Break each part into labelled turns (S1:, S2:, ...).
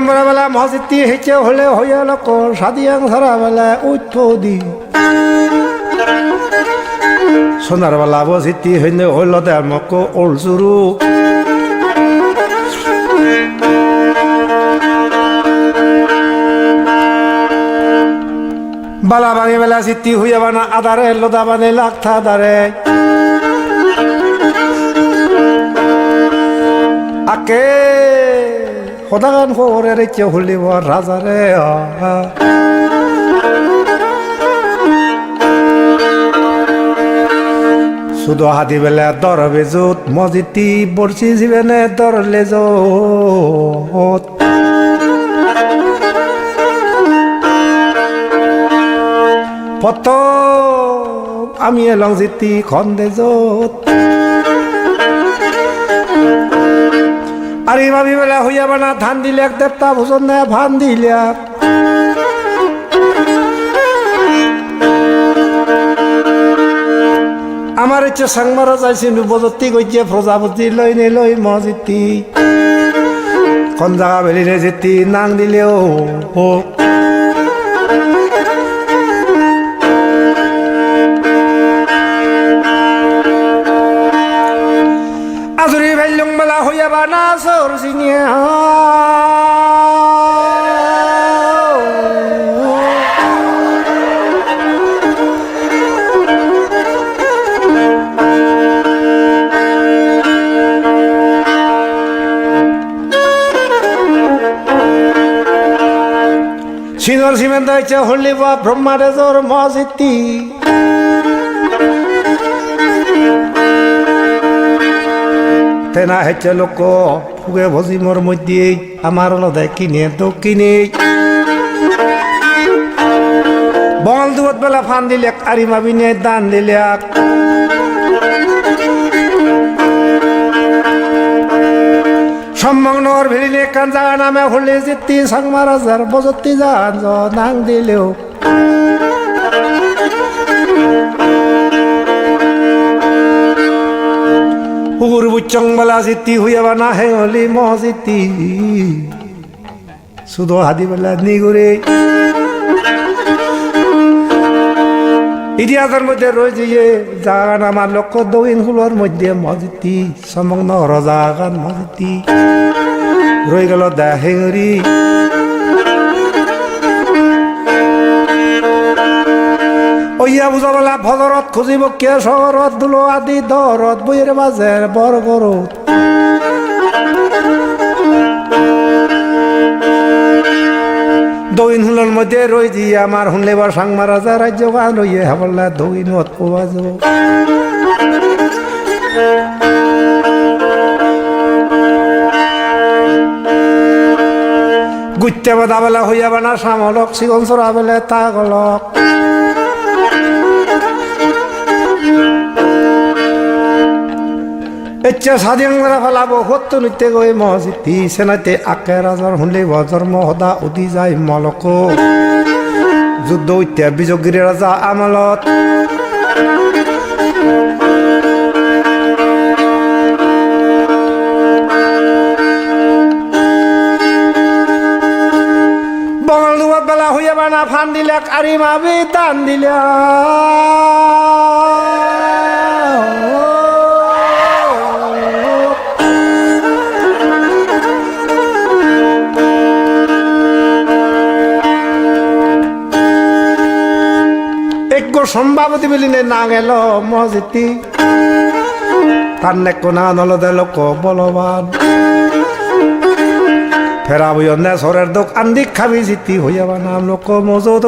S1: নম্বর বেলা মসজিদটি হেঁচে হলে হইয়া লোক সাদিয়াং ছড়া বেলা উঠ্ঠ দি সোনার বেলা মসজিদটি হইলে হইল দেয় মক ওল চুরু বালা ভাঙে বেলা চিত্তি হইয়া বানা আদারে লোদা বানে লাখা দারে আকে সদাগান করে রেখে হলিব রাজারে শুধু হাতি বেলা দর বেজুত মসজিদটি বর্ষি জীবনে দরলে যত পত আমি এলং জিতি খন্দে যত আরে ভাবি বেলা হইয়া বানা ধান দিলে এক দেবতা ভোজন নেয় ভান দিলে আমার ইচ্ছে সাংমারা যাইছি বজতি গইছে প্রজাপতি লই নে লই মজিতি কোন জায়গা বেলিরে যেতি নাং দিলেও হোক আজুরি ভাইলুং বেলা হইয়া বানা সর সিনিয়া সিনর সিমেন্ট হয়েছে হলি বা ব্রহ্মারেজর মসজিদটি তেনা হেচ্ছে লোক ফুগে ভজিমর মধ্যে আমার লদে কিনে দক্ষিণে বল দুবত বেলা ফান দিলে আরি মাবিনে দান দিলে সম্মগ্নর ভিড়িলে কান জাগা নামে হলে যেতি সাংমা রাজার বজতি জান নাং দিলেও পুকুর বুচং বেলা জিতি হইয়া বানা হে হলি মসজিদটি শুধু হাদি বেলা নিগুরে ইতিহাসের মধ্যে রয়েছে জাগা নামার লক্ষ দক্ষিণ ফুলের মধ্যে মসজিদটি সম্মগ্ন রজাগান মসজিদটি রয়ে গেল দেহেরি ওইয়া বুঝাবলা ভদরত খুঁজিব কে শহরত দুলো আদি দরত বইয়ের বাজের বড় গরত দক্ষিণ ফুলের মধ্যে রয়েছি আমার শুনলে বা সাংমা রাজা রাজ্য গান রইয়ে হাবল্লা দক্ষিণত পোয়া যাব গুত্যে বাদা বেলা হইয়া বানা সামলক সিগন চরা বেলে তা গলক ইচ্ছা স্বাধীন করে ফেলাব সত্য নৃত্য গৈ মসজিদটি সেনাইতে আকে রাজার শুনলে জন্ম সদা উদি যায় মলক যুদ্ধ ইত্যা বিজগিরি রাজা আমলত বঙাল দুবত বেলা হইয়া বানা ফান দিলে আরি মাবি দান দিলে সম্ভাবতী বলিনে না গেল মসজিদটি তার নেক না নলদে লোক বলবান ফেরা বইয় নেশরের দোক আন্দিক খাবি জিতি হইয়া বানাম লোক মজুদ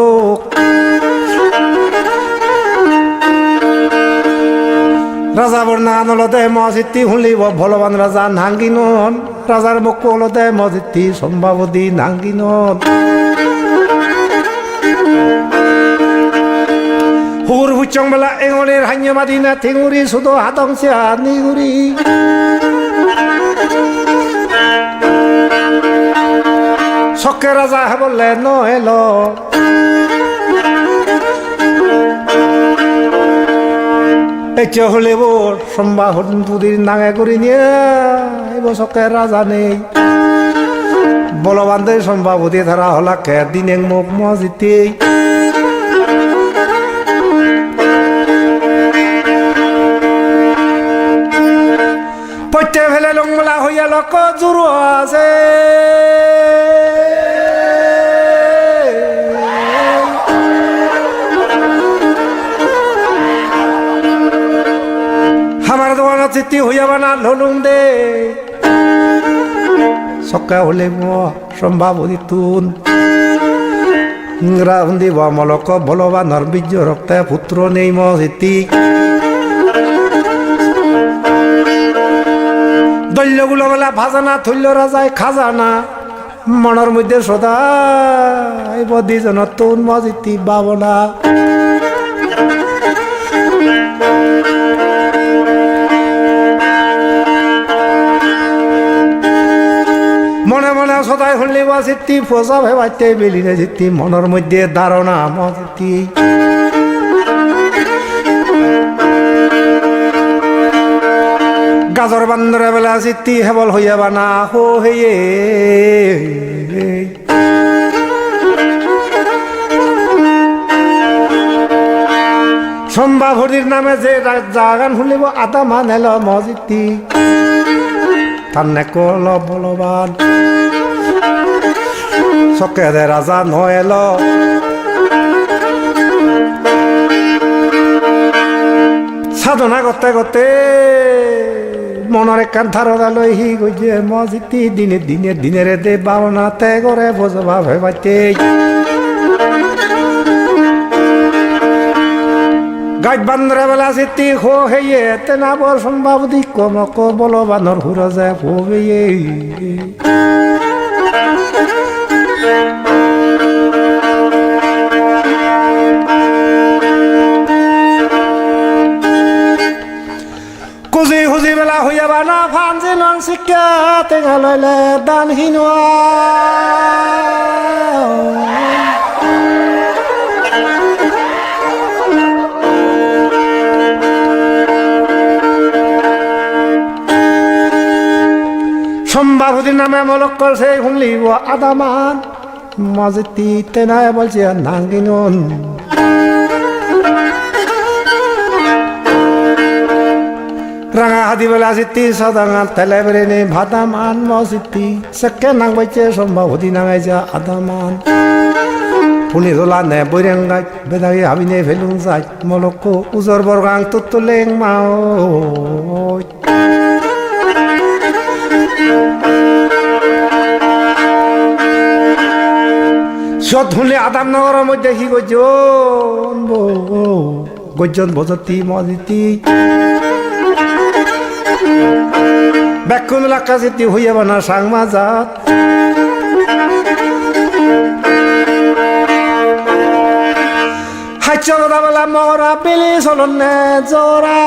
S1: রাজা বর্ণা নলদে মসজিদটি শুনলিব ভলবান রাজা নাঙ্গিনন রাজার মুখ হলদে মসজিদটি সম্ভাবতী নাঙ্গিনন হুর হুচং বেলা এঙনের হাইয়া মাদিনা থেঙুরি শুধু হাতংসে নিগুরি সকে রাজা হে বললে নহেল হলে বোর সম্বা হরিণপুরীর নাঙে করি নিয়ে এবার সকে রাজা নেই বলবান্ধে সম্ভাবতী ধারা হলা কে দিনে মুখ মজিতে পত্যে ফেলে লংলা হইয়া লক জুরু আছে আমার দোয়ানা চিত্তি হইয়া বানা ললুং দে সকা হলে সম্ভাবতী তুন ইংরা হুন্দি মলক বলবানর বীর্য রক্তে পুত্র নেই মজিতি দল্যগুলো বলা ভাজানা থৈল্য রাজায় খাজানা মনের মধ্যে সদাই বদিজন তুন মজিতি বাবনা মনে মনে সদাই শুনলি বাজিতি ফসা ভেবাইতে বেলিনে জিতি মনের মধ্যে ধারণা মজিতি গাজর বান্দরে বেলা জিতি হেবল হইয়া বানা হো হেয়ে সম্ভাবতীর নামে যে জাগান শুনিব আদা মান এল মজিতি তার নেকল বলবান চকে দে রাজা নয়েল সাধনা করতে করতে মনের একখান ধারণা লই হি গইছে মজিতি দিনে দিনে দিনের দে বাবনা তে করে বজবা ভেবাইতে গাছ বান্দরে বেলা চিত্তি খো হেয়ে তেনা বর সম্ভাবতী কমক বলবানর হুর যায় হবে কুজি হুজি বেলা হইয়া বানা ফানজি নন শিক্ষা টেঙা লইলে দানহীন সম্ভাবতীর নামে মলক করছে শুনলিব আদামান মজিতি তেনায় বলছে নাঙ্গিন রাঙা হাতি বেলা চিত্তি সদাঙা তেলে বেড়ে নে ভাদামান মজিতি সেকে নাংবাইছে সম্ভাবতী নাঙাইছে আদামান ফুনি দোলা নে বৈরেঙ্গাই বেদাগি হাবিনে ফেলুং যাই মলক উজর বরগাং তুতুলেং মাও সত শুনলে আদাম নগরের মধ্যে কি গজন বজতি মজিতি ব্যাকুল লাকা জিতি হইয়া বানা সাংমা জাত হাইচ কথা বলা মরা পেলি চলন নে জরা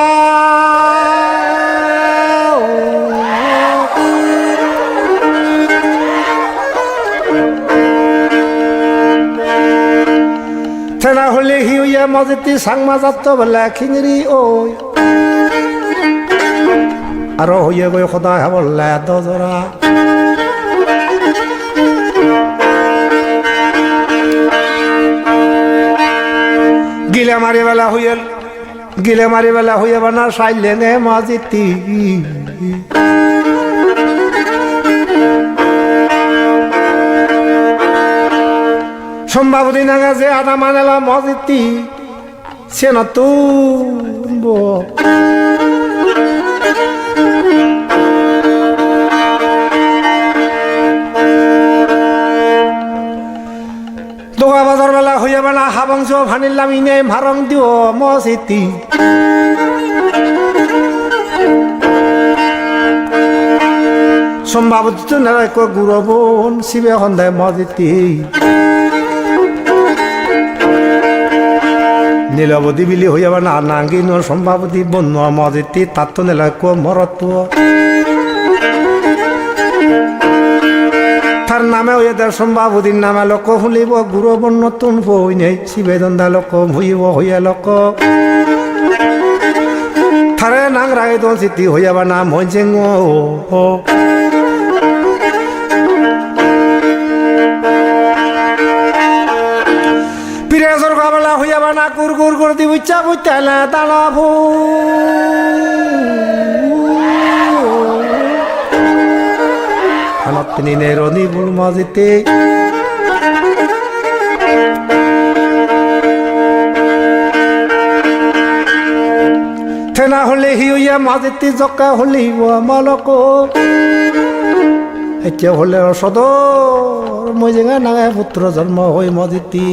S1: তেনা হলে হি হইয়া মজিতি সাংমা যাত বলে খিংরি ওই আর হইয়া গই সদা হেবলে দজরা গিলে মারি বেলা হইয়া বানা সাইলে নে মজিতি সম্ভাবতী নাঙা যে আদা মানেলা মজিতি সে নতুন দোকা বাজার বেলা হইয়া বেলা হাবংশ ভানিলাম ইনে ভারং দিও মজিতি সম্ভাবতী তো নেয় গুড় বোন শিবে সন্ধ্যায় মজিতি নীলবতী বিলি হইয়া বা নাঙ্গিন সম্ভাবতী বন্য মজিতি তার তো নেলা মরত তার নামে হইয়া তার সম্ভাবতীর নামে লোক শুনিব গুরু বন্য তুন হই নেই শিবেদন্দা লোক ভুইব হইয়া লোক থারে নাং রাগে তো চিতি হইয়া বা নাম হইছে কুর কুর করে দি বুচ্চা বুচ্চালে তালা ভু খানত তিনি নে রনি বুল মজিতে থেনা হলে হিউয়া মজিতি জকা হলিব মলক এতিয়া হলে সদর মজিঙা নাঙে পুত্র জন্ম হই মজিতি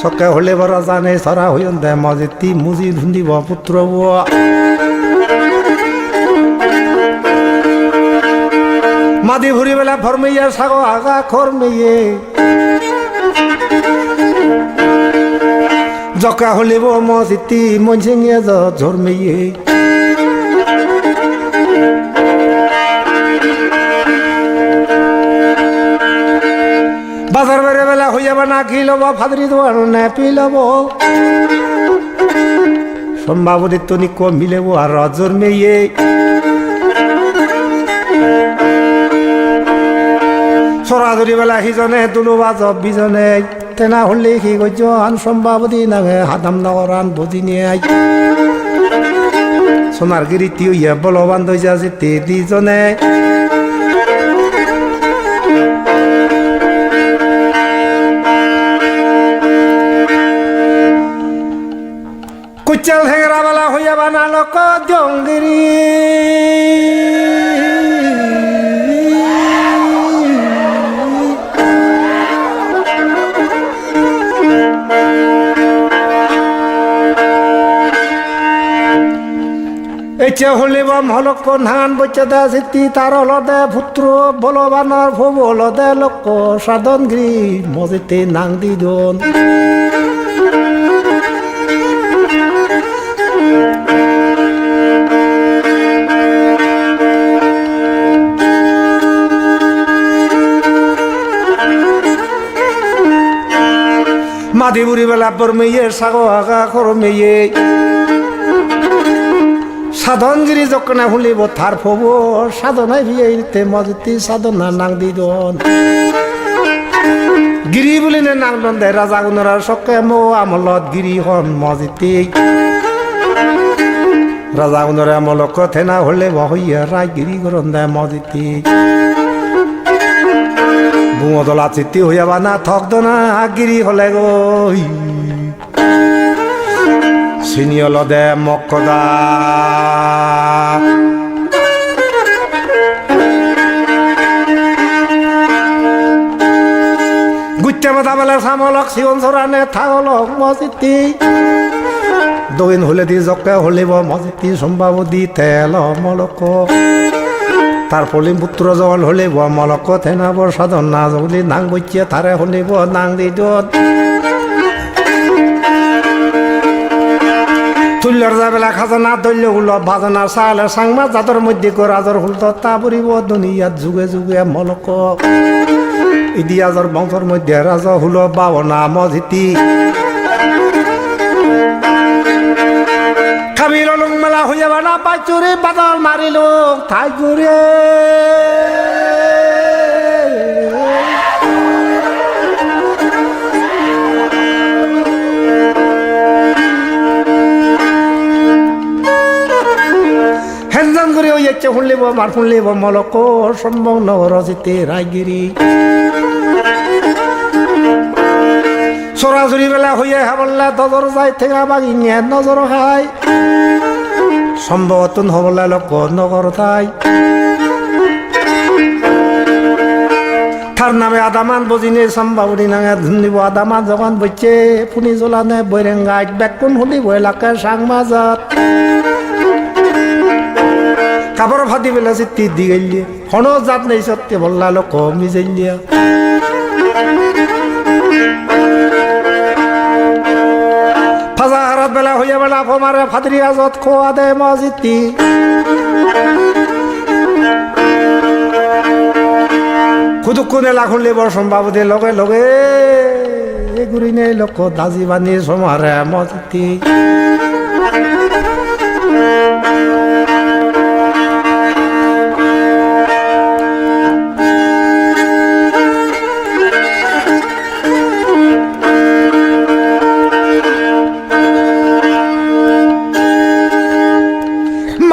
S1: সকে হলে বড় জানে সরা হইন দে মজিতি মুজি ধুন্দিব পুত্র মাদি ভুরি বেলা ফরমাইয়া সাগো আগা খরমেয়ে জকা হলিব মজিতি মঞ্জিঙে ঝরমেয়ে বাজার বেড়ে বেলা হইয়াবা না কি লব ফাদরি দোয়ার নে পি লব সম্ভাবনী তনি কম মিলেব আর রজর মেয়ে সরাজরি বেলা সিজনে তুলো বাজব বিজনে তেনা হলে সি গজন সম্ভাবনী নাঙে হাদাম নগরান বুঝি নিয়ে সোনার গিরিতি হইয়া বলবান দইজা যেতে দিজনে কুচাল হেংরা বেলা হইয়া বানালক জঙ্গিরি এচে হলিব মলক ধান বচ্চা সিদ্ধি তার হলদে পুত্র বলবানর ভোব হলদে লোক সাধনগিরি মজিতে নাং দিদন মাদি বুড়ি বেলা পর মেয়ে সাগো আগা খর মেয়ে সাধনগিরি যখন হুলিব থার ফব সাধনায় ভিয়ে মজতি সাধনা নাং দিদন গিরি বলি নে নাং দে রাজা গুণরা সকে মো আমলত গিরি হন মজিতি রাজা গুণরা আমলক থেনা হলে বহইয়া রায় গিরি করন দে মজিতি বুমদলা চিত্তি হইয়া বানা থক দনা গিরি হলে গই সিনিয়ল দে মকদা গুচ্চা মাথা বেলা সামলক শিবন সরানে থাগলক মজিতি দইন হলে দি জকে হলিব মজিতি সম্ভাবদি তেল মলক তার ফলিম পুত্র জল হলিব মলক থেনাব সাধন না জলি নাং বইচিয়া তারে হলিব নাং দিদত তুল্যর যাবেলা খাজানা দৈল্য হুল ভাজনা চালে সাংমা জাতর মধ্যে রাজর হুল তা পরিব দুনিয়াত যুগে যুগে মলক ইদিয়াজর বংশর মধ্যে রাজ হুল বাবনা মজিতি খাবির লং মেলা হইয়া বানা পাচুরে বাদল মারিল ঠাই জুড়ে হেনজান করে ওই ইচ্ছে শুনলিব মার শুনলিব মলক সম্ভব নগর জিতে রায়গিরি সরাসরি বেলা হইয়া হাবল্লা দজর যাই থেকে বাগি নিয়ে নজর খাই সম্ভবতন হবলা লোক নগর তাই তার নামে আদামান বজিনে সম্ভাবনী নাঙে ধুনিব আদামান যখন বইছে ফুনি জ্বলানে বৈরেঙ্গাইট বেকুন শুনিব এলাকায় সাংমাজাত কাপড় ফাটি বেলা চিত্তি দি গেলিয়ে হন জাত নেই সত্যি বললা লোক মিজাইলিয়া ফাজা হারাত বেলা হইয়া বেলা ফমারে ফাদরি আজত খোয়া দে মজিতি খুদুকুনে লাখুন লেবর সম্ভাব দে লগে লগে এগুরি নেই লোক দাজি বানি সমারে মজিতি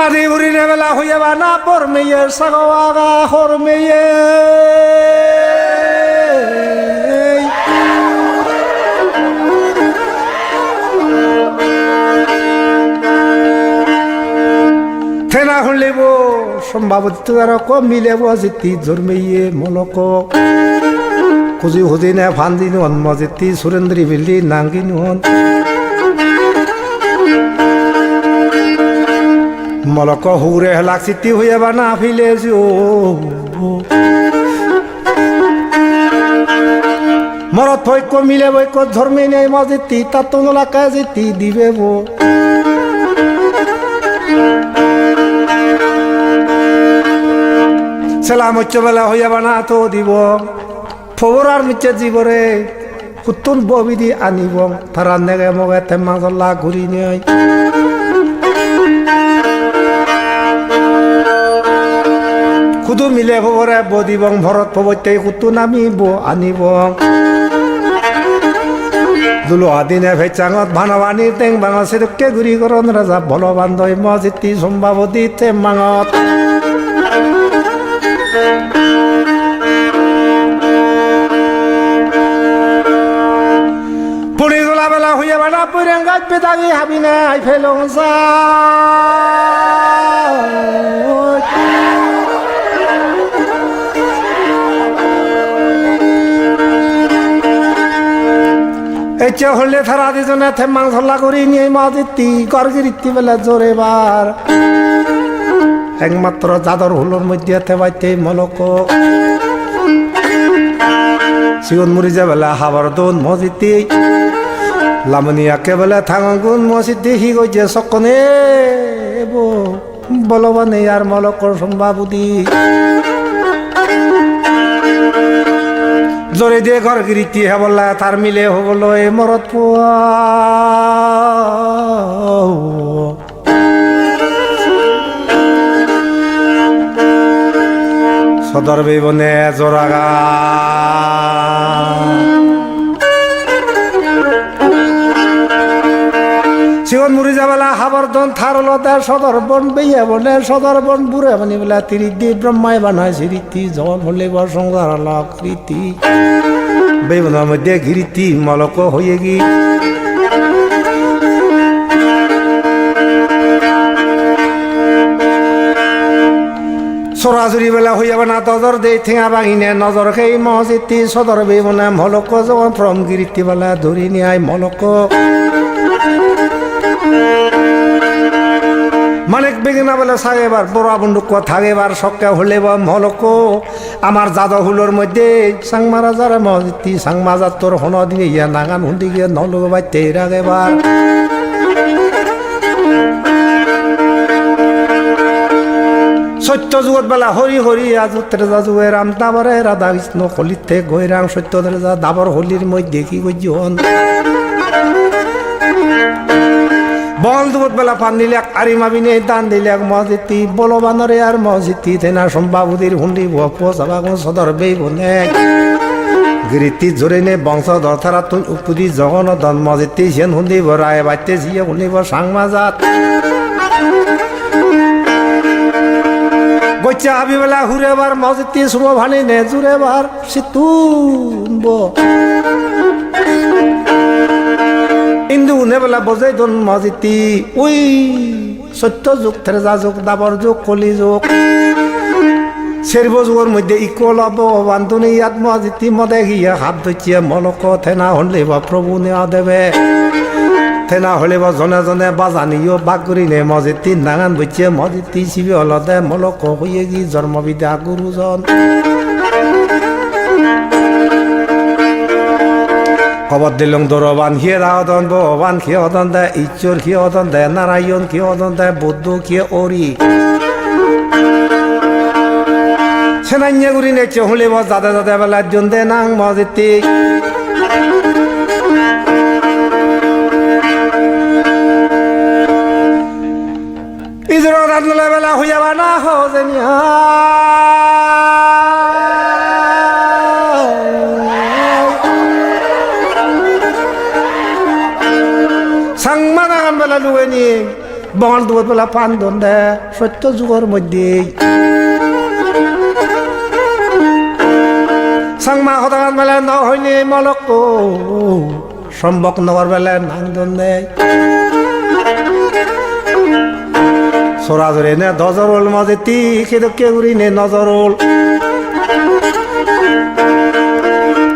S1: মাটি উড়িনে বেলা হইয়া বানা পর মেয়ে সাগোয়াগা হর মেয়ে থেনা হলিব সম্ভাবত আর কমিলেব জিতি জন্মেয়ে মলক খুঁজি খুঁজি নে ফান্দি নুন মজিতি সুরেন্দ্রী বিল্লি নাঙ্গি নুন মলক হুরে হেলাক চিতি হইয়া বানা ফিলে মরত ভৈক্য মিলে বৈক্য ধর্মে নেই মজিতি তাত নলাকা জিতি দিবে বো সেলাম উচ্চ বেলা হইয়া বানা তো দিব ফবরার মিচ্ছে জীবরে পুতুন ববিদি আনিব তারা নেগে মগে তেমা জল্লা ঘুরি নেই খুদু মিলে খবরে বদিবং ভরত পবত্যে কুতু নামিব আনিব দুলো আদিনে ভেচাঙত ভানবানী টেং বাঙ সেরকে ঘুরি করন রাজা বলবান দই মজিতি সম্ভাবতী টেম মাঙত পুরি গোলা বেলা হইয়া বেলা পুরেন গাছ পেতাগি হাবি নাই ফেলং এচে হলে থারা দিজনে থেমাং ধল্লা করি নিয়ে মাদিতি গরগিরিতি বেলা জোরে বার একমাত্র চাদর হুলোর মধ্যে থেবাইতে মলক সিগন মুড়ি যে বেলা হাবার দোন মজিতি লামনিয়াকে বেলা থাঙ্গুন মসজিদে হি গইছে সকনে বলবানে আর মলকর সম্ভাবুদি জোরে দিয়ে ঘর গিরিতি হেবলা তার মিলে হবল এ মরত পোয়া সদর বেবনে জোরাগা সিগন মুড়ি যাবেলা হাবরদন থারলতা সদর বন বেয়ে বলে সদর বন বুড়ে বানি বেলা তিরিদি ব্রহ্মায় বানায় সিরিতি জন হলে বা সংসার লাখ রীতি বেবনের মধ্যে গিরিতি মলক হয়ে গি সরাসরি বেলা হইয়া বানা তদর দে ঠেঙা ভাঙিনে নজর খেয়ে মসজিদটি সদর বেবনে মলক যখন ফ্রম গিরিতি বেলা ধরি নিয়ে মলক মানিক বেগিনা বলে সাগেবার বড় বন্দুক থাকেবার সক্কা হলে বা মলক আমার জাদা হুলোর মধ্যে সাংমা রাজার মসজিদটি সাংমা জাতর হন দিনে ইয়া নাগান হুন্দি গিয়ে নলুক বাইতে রাগেবার সত্য যুগত বেলা হরি হরি আজ তেরেজা যুগে রাম তাবরে রাধা কৃষ্ণ কলিতে গৈরাং সত্য তেরেজা দাবর হলির মধ্যে কি গজন বল দুবত বেলা পান দিলে আরি মাবিনে দান দিলে মসজিদটি বলবানরে আর মসজিদটি তেনা সম্ভাবুদির হুন্ডি পোসাবাগুন সদর বেই বনে গিরিতি জোরে নে বংশধর থারা তুই উপদি জগন্নদন মসজিদটি সেন হুন্দি রায় বাইতে জিয়ে হুন্দিব সাংমাজাত গচ্চা হাবি বেলা হুরেবার মসজিদটি শুভ ভানি নে জুরেবার সিতুনব ইন্দু নেবেলা বজাই দন মসজিদটি ওই সত্য যুগ থেরেজা যুগ দাবর যুগ কলি যুগ সেরব যুগের মধ্যে ইকুয়াল হব বান্ধনে ইয়াত মসজিদটি মদে গিয়া হাত ধরছে মলক থেনা হলে বা প্রভু নেওয়া দেবে থেনা হলে বা জনে জনে বাজানিও বাগুরি নে মসজিদটি নাগান বইছে মসজিদটি শিবি হলদে মলক হইয়ে গি জন্মবিদ্যা গুরুজন খবর দিলং দরবান খিয়ে রাধন ভগবান খিয়ে হদন দে ঈশ্বর খিয়ে হদন দে নারায়ণ খিয়ে হদন দে বুদ্ধ খিয়ে অরি সেনাইয়া গুরি নেচে হলে বস দাদা দাদা বেলা জন দে নাং মসজিদটি ইজর রান্নলা বেলা হইয়াবা না হজেনিয়া বঙাল দুবত বেলা পান দন্দে সত্য যুগের মধ্যে সাংমা হতাগান বেলা ন হয়নি মলক সম্ভব নগর বেলা নাং দন্দে সরাজরে নে দজরল মাঝে তি খেদ কেউরি নে নজরল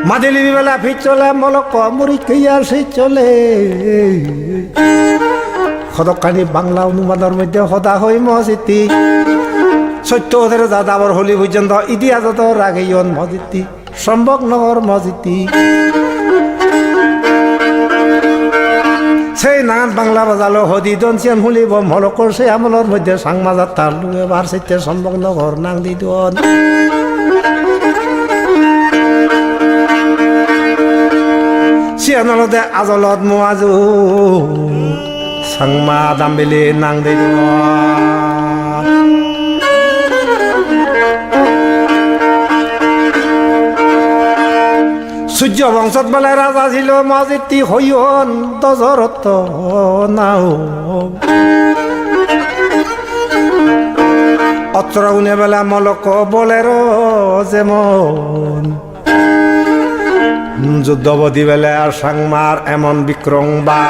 S1: মাদিলি বেলা ফির চলে মলক মুড়ি কেয়ার সেই চলে সদকানি বাংলা অনুবাদের মধ্যে সদা হই মজিতি সত্য যাদাবর হলি পর্যন্ত ইতিহাসত রাগেয়ন মজিতি সম্ভব নগর মজিতি সেই নান বাংলা বাজালো হদি দনসিয়ান হুলিব মলকর সেই আমলের মধ্যে সাংমাজার তার লুয়ে বার সেতে সম্ভব নগর নাং দি দন সিয়ানলতে আজলত মোয়াজু সাংমা দাম্বেলে নাং দি দন সূর্য বংশত বলে রাজা ছিল মজিতি হইন দশরথ নাও অত্র গুনে বেলা মলক বলের যেমন যুদ্ধবধি বেলা সাংমার এমন বিক্রম বা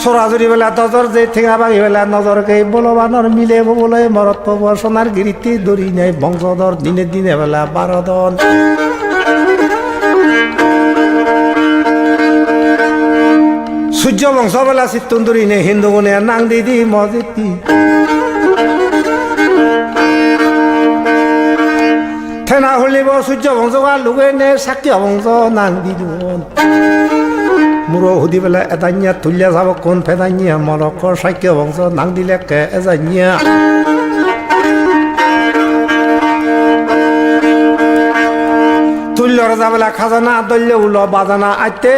S1: সরাসরি বেলা দজর যে ঠেঙা ভাঙি বেলা নজরকে বলবানর মিলে বলে মরত পাব সোনার গিরিতে দড়ি নেই বংশধর দিনে দিনে বেলা 12 দন সূর্য বংশ বেলা চিত্তুন্দরী নে হিন্দু গুনে নাং দিদি মজিতি থেনা হলিব সূর্য বংশ লুগে নে সাক্ষী বংশ নাং দিদুন মুরো হুদি বেলা এদানিয়া তুলিয়া যাব কোন ফেদানিয়া মলকর সাক্ষ্য বংশ নাং দিলে কে এজানিয়া তুল্য রাজা বেলা খাজানা দল্য উল বাজানা আইতে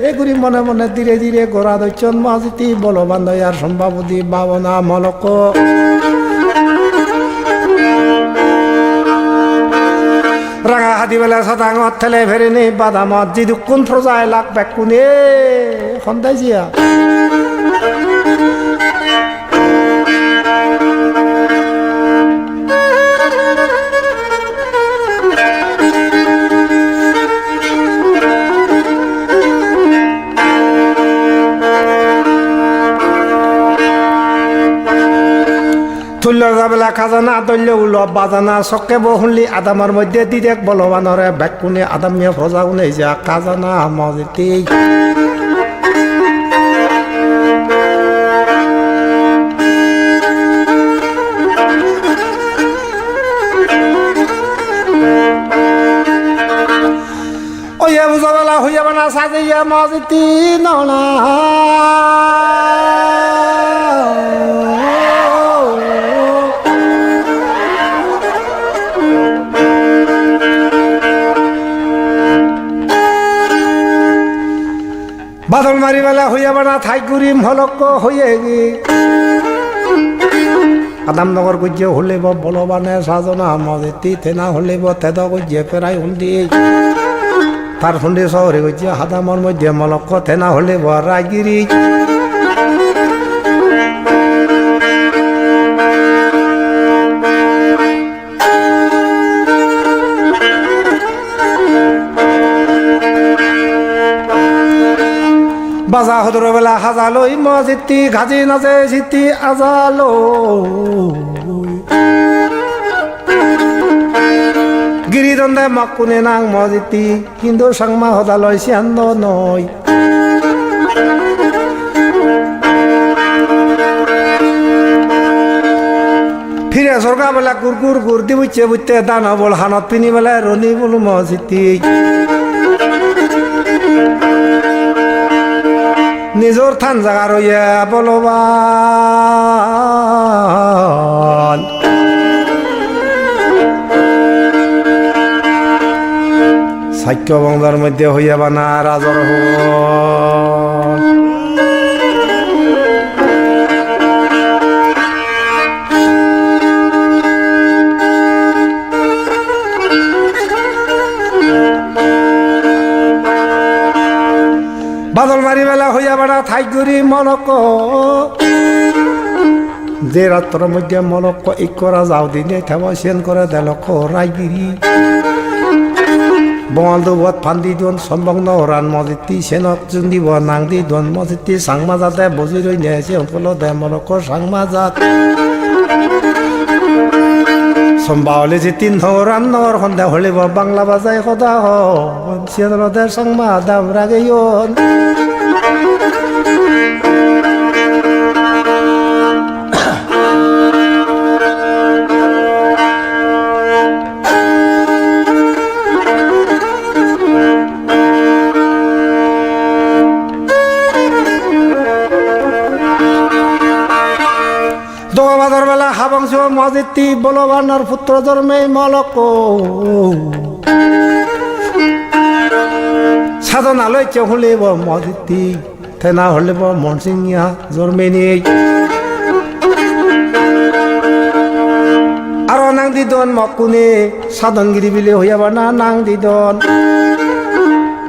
S1: এগুলি মনে মনে ধীরে ধীরে গোড়া দৈচন মজিতি বলবান দয়ার সম্ভাবতী ভাবনা মলক রাঙা হাতি বেলা সদাঙত ঠেলে ফেরে নে বাদামত যিদু কোন প্রজায় লাগ বেকুনে সন্দাই জিয়া তুল্যর বেলা খাজানা দল্য উল বাজানা চকে বহুনলি আদামার মধ্যে দিদেক বলবানরে বেকুনে আদামিয়া প্রজা উনে যা খাজানা মজিতি ওয়ে বুঝা বেলা হইয়া বানা সাজিয়া মজিতি নলা বাদল মারি বেলা হইয়া বানা থাই গুরিম হলক হইয়ে গে আদামনগর গুজিয়ে হলিব বলবানে সাজনা মজিতি থেনা হলিব তেদ গুজিয়ে পেরাই হুন্দি তার হুন্দি শহরে গুজিয়ে হাদামর মধ্যে মলক থেনা হলিব রায়গিরি বাজা হদর বেলা হাজালই মজিতি ঘাজি নাচে জিতি আজালো গিরিদন্দে মাকুনে নাং মজিতি কিন্তু সাংমা হদালয় সিয়ান্দ নয় ফিরে সরকা বেলা কুরকুর কুর্তি বুঝছে বুঝতে দানা বল হানত পিনি বেলা রনি বল মজিতি নিজর থান জাগা রইয়া বলবান সাক্ষ্য বংশর মধ্যে হইয়া বানা রাজর রাত্রি বেলা হইয়া বানা থাই করি মলক যে রাত্রের মধ্যে মলক এক করা যাও দিনে থেব সেন করে দেলক রায়গিরি বঙালদু বত ফান্দি দন সম্ভব নরান মজিতি সেনক চুন্দিব নাংদি দন মজিতি সাংমা যাতে বজি রই নেছে অঙ্কল দে মলক সাংমা জাত সম্ভাৱলে যে তিন ধরান নর সন্ধ্যা হলিব বাংলা বাজাই সদা হন সিয়াদে সাংমা দাম রাগেয়ন দোবাদর বেলা হাবংশ মজিতি বলবানর পুত্র জন্মে মলক সাধনালয় হলিব মজিতি থেনা হলিব মনসিংহা জন্মেনি আর নাং দিদন মকুনে সাধনগিরি বিলে হইয়াবা না নাং দিদন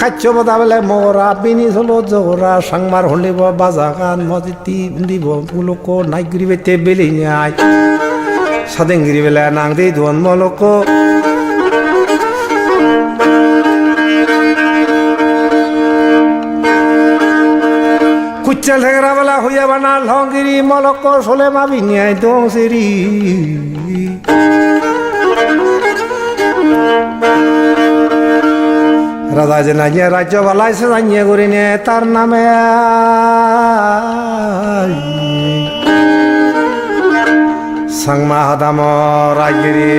S1: কাচ্য বদা বেলে মরা বিনি হলো জোরা সাংমার হলিব বাজা গান মজিতি দিব মুলক নাইগিরি বেতে বেলি নাই সাদেঙ্গিরি বেলা নাং দি দন মলক কুচ্চা লেগরা বেলা হইয়া বানা লঙ্গিরি মলক সোলে মাবি নিয়াই দং সেরি রাজা যে নাইয়ে রাজ্য বালাইছে জানিয়ে করি নে তার নামে সাংমা হাদাম রাজগিরি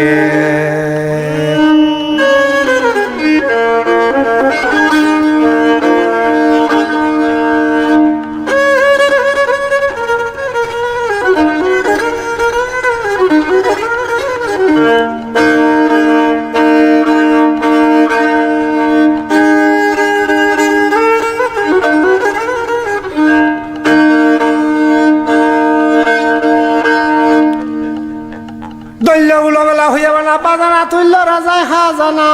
S1: হইয়া বানা বাজানা তুল্য রাজায় হাজানা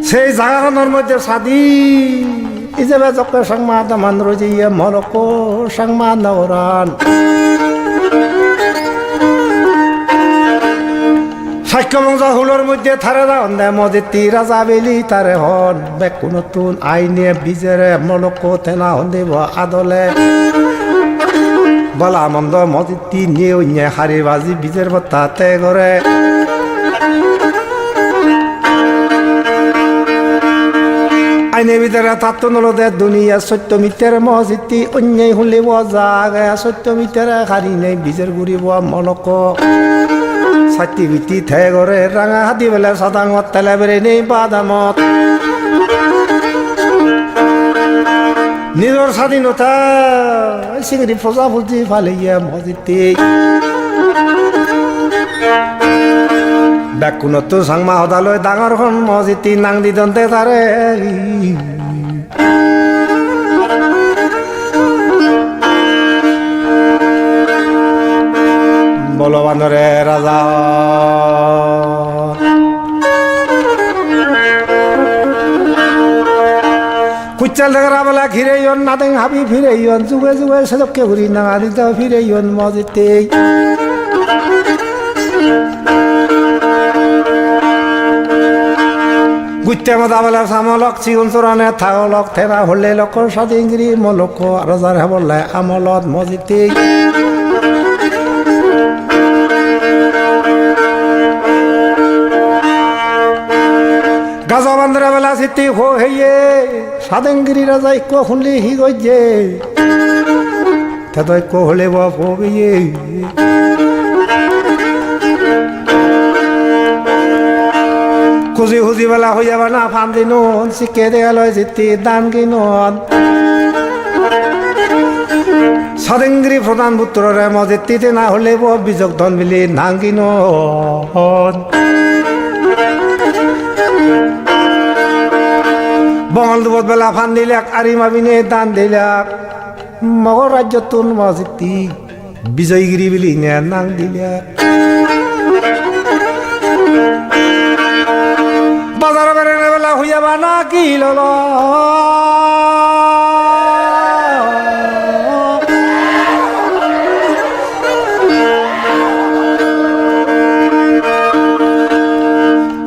S1: সেই জায়গাখানোর মধ্যে সাদি ইজেবে চক্র সাংমা দামান রজিয়া মলক সাংমা নরান সাক্ষ্য বংশ হুলোর মধ্যে থারে রান দে মজিতি রাজা বেলি তারে হন বেক নতুন আইনে বিজেরে মলক তেনা হন দেব আদলে বলা মন্দ মজিতি নিয়ে অন্য হারি বাজি বিজের বত্তাতে করে আইনে ভিতরে তাত্ত নলদে দুনিয়া সত্য মিথ্যার মজিতি অন্যায় হলিব জাগে সত্য মিথ্যারে হারি নেই বিজের ঘুরিব মলক সাতি বিতি থে করে রাঙা হাতি বেলা সাদাঙত তেলে বেড়ে নেই বাদামত নিজের স্বাধীনতা সিংড়ি ফজা ফুজি ফালিয়া মজিতে ব্যাকুণত সাংমা হদালৈ ডাঙৰ খন মজিতি নাং দি দন্তে তারে বলবানরে রাজা কুচ্চাল ঢেকরা বেলা ঘিরে ইয়ন নাদেং হাবি ফিরে ইয়ন যুগে যুগে সেদকে ঘুরি নাঙা দিতে ফিরে ইয়ন মজিতে গুত্তে মদা বেলা সামলক চিগুন চোরানে থাগলক থেনা হলে লক সাদিংগিরি মলক রাজার হেবলে আমলত মজিতে গাজা বান্ধরা বেলা সিদ্ধি হো হেয়ে সাদেঙ্গিরি রাজা ইকো শুনলি হি গইয়ে তেতো ইকো হলে বইয়ে খুঁজি খুঁজি বেলা হইয়া বানা ফান্দি নুন শিকে দেয়ালয় জিতি দান কিনুন সাদেঙ্গিরি প্রধান পুত্ররে মজিতিতে না হলে বিযোগ ধন বিলি নাং কিনুন বঙাল দুবত বেলা ফান দিলাক আরি মাবিনে দান দিলাক মগর রাজ্য তুন মজিতি বিজয়গিরি বিলি নাং দিলাক কি লল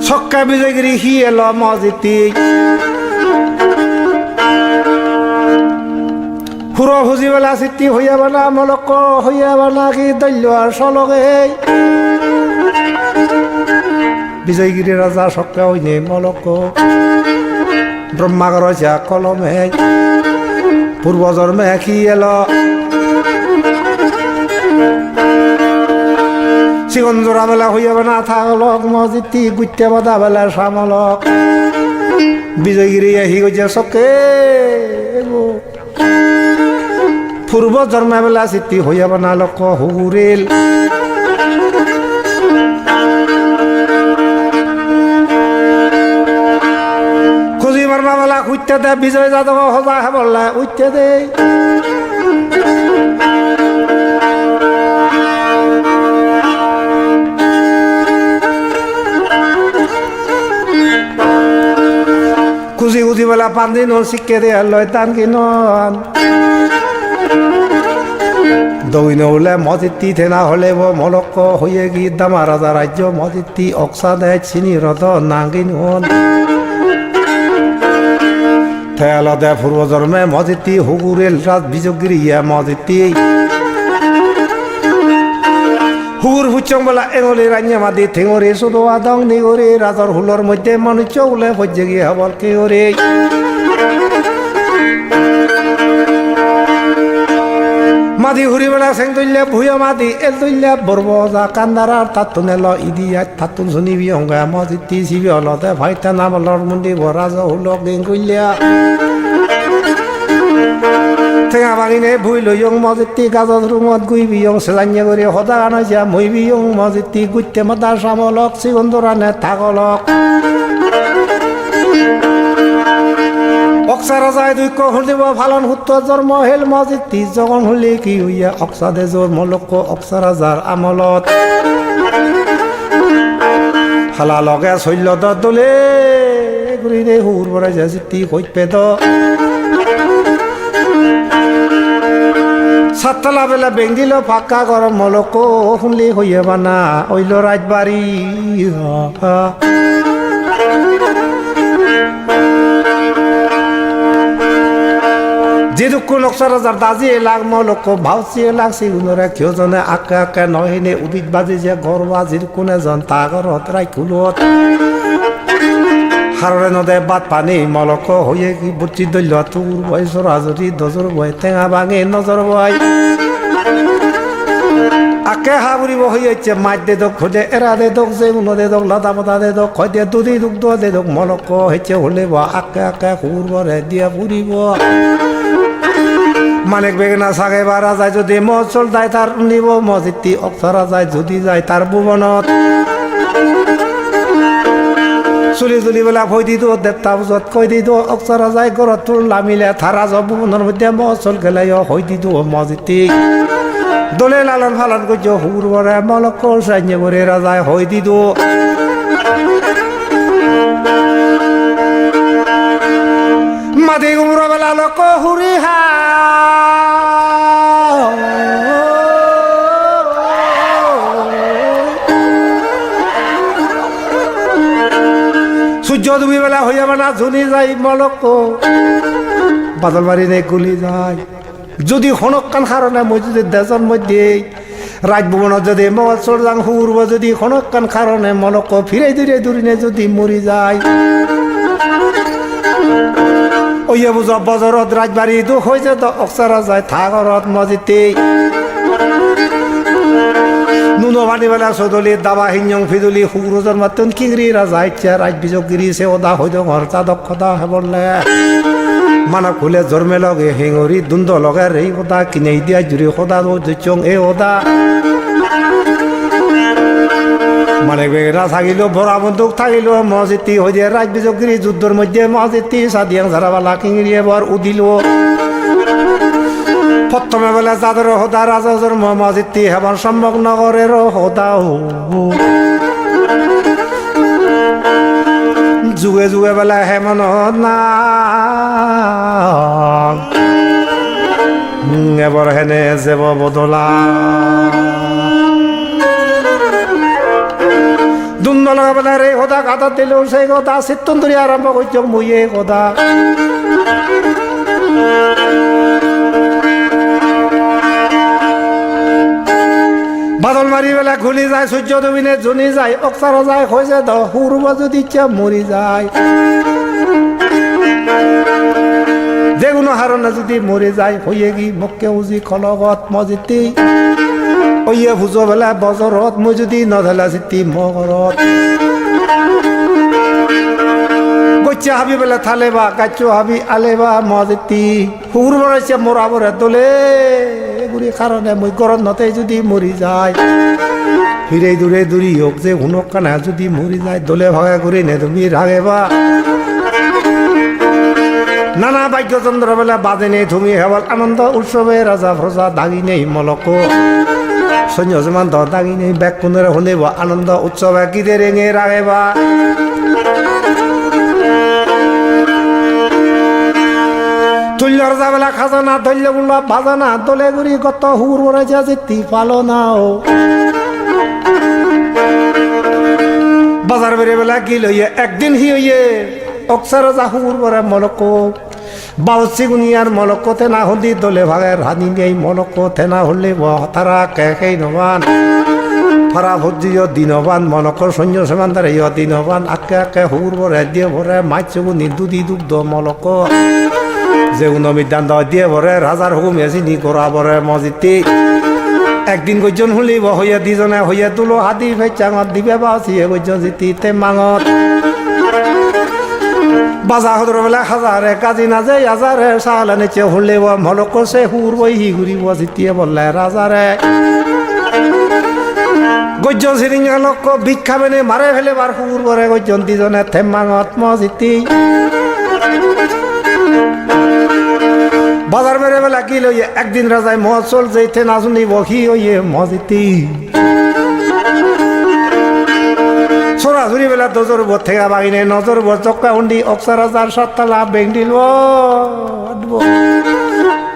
S1: সক্কা বিজয়গিরি হি এলো মজিতি হুরো হুজি বেলা চিত্তি হইয়া বানা মলক হইয়া বানা কি দৈল্য আর সলগে বিজয়গিরি রাজা সক্কা হইনে মলক ব্রহ্মাগর যা কলমে পূর্ব জন্মে কি এলো সিগঞ্জরা বেলা হইয়া বানা থাকলক মজিতি গুইতে বাদা বেলা সামলক বিজয়গিরি আহি গিয়া সকে পূর্ব জন্মে বেলা চিত্তি হইয়া বানা লক হুরেল খুঁজি মারবা বেলা উঠতে দে বিজয় যাদব সজা হে বললে উঠতে দে খুঁজি খুঁজি বেলা পান্দি নল শিক্ষে দিয়ে লয় টান কিনন দৈন হলে মজিতি থেনা হলে মলক হইয়ে গি দামা রাজা রাজ্য মজিতি অক্সা দেয় চিনি রথ নাঙ্গিন হন থেয়াল দে পূর্ব জন্মে মজিতি হুগুরেল রাজ বিজগিরি মজিতি হুগুর ফুচং বলা এঙলি রান্না মাদি থেঙরে শুধু আদং নিগরে রাজর হুলর মধ্যে মানুষ চৌলে ভজ্জে গিয়ে হবল কেওরে মাদি হুরি বেলা সেং তুললে ভুয়া মাদি এল তুললে বরবজা কান্দারার তাতুন এল ইদিয়া তাতুন শুনিবি অঙ্গা মজিতি শিবি হলতে ভাইটা নাম লর মুন্ডি বরাজ হুলক দিন কইলিয়া ঠেঙা ভাঙিনে ভুই লইয়ং মজিতি গাজত রুমত গুইবিয়ং সেলাইয়া করে সদা আনাইছা মইবিয়ং মজিতি গুইতে মাদা সামলক সিগন্ধরানে থাকলক অক্সা রাজায় দুইক শুনিব ফালন সূত্র জন্ম হেল মজিতি জগন হলি কি হইয়া অক্সা দেজৰ মলক অক্সা ৰাজাৰ আমলত হালা লগে শৈল্য দলে ঘুরি দে হুর বড় জিতি কইত পেদ সাতলা বেলা বেঙ্গিল ফাঁকা গরম মলক শুনলি হইয়া বানা ওইল রাজবাড়ি যে দুঃখ নকশা রাজার দাজি এলাক মলক ভাউচি এলাক সিগুনরে কিয়জনে আকে আকে নহিনে উদিত বাজি যে ঘর বাজির কোনে জন তা ঘৰত রাইকুলত হাররে নদে বাত পানি মলক হইয়ে কি বুটি দৈল্য তোর বয়স রাজরি দজর বয় টেঙা ভাঙে নজর বয় আকে হাবুরিব হইয়াছে মাছ দে দক খোঁজে এরা দে দক যে উনো দে দক লাদা পাতা দে দক খয় দে দুধি দুগ্ধ দে দক মলক হইছে হলেব আকে আকে হুর বরে দিয়া ফুরিব মানিক বেগনা সাগে বারা যায় যদি মচল যায় তার নিব মজিতি অক্সরা যায় যদি যায় তার ভুবনত চুলি তুলি বেলা ভয় দি দো দেবতা বুঝত কই দি দো অক্সরা যায় ঘরত তোর লামিলে থারা যাব ভুবনের মধ্যে মচল গেলাই হই দি দো মজিতি দলে লালন ফালন করছ হুর বরে মলক সাইনে করে রাজায় হই দি দো মাদি গুমর বেলা লোক হুরি হা সূর্য দুবি বেলা হইয়া বানা ঝুনি যাই মলক বাদল বাড়ি নে গুলি যায় যদি খনকান কারণে মই যদি দেশর মধ্যে রাজভবনত যদি মহৎসর যাং হুরব যদি খনকান কারণে মলক ফিরে দূরে দূরিনে যদি মরি যায় ওইয়া বুঝ বজরত রাজবাড়ি দুঃখ হয়েছে তো অক্সারা যায় থাগরত মজিতে নুনো ভানি বেলা সদলি দাবা হিঞ্জং ফিদুলি হুরোজন মাতুন কিংরি রাজা ইচ্ছা রাজ বিজগিরি সে ওদা হইদ ঘরতা দক্ষতা হে বললে মানা খুলে জন্মে লগে হেঙরি দুন্দ লগে রে ওদা কিনে দিয়া জুড়ি সদা চং এ ওদা মানে বেগরা থাকিল বড়া বন্দুক থাকিল মজিতি হয়ে যায় রাজ বিজগিরি যুদ্ধর মধ্যে মজিতি সাদিয়াং ঝারাবালা কিংরিয়ে বর উদিল প্রথমে বেলা যাদের হদা রাজাজর মজিতি হেবার সম্ভব নগরের হদা যুগে যুগে যুগে বেলা হেমনত না এবার হেনে যাব বদলা দুন্ন লগা বেলা রে কথা কাটা দিলেও সেই কথা চিত্তন ধরে আরম্ভ করছো মুয়ে কথা বাদল মারি বেলা খুলি যায় সূর্য দুবিনে জুনি যায় অক্সার যায় হয়েছে দ হুরব যদি ইচ্ছা মরি যায় যে কোনো হারণে যদি মরে যায় হইয়ে গি মক্কে উজি খলগত মজিতি ওইয়ে ভুজো বেলা বজরত মই যদি নধেলা চিতি মগরত গচ্ছা হাবি বেলা থালে বা কাচ্চো হাবি আলে বা মজিতি হুর বড়াইছে মরাবরে তোলে এগুলি কারণে মই গরত নতে যদি মরি যায় ফিরে দূরে দূরি হোক যে হুনক কানা যদি মরি যায় দলে ভাগা করে নে তুমি রাগে বা নানা বাক্যচন্দ্র বেলা বাজে নেই তুমি হেবল আনন্দ উৎসবে রাজা প্রজা দাগি নেই মলক সৈন্য সমান দাগি নেই ব্যাগ কোনের হলে আনন্দ উৎসবে কিদে রেঙে রাগে বা তুল্য রাজা বেলা খাজানা ধৈল্য বুলা বাজানা দলে গুড়ি কত হুর ওরাইছে জিতি পালো নাও বাজার বেড়ে বেলা কি লইয়ে একদিন হি হইয়ে অক্সার হুর বরে মলক বাউসি গুনিয়ার মলক তেনা হলি দলে ভাগে রানি নেই মলক তেনা হলে তারা কে নবান ফারা ভজিও দিনবান মলক সৈন্য সমান্তার ইয় দিনবান আকে আকে হুর বরে দিয়ে ভরে মাছ গুনি দুধি দুগ্ধ মলক যে উনমিদান দিয়ে ভরে রাজার হুকুম এসিনি করা বরে মজিতি একদিন গজন হুলিব হইয়া দিজনে হইয়া তুলো হাতি ফেচাঙত দিবে বাউসিয়ে গজন জিতি তে মাঙত বাজা হদর বেলা হাজারে কাজি না যে হাজারে সাল নিচে হলে মলক সে হুর বই হি ঘুরিব জিতিয়ে বললে রাজারে গজ্জন সিরিঙ্গা লোক ভিক্ষা বেনে মারে ফেলে বার হুর বরে গজ্জন দিজনে থেমাঙত মজিতি বাজার মেরে বেলা কি লইয়ে একদিন রাজায় মহ চল যেতে না শুনিব কি হইয়ে মজিতি সরাসরি বেলা দজর বোর থেকে বাগিনে নজর বোর চক্কা উন্ডি অক্সার রাজার সাততলা বেংডিল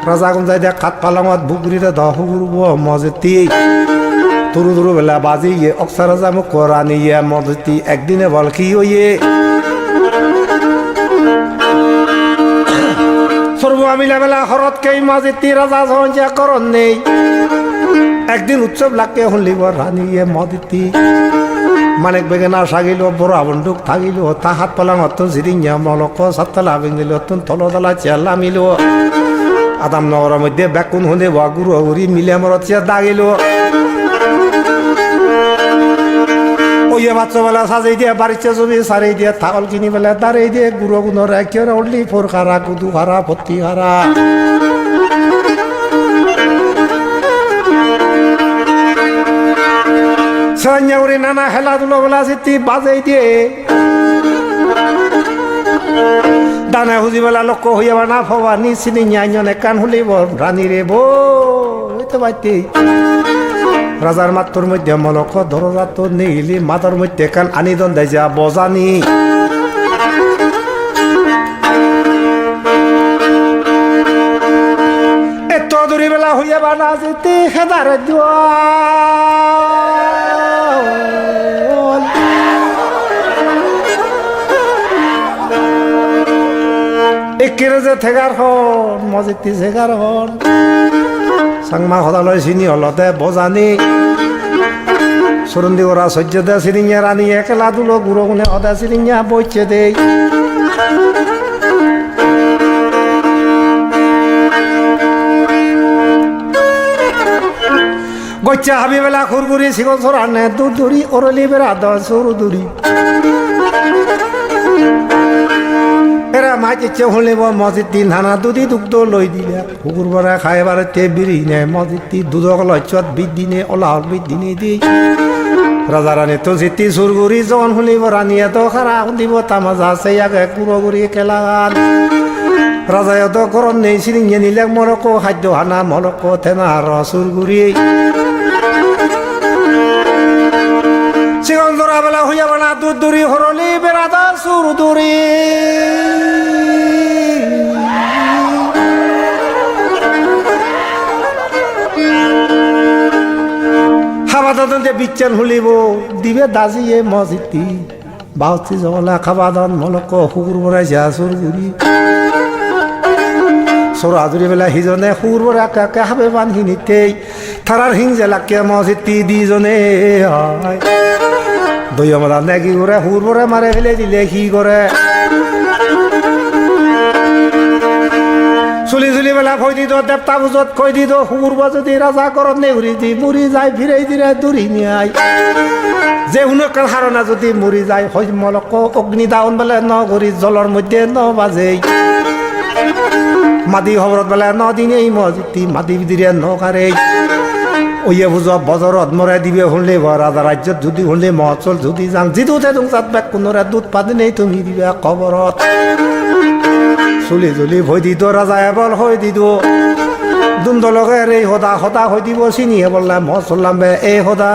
S1: রাজা গুন যাই দেখ খাত পালামত বুকরিতে দহুরব মজিতি তুরু তুরু বেলা বাজি ইয়ে অক্সার রাজা মুখ করানি ইয়ে মজিতি একদিনে বল কি হইয়ে সর্ব আমিলা বেলা হরত কে মজিতি রাজা সঞ্জা করন নেই একদিন উৎসব লাগে হলিব রানী ইয়ে মজিতি মানেক বেগেনা সাগিল বড় বন্দুক থাকিল তা হাত পালাং অত জিরিঙা মলক সাততলা বেঙ্গিল তলতলা চেয়ালা মিল আদাম নগরের মধ্যে বেকুন হলে গুরু গুরি মিলে মরত চেয়ার দাগিল ওইয়ে বাচ্চাবেলা সাজাই দিয়ে বাড়িতে ছবি সারাই দিয়ে থাকল কিনি বেলা দাঁড়াই দিয়ে গুরু গুণর একের উঠলি ফোর খারা কুদু খারা পত্তি খারা সঞ্জাউরি নানা খেলাধুলো বেলা সিদ্ধি বাজাই দিয়ে দানা হুজি বেলা লক্ষ হইয়া না ফবা নিচিনি ন্যায়নে কান হলিব রানী রে বইতে পাইতে রাজার মাত্র মধ্যে মলক দরজা তো নেইলি মাথার মধ্যে কান আনি দন দেয় যা বজানি এত দূরি বেলা হইয়া বানা যেতে হেদার একের যে থেগার হন মজিতি থেগার হন সাংমা সদালয় চিনি হলতে বজানি সুরন্দি ওরা সহ্য দে চিরিঙা রানী একেলা তুলো গুরু গুনে অদা চিরিঙা বইছে দেই গচ্চা হাবি বেলা খুরগুরি শিকল সরানে দূর দূরি ওরলি বেড়া দ সরু দূরি এরা মাছ ইচ্ছে হলিব মসজিদ হানা দুধি দুগ্ধ লই দিলে কুকুর বরা খাইবার তে বিড়ি নে মসজিদ দুধক লচ্ছত বিদ দিনে ওলাহর বিদ দিনে দি রাজা রানী তো জিতি সুরগুরি জন হলিব রানিয়ে তো খারা দিব তামাজা সেই আগে কুরগুরি খেলাগান রাজায় তো গরম নেই সিরিঙে নিলে মরক খাদ্য হানা মরক থেনা সুরগুরি Chadigang Chora Pala huya bana duduri horoli berada surduri Habadante bichan hulibo dibe daziye mositi Bauti zola kabadan moloko hukur bora jasur guri Soraduri bela hizone hukur bora kaka habe ban hinite Tarar hinje lakke mositi dijone ay Doyo mara negi gore hukur bora mare hele dile hi gore Suli suli bela koi dido depta buzot koi dido hukur bozoti raza korot neguri di muri jai phirei dire duri ni ay যে হুনকার হারনা যদি মরি যায় হয় মলক অগ্নি দাউন বলে ন করি জলর মধ্যে ন বাজে মাদি খবরত বলে ন দিনে মসজিদ মাদি বিদিরে ন কারে ওইয়ে বুঝ বজরত মরে দিবে হলে রাজা রাজ্যত যদি হলে মহচল যদি যান জিদুতে তুম চাত ব্যাক কোনরে দুধ পাদি নেই তুমি দিবে খবরত চুলি চুলি ভয় দিত রাজা এবল হয়ে দিত দুন্দলকের এই হদা হদা হয়ে দিব চিনিয়ে বললে মহচল্লাম বে এই হদা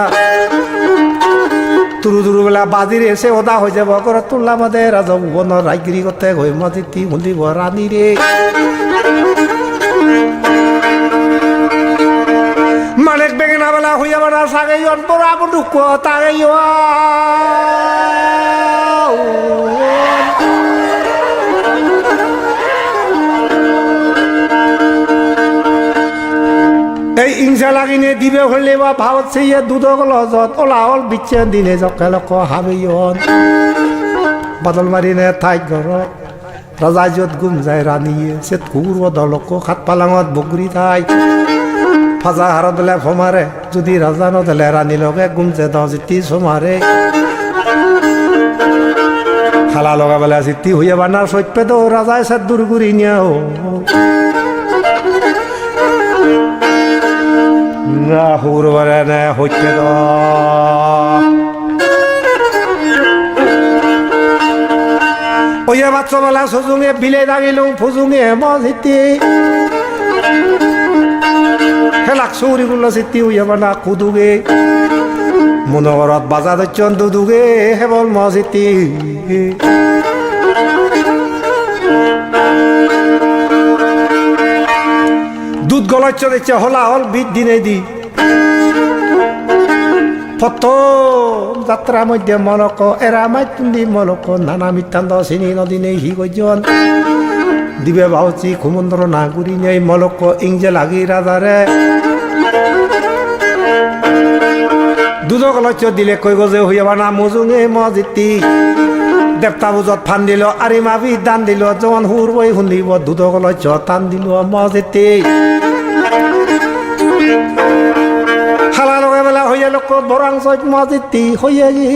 S1: তুরু তুরু বেলা বাজির এসে ওদা হয়ে যাব করে তুললা মাদে রাজা ভুবন রায়গিরি করতে হয়ে মজিতি মুন্দিব রানী রে মালিক বেগেনা বেলা হইয়া বেড়া সাগে অন্তর আপন দুঃখ তাগে এই ইংসা লাগিনে দিবে হলে বা ভাবত সেই দুধ লজত ওলাহল বিচ্ছে দিনে জকালক হাবিয়ন বাদল মারিনে ঠাই ঘর রাজা যত গুম যায় রানিয়ে সে কুকুর দলক খাত পালাঙত বগুরি ঠাই ফাজা হার দিলে ফমারে যদি রাজা নদিলে রানী লগে গুমছে দিতি সোমারে খালা লগা বেলা চিত্তি হইয়া বানার সৈপে তো রাজায় সে দূর করি নিয়ে না হুর বরে নে হইতে তো ওইয়া বাচ্চা বেলা সুজুঙে বিলে দাগিল ফুজুঙে মজিতি হেলাক চৌরি গুলো চিতি হইয়া বানা কুদুগে মনোহরত বাজা দচ্ছন দুদুগে হেবল মজিতি দুধ গলাচ্ছ দেখছে হলা হল বিদ দিনে দি প্রথম যাত্রার মধ্যে মলক এরা মাইতুন্দি মলক নানা মিত্তান্ত চিনি নদীনে হি গজন দিবে ভাবছি কুমন্দ্র না গুরি নেই মলক ইংজে লাগি রাজারে দুধ গলাচ্ছ দিলে কই গজে হইয়া বানা মজুঙে মজিতি দেবতা বুজত ফান দিল আরি মাবি দান দিল যখন হুর বই শুনিব দুধ গলাচ্ছ টান দিল মজিতি হালা লগে বেলা হইয়া লোক বরাং চৈত মজিতি হইয়া গি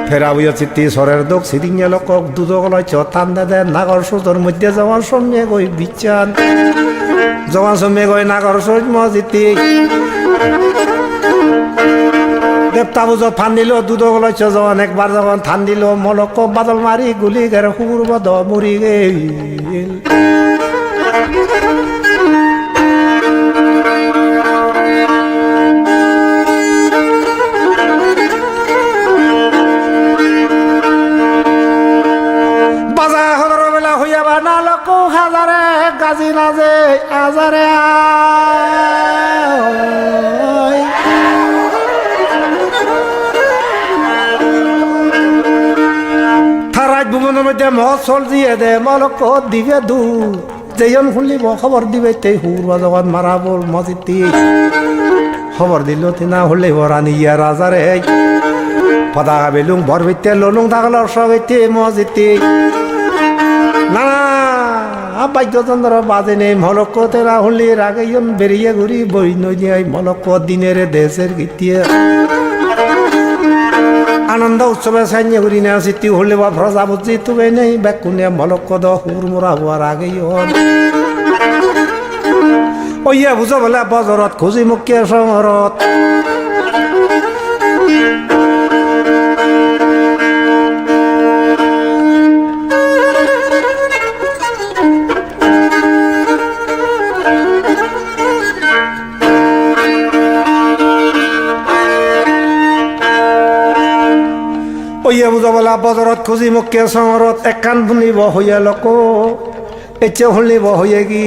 S1: ফেরা বইয়া চিত্তি সরের দোক সিদিঙে লোক দুধ গলাচ্ছ টান দে নাগর সুতোর মধ্যে যখন সময়ে গই বিচান যখন সময়ে গই নাগর চৈত মজিতি দেবতা বুঝত ফান দিল দুধ গলাচ্ছ যখন একবার যখন থান দিল মলক বাদল মারি গুলি গেরে হুকুর বদ মরি গেল বাজা হদর বেলা হইয়া বা না লোক হাজারে গাজি নাজে আজারে ভুবনের মধ্যে মহসল দিয়ে দে মলক দিবে দু যেজন শুনলিব খবর দিবে তে হুর বাজগত মারা বল মজিতি খবর দিল তিনা হলে রানী ইয়া রাজারে পদা বেলুং বর ভিতে ললুং থাকলার সবাইতে মজিতি না বাদ্যযন্ত্র বাজে নেই মলক তেরা হলে রাগে বেরিয়ে ঘুরি বই নই মলক দিনের দেশের গীতিয়ে আনন্দ উৎসবে সাইনে করি না চিত্তি হলে বা ভরসা বুঝি তুবে নেই বেকুনে মলক দ হুর মোরা হওয়ার আগেই হন ওইয়া বুঝো বলে বজরত খুঁজি মুখে সমরত ওইয়া বুঝাবলা বজরত খুঁজি মুখে চঙৰত একান বুনিব হইয়া লোক এচে শুনিব হইয়া কি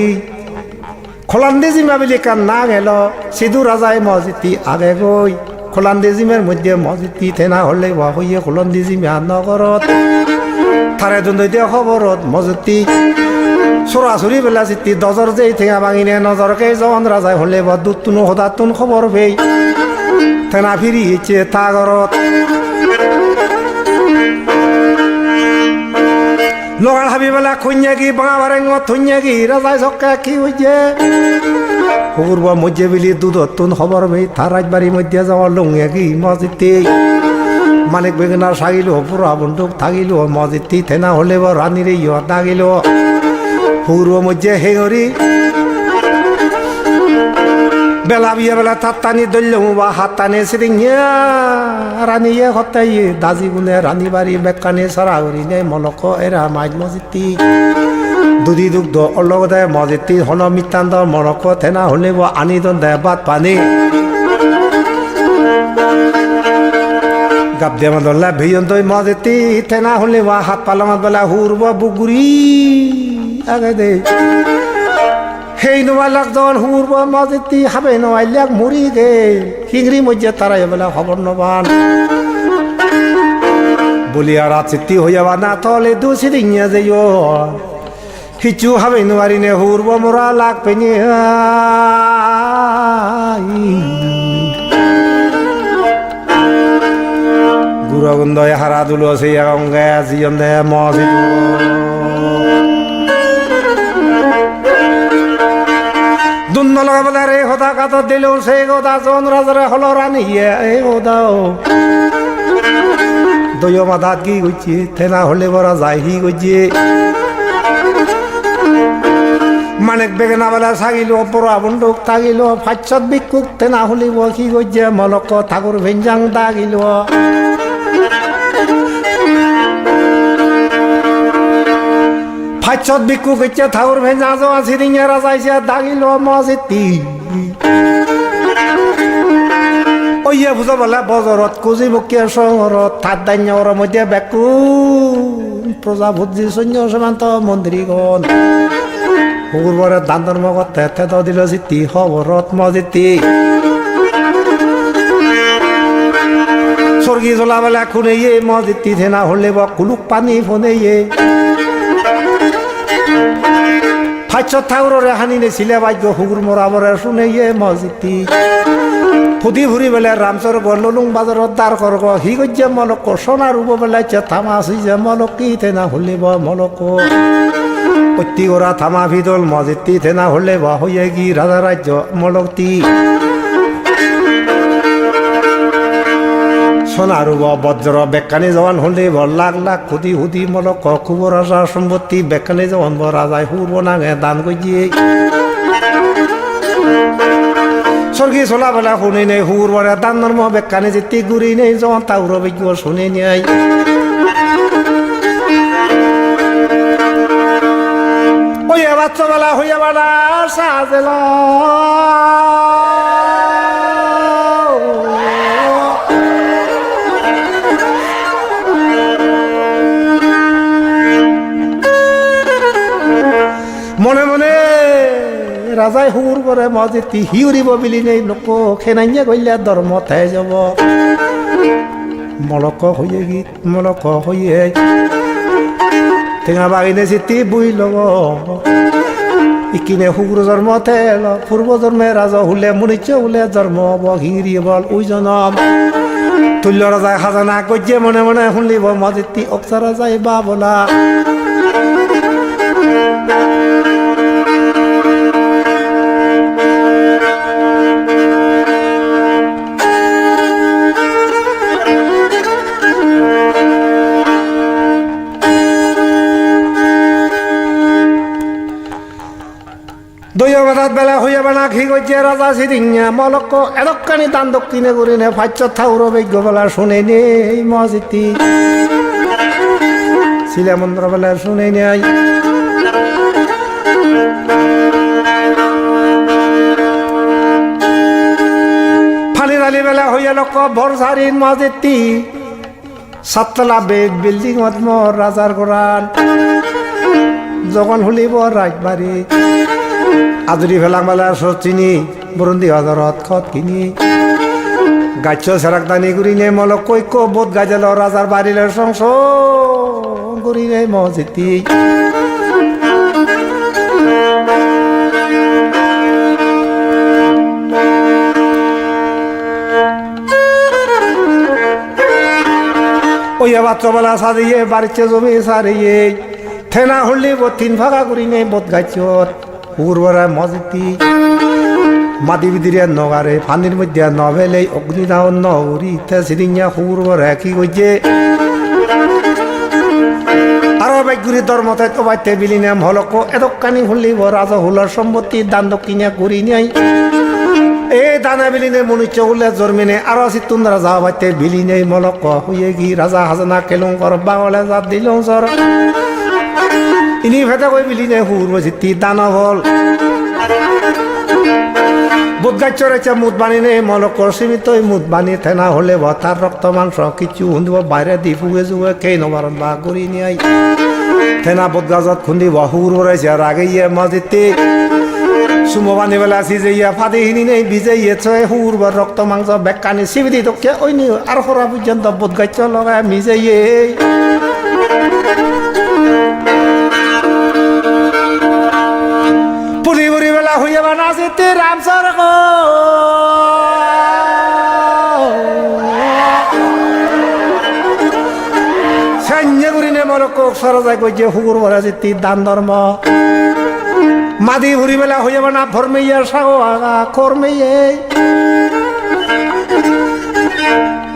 S1: খোলান্দি জিমা বুলি কান না গেল সিধু রাজায় মসজিদটি আগে গই খোলান্দি জিমের মধ্যে মসজিদটি থেনা হলে হইয়া খোলন্দি জিমা নগরত থারে দুন্দে খবরত মসজিদটি চোরাচুরি বেলা চিঠি দজর যে ঠেঙা ভাঙিনে নজরকে জন রাজায় হলে দুতুন সদাতুন খবর পেই থেনা ফিরি ইচ্ছে তা ঘরত লগাল হাবি বেলা খুঁজে বাঙা বারেঙ থুঁজে রাজায় চক্কা কি হইছে পূর্ব মধ্যে বিলি দুধতুন খবর পেই তার রাজবাড়ির মধ্যে যাওয়ার লুঙে কি মসজিদটি মালিক বেগনার সাগিল পুরা বন্দুক থাকিল মসজিদটি থেনা হলে রানীর ইয় থাকিল পূর্ব মধ্যে হেঙরি বেলা বিয়ে বেলা তার টানি দল্য বা হাত টানে সিরিঙিয়া রানিয়ে হতাই দাজি গুনে রানী বাড়ি বেকানে সারা করি নে মলক এরা মাঝ মসজিদটি দুধি দুগ্ধ অলগদে মসজিদটি হন মিত্তান্ত মলক থেনা হলে আনি দে বাদ পানি গাপ দিয়ে মাদল্লা ভিয়ন তৈ মসজিদটি থেনা হলে হাত পালামাত বেলা হুরব বুগুরি আগে দে সেই নোয়ালাক যখন হুরব মসজিদটি হাবে নোয়াইলাক মুড়ি গে হিংরি মধ্যে তারাই বেলা খবর নবান বলিয়া রাত চিত্তি হইয়াবা না তলে দু সিরিঙিয়া যাইও হিচু হাবে নোয়ারি নে হুরব মোরা লাগ পেনি গুরগন্ধয় হারা দুলো সেই অঙ্গে জীবন দে মসজিদ দুন্ন লগাবলে রে হতা কাত দিল সেই গোদা জন রাজারে হল রানিয়ে এই গোদাও দয় মাদাত কি গইছে থেনা হলে বড় যায় হি গইছে মানেক বেগনা বেলা সাগিল পরা বন্দুক থাকিল ফাইছত বিকুক থেনা হলিব কি গইছে মলক ঠাকুর ভেঞ্জাং দাগিল ফাইছত বিকু গইছে ঠাকুর ভেঞ্জা যাওয়া সিরিঙে রাজাইছে দাগিল মসজিদটি ওইয়া বুঝা বলে বজরত কুজি মুখে চঙৰত থাত দান্যর মধ্যে বেকুন প্রজাপতি সৈন্য সীমান্ত মন্ত্রীগণ পূর্বরে দান ধর্ম করতে তেত দিল চিঠি খবরত মসজিদটি স্বর্গী জ্বলা বেলা খুনে মসজিদটি থেনা হলে কুলুক পানি ফোনে ফাইছত ঠাকুরের হানি নেছিলে ভাগ্য হুগুর মরাবরে শুনে মসজিদটি ফুটি ফুরি বেলে রামচর গলুং বাজারত দাঁড় করগ হি গজ্জে মলক সোনার উপ বেলাইছে থামা যে মলক কি থেনা হলিব মলক প্রতি ওরা থামা ভিদল মসজিদটি থেনা হলে বা হইয়ে গি রাজা রাজ্য মলকটি সোনারু বজ্র বেকানি জওয়ান হলে লাখ লাখ কোটি হুদি মলক খুবর রাজার সম্পত্তি বেকানি জওয়ান রাজায় হুরব নাঙে দান গজিয়ে স্বর্গী চলা বেলা শুনে নেই হুর বরে দান ধর্ম বেকানি যেতি ঘুরি নেই জওয়ান তাউর বিজ্ঞ শুনে নেই ওই বাচ্চা বেলা হইয়া বেলা সাজেল মনে মনে রাজাই হুর করে মসজিদটি হিউরিব বিলি নেই লোক খেনাইয়া কইলে ধর্ম থাই যাব মলক হইয়ে গীত মলক হইয়ে টেঙা বাগিনে চিঠি বুই লব ইকিনে হুগুর জন্ম থেল পূর্ব জন্মে রাজা হুলে মুনিচ হুলে জন্ম হব হিংরি বল ওই জনম তুল্য রাজায় খাজানা গজ্জে মনে মনে শুনলিব মসজিদটি অক্সা রাজাই বা বলা বেলা হইয়া বেলা ঘি গজ্জে রাজা সিরিঙা মলক এদকানি দান দক্ষিণে করি নে ফাইছত ঠাকুর বিজ্ঞ বেলা শুনে নেই মসজিদটি শিলা মন্দির বেলা শুনে নেই ফালি দালি বেলা হইয়া লোক ভরসারিন মসজিদটি সাততলা বিল্ডিং রাজার গোরান যখন হুলিব রাজবাড়ি আদুরি ফেলাং বেলা সচিনি বরুন্দি হজরত খত কিনি গাছ সেরাকদানি গুরিনে মলক কৈক বোধ গাজেল রাজার বাড়িলে সংস গুরিনে মজিতি ওই বাচ্চাবেলা সাজিয়ে বাড়িতে জমি সারিয়ে থেনা হলি তিন ভাগা গুরিনে বোধ গাছত উর্বরা মজিতি মাটি বিদিরে নগারে পানির মধ্যে নভেলে অগ্নিদাহন নগরী ইত্যা সিরিঙা উর্বরা কি করছে আরো বেগুরি ধর্মতে তো বাইতে বিলিনে হলক এদকানি হলিব রাজা হুলার সম্পত্তি দান দক্ষিণা করি নাই এই দানা বিলিনে মনুষ্য হলে জন্মিনে আরো সিতুন্দ্রা যা বাইতে বিলিনে মলক হইয়ে গি রাজা হাজানা কেলুং কর বাঙলে যা দিল সর ইনি ভেদা কই বিলিনে হুরব সিদ্ধি দানা হল বুধ গাছ চড়েছে মুদ বানি নেই মলক সীমিত মুদ বানি থেনা হলে তার রক্ত মাংস কিছু হুন্দিব বাইরে দি ফুয়ে জুয়ে খেয়ে নবারণ বা করি নিয়াই থেনা বুধ গাছত খুন্দিব হুর বরেছে আর আগে ইয়ে মজিতে সুমো বানি বেলা সিজে ইয়া ফাঁদি হিনি নেই ভিজে ইয়েছে হুর বর রক্ত মাংস বেকানি সিবিদি তোকে ওই নি আর খরা পর্যন্ত বুধ গাছ লগায় মিজে ইয়ে পুরি পুরি বেলা হইয়া বানা যেতে রামসর সৈন্য গুরিনে মরক সরজাই কইছে হুকুর ভরা যেতে দান ধর্ম মাদি ভুরি বেলা হইয়া বানা ফরমেইয়া সাগো আগা কর্মেইয়ে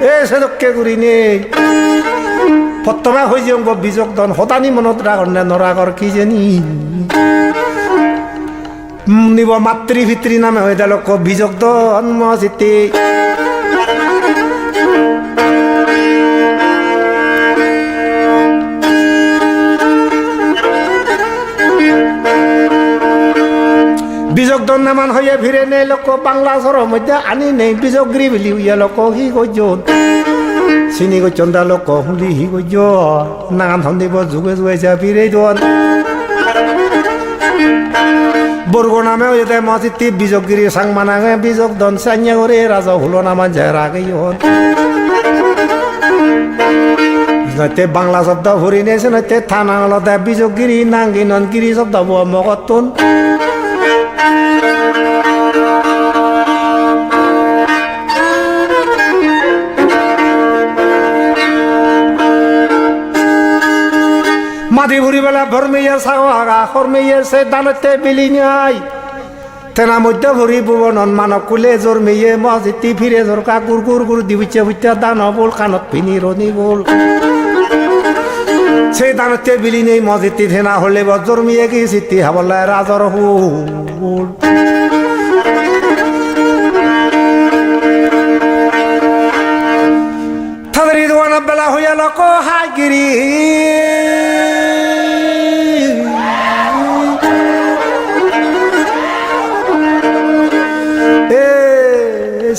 S1: এ সেদকে গুরিনে প্রথমে হয়ে যাও বিযোগ দন হতানি মনত রাগর নে নরাগর কি জানি নিব মাতৃ ভিত্রি নামে হয়ে গেল বিযোগ দন মসিতে বিযোগ দন নামান হয়ে ফিরে নেই লোক বাংলা সর মধ্যে আনি নেই বিযোগ গিরিবিলি হইয়া লোক হি গজন চিনি গজন্দা লোক হুলি হি গজ নাগান ধন্দিব যুগে যুগে যা ফিরে দন বর্গ নামে ওই মসজিদ বিযোগগিরি সাংমানাঙে বিযোগ দন সাইয়া করে রাজা হুলো নামা যায় রাগেই হন নইতে বাংলা শব্দ ভরি নিয়েছে নইতে থানা হলো দে বিযোগগিরি নাঙ্গি ননগিরি শব্দ মগতুন মাদি ভুরি বেলা ভরমেয়ার সাগো আগা খরমেয়ার সে দানতে বিলি নাই তেনা মধ্য ভরি ভুবনন মানব কুলে জোর মেয়ে মসজিদটি ফিরে জোর কাকুর গুর গুর দিবিচ্ছে বুঝতে দান বল কানত পিনি রনি বল সেই দানতে বিলি নেই মসজিদটি থেনা হলে বজর মেয়ে কি সিদ্ধি হাবলায় রাজর হুল থাদরি দোয়ান বেলা হইয়া লোক হাইগিরি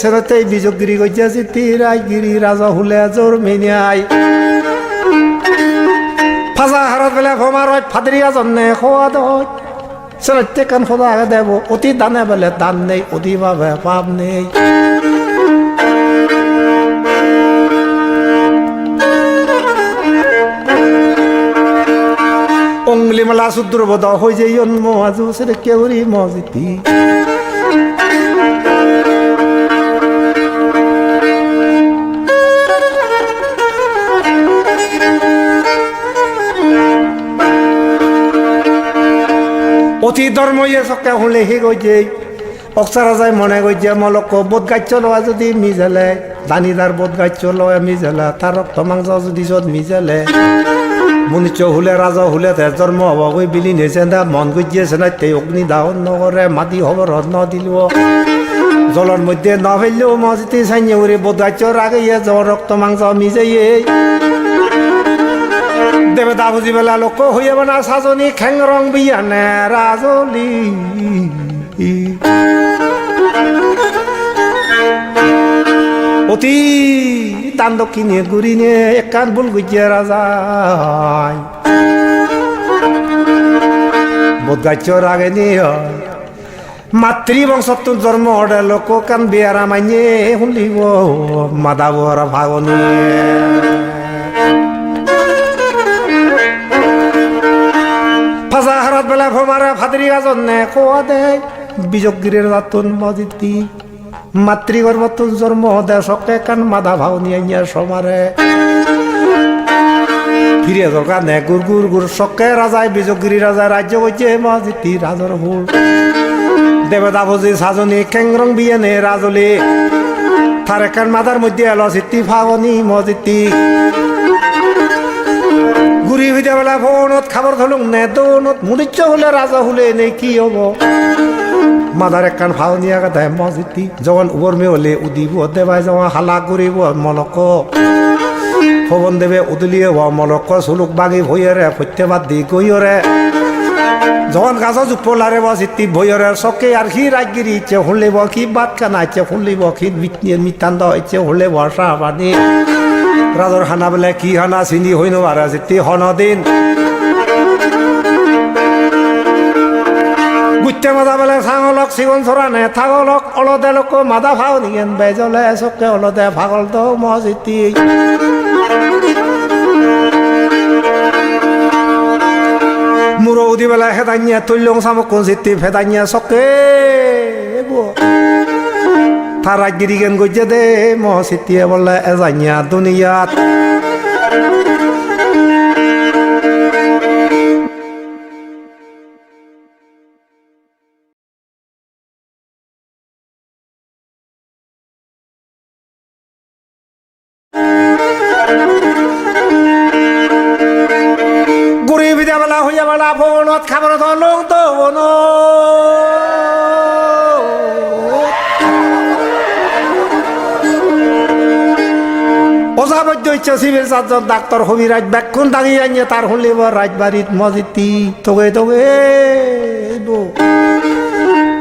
S1: সেনাতে বিযোগগিরি গজ্জাছি তিরাইগিরি রাজা হুলে জোর মেনিয়াই ফাজা হারাত বেলা ভমার ফাদরিয়া জন্নে খোয়া দয় সেনাতে কান খোদা আগে দেব অতি দানে বেলে দান নেই অতি ভাবে পাপ নেই অঙ্গলি মালা শুদ্রবোধ হয়ে যে জন্ম আজু সেটা কেউরি মজিতি অতি ধর্ম ইয়ে সকে হলে হি গইছে অক্সারা যায় মনে গইছে মলক বোধ গাছ লওয়া যদি মিজালে দানিদার বোধ গাছ লওয়া মিজালে তার রক্ত মাংস যদি যত মিজালে মনুষ্য হুলে রাজা হুলে তার জন্ম হব গই বিলি নেছে না মন গইছে না তে অগ্নি দাহন নগরে মাটি হবর ন দিল জলের মধ্যে ন ফেললেও মসজিদে সাইনে উড়ে বোধ গাছ আগে ইয়ে জ্বর রক্ত মাংস মিজাইয়ে দেবে দাবুজি বেলা লোক হইয়া বানা সাজনি খেং রং বিয়ানে রাজলি অতি দান দক্ষিণে গুরিনে একান ভুল গুজিয়ে রাজায় বোধ গাছর আগে নিয়ে মাতৃবংশত জন্ম অডে লোক কান বেয়ারা মাইনে শুনিব মাদাবর ভাগনি ফাঁসা হারাত বেলা ভমারে ভাদরি গাজনে কোয়া দে বিজগিরের রাতুন মজিতি মাতৃগর্ভতুন জন্ম দে সকে কান মাদা ভাগনি আইয়া সমারে ফিরে দরকার নে গুর গুর গুর সকে রাজায় বিজগিরি রাজায় রাজ্য হইছে মজিতি রাজর ভুল দেবতা বুঝি সাজনী কেংরং বিয়েনে রাজলি থারেকান মাদার মধ্যে এলো সিদ্ধি ফাগনি মজিতি গুড়ি হইতে বেলা ফোনত খাবার ধরলুম নে দৌনত মুনিচ্ছ হলে রাজা হলে নেই কি হব মাদার একখান ফাগনি আগাতায় মজিতি যখন উর্মে হলে উদিব দেবাই যখন হালা করিব মলক ভবন দেবে উদলিয়ে মলক সুলুক বাগি ভইরে ফত্যবাদ দি গইরে যখন গাছ জুপলারে বসিতি বইয়ের সকে আর কি রাজগিরি ইচ্ছে হলে কি বাদ কানা ইচ্ছে হলিব কি মিতান্দ ইচ্ছে হলে বর্ষা পানি রাজর হানা বেলে কি হানা চিনি হইন আর জিতি হন দিন গুটে মাদা বেলে ছাগলক চিগন চরা নে থাগলক অলদে লোক মাদা ভাও নিগেন বেজলে চকে অলদে ভাগল তো মজিতি মুরো উদি বেলা হেদাইয়া তুল্যং সামক জিতি ফেদাইয়া সকে তারা গিরিগেন গজে দে মসিতিয়ে বলে এজাইয়া দুনিয়াত গুড়ি বিদা বেলা হইয়া বেলা ফোনত খাবার ধরলং তো বন ওজাবৈদ্য ইচ্ছা সিভিল সার্জন ডাক্তার হবি রাজ ব্যাকুন দাঁড়িয়ে আনিয়ে তার হলিব রাজবাড়িত মজিতি তোগে তোগে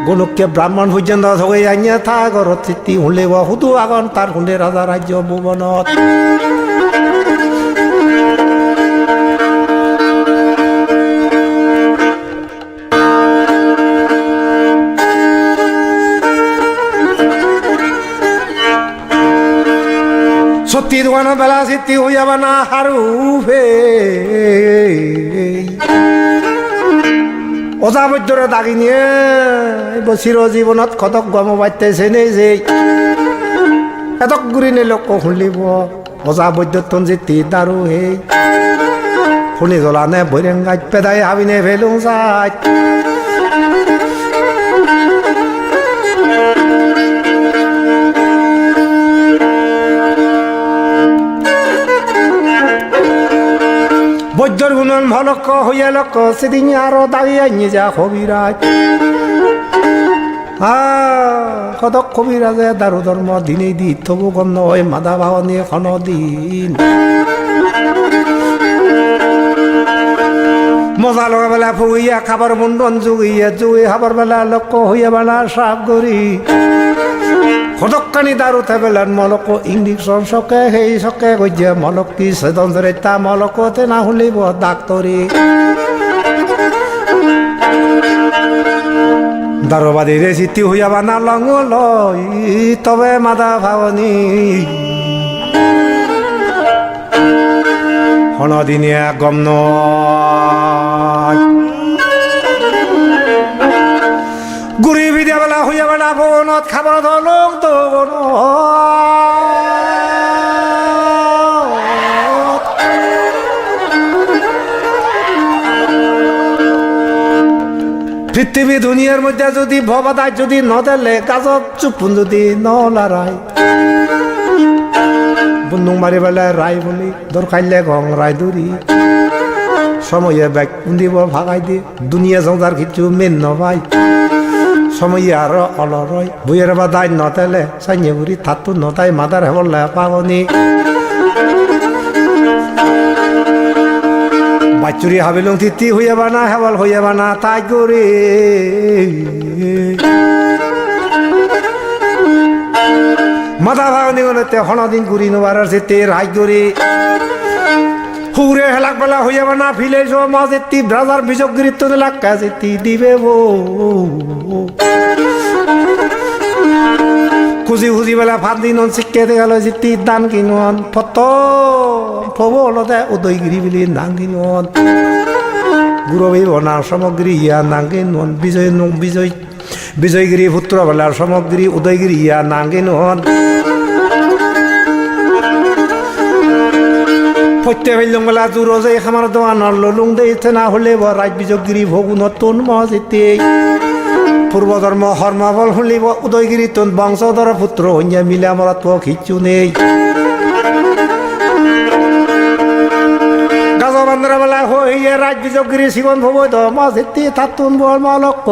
S1: গোলককে ব্রাহ্মণ পর্যন্ত তোগে আনিয়ে থা ঘরত চিত্তি হলিব হুদু আগন তার হলে রাজা রাজ্য ভুবনত সত্যি দোকান বেলা সিদ্ধি হইয়া বানা হারু ফে অজাবৈদ্যরে দাগি নিয়ে চির জীবনত কতক গম পাইতেছে নেই যে এতক গুড়ি নে লোক শুনিব অজাবৈদ্যতন জিতি দারু হে শুনি জ্বলা নে বৈরেঙ্গাত পেদাই হাবিনে ফেলুং চাই বৈদ্যর গুণন ভলক হইয়া লক সেদিন আরো দাঁড়িয়ে নিয়ে যা কবিরাজ কতক কবিরাজে দারু ধর্ম দিনে দি তবু গণ্য হয় মাদা ভাগনি খন দিন মজা লগা বেলা ফুইয়া খাবার মুন্ডন জুগিয়া জুই খাবার বেলা লক্ষ হইয়া বেলা সাপ গরি কতকানি দারু থাকলেন মলক ইংলিশ সকে সেই সকে গজ্ঞা মলক কি সেদন তা মলকতে না হলিব ডাক্তরি দারোবাদী রে চিঠি হইয়া বানা লং লই তবে মাদা ভাবনি হনদিনিয়া গম নয় গুড়ি বিদ্যা বেলা হইয়া বেলা বনত খাবার ধরলং তো পৃথিবী দুনিয়ার মধ্যে যদি ভবাদায় যদি নদেলে গাজব চুপুন যদি নলারাই বন্ধু মারি বেলায় রায় বলি দরকাইলে গং রায় দূরি সময়ে ব্যাগ দিব ভাগাই দি দুনিয়া সংসার কিছু মেন নভাই সময় আরো অলরয় বইয়ের বা দায় নতেলে সাইনে বুড়ি থাতু নতাই মাদার হেবলে পাবনি বাচ্চুরি হাবিলং তিতি হইয়া বানা হেবল হইয়া বানা তাই করে মাথা ভাঙনি গলতে হনদিন গুড়ি নোবার যেতে রাই করে হুরে হেলাক বেলা হইয়া না ফিলে মজেতি ব্রাজার বিজক গৃত্য এলাকা যেতি দিবে খুঁজি খুঁজি বেলা ফাঁদ দিন শিক্ষে গেল যেতি দান কিনুন ফত ফবলতে উদয়গিরি বিলি নাং কিনুন গুরবী বনার সামগ্রী ইয়া নাং কিনুন বিজয় বিজয় বিজয়গিরি পুত্র বেলার সামগ্রী উদয়গিরি ইয়া নাং কিনুন প্রত্যেক হইলং বেলা জুর যে খামার দোয়ানর ললুং দেইতে না হলে রাজ বিজয়গিরি ভগুন তুন মজিতে পূর্ব ধর্ম হর্মবল হলিব উদয়গিরি তুন বংশধর পুত্র হইয়া মিলা মরাত খিচু নেই গাজবান্দ্রা বেলা হইয়া রাজ বিজয়গিরি শিবন ভব মজিতে তাতুন বল মলক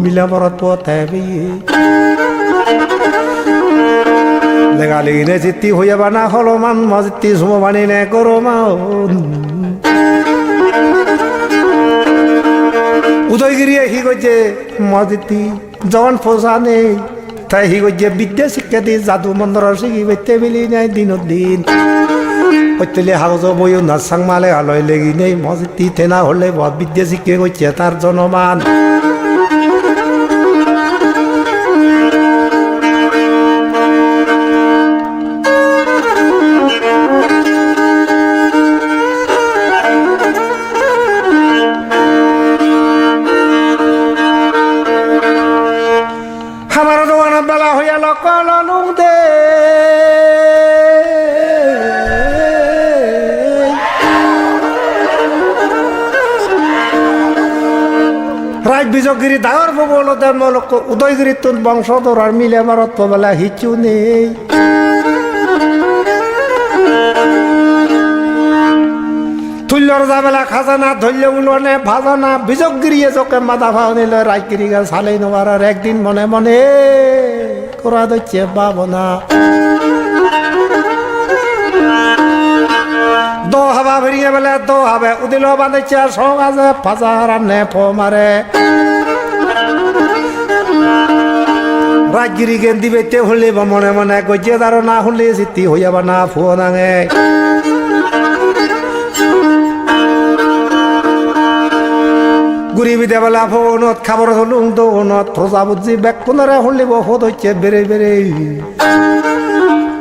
S1: মিলা মরাত তেবি লেগালেগি নে চিত্তি হইয়া বানা হলমান মজিতি সুম বানি নে গরমান উদয়গিরি হি গজে মজিতি জন ফোসা নেই তাই হি গজে বিদ্যা শিক্ষা দি জাদু মন্ত্র শিখি বেতে মিলি নাই দিনত দিন ওইতলে হাগজ বইও না সাংমালে আলয় লেগি নেই মজিতি তেনা হলে বিদ্যা শিক্ষে গজে তার জনমান বিজয়গিরি ডাঙর বলদের মলক উদয়গিরি তুন বংশধর আর মিলে মারত বেলা হিচু নেই তুল্যর যাবেলা খাজানা ধরলে উলনে ভাজানা বিজয়গিরিয়ে চোখে মাথা ভাও নিল রায়গিরি গা সালাই নেবার আর একদিন মনে মনে করা দিচ্ছে বাবনা দো হাবা ভেরিয়ে বেলে দো হবে উদিল বাঁধেছে সব আছে ফাজার নে ফো মারে রাজগিরি গেন্দি বেতে হলে বা মনে মনে গজে দাঁড়ো না হলে জিতি হইয়া বা না ফো নাঙে গুড়ি বিদে বেলা ফোনত খাবার হলুম দোনত প্রজা বুঝি বেকুনরে হলিব হত হচ্ছে বেড়ে বেড়ে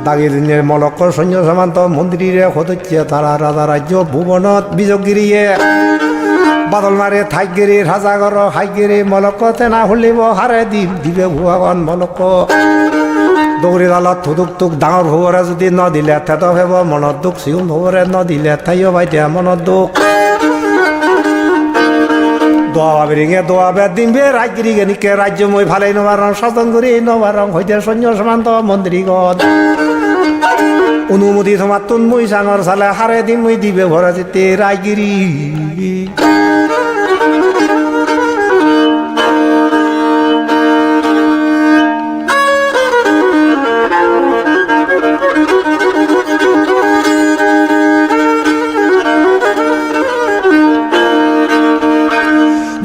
S1: দাগি দিনের মলক সৈন্য সামান্ত মন্দিরে হচ্ছে তারা রাজা রাজ্য ভুবনত বিজয়গিরিয়ে বাদল মারে থাইগিরি রাজাগর হাইগিরি মলক তেনা হলিব হারে দিবে ভুয়াগন মলক দৌড়ি দালত থুদুক তুক ডাঙর ভুবরে যদি ন দিলে থেত ভেব মনত দুখ সিউন ভুবরে ন দিলে থাইও বাইতে মনত দুখ দোয়া বেরিঙে দোয়া বে দিনবে রাজগিরিগে নিকে রাজ্য মই ভালাই নবার শাসন করি নবার হইতে সৈন্য সমান্ত মন্ত্রীগণ অনুমতি তোমার তুন মুই সাঙর সালে হারে দিন মুই দিবে ভরা যেতে রাজগিরি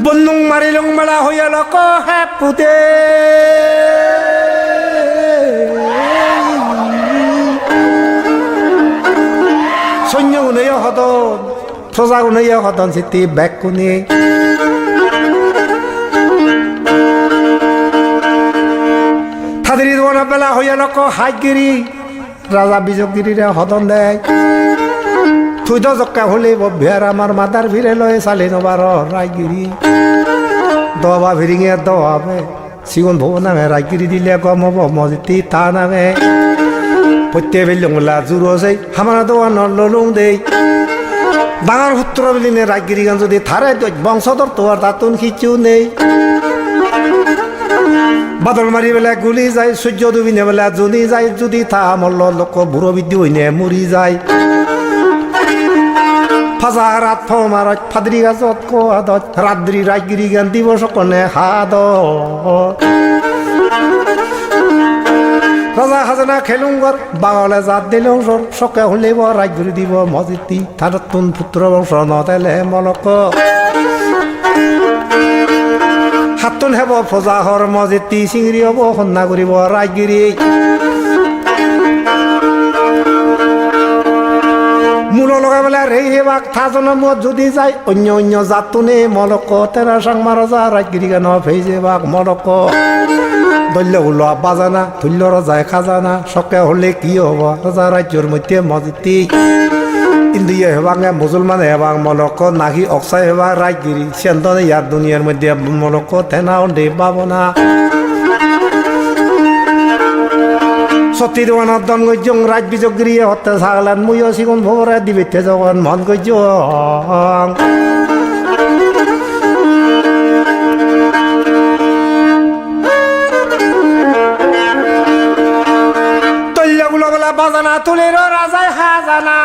S1: বন্দুং মারিলং মেলা হইয়া লোক হে পুতে সৈন্য গুণে হতন প্রজা গুণে হতন সিটি ব্যাগ কুনি থাদিরি দোয়ানা বেলা হইয়া লোক হাইগিরি রাজা বিজয়গিরিরে হতন দেয় তুই তো জক্কা হলে ভের আমার মাদার ভিড়ে লয়ে চালি নবার রায়গিরি দবা ভিড়িঙে দবে সিগুন ভব নামে রায়গিরি দিলে গম হব মজিতি তা নামে প্রত্যেক বেললা জুর যাই আমার দোয়ান ললুং দেই ডাঙর সূত্র বিলিনে রায়গিরি গান যদি থারে বংশধর তোয়ার তাতুন খিচু নেই বাদল মারি বেলা গুলি যায় সূর্য ডুবিনে বেলা জুনি যায় যদি থা মল্ল লোক বুড়ো বিদ্যু হইনে মরি যায় ফাজা রাত ফমারত ফাদরি গাছত কোয়াদত রাদ্রি রাজগিরি গান দিবস কনে হাদ রাজা খাজনা খেলুঙ্গর বাঙালে জাত দিলেও সকে হলিব রাজগুরি দিব মজিতি থারতুন পুত্র বংশ নতেলে মলক হাতুন হেব ফজা হর মজিতি চিংড়ি হব সন্না করিব রাজগিরি মলকা বেলা রে হেবাক থাজন যদি যায় অন্য অন্য জাতুনে মলক তেরা সাংমা রাজা রাজগিরি গান ফেজে বাক মলক দল্য উল্ল বাজানা তুল্য রাজায় খাজানা সকে হলে কি হব রাজা রাজ্যর মধ্যে মজিতি ইন্দিয়া হেবাঙ্গে মুসলমান হেবাং মলক নাহি অক্সাই হেবা রাজগিরি সেন্দনে ইয়ার দুনিয়ার মধ্যে মলক তেনা দে বাবনা সত্যি দোকান দন গজ্জং রাজ বিজগিরিয়ে হতে সাগলান মুইও সিগুন ভোরে দিবিতে যখন মন গজ্জং তল্যগুলো বলা বাজানা তুলির রাজায় হাজানা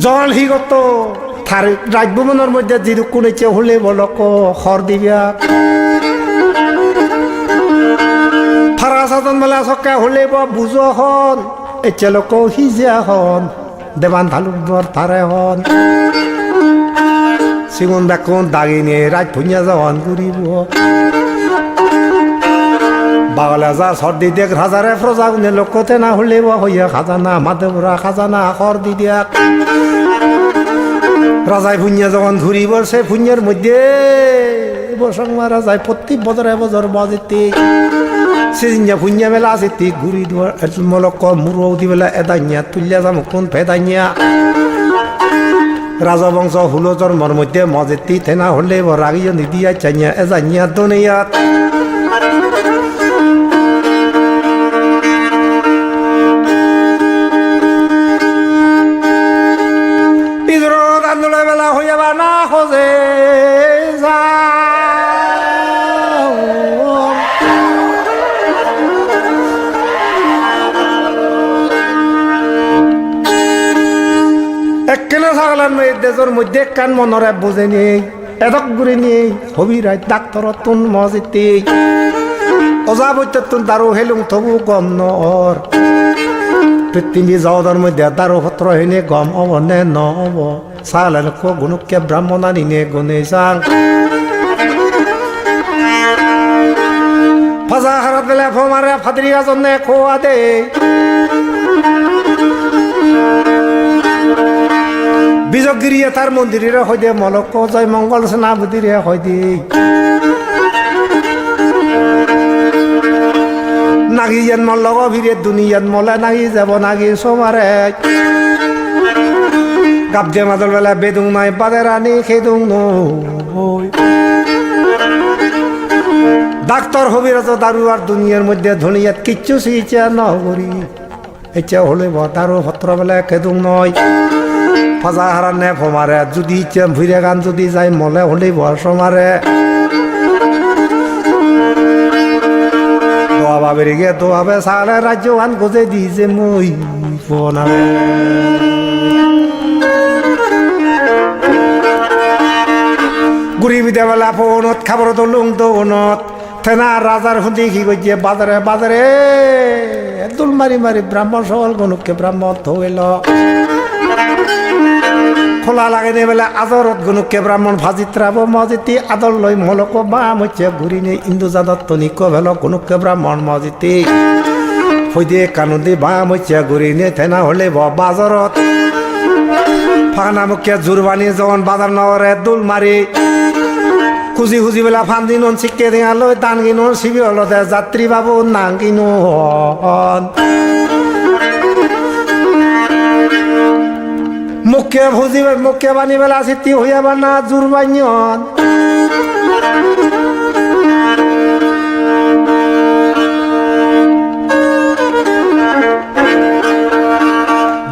S1: জল হিগত থার রাজভবনের মধ্যে যিদু কোনেছে হলে বলক খর দিবিয়া ফারা সাধন মেলা সকা হলে বুঝো হন এচে লোক হিজিয়া হন দেবান তালুকদর তারে হন সিগুন বেকুন দাগিনে রাজ ভুঁইয়া যাওয়ান ঘুরিব বাগলা যা সর্দি দেখ রাজারে প্রজা গুনে লোকতে না হলে হইয়া খাজানা মাধবরা খাজানা খর দি দিয়া রাজায় ভুঁইয়া যখন ঘুরিব সে ভুঁইয়ার মধ্যে বসংমা রাজায় প্রতি বছরে বছর বাজিতে সেদিন ভুঁইয়া মেলা আসিতে ঘুরি দেওয়ার মলক মুরৌ দি বেলা এদাইয়া তুলিয়া যাম কোন ফেদাইয়া রাজবংশ হুলো জন্মর মধ্যে মজেতি থেনা হলে রাগিয়া নিদিয়া চাইয়া এজাইয়া দুনিয়াত বেলা হইয়া বা না খোঁজে একখানে ছাগলার মেয়ে দেশের মধ্যে কান মনরে বুঝে নেই এদক ঘুরে নেই হবি রায় ডাক্তর তুন মজিতে অজা বৈতে তুন দারু হেলুং তবু গম নর পৃথিবী জগতের মধ্যে দারু পত্র হেনে গম হব নে নহব সালান কো গুনুকে ব্রাহ্মণানি নে গুনে সাং ফাজা হারাত বেলা ফমারে ফাদরি গাজনে খোয়া দে বিজগিরিয়ে তার মন্দিরে হয় দে মলক জয় মঙ্গল সেনাপতিরে হয় দে নাগি জন্ম লগ ভিড়ে দুনিয়াত মলে নাগি যাব নাগি সমারে গাবদে মাদল বেলা বেদুং নাই বাদের আনি খেদুং নই ডাক্তার হবিরাজ দারু আর দুনিয়ার মধ্যে ধনিয়াত কিচ্ছু সিচা নগরি এচা হলে দারু ভত্র বেলা খেদুং নয় ফাজা হারান নে ফমারে যদি ইচ্ছা ভুইরে গান যদি যাই মলে হলে বসমারে দোয়া বাবের গে দোয়াবে সালে রাজ্য গান গোজে দিয়েছে মই ফোনাবে গুড়ি বিদে বেলা ফোনত খাবার দলুং দোনত থেনা রাজার হুঁদি কি করছে বাজারে বাজারে দুল মারি মারি ব্রাহ্মণ সকল গনুককে ব্রাহ্মণ থইল খোলা লাগে নে বেলা আদরত গনুককে ব্রাহ্মণ ভাজিত্রাব মজিতি আদর লই মলক বাম হচ্ছে ঘুরি নে ইন্দু জাদত তনিক ভেল গনুককে ব্রাহ্মণ মজিতি হইদে কানুদি বাম হচ্ছে ঘুরি নে থেনা হলে বাজারত ফানা মুখে জুরবানি যখন বাজার নগরে দুল মারি খুঁজি খুঁজি বেলা ফান্দি নুন শিখে দিয়া লই দান কিনুন শিবি হলদে যাত্রী বাবু নাং কিনু মুখে ভুজি মুখে বানি বেলা সিদ্ধি হইয়া বানা জুরবাইন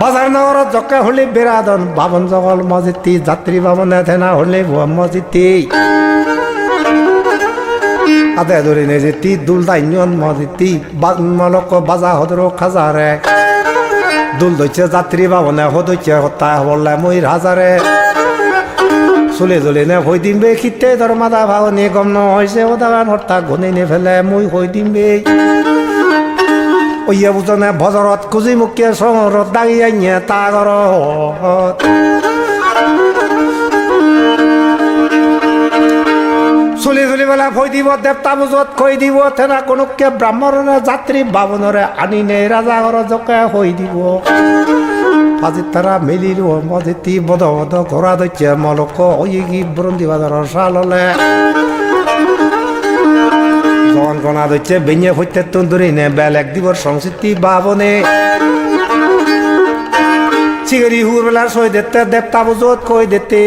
S1: বাজার নগরত জকে হলে বেড়াদন বাবন জগল মজিতি যাত্রী বাবনে থেনা হলে মজিতি আদে ধরে নে যেতি দুল দাইন মজিতি মলক বাজা হদর খাজারে দুল দইছে যাত্রী বাবনে হদইছে হতা বললে মই হাজারে চলে চলে নে হই দিম বে খিতে ধর মাদা ভাগনি গম নহইছে ওদাগান হর্তা গনে নে ফেলে মই হই দিম বে ওইয়া বুঝনে বজরত কুজি মুখে শহরত দাগি আইনে তাগর বেলা ভই দিব দেবতা বুজত কই দিব তেনা কোনোকে ব্রাহ্মণরে যাত্রী বাবনরে আনি নেই রাজা ঘর জকে হই দিব আজি তারা মিলিল মজিতি বদ বদ ঘোরা দইছে মলক ওই কি বরন্দি বাজার সাললে জন গনা দইছে বেñে হইতে তন্দুরি নে বেলেগ দিবর সংস্কৃতি বাবনে চিগরি হুর বেলা সই দিতে দেবতা বুজত কই দিতে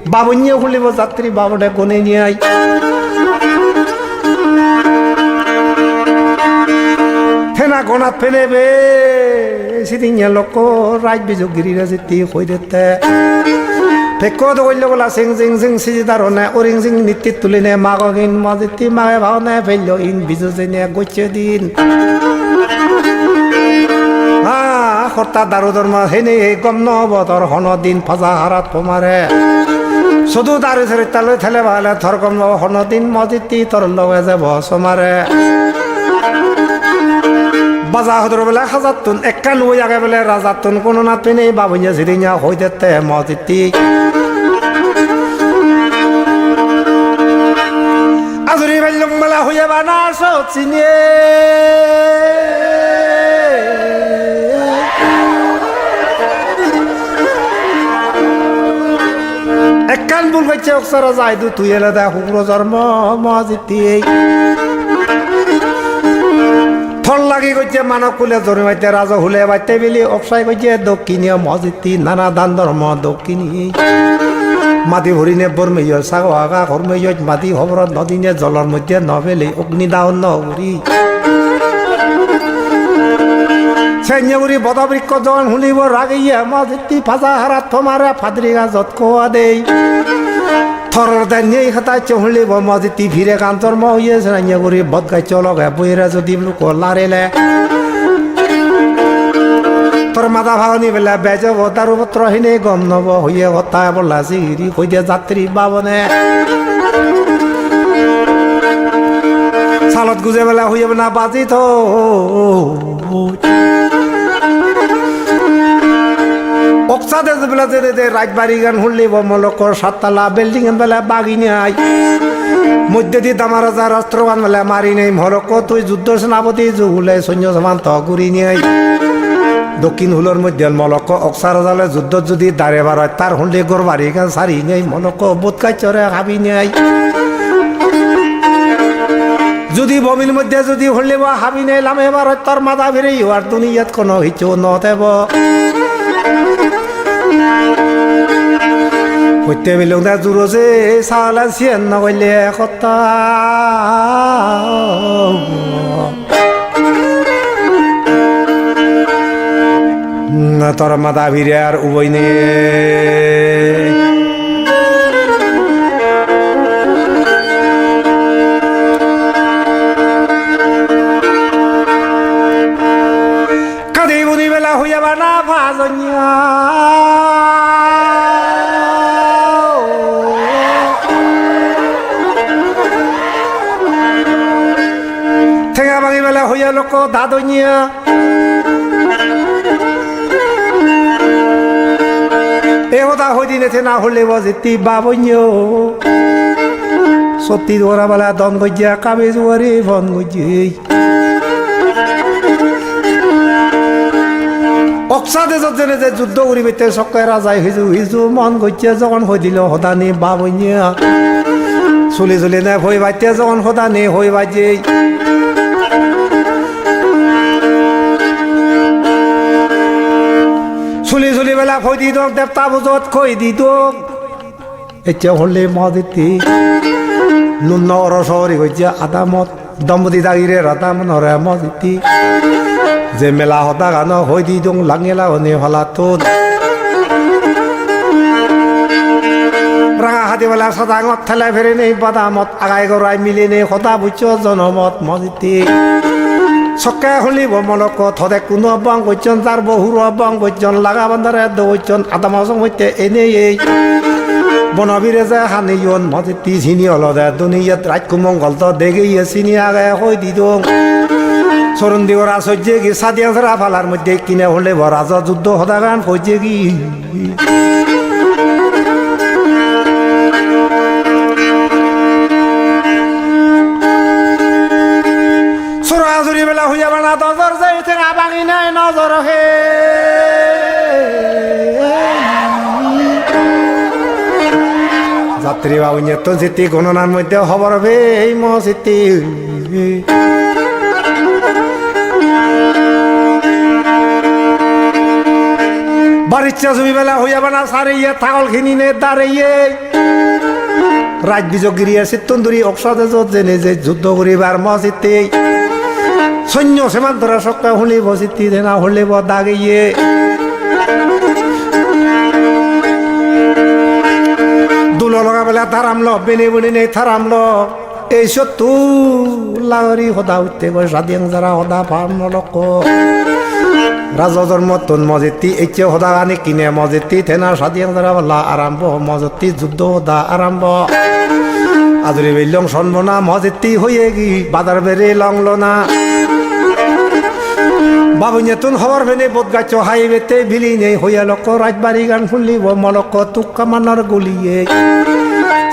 S1: বাবুনিয়ে খুলিব যাত্রী বাবনে কোনে নিয়ে আই থেনা গনাত ফেলেবে সিদিনিয়া লোক রাজ বিযোগিরিরা যেতে কই দিতে ফেকো দইল বলা সিং সিং সিং সিদার নে ওরিং সিং নিতি তুলিনে মাগিন মজিতি মাগে ভাওনে ফেললো ইন বিজুজেনে গচ্ছে দিন কর্তা দারু ধর্ম হেনে গম নবদর হন দিন ফাজা হারাত তোমারে শুধু দারু ছেড়ে তালে ঠেলে ভালে থর গম হন দিন মজিতি তোর লগে যাব সমারে বাজা হদর বেলা হাজাতুন একান ওই আগে বেলে রাজাতুন কোনো না পেনে বাবুনিয়া ঝিরিঙা হই দিতে মজিতি আজুরি বেলুম বেলা হইয়া বানা সচিনে একান বুল হইছে অক্সরা যাই দু তুই এলে দে হুগ্র জন্ম মজিতি থল লাগি গেছে মানব কুলে জন্মাইতে রাজা হুলে বাইতে বিলি অপসাই গেছে দক্ষিণীয় মজিতি নানা দান ধর্ম দক্ষিণী মাটি ভরিনে বর্মেয় সাগো আগা হরমেয় মাটি হবর নদীনে জলের মধ্যে নবেলি অগ্নি দাহন নগরী সেঞ্জুরি বদবৃক্ষ জন শুনিব রাগিয়ে মজিতি ফাজা হারাত তোমারে ফাদরি গাজত কোয়া দেই থরর দানিয়ে খাতায় চহলিব মজিতি ভিড়ে গান জন্ম হইয়েছে সেঞ্জুরি বদগাই চলগে বইরা যদি লোক লারেলে তোর মাথা ভাঙনি বেলা বেজব তার পত্র হিনে গম নব হইয়ে হতা বললা সিগিরি কই দিয়ে যাত্রী বাবনে সালত গুজে বেলা হইয়ে না বাজি তো অক্সাদে বেলা যে রাজবাড়ি গান হুললিব মলকর সাততলা বিল্ডিং বেলা বাগিনে আই মধ্যে দিয়ে দামা রাজার অস্ত্রবান বেলা মারি নেই মলক তুই যুদ্ধ সেনাপতি জুগুলে সৈন্য সমান্ত ঘুরি নিয়ে দক্ষিণ হুলোর মধ্যে মলক অক্সা রাজালে যুদ্ধ যদি দাঁড়ে বার হয় তার হুন্ডে গোর বাড়ি গান সারি নেই মলক বোধকাই চরে হাবি নেই যদি বমির মধ্যে যদি হলে বা হাবি নেই লামে বার হয় তোর মাথা ফিরে আর দুনিয়াত কোনো হিচু নতেব হইতে বিলুং দা জুরোসে সালা সিয়েন নগইলে কথা তোর মাথা ফিরে আর উবই নে কাঁদি বুনি বেলা হইয়া বানা ভাজনিয়া ঠেঙা ভাঙি বেলা হইয়া লোক দাদনিয়া এহদা হই দিনেছে না হলে বজেতি বাবন্য সত্যি দোরা বেলা দন গজিয়া কাবে জুয়ারে বন গজি অক্সাদে জনে যে যুদ্ধ করিবেতে সকায় রাজাই হিজু হিজু মন গজিয়া যখন হই দিল হদানি বাবন্য চলি চলি নে হই বাইতে যখন হদানি হই বাজে চুলি চুলি বেলা কই দি দোক দেবতা বুজত কই দি দোক এতিয়া হলে মজিতি নুন রসরি গইছে আদামত দম্পতি দাগিরে রাধামনরে মজিতি যে মেলা হতা গান হই দি দোং লাঙেলা হনে হলাতুন রাঙা হাতি বেলা সদাঙত ঠেলা ফেরে নেই বাদামত আগাই গড়াই মিলে নেই হতা বুঝছ জনমত মজিতি সকে হলিব মলক থদে কোনো বং বৈচন তার বহুর বং বৈচন লাগা বান্ধারে দৈচন আদামাসং হইতে এনেই বনবীরে যে হানিয়ন মজিতি চিনি হলদে দুনিয়াত রাজকুমঙ্গল তো দেখেই চিনি আগে হই দিদং চরণ দিগর আশ্চর্য কি সাদিয়া ধরা ফালার মধ্যে কিনে হলে রাজা যুদ্ধ হদাগান হইছে কি রাত্রি বাবু তো জিতি গণনার মধ্যে খবর হবে এই মসজিদটি বাড়ির জমি বেলা হইয়া বানা সারিয়ে ছাগল খিনি নে দাঁড়িয়ে রাজ বিজগিরিয়া সিত্তন্দুরি অক্সাদে জেনে যে যুদ্ধ করিবার মসজিদটি সৈন্য সীমান্তরা সক্কা হলি বসিতি দেনা হলে দাগিয়ে দুলো লগা বেলা থারামলো বেনে বুনি নেই থারামলো এই সত্তু লাগরি সদা উঠতে গৈ চাদিয়াং চৰা সদা ফাৰ্ম নলক রাজর মতন মসজিদটি এচে সদা আনি কিনে মসজিদটি থেনা চাদিয়াং চৰা বলা আরম্ভ মসজিদটি যুদ্ধ সদা আরম্ভ আদরি বেলং সন্বনা মসজিদটি হয়ে গি বাজার বেড়ে লংলো না বাবু নেতুন খবর ফেনে বোধ গাছ হাইবেতে ভিলি নেই হইয়া লক রাজবাড়ি গান শুনলিব মলক তুক্কা মানার গলিয়ে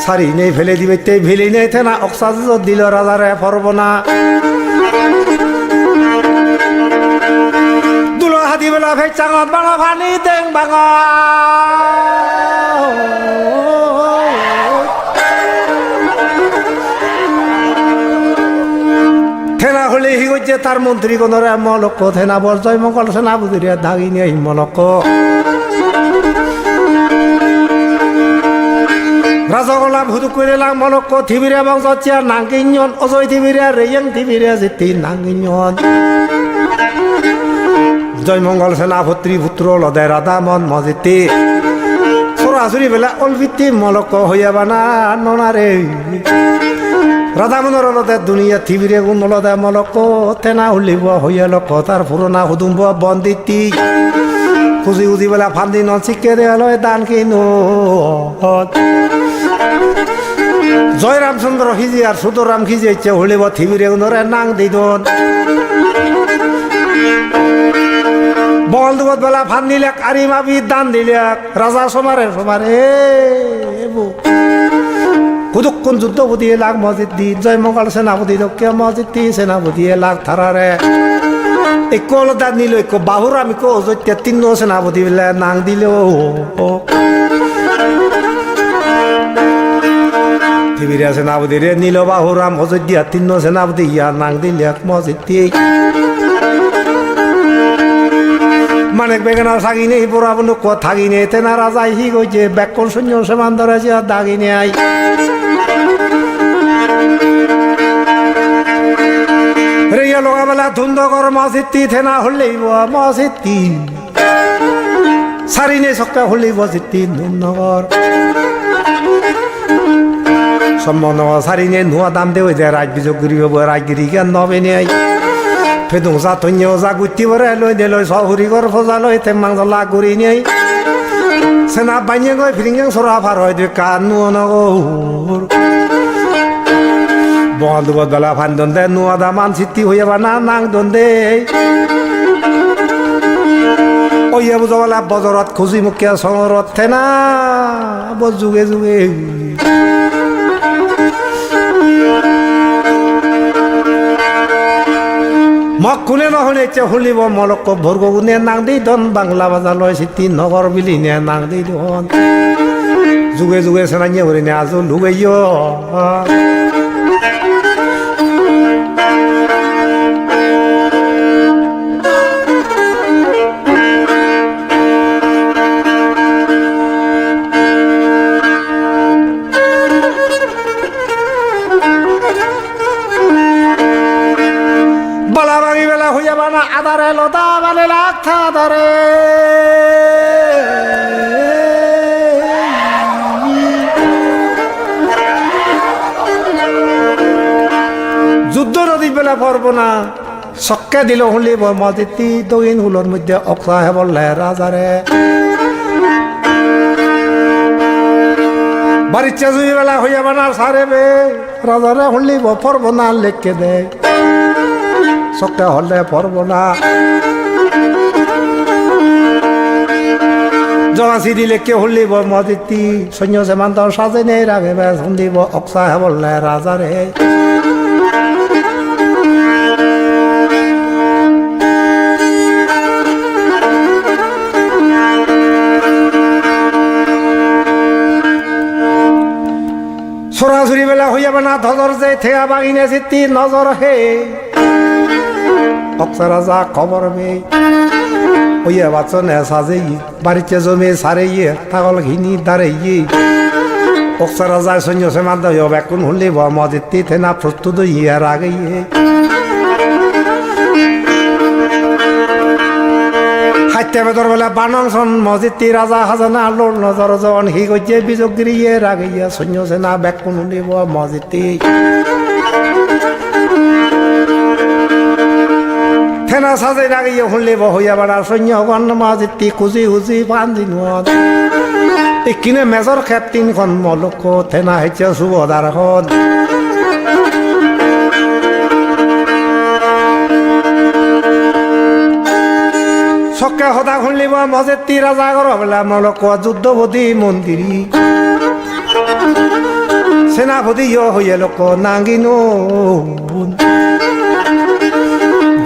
S1: সারি নেই ফেলে দিবে ভিলি নেই থেনা অক্সাজ দিল রাজারে ফরব না দুলো হাতি বেলা ফে চাঙত বাঙা ফানি দেং বাঙা থেনা হলে হি গিয়ে তার মন্ত্রী গণরে মলক থেনা বর জয় মঙ্গল সেনাপতিরে দাগি নিয়ে মলক রাজগোলা ভুতু করিলাম মলক থিবিরে বংশ চিয়া নাঙ্গিঞ্জন অজয় থিবিরে রেয়ং থিবিরে জিতি নাঙ্গিঞ্জন জয় মঙ্গল সেনাপতি পুত্র লদে রাধামন মজিতি সরাসরি বেলা অলভিত্তি মলক হইয়া বানা ননারে রাধামনের লদে দুনিয়া থিবিরে গুণ লদে মলক তেনা উলিব হইয়া লক তার পুরোনা হুদুম্ব বন্দিতি খুঁজি উজি বেলা ফান্দি ন চিকে দেয় দান কিনো জয় রামচন্দ্র খিজি আর সুতরাম খিজি ইচ্ছে হলিব থিবিরে গুণরে নাং দিদন বলদুবত বেলা ফান দিলেক আরি মাবি দান দিলেক রাজা সমারে সমারে কুদুক্ষণ যুদ্ধপতি লাগ মসজিদ দি জয় মঙ্গল সেনাপতি দক্ষিণ মসজিদ দি সেনাপতি লাগ থারারে এক দান নিল এক বাহুরাম এক অযোধ্যা তিন সেনাপতি বেলা নাং দিল থিবিরা সেনাপতি রে নীল বাহুরাম অযোধ্যা তিন সেনাপতি ইয়া নাং দিলেক মসজিদ দি মানেক বেগানা থাকি নেই পুরা বন্ধু থাকি নেই তেনা রাজা হি গইছে ব্যাকল সৈন্য সমান ধরেছে দাগি নেই রেয়া লগাবেলা ধুন্দ কর মসজিদটি থেনা হলেই মসজিদটি সারি নেই সক্কা হলেই মসজিদটি ধুমনগর সম্বন্ধ সারি নেই নোয়া দাম দেওয়া যায় রাজবিযোগ গরিব রাজগিরি জ্ঞান নবে নেই ফেদুং যা তৈন্য যা গুটি বরে লই দে লই সহুরি ঘর ফজা লই তেমাং জলা গুরি নেই সেনা বাইনে গই ফিরিং সরা ফার হয় দে কানু নগর বন্ধ বদলা ফান্দন দে নুয়া দা মান সিটি হইয়া বানা নাং দন দে ওইয়া বুঝালা বজরত খুজি মুখিয়া সঙরত থেনা বজুগে যুগে মক কোনে নহলে হলিব মলক ভরগুনে নাং দি দন বাংলা বাজা লয় সিটি নগর বিলি নে নাং দি দন যুগে যুগে সেনাইয়ে হরি নে আজো লুগাইয় আদারে লতা বালে লাথা ধরে যুদ্ধ নদী বেলা পড়ব না সক্কে দিল হলিব মসজিদটি দক্ষিণ হুলোর মধ্যে অক্সা হেবলে রাজারে বাড়ির চেজুই বেলা হইয়া বানার সারে বে রাজারে হলিব পড়ব না লেখকে দেয় সক্কা হলে পড়ব না জগাছি দিলে কে হলিব মসজিদটি সৈন্য সীমান্ত সাজে নেই রাগে বেশ শুনিব অক্সা হেবলে রাজারে সরাসরি বেলা হইয়া না ধর যে থেয়া বাগিনে চিত্তি নজর হে অক্সরা যা খবর বে হইয়া বাচনে সাজে বাড়িতে জমে সারে তাগল ঘিনি দাঁড়ে অক্সরা যায় সৈন্য সে মাদ বেকুন হলে মজিত্তি থেনা প্রস্তুত ইয়ার আগে হাইতে বেদর বেলা বানন মজিত্তি রাজা হাজানা লোর নজর জন হি গিয়ে বিযোগ দিয়ে রাগে সৈন্য সেনা বেকুন হলিব মজিত্তি থেনা সাজে রাগে হলিব হইয়া বেড়া সৈন্য গণ মজিত্তি খুঁজি খুঁজি পান্দিন কিনে মেজর ক্যাপ্টেন খন মলক থেনা হেছে সুবদার খন সকে সদা শুনলিব মজেত্তি রাজা গর বেলা মলক যুদ্ধপতি মন্দিৰী সেনাপতি হইয়া লোক নাঙ্গিন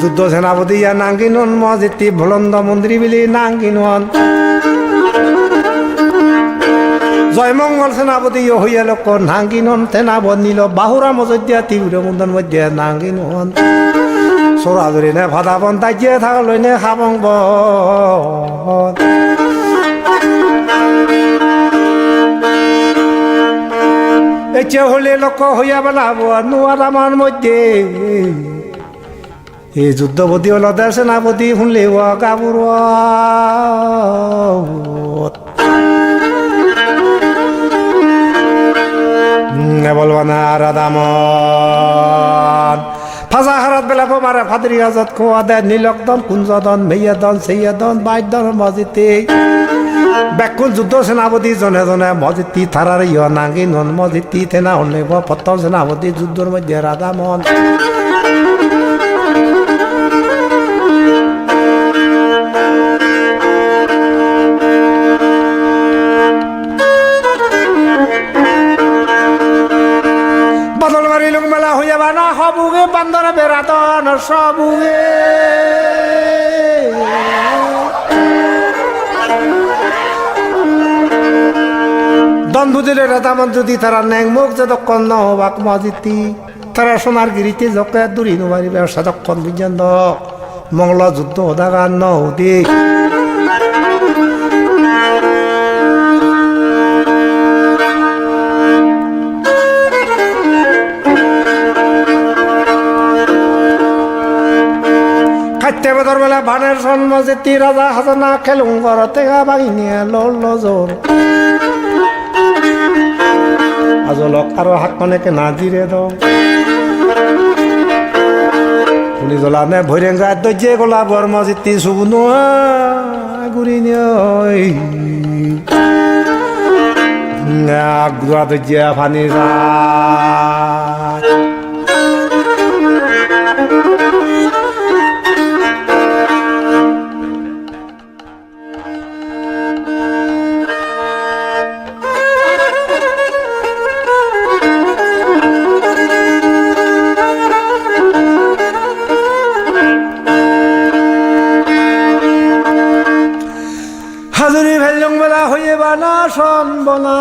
S1: যুদ্ধ সেনাপতি নাঙ্গিন মজেত্তি ভলন্দ মন্দিৰী বুলি নাঙ্গিন জয়মঙ্গল সেনাপতি হইয়া লোক নাঙ্গিন সেনাপত নিল বাহুরা মজদ্দিয়া তীব্র মুন্দন মধ্যে নাঙ্গিন সরাসরি নে ভাদা বন তাইয়ে থাকলে নে খাবং বন এচে হলে লোক হইয়া বেলাব নোয়ার আমার মধ্যে এই যুদ্ধপতি হল দেশ সেনাপতি শুনলে গাবুর বলবা না রাধামন ফাজা হারাত বেলা মারে ফাদরি হাজত খোয়া দেয় নীলকদন কুঞ্জদন মেয়াদন সেইয়াদন বাইদন মজিতে বেকুল যুদ্ধ সেনাপতি জনে জনে মজিতি থারার ইয় নাঙ্গি নন মজিতি থেনা হলে পত্তর সেনাপতি যুদ্ধর মধ্যে রাধামন সবুগে বান্দর বেড়াতন সবুগে দন্ধুদিলে রাধামন যদি তারা ন্যাং মুখ যতক্ষণ ন হবাক মজিতি তারা সোনার গিরিতে যকে দূরি নমারি ব্যবসা তখন পর্যন্ত মঙ্গল যুদ্ধ দাগান ন হদি বেদর বেলা ভানের সন্মজিতি রাজা হাজানা খেলুং ঘর টেঙা বাহিনীয়ে লড়ল জোর আজলক আরো হাত মানেকে না দিরে দম পুলি জ্বলা নে ভৈরেঙ্গা দৈজে গোলা বর মজিতি সুগুন গুড়ি গুয়া দৈজে ফানি যা হাজুরি ভেলং বেলা হইয়ে বানা সন বনা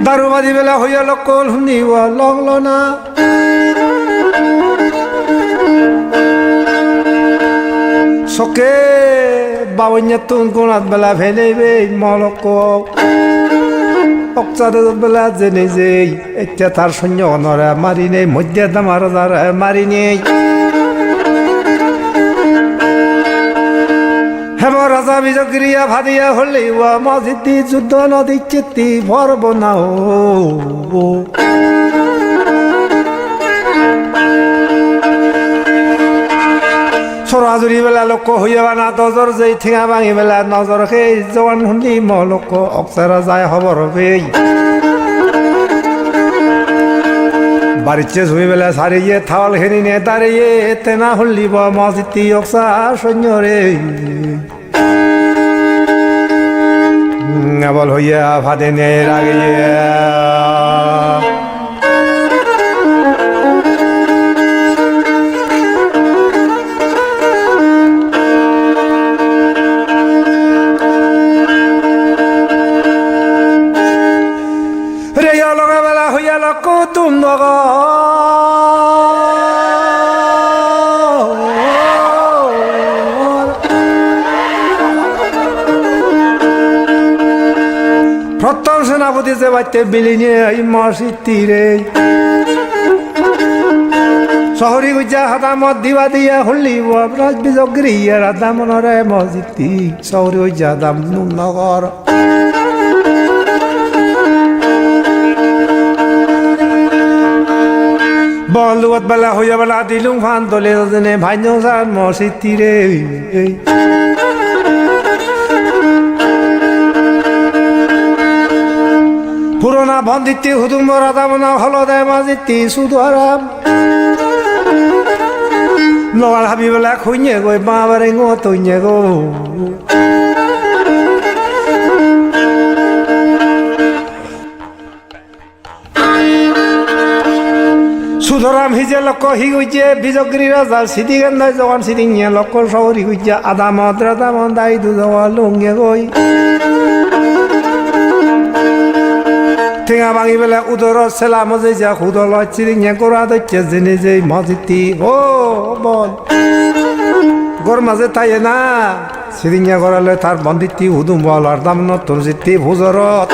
S1: দারুবাদি বেলা হইয়া লকল শুনিব লগল না চকে বাবন্য তুন কোণাত বেলা ফেলেবে মলক অক্সাদের বেলা জেনে যে এতিয়া তার সৈন্য অনরা মারি নেই মধ্যে দামার মারি নেই হেম রাজা বিজক্রিয়া ভাদিয়া হলে মজিতি যুদ্ধ নদী চিত্তি ভর বনাও সরাজুরি বেলা লোক হইয়া না দজর যেই ঠেঙা ভাঙি বেলা নজর সেই জওয়ান শুনি মলোক অক্সারা যায় খবর হবেই বাড়িতে ঝুমি বেলা সারিয়ে থাওয়াল খেনি নে দাঁড়িয়ে তেনা হলিব মজিতি অক্সা সৈন্য রে বল হইয়া ফাঁদে নে রাগিয়ে দিছে বাইতে বিলিনে এই মসজিদে শহরি গুজা হাদামত দিবা দিয়া হলি রাজ বিজগরি রাধামনরে মসজিদ শহরি গুজা দাম নগর বলুয়াত বেলা হইয়া বেলা দিলুম ফান দলে জনে ভাইনো সার মসজিদ রে পুরোনা বন্দিতি হুদুম রাধামনা হলদে মসজিদ সুদরাম নওয়াল হাবিবেলা খুঁজে গই বাবারে গো তুইনে গো সুধরাম হিজে লক্ষ হি গইছে বিজগরি রাজা সিদিগান দাই যখন সিদিঙে লক্ষ শহরি গইছে আদামত রাধামন দাই দুজওয়া লঙ্গে গই ঠেঙা ভাঙি বেলা উদর সেলা মজে যা হুদল চিরিঙে গোড়া দচ্ছে জেনে যে মসজিদটি ও বল গোর মাঝে তাইয়ে না সিরিঙে গড়ালে তার বন্দিতি হুদুম বল আর দাম নতুন জিতি ভুজরত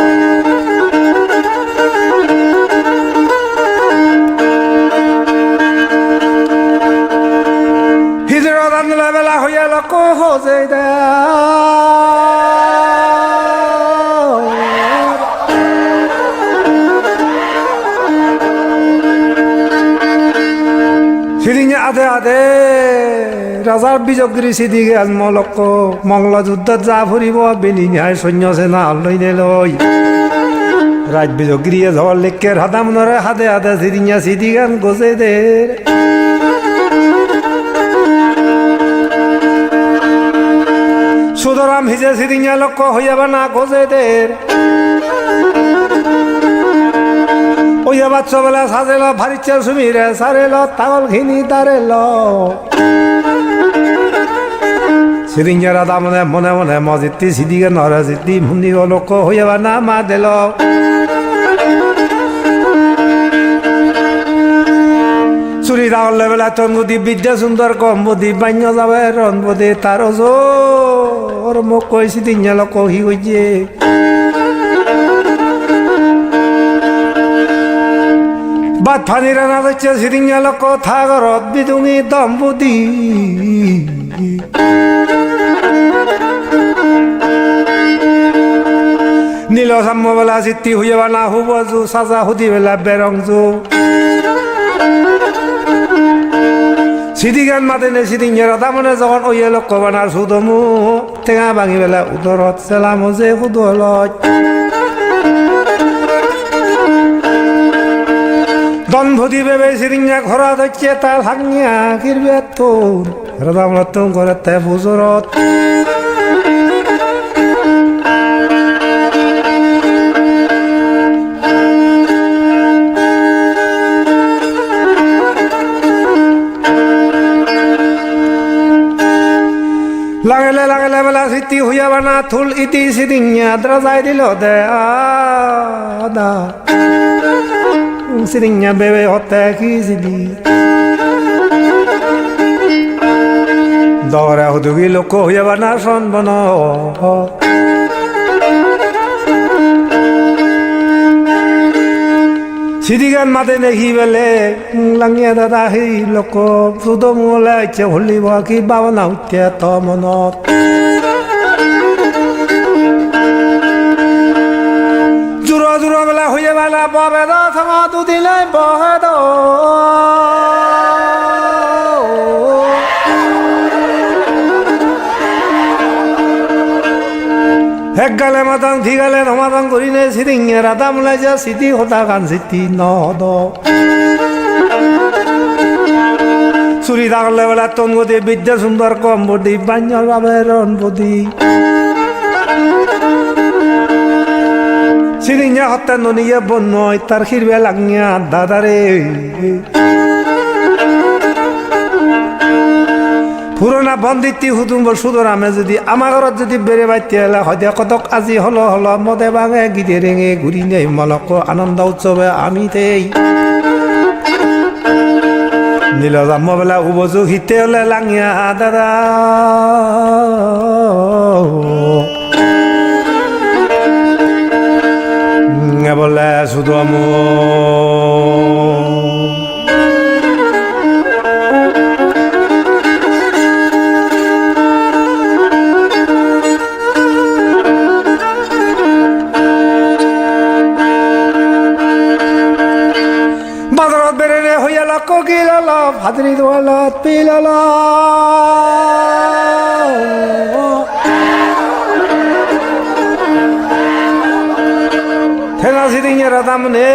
S1: হিজরত আনলা বেলা হইয়া লক্ষ হজে দা সিদিঙে আধে আধে রাজার বিজগরি সিদিগে আজমলক মংলা যুদ্ধত যা ফুরিব বেলিনিয়ায় সৈন্য সেনা লইনে লই রাজ বিজগরিয়ে ঝড় লেখকে হাদামনরে হাদে হাদে সিদিঙে সিদিগান গোজে দে সুতরাং হিজে সিদিঙে লক্ষ্য হইয়াবা না গোজে দে ওই বাচ্চা বেলা সাজেল ভারিচ্ছে সুমিরে সারেল তাগল ঘিনি তারেল সিরিঞ্জা রাধা মনে মনে মনে মসজিদটি সিদিকে নরে সিদ্ধি মুন্দি লোক হইবা না মা দিল চুরি তাগলে বেলা তনবুদি বিদ্যা সুন্দর কম্বুদি বান্য যাবে রনবুদি তার ওর মোক কই সিদিঞ্জা লোক হি গইছে বাদ ফানি রানা হচ্ছে সিরিঙা লোক থাগরত বিদুঙি দম্বুদি নীল সাম্য বেলা চিত্তি হইয়া না হুবজু সাজা হুদি বেলা বেরংজু সিদিগান মাতেনে সিদিঙে রাধামনে যখন ওই লোক বানার সুদমু টেঙা ভাঙি বেলা উদরত সেলাম যে হুদলত দনভুদি বেবে সিরিঙা ঘোরা ধরছে তাল হাঙিয়া কিরবে তোর রাধামত করে তে ফুজরত লাগলে লাগলে বেলা সিদ্ধি হইয়া বানা থুল ইতি সিরিঙা দ্রাজাই দিল দে আদা সিরিঙা বেবে হতে কি সিদি দরে হুদুগি লোক হইয়া বানা সন বন সিদিগান মাতে দেখি বেলে লাঙিয়া দাদা সেই লোক সুদ মোলে ইচ্ছে হলিব কি বাবনা উঠে ত মনত জোর জোর বেলা হইয়া বেলা ববেদ থাঙা দুদিলে বহেদ এক গালে মাতাং থি গালে ধমাতাং করিনে সিদিঙে রাধা মোলাই যা সিদ্ধি হতা গান সিদ্ধি নদ চুরি থাকলে বেলা তনবদি বিদ্যা সুন্দর কম্বদি বান্যর বাবে রণবদি সিদিঙে হত্যা ননিয়ে বন্যয় তার খিরবে লাগিয়া দাদারে পুরোনা বন্দিতি হুদুম সুদরামে যদি আমার ঘরত যদি বেড়ে বাইতে হলে হয়তো কতক আজি হলো হলো মদে বাঙে গিদে রেঙে ঘুরি নেই মলক আনন্দ উৎসবে আমি তেই নীল জাম্ম বেলা উবজু হিতে হলে লাঙিয়া দাদা বলে সুদম বাজারত বেড়ে হইয়াল কোকিল ভাদ্রি দোয়ালত পিলাল থেনা সিদিং রাধামনে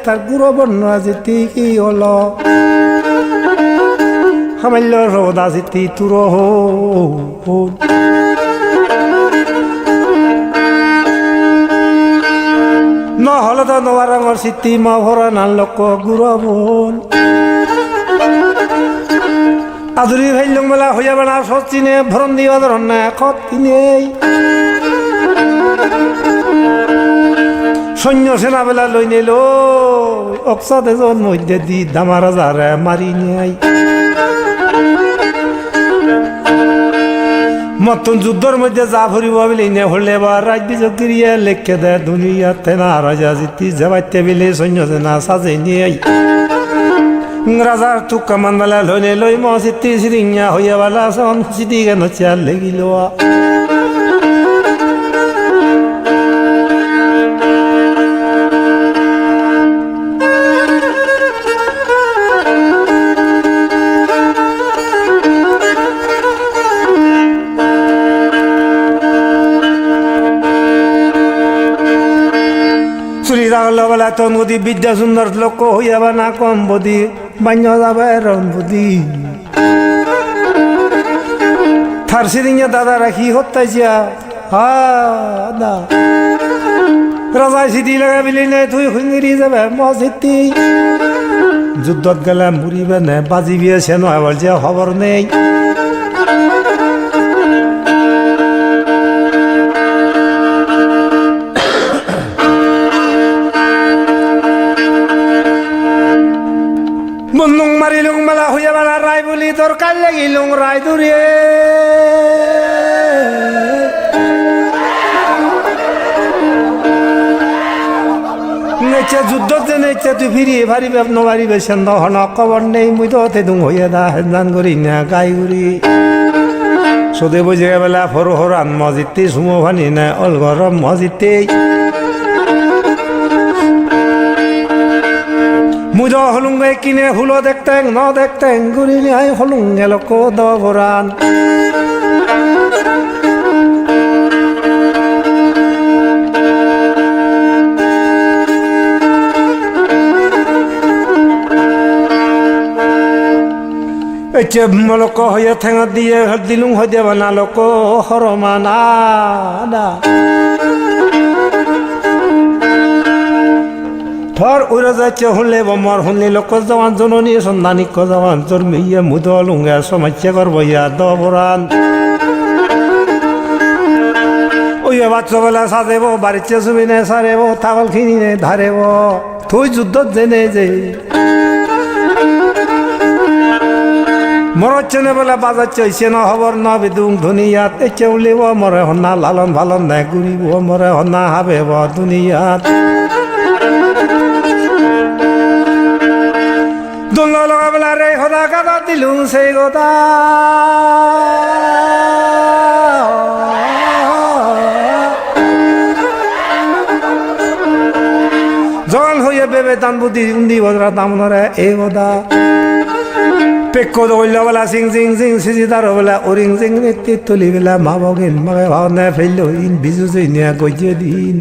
S1: তার গুরু বর্ণ জিতি কি হল হামাল্য সদা জিতি তুর নহলে তো নোয়ার রঙর সিদ্ধি মা ভরা নান লোক গুরু বোন আদুরি ভাইলং বেলা হইয়া বেলা সচিনে ভরণ দিয়া ধরন না কত কিনেই সৈন্য সেনা বেলা লই নিল অকসাদ এজন মধ্যে দি দামারা যারে মারি নাই মতন যুদ্ধর মধ্যে যা ভরিব বলে নে হলে বা রাজ বিজয় করিয়া লেখে দেয় দুনিয়াতে না রাজা জিতি যাবাইতে বিলে সৈন্য সেনা সাজে নিয়ে রাজার তুক্কা মান বেলা লইনে লই মসিতি সিরিঙা হইয়া বেলা সন সিটি কেন চেয়ার লেগিল বেলা তনবদি বিদ্যা সুন্দর লোক হইয়াবা না কম বদি বান্য যাবে রম বদি ফার্সি দিনে দাদা রাখি হত্যাইছিয়া দা রাজা সিটি লাগা বিলি নে তুই হুঙ্গিরি যাবে মসজিদি যুদ্ধত গেলে মুড়িবে নে বাজিবিয়ে সে নয় বলছে খবর নেই বন্দুক মারিলুং মেলা হইয়া বেলা রায় বলি তোর কাল লাগিলুং রায় দূরে নেচে যুদ্ধ যে নেচে তুই ফিরিয়ে ভারিবে নবারিবে সেন্দ হন খবর নেই মুই তো তেদুং হইয়া দা হেদান করি না গাই গুড়ি সোদে বুঝে বেলা ফর হরান মজিতে সুমো ভানি না অল গরম মজিতে মুজ হলুঙ্গে কিনে হুলো দেখতেন ন দেখতেন গুড়ি নিয়ে হলুঙ্গে লোক দবরান এচে লোক হইয়া ঠেঙা দিয়ে দিলুং হইয়া বানা লোক হরমানা ধর উড়ে যাচ্ছে হলে বমর হলে লোক জওয়ান জননী সন্ধানিক জওয়ান জন্মিয়ে মুদ লুঙ্গা সমাজে করবইয়া দবরান ওই বাচ্চা বেলা সাজেব বাড়িতে ছবি নে সারেব তাগল খিনি নে ধারেব তুই যুদ্ধত জেনে যে মরচ্ছে না বলে বাজাচ্ছে হইছে না খবর না বিদুং দুনিয়াত এচে উলিব মরে হন্না লালন ভালন নাই ঘুরিব মরে হন্না হাবেব দুনিয়াত দোলনা লগা বেলা রে সদা কাদা দিলুং সেই কথা জল হইয়া বেবে দান বুদ্ধি উন্দি বজরা দামনরে এই কথা পেক্কো দৌড়লা বেলা সিং সিং সিং সিজিদার বেলা ওরিং সিং নেতি তুলি বেলা মা বগিন মাগে ভাবনা ফেললো ইন বিজু জইনিয়া গজিয়ে দিন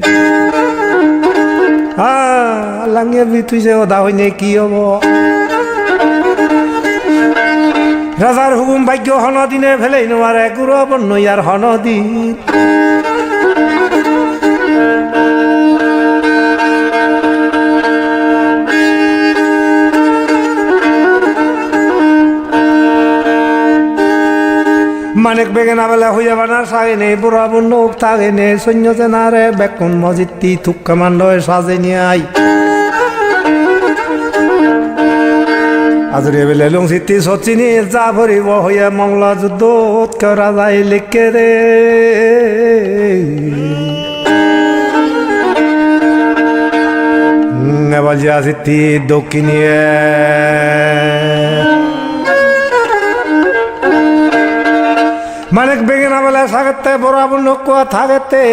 S1: লাঙ্গে তুই যে ওদা হইনে কি হব রাজার হুকুম ভাগ্য হন দিনে ফেলেই নোয়ারে গুরু বন্য ইয়ার হন দিন মানিক বেগেনা বেলা হইয়া বানার সাগে নেই বুড়া বন্য থাকে নে সৈন্য সেনারে বেকুন মজিতি থুক্কা মান্ডয় সাজে নিয়ে আই আজরে বেলে লুং সিটি সচিনি যা ভরিব হইয়া মংলা যুদ্ধ করা যায় লিখে রে বাজিয়া সিদ্ধি দক্ষিণিয়ে মানিক বেগেনা বেলা সাগতে বরাবর নকুয়া থাকতে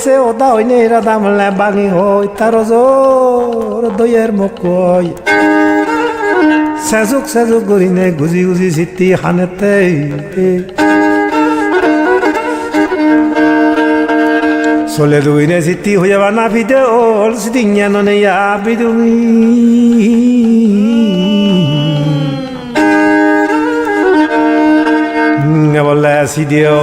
S1: সে ওদা হইনে রাধা মলে বাঙি হই তার জোর দইয়ের মকুয় সেজুক সেজুক করিনে গুজি গুজি সিদ্ধি হানেতে চলে দুইনে সিদ্ধি হইয়া বা না ভিদে ওল সিদিঙিয়া ননেয়া বিদুমি বলে সিদিও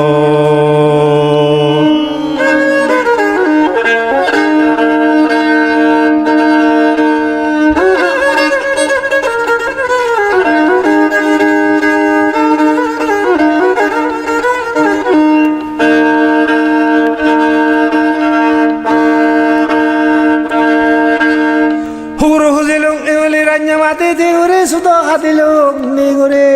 S1: হুগুরু হুজিলুং এগুলি রান্না মাতি দিগুরে সুদ খাদিলুং নিগুরে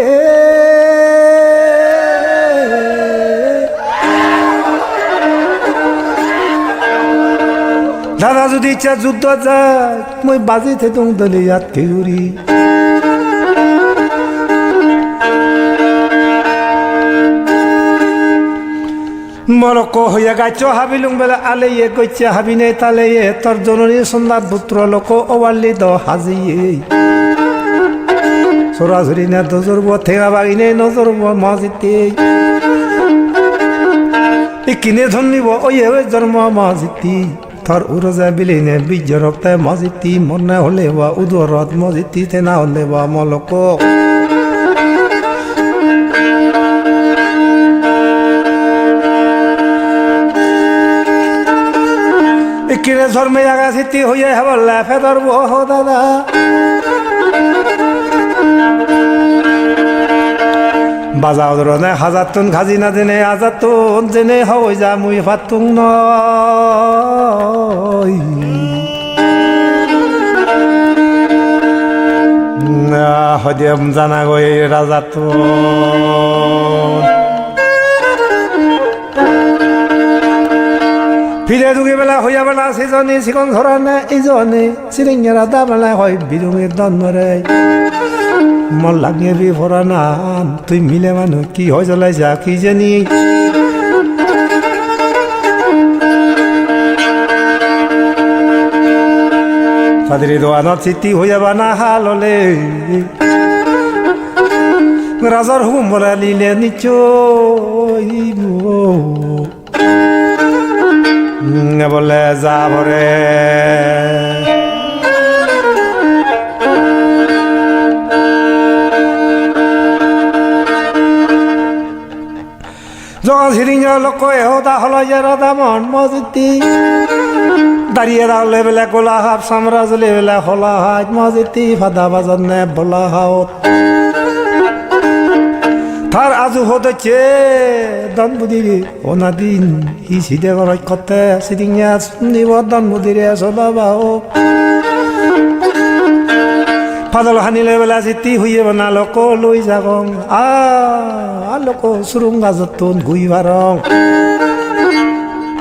S1: দাদা যদি ইচ্ছা যুদ্ধ যায় মই বাজি থেতুং দলি ইয়াত খেগুরি মরক হইয়া গাছ হাবিলুং বেলা আলে ইয়ে গইছে হাবিনে তালে তোর জননী সন্ধ্যার পুত্র লোক ওবাল্লি দ হাজিয়ে সরাসরি না দজরব থেগা বাগিনে নজরব মজিতে কিনে ধনিব ওই জন্ম মজিতি থর উরজা বিলিনে বীর্য রক্তে মজিতি মনে হলে বা উদরত মজিতি তেনা হলে বা মলক কিনে ধর্মে আগা সিদ্ধি হইয়া হেবল্লা ফেদর বহ দাদা বাজাও ধরনে হাজার টন খাজিনা দেনে হাজার টন জেনে হই যা মুই ফাতুং নয় হদিয়াম জানা গই রাজা তো ফিরে ঢুকে বেলা হইয়া বেলা সেজনে শিকন ধরানে ইজনে সিরিঙ্গা রাধা বেলা হয় বিরুঙের দন্মরে মন লাগে বিফরা নাম তুই মিলে মানুষ কি হয় জ্বলাই যা কি জানি ফাদরি দোয়ানত চিঠি হইয়া বানা হাললে রাজার হুকুম বলা লিলে নিশ্চয় বলে যা ভরে যখন সিরিঞ্জা লোক এহতা হলো যে রাধামন মসজিদি দাঁড়িয়ে রাখলে বেলা কোলা হাফ সামরাজ বেলা হলা হাত মসজিদি ফাদা বাজার নে বলা হাত তার আজু হতেছে দনবুদিরে ওনা দিন ই সিদে গরজ করতে সিরিঞ্জা শুনিব দনবুদিরে সবাবা হোক ফাদল হানিলে বেলা চিতি হইয়ে বানা লোক লই যাগং লোক সুরুঙ্গা যতন গুই বারং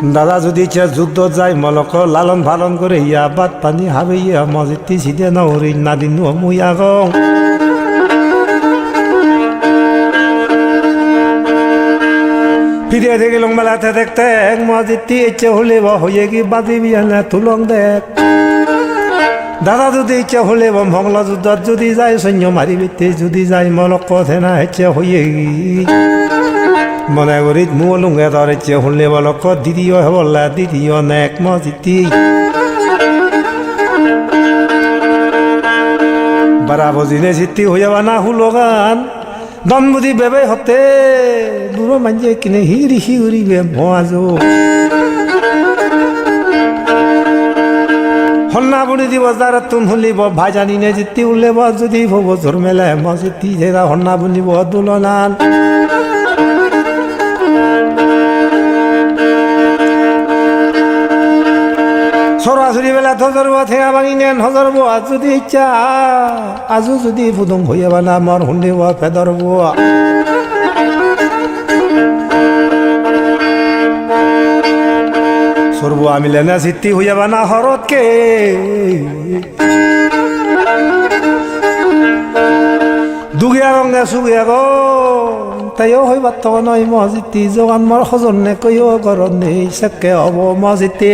S1: দাদা যদি ইচ্ছা যুদ্ধ যায় মলক লালন পালন করে ইয়া বাদ পানি হাবে ইয়া মজিতি সিদে নরি নাদিন মুই আগং ফিরে দেখে লং বেলাতে দেখতে এক মজিতি ইচ্ছে হলে বা হইয়ে কি বাদি বিয়ানে তুলং দেখ দাদা যদি ইচ্ছা হলে ভংলা যুদ্ধত যদি যায় সৈন্য মারি বিতে যদি যায় মলক কথা না ইচ্ছে হইয়ে মনে করি মুলুঙ্গে ধর ইচ্ছে হলে বলক দ্বিতীয় হবলা দ্বিতীয় নেক মজিতি বারা বজিনে সিদ্ধি হইয়া বানা হুলো গান দনবুদি বেবে হতে দূর মাঞ্জে কিনে হিরি হিউরিবে মহাজো হন্না বুড়ি দিব যারা তুন হলিব ভাই জানি নে জিতি উল্লেব যদি ভব জোর মেলে মজিতি যেরা হন্না বুনিব দুলনান সরাসরি বেলা থজরব থেয়া ভাঙি নেন হজরব যদি ইচ্ছা আজু যদি ফুদুম হইয়া বানা মর হুন্ডিব ফেদরব সর্ব আমিলে না সিদ্ধি হইয়া বানা হরতকে দুগিয়া গঙ্গা সুগিয়া গো তাইও হইবার তো নয় মসজিদটি যোগান মর হজন নে কইও গরম নেই সেকে হব মসজিদটি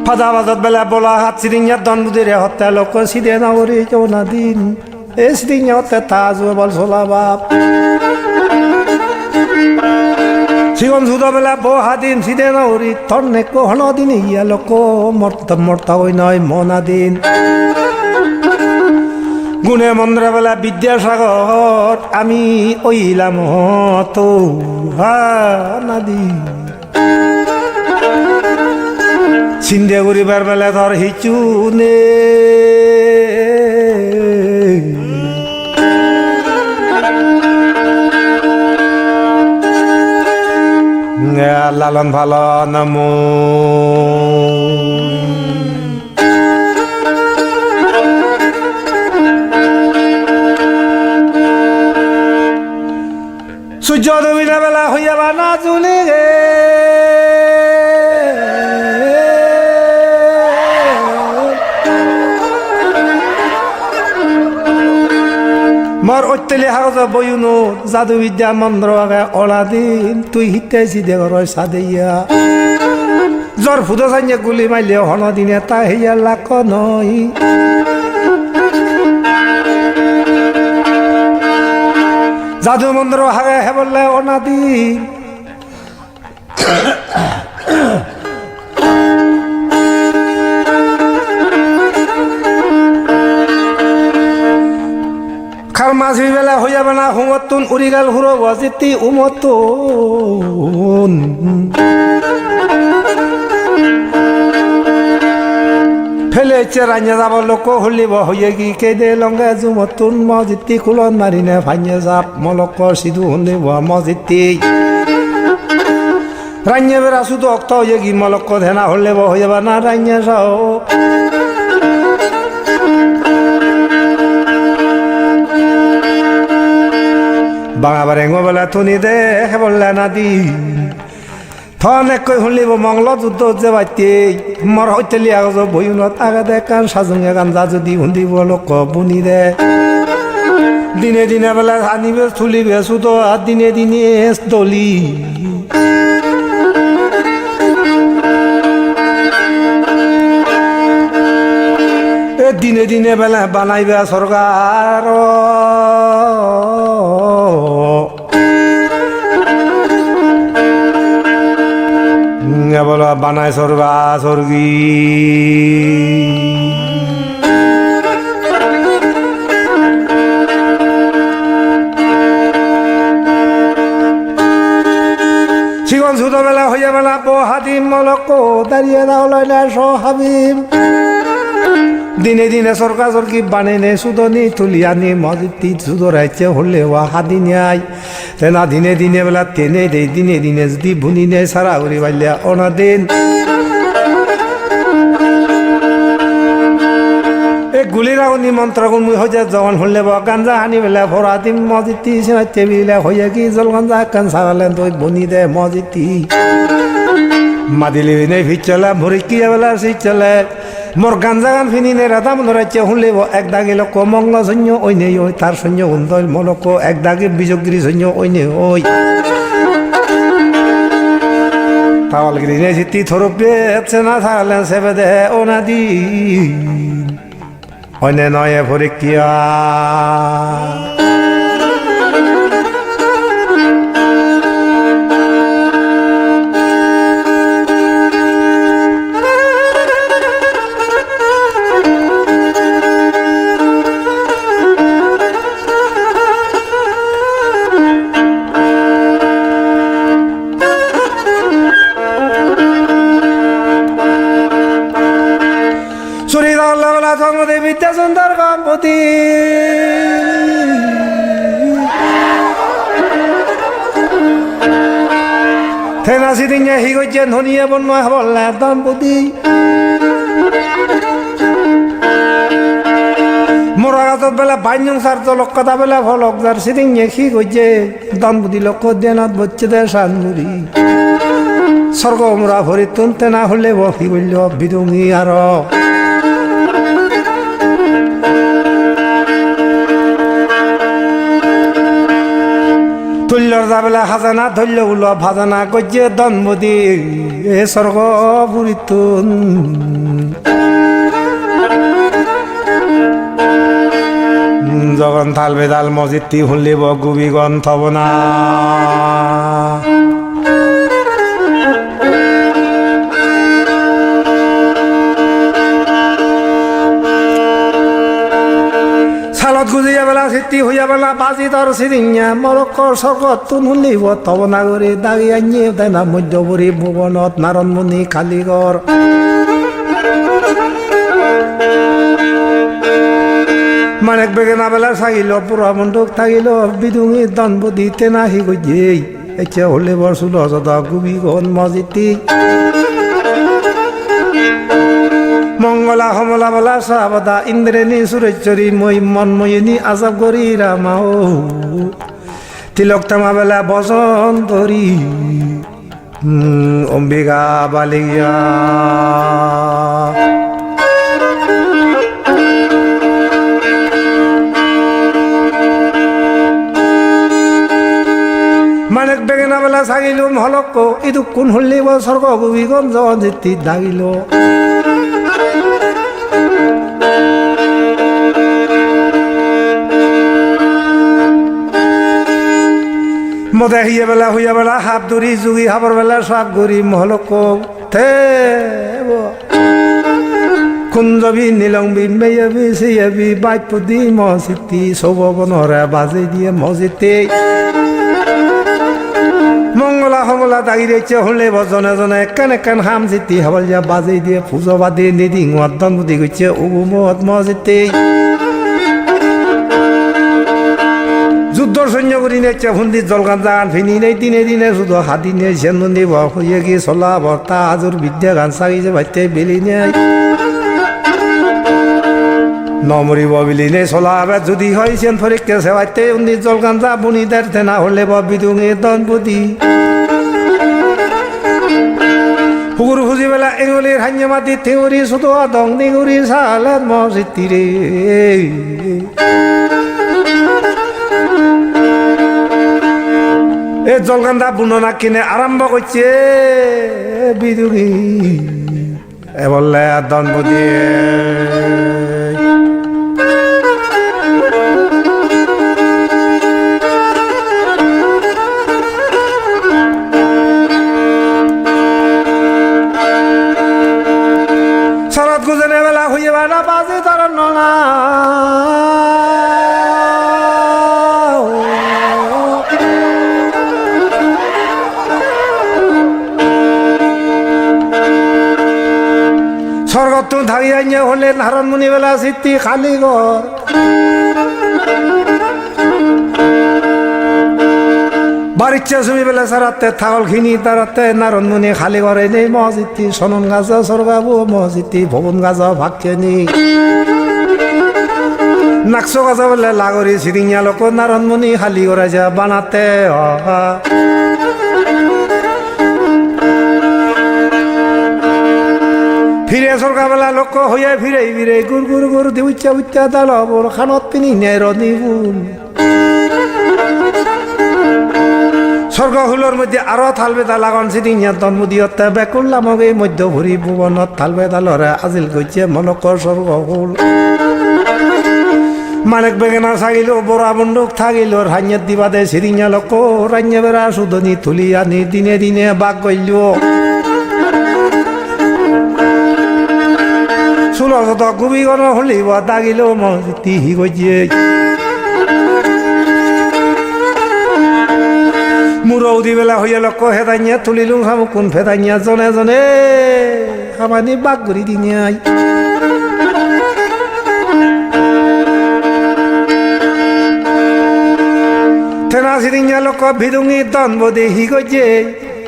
S1: ফাদা বাজত বেলা বলা হাত সিরিঙার দনবুদিরে হত্যা লোক সিদে নাগরি যৌনা দিন এ সিরিঙা হত্যা তাজ বল সোলা বাপ সিগন সুদা বেলা বহা দিন সিদে নাগরি তন্নে কোহন দিন ইয়া লোক মর্তা মর্তা হই নয় মনা দিন গুণে মন্দ্রা বেলা বিদ্যাসাগর আমি ওইলাম তো হা নাদি চিন্তা করিবার বেলা ধর হিচু নে লালন ফালন মো সূর্য ডুবিনা বেলা হইয়াবা না জুলে গে মর অত্যলি হাগজ বইনো জাদু বিদ্যা মন্ত্র আগে অলা দিন তুই হিতাইছি দেগর সাদেইয়া জ্বর ফুদো সাইয়ে গুলি মাইলে হন দিনে তা হইয়া লাখ নই জাদু মন্ত্র হাগে হে বললে অনা দিন মাঝি বেলা হইয়া বানা হুমতুন উড়িগাল হুরো বাজিতি উমতুন ফেলেছে রাঞ্জা যাব লোক হলিব হইয়া কি কেদে লঙ্গে জুমতুন মজিতি কুলন মারিনে ভাঙে যাব মলক সিধু হলিব মজিতি রাঞ্জা বেড়া শুধু অক্ত হইয়া কি মলক ধেনা হলিব হইয়া বানা রাঞ্জা সাও বাঙাবার এঙ্গ বেলা তুনি দে হে বললে না দি থন এক শুনলিব মংল যুদ্ধ যে বাইতে মর হইতেলি আগজ বইনত আগে দে কান সাজুঙে গাঞ্জা যদি হুন্দিব লোক বুনি দে দিনে দিনে বেলা আনিবে তুলিবে সুতো আর দিনে দিনে দলি এ দিনে দিনে বেলা বানাইবে সরকার বলো বানায় সর্গা স্বর্গী সিগন সুতো বেলা হইয়া বেলা বহাদিম মলক দাঁড়িয়ে দাও লইলা সহাবিম দিনে দিনে সরকার সরকি বানেনে সুদনি তুলিয়ানি মজিতি সুদরাইছে হলে হাদি নাই তেনা দিনে দিনে বেলা তেনে দে দিনে দিনে যদি ভুনি নে সারা উড়ি বাইলে অনা দিন এই গুলিরাও নিমন্ত্রণ হয়ে জগন হলে গাঞ্জা হানি বেলা ভরা দিন মজিতি টেবিলে হইয়া কি জল গাঞ্জা কান সারালেন তুই বনি দে মজিতি মাদিলি নে ভিচলে ভরি কি বেলা সেই চলে মোর গাঞ্জা গান ফিনি নে রাধামোহন শুনলে এক দাগে লোক মঙ্গল সৈন্য ওই নেই ওই তার সৈন্য হুন্দল মলক এক দাগে বিজগিরি সৈন্য ওই নে ওই তাওয়ালগিরি নে জিতি থরপে না থাকলেন সেবে দে ও না দি অনে নয় ভরে কিয়া বিদ্যা সুন্দর গম্পতি থেনা সিদিঙে হি গজ্জে ধনিয়ে বন্ময় বললে দম্পতি মোরা গাছত বেলা বাইন সার জলক কথা বেলা ফলক যার সিদিং কি কইছে দনপতি লক্ষ দেনত বচ্ছে দে সানমুরি স্বর্গ মোরা ভরি তুনতে না হলে বহি বলল বিদুঙি আর তুল্যর যাবেলা হাজানা ধরল উল ভাজানা কইছে দনপতি এ স্বর্গ ভরি তুন যখন থাল বেদাল মসজিদটি শুনলিব গুবি গ্রন্থ বনা সালত গুজিয়া বেলা সিদ্ধি হইয়া বেলা বাজি তার সিরিঙা মরক্কর স্বর্গত তুন শুনলিব তবনা করে দাগি আনিয়ে দেয় না মধ্যপুরী ভুবনত নারণমণি কালীগড় মানেক বেগেনা বেলা থাকিল পুরা মণ্ডক থাকিল বিদুঙি দনপতি তেনাহি গিয়ে এতিয়া হলে বরসুল সদা গুবি গন মসজিদটি মঙ্গলা সমলা বলা সাবদা ইন্দ্রেণী সুরেশ্বরী মই মনময়িনী আজাব করি রামাও তিলক তামা বেলা বসন্তরী অম্বিকা বালিয়া মানেক বেগেনা বেলা চাগিলুম হলক ইদু কোন হলিব স্বর্গ গুবিগঞ্জ যেতি দাগিল মদে হিয়ে বেলা হইয়া বেলা হাত ধরি যুগি হাবর বেলা সব গরি মহলক থে কুঞ্জবি নীলংবি মেয়াবি সিয়াবি বাইপুদি মসজিদটি সৌবনরে বাজে দিয়ে মসজিদে মঙ্গলা সমলা দাগি রেছে হলে জনে জনে কেনে কেন হাম জিতি হবল যা বাজে দিয়ে পুজো বাদে নিদিং দনপতি গেছে উমত মসজিদে যুদ্ধর সৈন্য করি নেছে হুন্দি জলগান জাগান ফিনি নেই দিনে দিনে শুধু হাতি নিয়ে সেন্দুন্দি হইয়ে গিয়ে চলা বর্তা আজর বিদ্যা গান চাগিছে ভাইতে বেলি নেই নমরিব বিলি নেই চলা আবার যদি হয় সেন ফরিককে সেবাইতে উন্দি জলগান যা বুনি দেখতে না হলে বিদুঙে দনপতি পুকুর খুঁজি বেলা এগুলির হাঞ্জে মাতি থেউরি শুধু দং নিগুরি সালাত মসজিদটি রে এ জলগান্ধা বুননা কিনে আরম্ভ করছে বিদুঙি এ বললে দনপতি শরৎ গুজরে বেলা হইয়ে বেলা বাজে তার ননা স্বর্গত ধাগিয়া নিয়ে হলে নারণমণি বেলা সিদ্ধি খালি ঘর বাড়িচ্ছে সুমি বেলা সারাতে থাকল খিনি তারাতে নারণমণি খালি ঘরে নেই মসজিদটি সনন গাছ স্বর্গাবু মসজিদটি ভবন গাছ ভাগছে নি নাকশো গাছ বলে লাগরি সিরিঙা লোক নারণমণি খালি করে যা বানাতে ফিরে সরকারবেলা লক্ষ্য হইয়া ফিরে ফিরে গুর গুর গুর দিউচ্চা উচ্চা দাল বড় খানত তিনি নেই রনিবুন স্বর্গহুলোর মধ্যে আরো থালবেদা লাগান সিদিঙা দনপতি বেকুল্লাম মধ্য ভরি ভুবনত থালবেদালরে আজিল গইছে মনকর স্বর্গহুল মানেক বেগেনা চাগিল বড়া বন্দুক থাকিল হাইয়াত দিবাদে সিদিঙা লক্ষ রাইয়া বেড়া সুদনি তুলি আনি দিনে দিনে বাঘ গইল সুলত গুবিগণ হলিব দাগিল মসজিদটি হি গইছে মুরৌদি বেলা হইয়া লক্ষ্য হেদাইয়া তুলিলুম হামু কোন ফেদাইয়া জনে জনে খামানি বাঘ করি দিনিয়াই তেনা সিদিঙা লক্ষ্য ভিদুঙি দনপতি হি গইছে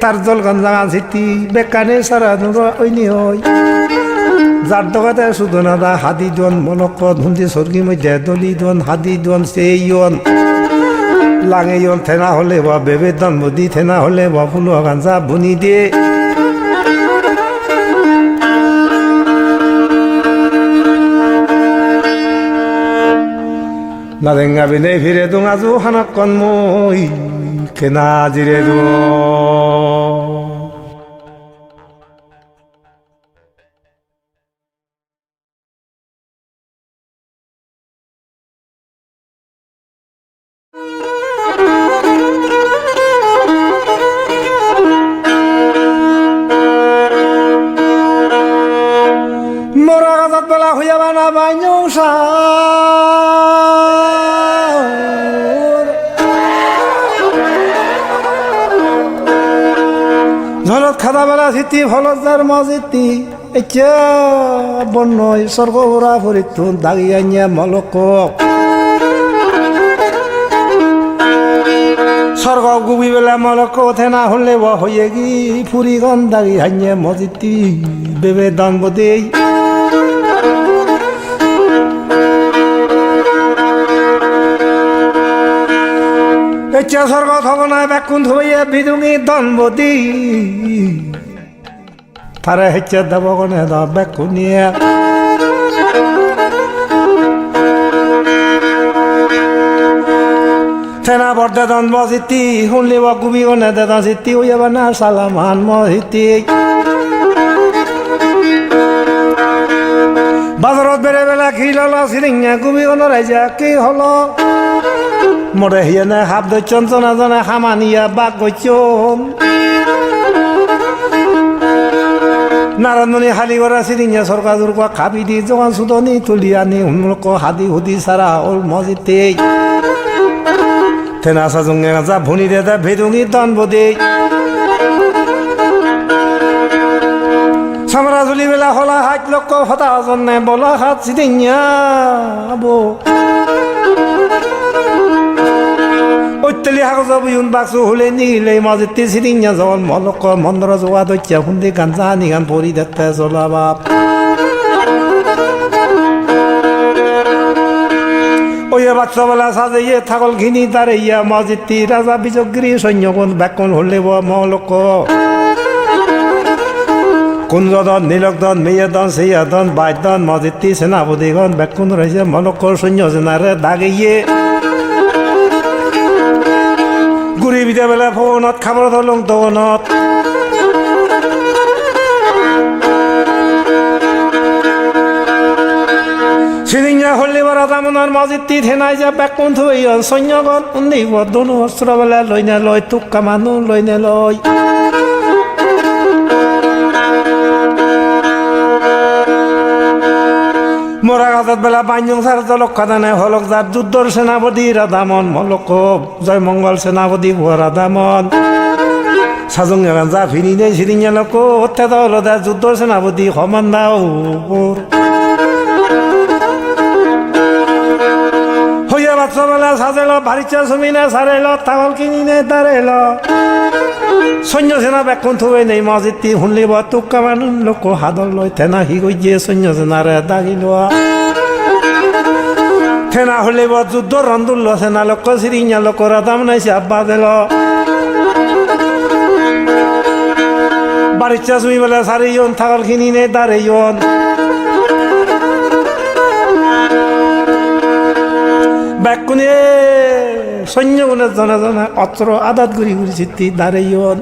S1: তার জলগান জাগা সিটি বেকানে সারা নুর ঐনি হয় যার দোকাতে শুধু না দা হাদি দন মলক ধুন্দি সর্গি মধ্যে দলি দন হাদি দন সেই ইয়ন লাঙে ইয়ন থেনা হলে বা বেবে দন বদি থেনা হলে বা ফুলো গাঞ্জা বুনি দিয়ে নাদেঙ্গা বিনে ফিরে দুং আজু হানাক কনমই কেনা জিরে দু মোরা গাজাত বেলা হইয়া বানা বাইনসা ঝলত খাদা বেলা সিতি ফলজার মজিতি এতিয়া বন্নই স্বর্গ ভরা ফরিত দাগি আনিয়া মলক স্বর্গ গুবি বেলা মলক থেনা হলে বা হইয়ে গি ফুরি গন দাগি আনিয়া মজিতি বেবে দান বদে এতিয়া স্বর্গ থব নাই বেকুন ধুইয়া বিদুঙি দনবদি তারে হেচ্ছে দেব গনে দ বেকুনিয়া থেনা বর্দে দন বজিতি শুনলি বা গুবি গনে দে দন সিতি হইয়া বানা সালামান মহিতি বাজারত বেড়ে বেলা খিল সিরিঙা গুবি গনে রাইজা কি হলো মরে হিয়ানে হাত ধরছন জনা জনা হামানিয়া বাক গইছন নারায়ণী হালি করা সিরিঙা সরকার দুর্গা খাবি দি জগান সুদনি তুলি আনি হুমলক হাদি হুদি সারা ওর মজিতে থেনা সাজুঙে যা ভুনি দে ভেদুঙি দন বদে সামরা জুলি বেলা হলা হাত লক্ষ হতা জন্নে বলা হাত সিরিঙা আবো ঐতলি হাগজ বুয়ুন বাক্সু হলে নিলে মজিতে সিরিঙা জল মলক মন্দ্র জোয়া দইচা হুন্দি গাঞ্জা নিগান পরি দেখতে চলা বাপ ওই বাচ্চা বেলা সাজাইয়ে ছাগল ঘিনি দাঁড়াইয়া মজিতি রাজা বিজগিরি সৈন্যগণ ব্যাকন হলে মলক কুঞ্জদন নীলকদন মেয়েদন সেইয়াদন বাইদন মজিতি সেনাপতিগণ ব্যাকুন রয়েছে মলক সৈন্য সেনারে দাগিয়ে গুড়ি বিদে বেলা ফোনত খাবার ধরলং তগনত সিরিঙা হলে রাধামনার মজিতি থেনাই যা ব্যাকুন থই সৈন্যগণ উন্দিব দনু অস্ত্র বেলা লইনে লয় তুক্কা মানু লইনে লয় মোরা গাছত বেলা বাইঞ্জং সার জলক্ষাদানে হলক যার যুদ্ধর সেনাপতি রাধামন মলক জয় মঙ্গল সেনাপতি ভুয়া রাধামন সাজং যা ফিরি নেই সিরিঙা লোক হত্যা হলো তার যুদ্ধর সেনাপতি সমান দাও হইয়া বাচ্চা বেলা সাজেল বাড়িচা জমিনে সারেল তাগল কিনিনে দাঁড়াইল সৈন্য সেনা ব্যাকুন থুয়ে নেই মজিতি শুনলিব তুক্কা মানুষ লোক হাদল লয় থেনা হি গিয়ে সৈন্য সেনারে দাগিল থেনা হলিব যুদ্ধ রন্দুল্ল সেনা লোক সিরিঙা লোক রাধাম নাইছে আব্বা দিল বাড়িচা জমি বেলা সারিয়ন থাগল কিনিনে দাঁড়াইন ব্যাকুনে সৈন্যগুণের জনে জনে অস্ত্র আদাত গুড়ি গুড়ি চিত্তি দাঁড়াইন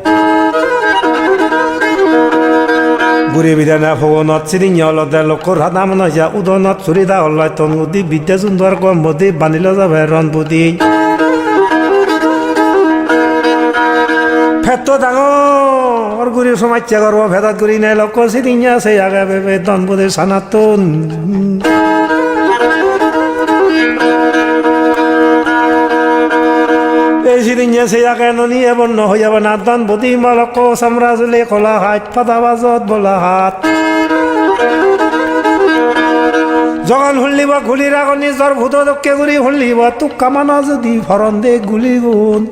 S1: গুড়ি বিধানে ভবনত চিরিঙা হলদে লোক রাধাম নইয়া উদনত চুরিদা হল্লাই তন্মুদি বিদ্যা সুন্দর গম্বদি বানিল যাবে রণবুদি ফেত ডাঙর গুড়ি সমাচ্যা করব ভেদাত গুড়ি নাই লোক চিরিঙা সেই আগে ভেবে দনবুদি সানাতন এই সিরিঙা সেই আগে ননি এবং নহইয়াবে না দনবুদি মলক সাম্রাজলে কলা হাত ফাদা বাজত বলা হাত জগান হুল্লিব গুলির আগর নিজর ভূত দক্ষে গুড়ি হুল্লিব তুক্কা মানা যদি ফরন দে গুলি গুণ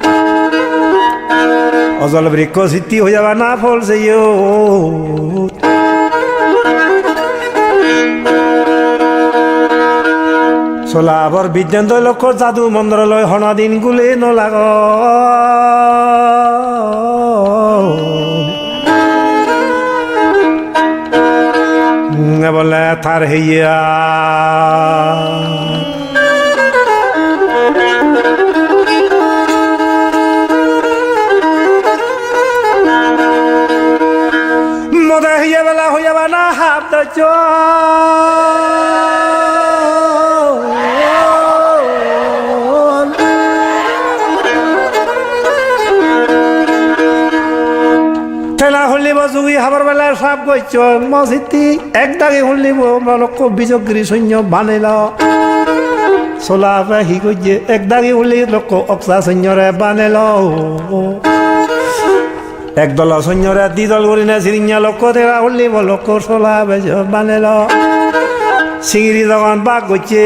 S1: অজল বৃক্ষ সিদ্ধি হইয়াবা না ফল সেই চলাবৰ বিদ্যান্ত লক্ষ্যৰ যাদু মন্দিৰলৈ হনদিন গুলি নলাগ বলে তার হইয়া মদা হইয়া বেলা হইয়া বানা হাত ঠেলা হলিব যুগি হাবার বেলা সাপ গৈছ মসজিদি এক দাগে হলিব লোক বিজগ্রী সৈন্য বানিল চলা হি গিয়ে এক দাগে হলি লোক অক্সা সৈন্যরে বানিল একদল সৈন্যরে দ্বিদল করি না সিরিঞ্জা লোক ঠেলা হলিব লোক চলা বেজ বানিল চিঙিরি যখন বাঘ গইছে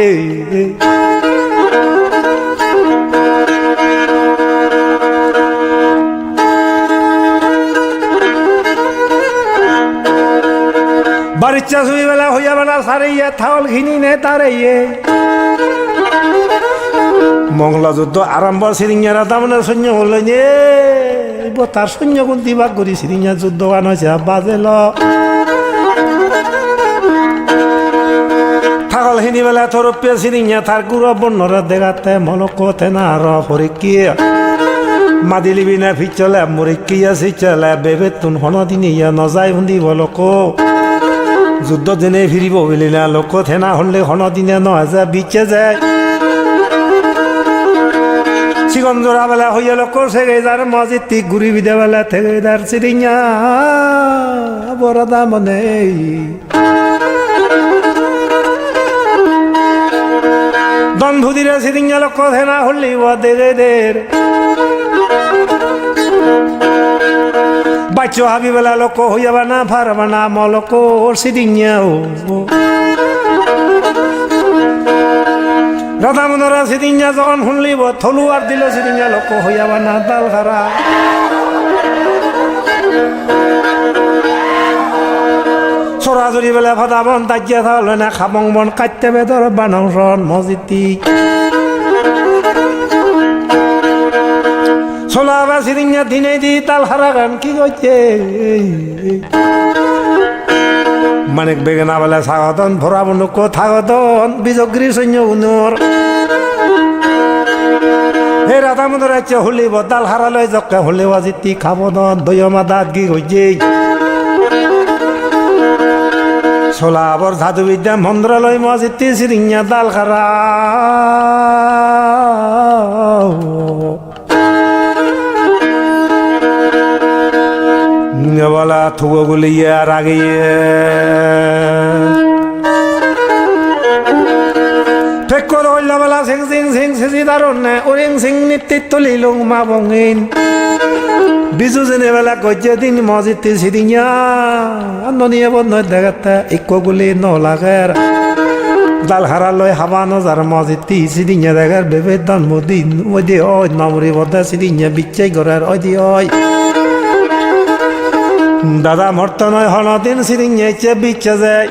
S1: বারিচ্ছা শুই বেলা হইয়া বেলা সারাইয়া থাওল খিনি নে তারাইয়ে মংলা যুদ্ধ আরম্ভ সিরিঞ্জারা তামনের সৈন্য হলো নে তার সৈন্য কোনটি বাক করি সিরিঞ্জা যুদ্ধ গান হয়েছে বাজেল থাকল খিনি বেলা থরপিয়া সিরিঞ্জা তার গুড় বন্যরা দেখাতে মনকতে না আর পরীক্ষা মাদিলিবি না ফিচলে মরিকিয়া সিচলে বেবে তুন হনদিন ইয়া নজাই হুন্দি বলক যুদ্ধ দিনে ফিরিব বলি না লোক থেনা হলে হনদিনে নজা বিচে যায় চিকন জোড়া বেলা হইয়া লোক সেগে যার মসজিদ ঘুরি বিদে বেলা থেকে যার চিরিঙা বড়দা মনে দনভুদিরে চিরিঙা লোক থেনা হলি দেগে দের বাচ্চা হাবি বেলা লোক হইয়াবা না ফারবা না মলক সিদিኛও রাধামোহনরা সিদিঞ্জা যখন শুনলিব থলুয়ার দিল সিদিঞ্জা লোক হইয়াবা না দাল খারা চরাচরি বেলা ফাদা বন তাজিয়া থাকলে না খাবং বন কাটতে বেদর বানাওসন মসজিদি ছোলা বা সিরিঞ্জা দিনে দি তাল হারা গান কি করছে মানিক বেগেনা বেলা স্বাগতন ভরা বনুক থাগতন বিজগ্রী সৈন্য উনুর হে রাধামোহন রাজ্য হলিব তাল হারালৈ জকে হলিব জিতি খাবদন দৈয়মা দাঁত কি করছে ছোলাবর জাদু বিদ্যা মন্ত্রালয় মসজিদি সিরিঞ্জা তাল হারা বলা থুগো গুলিয়ে আর আগিয়ে ঠেক্কর হইলা বেলা সিং সিং সিং সিসি দারুণ ওরিং সিং নেতৃত্ব লিলুং মা বঙ্গিন বিজু জেনে বেলা গজ্জে দিন মসজিদ সিরিঞ্জা ননিয়ে বন্ধ দেখাতে ইকো গুলি নলাগের দাল হারালয় হাবানো যার মসজিদ সিরিঞ্জা দেখার বেবে দনমদিন ওই দিয়ে ওই নমরি বদ্ধা সিরিঞ্জা বিচ্ছাই করার ওই দিয়ে ওই দাদা মর্ত নয় হনদিন সিরিঞ্জা বিচ্ছে যায়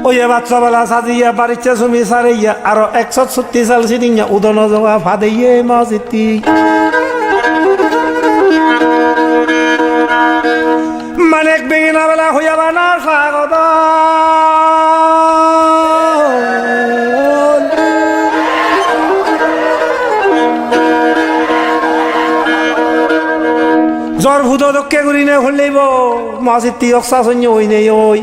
S1: ওই বাচ্চা বেলা সাজিয়া বাড়িচ্ছে সুমি সারাইয়া আরো 136 সাল সিরিঞ্জা উদন জোয়া ফাদাইয়ে মসজিদি মানেক বেগিনা বেলা হইয়া বানা স্বাগত জ্বর ভূত দক্ষে করি নে হলেইব মসজিদ অক্সা সৈন্য ওই নেই ওই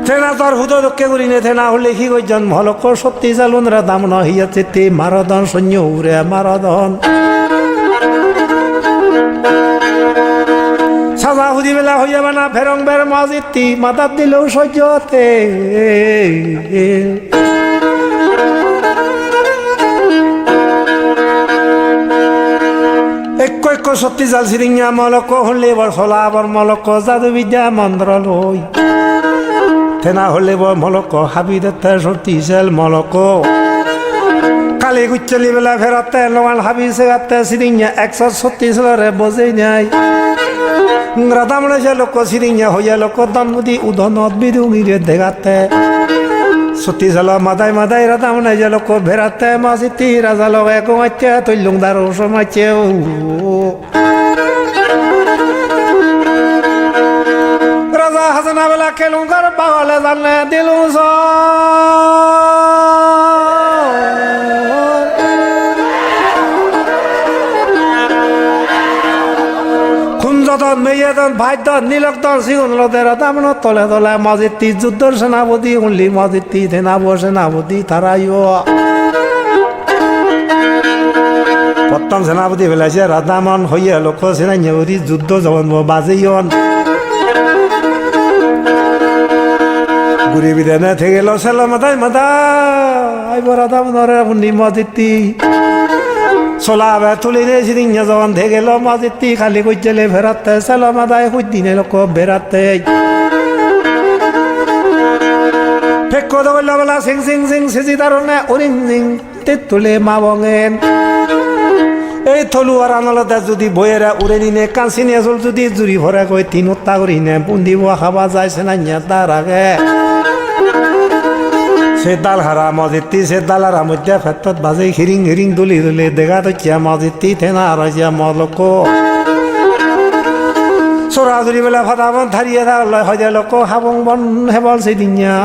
S1: থেনা জ্বর ভূত দক্ষে করি নে থেনা হলে কি কইজন ভলক সত্যি চালুন দাম নহিয়াছে তে মারদন সৈন্য উরে মারদন সাজা হুদি বেলা হইয়া বানা ফেরং বের মসজিদ মাতার দিলেও সহ্যতে এক সত্যি জাল সিরিঞ্জা মলক হলে বর সলাবর মলক জাদু বিদ্যা মন্ত্র লই থেনা হলে বর মলক হাবি দত্তা সত্যি জাল মলক কালি গুচ্ছলি বেলা ফেরতে লোয়াল হাবি সেগাতে সিরিঞ্জা 136 রে বজে নাই Radhamon je loko sirinya hoya loko Dhonpudi udhonot bidungire degate Soti salo madai madai Radhamon je loko berate masiti razalo eko ache toilung daru somache Raza hasana bela kelungar bagale zanne dilunso Kunjatan meyedan bhaidan nilakdan sigunlode Radhamon tole tole maziti juddor senapati only maziti thenabo senapati tharayo Pottam senapati belaje Radhamon hoye lokho senanyori juddo jaban bajeyon Guri bidene thegelo selamadai madai aibo Radhamon ore only maziti Solave tuline sirinya jawan dhegelo maziti khali kojjele bherate salamadai huddine loko berate Pekko dogella bala sing sing sing sijidarone uring sing titule mabongen Ei tholu aranalada jodi boyera urenine kansine asol jodi juri bhora koi tinutta korine bundibo khaba jai senanya tar age Sedal hara maziti sedal hara mujhe khattat baze hiring hiring duli duli dega to kya maziti thena araja maloko Sora duri bela Radhamon thariye da Allah hoja loko habong bon hebol sidinya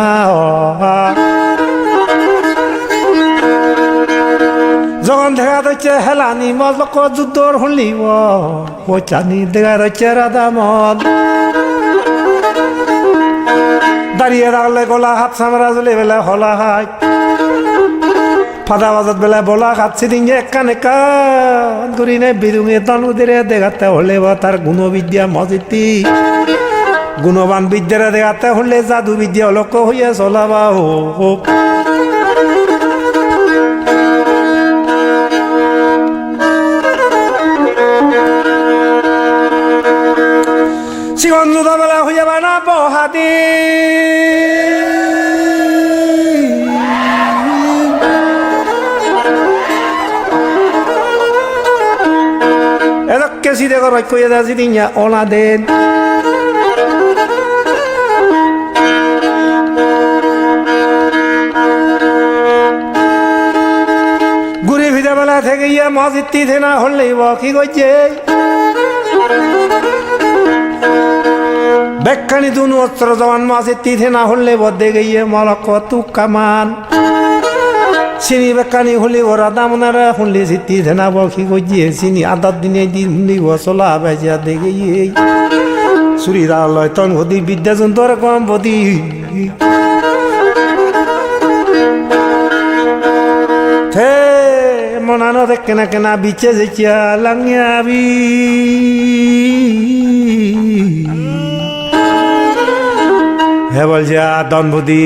S1: Jogon dega to kya helani maloko juddor hunliwo Hochani dega to kya Radhamon দাঁড়িয়ে রাখলে গোলা হাত সামরা জলে বেলা হলা high ফাদা বাজাত বেলা বলা খাচ্ছি দিনে একান একান করি নে বিরুঙে Dhonpudi দেখাতে হলে বা তার গুণবিদ্যা মজিতি গুণবান বিদ্যারে দেখাতে হলে জাদু বিদ্যা লক্ষ্য হইয়া চলাবা হোক Sigon juda bela hoya bana bohadi Edak kesi de koroj koya da sidinya ona den Guri bide bela theke iya maziti thena hollei bo ki kojje Bekkani dunu ostro jawan maziti thena holle bodde geye malako tu kaman Sini bekkani holle Radhamon ara holle sitti thena bokhi gojje sini adat dine din ni wasola baja de geye Suri daloy ton hodi bidya jundor kom bodi The monano de kena biche jecha langya bi Hebalja Dhonpudi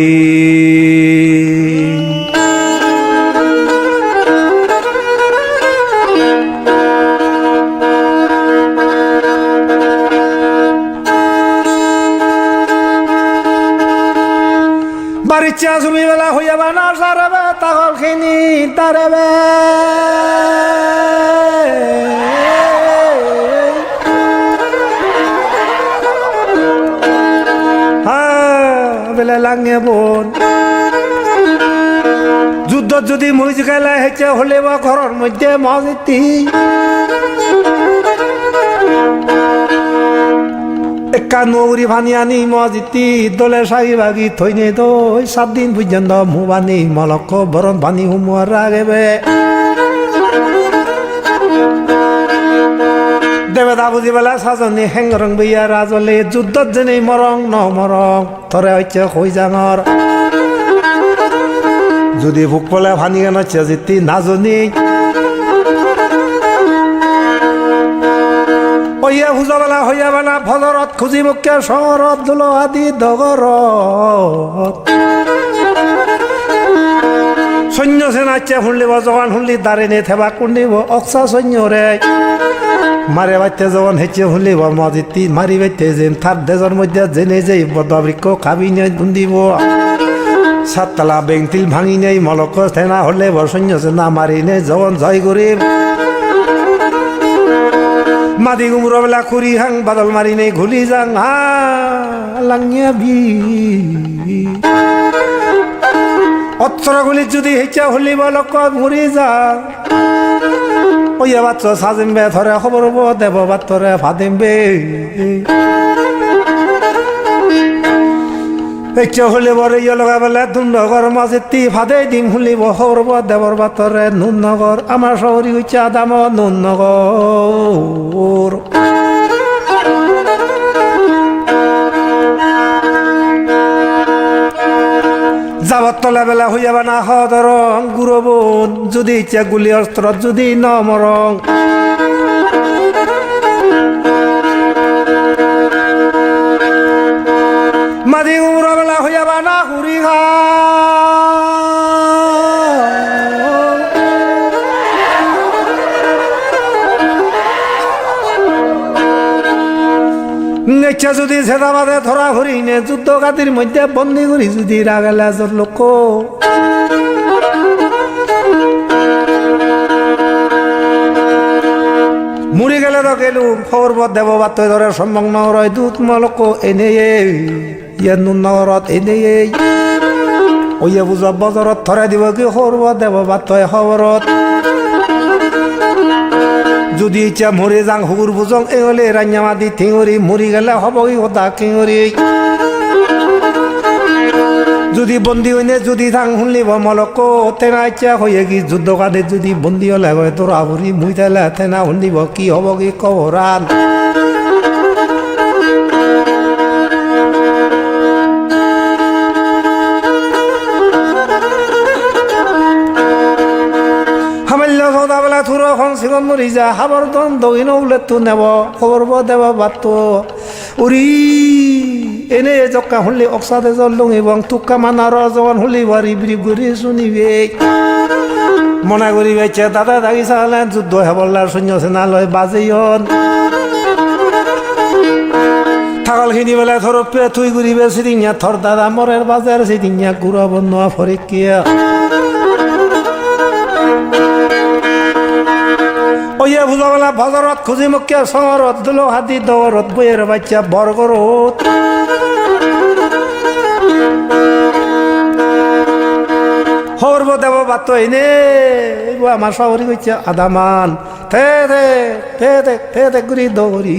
S1: Baricha sumi bela hoya bana saraba tagol khini tarebe bela langye bon juddot jodi muj gela heche hole ba ঘরের মধ্যে maziti ekka nogri bhaniani maziti dole sai bagi thoine doi 7 din purjonto mubani malakko boron bani humor agebe Deveda buji bela sajoni hengrong biya rajole juddot jeni morong no morong thore hoche hoi jangor Jodi buk pole bhani gana chejiti najoni Oye huja bela hoya bela fodorot khuji mukke shorot dulo adi dogorot Sonyo senache hunli bajogan hunli darene theba kundibo oksa sonyore Mare batte jawan heche hunli ba maziti mari batte jen thar dezor modhye jene jei bodabrik kabine bundibo সাততলা বেংতিল ভাঙি নেই মলক থেনা হলে বসন্য না মারি নে জবন জয় গরিব মাদি গুমুর বেলা খুরি হাং বাদল মারি নেই ঘুলি যাং হা লাঙ্গিয়া বি অত্তর গুলি যদি হেঁচা হলি বলক মুড়ি যা ওইয়া বাচ্চ সাজিমবে ধরে খবর দেব বাত্তরে ফাদিমবে ইচ্ছা হলে বরে ইয়ে লগা বেলা দুনগর মাঝে তি ফাদে ডিম হুলিব খবর দেবর বাতরে নুনগর আমার শহরী হইছে দাম নুনগর যাবত তলা বেলা হইয়া বানা হদরং গুরবন যদি ইচ্ছা গুলি অস্ত্র যদি নমরং মাদি উমরা বেলা হইয়া বানা হুরি খা ইচ্ছা যদি ছেদা বাদে ধরা হরি নে যুদ্ধ গাতির মধ্যে বন্দি করি যদি রাগালে লোক মুড়ি গেলে তো গেলু খবর দেব বাত ধরে সম্ভব নয় দুধ মলক এনে ইয়ে নুন নগরত এনে ওইয়ে বুঝ বজরত ধরে দিব কি খবর দেব বাত খবরত যদি ইচ্ছা মরে যাং হুগুর বুঝং এ হলে রান্নামাদি ঠিঙরি মরি গেলে হব কি কথা কিঙরি যদি বন্দি হইনে যদি থাং শুনলিব মলক তেনা ইচ্ছা হয়ে কি যুদ্ধ কাঁধে যদি বন্দি হলে তোর আবরি মুই থাইলে তেনা শুনলিব কি হব কি কবরান সিগন মরি যা হাবর দন দইন উলে তু নেব খবর দেব বাত উরি এনে জক্কা শুনলি অক্সাদে জল লঙিবং তুক্কা মানার জবান শুনলি বারি বিরি গুরি শুনিবে মনে করি বাইছে দাদা দাগি চালে যুদ্ধ হেবলার সৈন্য সেনা লয় বাজেয়ন থাকল খিনি বেলা থর পে থুই ঘুরিবে সিদিঙা থর দাদা মরের বাজার সিদিঙা গুড়া বনোয়া ফরিকিয়া ওইয়া বুঝাবেলা ভজরত খুঁজি মুখিয়া শহরত দুলো হাতি দৌরত বইয়ের বাচ্চা বর্গরত হরব দেব বাত এনে আমার শহরী হইছে আদামান থে থে থে থে থে থে গুড়ি দৌড়ি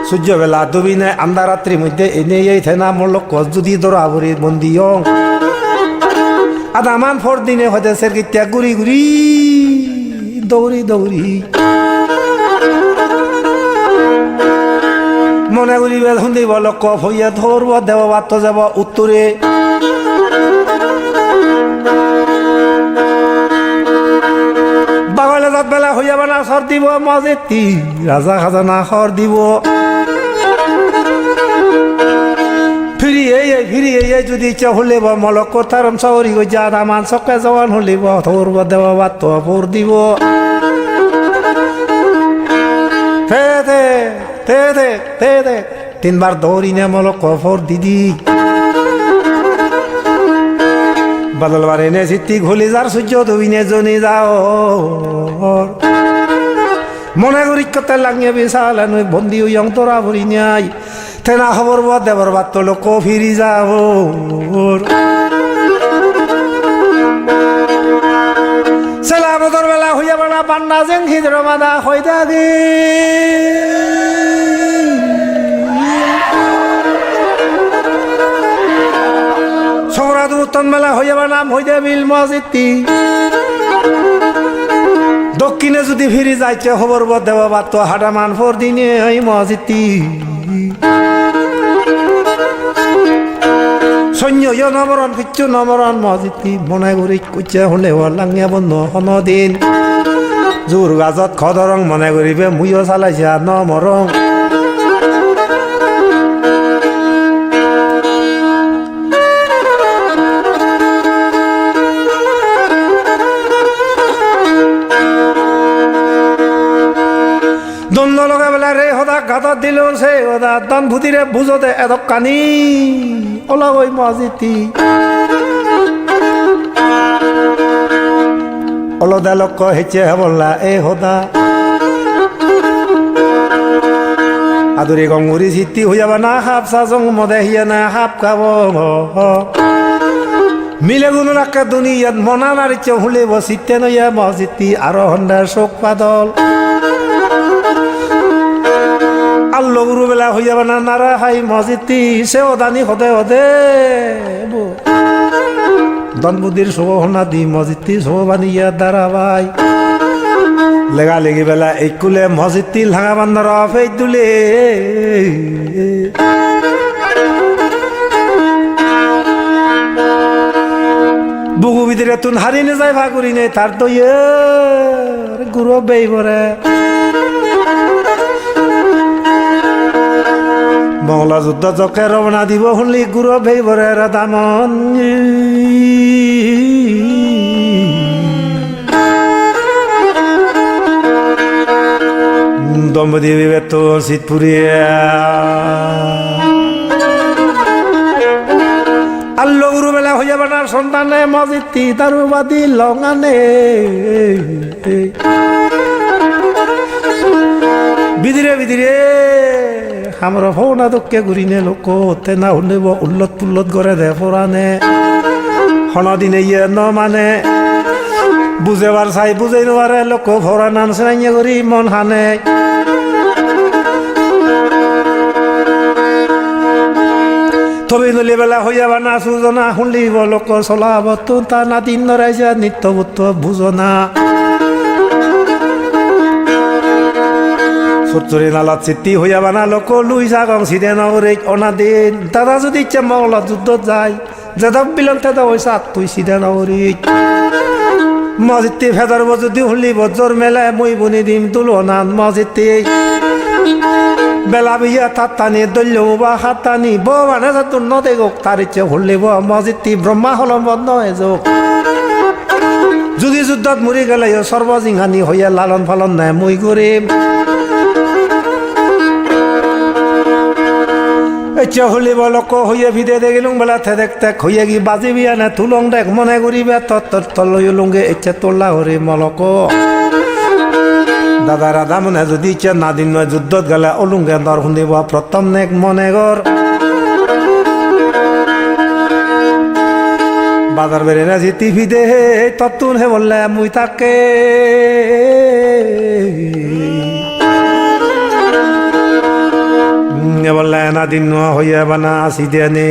S1: সূর্য বেলা ডুবি নাই আন্দা রাত্রির মধ্যে এনে এই থেনা মূলক যদি দৌড়া বরি বন্দিয়ং আদামান ফোর দিনে হয়তো সের গিত্যা গুড়ি গুড়ি দৌড়ি দৌড়ি মনে করিবে শুনিব লোক হইয়া ধরব দেব বাত যাব উত্তরে বাগলে যাত বেলা হইয়া বানা সর দিব মজেতি রাজা খাজানা সর দিব ফিরিয়ে যদি ইচ্ছা হলিব মলক তারম চাউরি গই যা দামান চকে জওয়ান হলিব ধরব দেব বাত ভোর দিব তিনবার দৌড়ি নে মলক ফোর দিদি বদলবার এনে চিত্তি ঘুলি যার সূর্য দুবিনে জনি যাও মনে করি কত লাগিয়ে বিশাল নই বন্দি হইয়ং তোরা ভরি নাই তেনা খবর দেবর বাত লোক ফিরি যাব সেলা বদর বেলা হইয়া বেলা পান্না যেন হিজর মাদা হই থাকে সংরাদ উত্তম বেলা হইয়া বেলা হইয়া বিল মসজিদটি দক্ষিণে যদি ফিরি যাইছে খবর দেব বাত হাটা মান ফোর দিনে এই মসজিদটি সৈন্য নমরণ কিচ্ছু নমরণ মসজিদটি মনে করি কুচে হলে লাঙিয়া বন্ধ হন দিন জোর গাজত খদরং মনে করিবে মুইও চালাইছে নমরং দ্বন্দ্ব লগা বেলা রে সদা গাঁতত দিল সে সদা দান ভুতিরে বুঝতে এত কানি ওলা ওই মসজিদটি অলদা লক্ষ হেচে হবলা এ সদা আদুরে গঙ্গুরি সিদ্ধি হইয়া বানা হাফ সাজং মদে হিয়া না হাফ খাব মিলে গুলো রাখা দুনিয়াত মনা নারিচ হুলে বসিতে নইয়া মসজিদটি আরো হন্ডার শোক পাদল আল্লো গুরু বেলা হইয়া বানা নারা হাই মসজিদটি সে ওদানি হদে হদে ধনপুদির শুভ হনা দি মসজিদটি শুভ বানিয়া দাঁড়াবাই লেগা লেগি বেলা এই কুলে মসজিদটি লাঙা বান্ধার অফে তুলে বুকু ভিতরে তুন হারি নে যাই ভাগুরি নে তার তো গুরু বেই বরে মংলা যুদ্ধ চকে রবনা দিব শুনলি গুরু বেই বরে রাধামন দম্পতি বিবেত শীতপুরিয়া আল্লো গুরু বেলা হইয়া বানার সন্তানে মজিতি দারুবাদী লঙানে বিদিরে বিদিরে আমার ফৌনা দক্ষে ঘুরিনে লোক তে না শুনিব উল্লত পুল্লত করে দে ফোরানে হনদিনে ইয়ে ন মানে বুঝেবার চাই বুঝাই নোৱাৰে লোক ভৰা নাম চিনাইয়া কৰি মন হানে তবে নলি বেলা হইয়া বানা সুজনা শুনলিব লোক চলাব তো তা নাতিন নৰাইছে নিত্য বুত্ত বুজনা চুরচুরি নালাত চিত্তি হইয়া বানা লোক লুই জাগং সিদে নগরে অনাদিন দাদা যদি ইচ্ছা মংলা যুদ্ধত যায় যাদব বিলন তেদা হইছা তুই সিদে নগরে মসজিদটি ফেদার যদি শুনলি বজর মেলে মই বনি দিম তুলনাত মসজিদটি বেলা বিয়া তাত্তানি দল্য বা হাতানি ব মানে তোর নদে গোক তার ইচ্ছে শুনলিব মসজিদটি ব্রহ্মা হলম বন্ধ হয়ে যাক যদি যুদ্ধত মরি গেলে সর্বজিংহানি হইয়া লালন ফালন নাই মই করিম ইচ্ছা শুলিব লোক হইয়া ভিদে দেখিলুং বেলা থেদেক তেক হইয়া কি বাজি বিয়া নে তুলং দেখ মনে করিবে তলুঙ্গে ইচ্ছা তোলা হরি মলক দাদা রাধা মনে যদি ইচ্ছা না দিন নয় যুদ্ধত গেলে অলুঙ্গে দর শুনিব প্রথম নেক মনে গর বাজার বেড়ে না জিতি ভিদে তত্তুন হে বললে মুই তাকে বললে না দিন হইয়া বানা আসি দেনে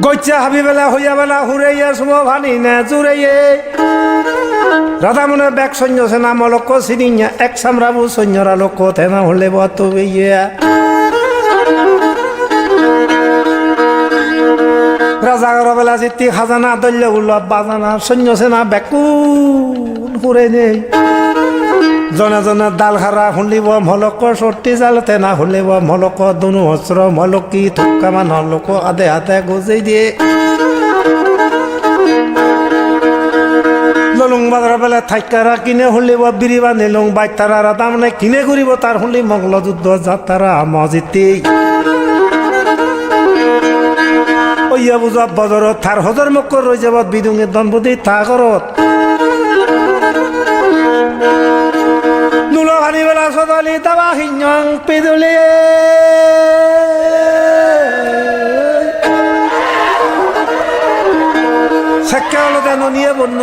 S1: গইচা হাবি বেলা হইয়া বেলা হুরাইয়া শুভ ভানি না জুড়াইয়ে রাধামনের ব্যাগ সৈন্য সেনা মলক সিনিয়া এক সামরাবু সৈন্যরা লোক তেনা হলে বত বেইয়া রাজাগর বেলা জিতি খাজানা দল্য উল্লভ বাজানা সৈন্য সেনা ব্যাকুন হুরে নেই জনে জনে ডাল খারা শুনিব মলক সর্তি জাল তেনা শুনিব মলক দুনু অস্ত্র মলকি থুকা মানুহ লোক আধে হাতে গুজাই দিয়ে ললুং বাজার বেলা থাইকারা কিনে শুনিব বিৰি বান্ধি লং বাইক তারা তাৰমানে কিনে কৰিব তাৰ শুনি মংল যুদ্ধ যাত্ৰা মজিতি ওইয়া বুজা বজৰত থাৰ হজৰ মক্কৰ ৰৈ যাব বিদুঙে ধনপুদি থা ঘৰত নুলো ভানি বেলা সদালি তাবা হিঞ্জং পেদলে সেকালতে ননিয়ে বন্য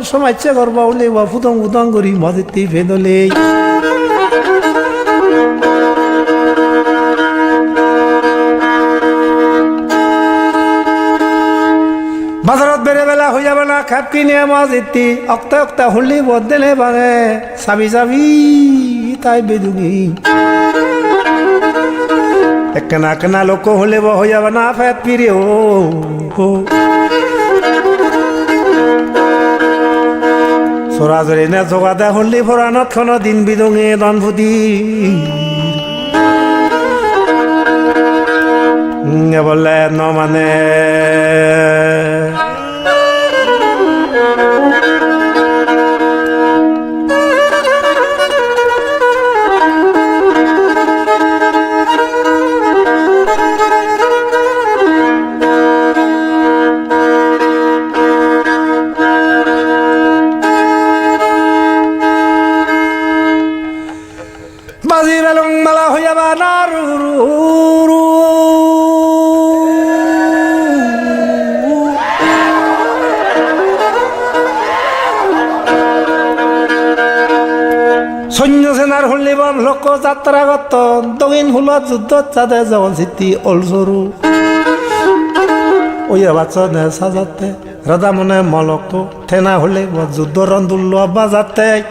S1: সমাজে করবা উলে বা ফুদং ফুদং করি মজিতি পেদলে বাজারত বেড়ে বেলা হইয়া বেলা খাপ কিনে মজিতি অক্তা অক্তা হুলি বদলে বাগে চাবি চাবি তাই বেদুগি একনা একনা লোক হলে হইয়া বানা ফেত পিরে ও সরাসরি নে জগাতে হলি ফরানত খন দিন বিদঙে ধনপুদি বললে ন মানে 나루루루 손녀새 날 홀리밤 럭고 잤더라 걷던 똥인 훌러주도 짜대 저건 시티 올소루 오야 봤어 내 사자때 라다모네 멀었고 테나 홀리고 주도런 둘러 바자때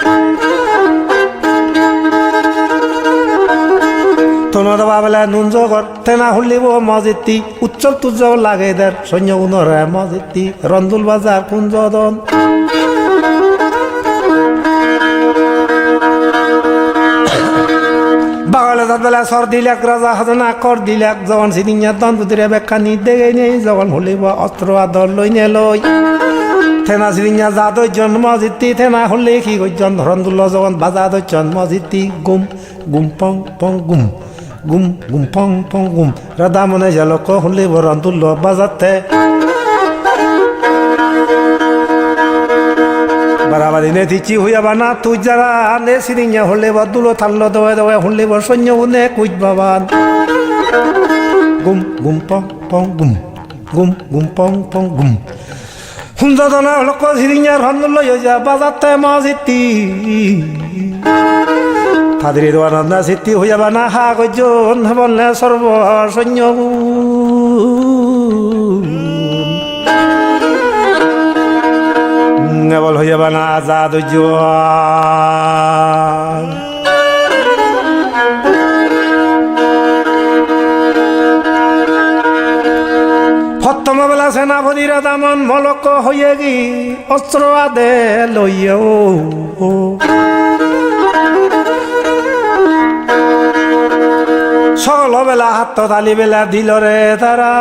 S1: তোনরা বাবলা নুনজগর তেনা হলিব মজিতি উচ্চল তুজল লাগে দের সৈন্য উনরে মজিতি রন্দুল বাজার কুঞ্জদন বাগলে দাদবেলা সর দিলাক রাজা হাজনা কর দিলাক জওয়ান সিদিনিয়া দন বুদিরে বেকানি দেগে নেই জওয়ান হলিব অস্ত্র আদর লই নে লই তেনা সিদিনিয়া জাদো জন্ম মজিতি তেনা হলি কি গজন রন্দুল জওয়ান বাজাদ জন্ম মজিতি গুম গুম পং পং গুম গুম গুম পং পং গুম রাধামনে জালক হলে বরন্দুল বাজাতে বারাবারি নে দিচ্ছি হইয়া বানা তুই যারা নে সিরিঙা হলে বদুলো থাল্ল দেওয়া দেওয়া হলে বর সৈন্য উনে কুইজ বাবান গুম গুম পং পং গুম গুম গুম পং পং গুম হুঞ্জদনা হলক সিরিঙা রন্দুল যা বাজাতে মজিতি তাদের আনন্দা সিদ্ধি হইয়া বানা হা গজন বললে সর্ব সৈন্য বল হইয়া বানা আজাদ ফত্তম বেলা সেনাপতি রাধামন মলক হইয়া গি অস্ত্র আদে লইয়া সকল বেলা হাত তালি বেলা দিল রে তারা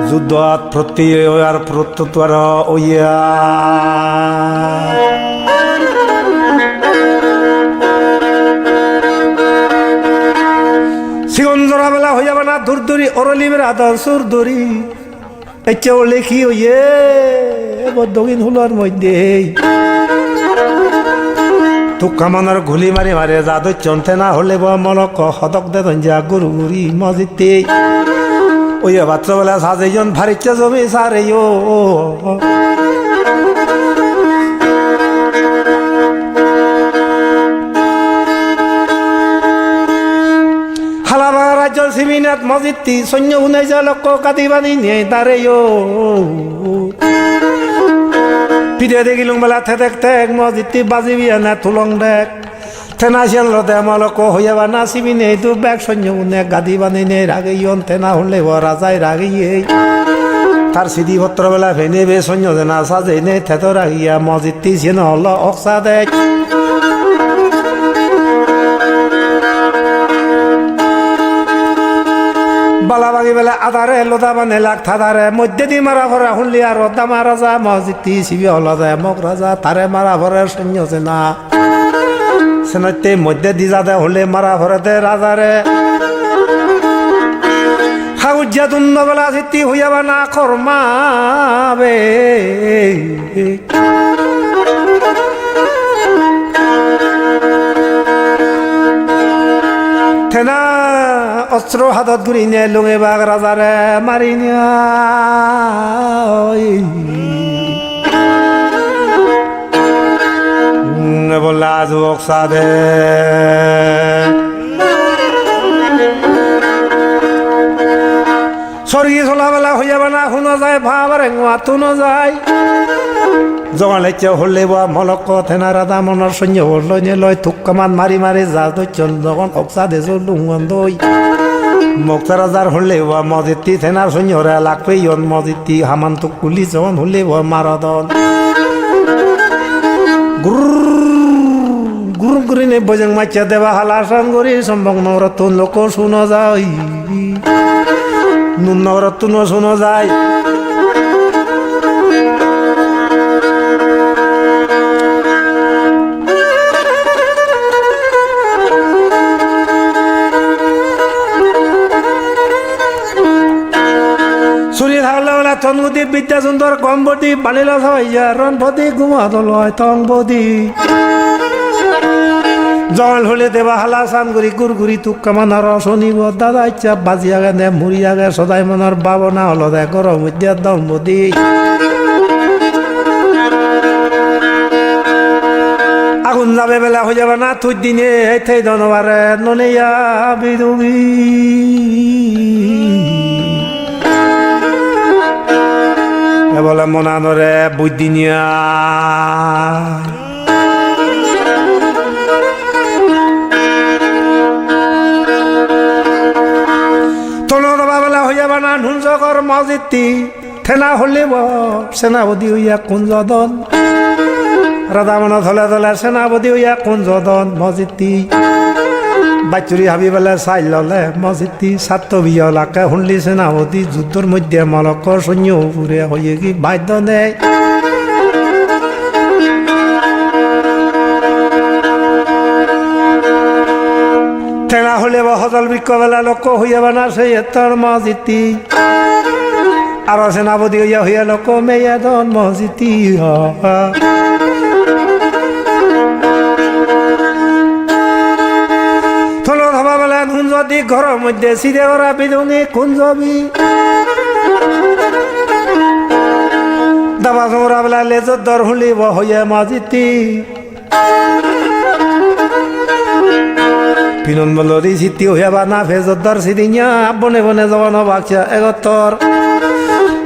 S1: যুদ্ধ প্রতি আর প্রত্যুত্তর ওইয়া সিগঞ্জরা বেলা হইয়া বানা দূরদূরি অরলি বেড়া দর সুর দূরি একে লেখি ওইয়ে বদগিন হুলার মধ্যে তুকামানের ঘুলি মারি মারে যাদু চন্তে না হলে মলক হদক দে দঞ্জা গুরু গুরি মজিতে ওই বাচ্চা বেলা সাজেজন ভারিচ্ছে জমি সারে হালাবাগা রাজ্য সিমিনাথ মজিতি সৈন্য উনে যা লক্ষ কাতি বানি নিয়ে তারে পিঠে দেখিলুং বেলা থেক থেক মজিতি বাজিবি না তুলং দেখ থেনা শিয়াল রতে মলক হইয়া বা নাচিবি নেই তু ব্যাগ সৈন্য উনে গাদি বানি নেই রাগে ইয়ন থেনা হলে রাজাই রাগিয়ে তার সিধি ভত্র বেলা ফেনে বে সৈন্য দেনা সাজে নেই থেত রাগিয়া মজিতি সে নহল অক্সা দেখ বালাবাগি বেলা আধারে লোদা বানে লাগ থাদারে মধ্যে দি মারা ভরা শুনলি আর দামা রাজা মসজিদটি শিবি হলদে মগ রাজা তারে মারা ভরে সৈন্য সেনা সেনাতে মধ্যে দি যাদে হলে মারা ভরেতে রাজারে হাউজ্জা দুন্ন বেলা সিদ্ধি হইয়া বা না খরমাবে থেনা অস্ত্র হাতত ঘুরি নিয়ে লুঙে বাঘ রাজারে মারি নিয়া বললা যুবক সাধে স্বর্গী চলাবেলা হইয়া বানা শুনো যায় ভাবার তুনো যায় জগাল হলে বা মলক থেনা রাধা মনের সৈন্য লই নে লয় থুক্কামান মারি মারি যা দৈচন যখন অক্সা দেশ লুঙ্গন দই মক্তা রাজার হলে বা মজিতি থেনার সৈন্যরা লাগবে ইয়ন মজিতি হামান্ত কুলি যখন হলে বা মারাদন গুরু গুরি নে বজং মাচ্চা দেবা হালাসান গরি সম্ভব নরতুন লোক শুনো যায় নুন নরতুন শুনো যায় তনগুতি বিদ্যা সুন্দর কম বদি বালিলা সবাই রনপতি ঘুমাত লয় তং বদি জল হলে দেবা হালা সান করি গুড়গুড়ি তুক্কা মানার শনিব দাদা ইচ্ছা বাজি আগে নে মুড়ি আগে সদাই মনার বাবনা হলো দে গরম মধ্যে দম্বদি আগুন যাবে বেলা হয়ে যাবে না তুই দিনে এই ধনবারে ননিয়া বিদুবি বলে মনানরে বুদ্ধিনিয়া বেলা হইয়া বানা নুনজগর মজিতি থেনা হলিব সেনাপতি হইয়া কুঞ্জদন রাধামন ধলে ধলে সেনাপতি হইয়া কুঞ্জদন মজিতি বাচুরি হাবি বেলা চাই ললে মজিতি ছাত্র বিয়লাকে শুনলি সেনাপতি যুদ্ধর মধ্যে মলকৰ সৈন্য ফুরে হইয়ে কি বাধ্য নেই ঠেলা হলে বা হজল বৃক্ষ বেলা লোক হইয়া বানা সেই এতর মজিতি আর সেনাপতি হইয়া হইয়া লোক মেয়া দন মজিতি থলো ধবা বেলা কুঞ্জদি ঘরের মধ্যে সিধে ওরা বিদুনি কুঞ্জবি দাবা সোমরা বেলা লেজর দর হুলিব হইয়া মজিতি পিনন বলরি সিদ্ধি হইয়া বা না ফেজর সিদিয়া বনে বনে জবান বাক্সা এগতর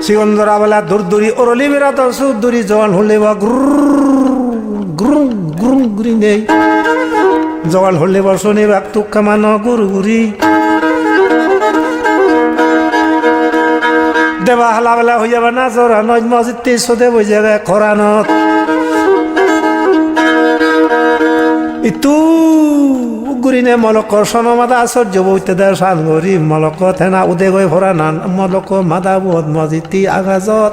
S1: সিগন্ধরা বেলা দূরদূরি ওরলি বেড়াত সুদূরি জবান হলে বা গুরুং গুরুং গুরি নেই জবান হলে বা শনি বাক তুক্কা মান গুরু গুরি দেবা হালা বেলা হইয়া বা না জরা নয় মসজিদ তেসদে বই জায়গায় খরানত ইতু গুরিনে মলকৰ সনমাদা আশ্চর্য বইতে দেয় সান গরি মলক থেনা উদে গৈ ভরা নান মলক মাদা বোধ মজিতি আগাজত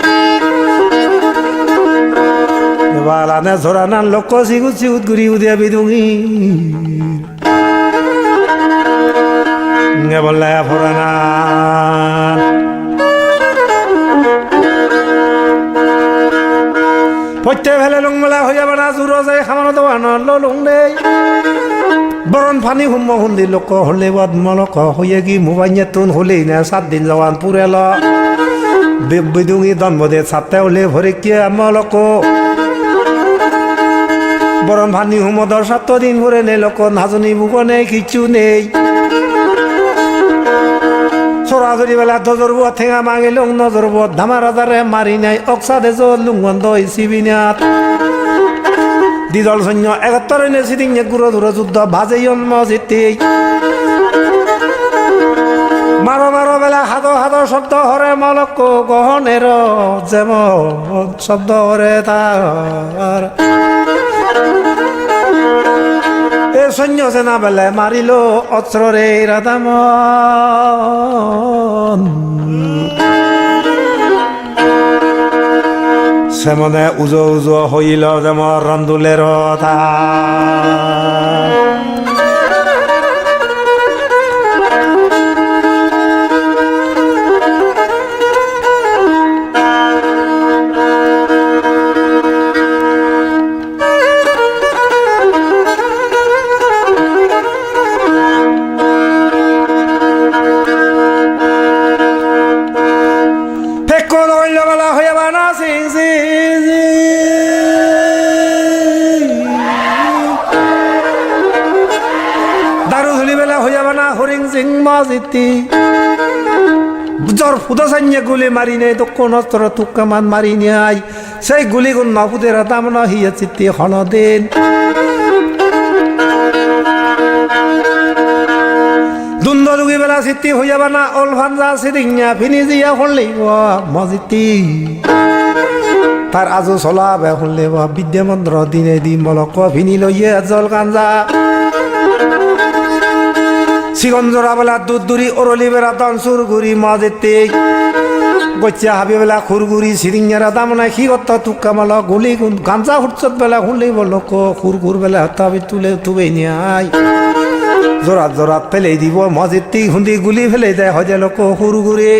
S1: বালানে ঝরা নান লোক সিগুত সিগুত গুরি উদে বিদুঙি বললে ভরা নান পত্যে ভেলে লুংমেলা হইয়া বানা জুর যায় খামানো দেওয়ান লুং দেই বরণ ফানি হুম হুন্দি লোক হলে বদমলক হইয়ে কি মোবাইল তুন হলেই না 7 দিন জওয়ান পুরেল বিদুঙি দনবদে ছাতে হলে ভরে কে মলক বরণ ফানি হুম 7 দিন ভরে নে লোক নাজনি বুক নেই কিছু নেই সরাসরি বেলা দজরব ঠেঙা মাঙিল নজরব ধামার হাজারে মারি নাই অক্সাদে লুঙ্গন সিবিনাথ দিদল সৈন্য 71 নে সিদিং গুরো ধুরো যুদ্ধ ভাজেইন মজিতি মারো মারো বেলা হাদো হাদো শব্দ হরে মলক গহনের যেমন শব্দ হরে তার এ সৈন্য সেনা বেলে মারিল অস্ত্ররে রাধামন সেমনে উজো উজো হইল যেমন রন্দুলের তা জ্বর ফুদা সাইনে গুলি মারি নেই তো কোন অস্ত্র তুক্কা মান মারি নাই সেই গুলিগুন নফুদের দামন হিয়া চিত্তি হন দিন দুন্দ যুগি বেলা চিত্তি হইয়া বানা অল ভাঞ্জা সিদিঙা ফিনি জিয়া হলি মজিতি তার আজও চলা বে হলে বিদ্যা মন্ত্র দিনে দি মলক ফিনি লইয়ে জল গাঞ্জা সিগঞ্জরা বেলা দুধুরি ওরলি বেলা দনসুর গুড়ি মজেতে গচ্চা হাবি বেলা খুরগুড়ি সিরিঞ্জারা দামনা কি কত তুক্কা মাল গুলি গাঞ্জা হুটচত বেলা হুলি বলো খুরগুর বেলা তবে তুলে তুবে নিয়ে জোরাত জোরাত ফেলে দিব মজেতি হুন্দি গুলি ফেলে দেয় হজে লোক খুরগুড়ি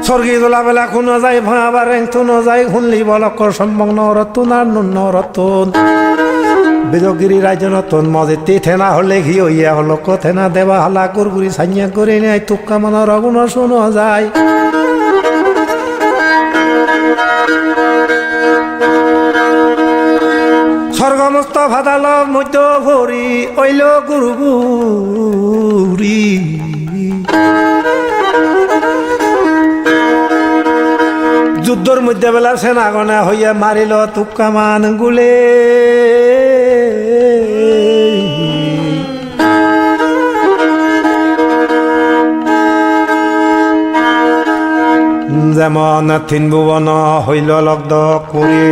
S1: স্বর্গী জ্বলা বেলা শুনো যায় ভয়াবার রেং তুনো যায় শুনলি বলকৰ সম্ভং নৰতুন আর নুন নরতুন বেদগিরি রাজ্য নতুন মজেতি থেনা হলে ঘি হইয়া হলক থেনা দেবা হালা গুরগুরি সাইয়া করে নেয় তুক্কা মানার অগুণ শুনো যায় স্বর্গমস্ত ভাদাল মধ্য ভরি ঐল গুরুগুরি যুদ্ধর মধ্যে বেলা সেনাগণে হইয়া মারিল তুক্কা মান গুলে যেমন থিন ভুবন হইল লগ্ধ করে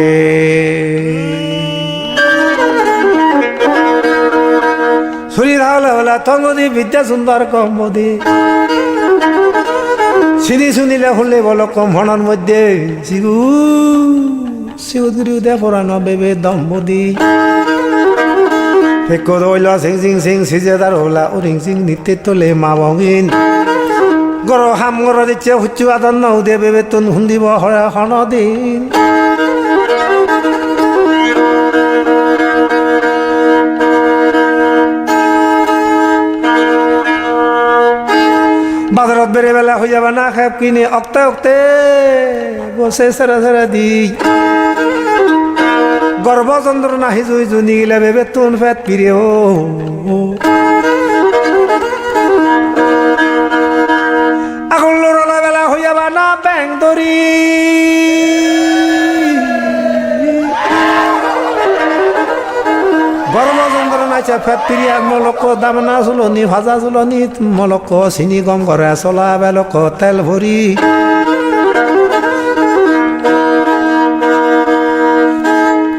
S1: ছুরি ধাওলা হলা তঙ্গদি বিদ্যা সুন্দর কম্বদি চিনি শুনিলে শুনলে বল কম হণর মধ্যে শিগু শিগুদুরি উদে পরানো বেবে দম্বদি ফেকর হইল সিং সিং সিং সিজেদার হলা উরিং সিং নিতে তোলে মা বঙিন গর হাম গর দিচ্ছে হুচ্চু আদন নদে বেবে তুন হুন্দিব হরা হন দিন বাজারত বেড়ে বেলা হয়ে যাবে না খেপ কিনে অক্তে অক্তে বসে সেরা সেরা দি গর্ব যন্ত্রণা হিজুই জুনি গিলে ভেবে তুন ফেত পিরে ও এখন লোড়লা বেলা হয়ে যাবে না ব্যাং দরি গরম যন্ত্রণা ফেত পিরিয়া মলক দামনা চুলনি ভাজা চুলনি মলক চিনি গম করে চলা বেলক তেল ভরি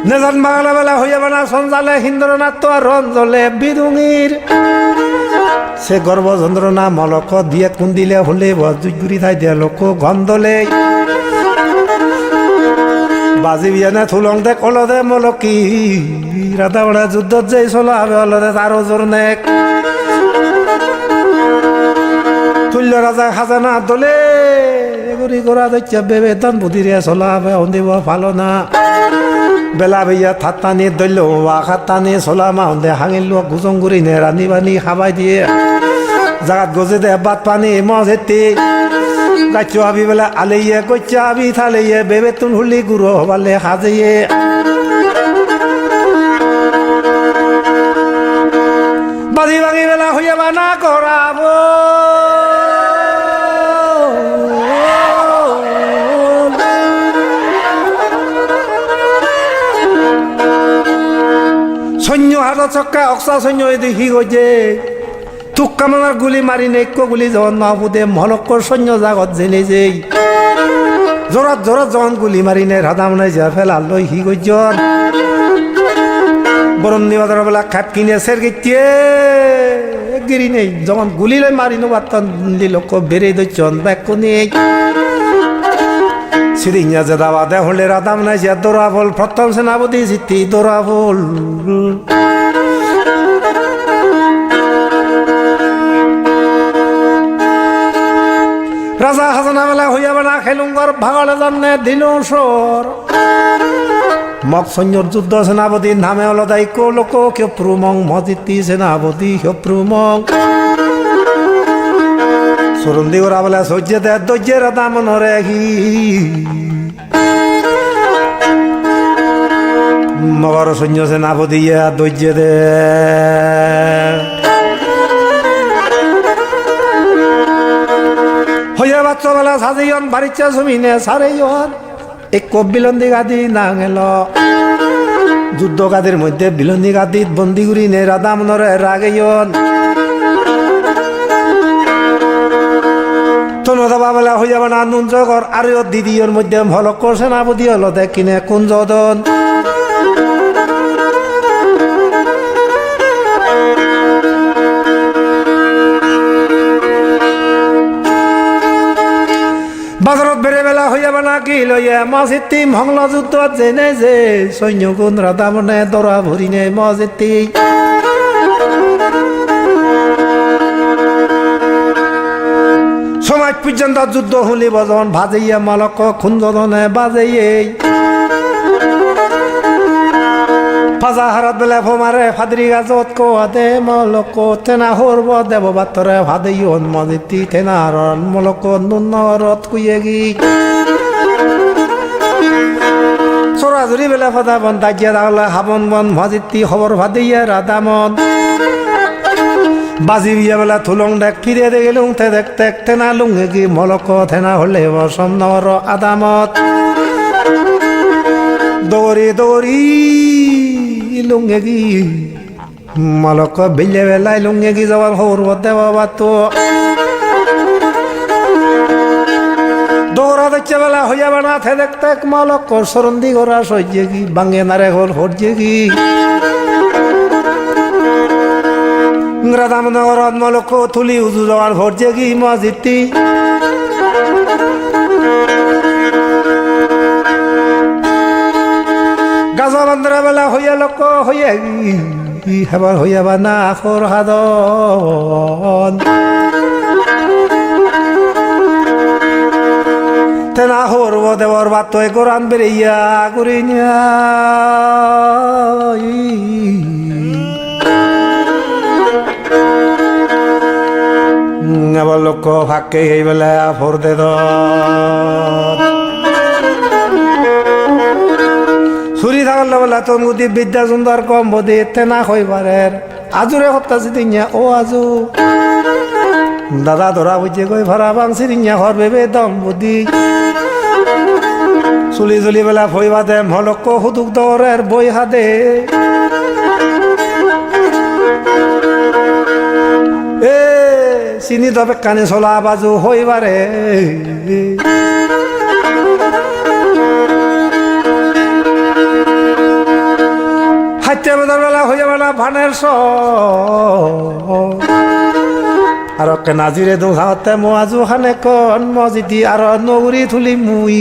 S1: নেজান বাগালা বেলা হইয়া বানা সঞ্জালে হিন্দরনাথ আর রঞ্জলে বিদুঙির সে গর্ব যন্ত্রণা মলক দিয়ে কুন্দিলে হলে জুগুরি থাই দিয়া লোক গন্ধলে বাজি বিয়ানে থুলং দে কলদে মলকি রাধা বড়া যুদ্ধত যে চলা হবে অলদে তারও জোর নেক তুল্য রাজা খাজানা দলে এগুরি করা দেখছে বেবে তন বুধিরে চলা হবে অন্দিব ভালো না বেলা বেয়া থাত্তানি দৈল্য বা খাত্তানি চলা মা অন্দে হাঙিল গুজং গুরি নে রানি বানি খাবাই দিয়ে জাগাত গজে দে বাত পানি মজেতি গাছ আবি বেলা আলেইয়ে গচ্ছা আবি থালেইয়ে বেবে তুন হুলি গুরু হবালে হাজেয়ে বাজি বাগি বেলা হইয়া বানা করাবো সৈন্য হাত চক্কা অক্সা সৈন্য দেখি গজে তুক্কা মানার গুলি মারি নেক গুলি যখন মাহবুদে মলক্কর সৈন্য জাগত জেনে যেই জোরাত জোরাত যখন গুলি মারি নে রাধাম নাই যা ফেলা লই হি গজন বরণ নিবাদর বেলা খাপ কিনে সের গিয়ে গিরি নেই যখন গুলি লই মারি নবাতন লোক বেড়ে দইছন ব্যাক নেই সিরিঞ্জা যে দাবা দে হলে রাধাম নাই যা দৌড়াবল প্রথম সেনাপতি জিতি দৌড়াবল রাজা হাজানা বেলা হইয়া বেলা খেলুঙ্গর ভাগলে জানে দিল সর মগ সৈন্যর যুদ্ধ সেনাপতি নামে অলদাই লোক ক্ষপ্রুমং মজিতি সেনাপতি ক্ষপ্রুমং সরন্দি ওরা বেলা সহ্য দে দৈর্য রাধা মনরে ঘি মগর সৈন্য সেনাপতি ইয়া দৈর্য দে হইয়া বাচ্চা বেলা সাজিয়ন বাড়িচ্ছা জমিনে সারেয়ন এক বিলন্দি গাদি না গেল যুদ্ধ গাদির মধ্যে বিলন্দি গাদিত বন্দি করি নে রাধা মনরে রাগেয়ন তনদা বেলা হইয়া বানা নুন জগর আর দিদির মধ্যে ভলক সেনাপতি হল দেখিনে কুঞ্জদন বাজারত বেড়ে বেলা হইয়া বানা কি লইয়া মজিতি মংল যুদ্ধ জেনে যে সৈন্য গুণ রাধা মনে দরা ভরি নে মজিতি সমাজ পর্যন্ত যুদ্ধ হলি বজন ভাজাইয়া মলক খুঞ্জনে বাজাইয়ে ফাজা হারাত বেলা ফমারে ফাদরি গাজত কোয়াদে মলক তেনা হরব দেব বাতরে ভাদাইয়ন মজিতি তেনারন মলক নুন্নরত কুয়েগি চোরাজুরি বেলা ফাদা বন দাগিয়া দাগলা হাবন বন মজিতি খবর ভাদাইয়া রাধামন বাজি বিয়া বেলা থুলং দেখ ফিরে দে গেলুং তে দেখতে তেনা লুঙ্গি মলক তেনা হলে বসম নর আদামত দৌড়ি দৌড়ি লুঙ্গি মলক বিলে বেলাই লুঙ্গি যাওয়ার হৌর দেওয়া বাতো দৌড়া দেখছে বেলা হইয়া বানা থে দেখতে মলক সরন্দি গোরা সহ্যে কি বাঙ্গে নারে হল হরজে কি রাধামনগরত মলক তুলি উজু যাওয়ার হরজে কি মজিতি গাছা বান্ধরা বেলা হইয়া লোক হইয়া হেবার হইয়া বানা আখর হাদন তেনা হরব দেবর বাত কোরআন বেরিয়া করিয়া আবার লোক ফাঁকে এই বেলা ফোর দে ছুরি থাকলে বলা তনগুদি বিদ্যা সুন্দর কম বদি তেনা হইবারের আজুরে হত্যাছি তিনিয়া ও আজু দাদা ধরা বুঝে গই ভরা বাংসি তিনিয়া হর ভেবে দম বুদ্ধি চুলি চুলি বেলা ফইবা দে মলক হুদুক দরের বই হাদে এ চিনি তবে কানে চলা বাজু হইবারে হাইতে বেদার বেলা হইয়া বেলা ভানের আর নাজিরে দুহাতে মাজু খানে কন মজিদি আর নগুরি থুলি মুই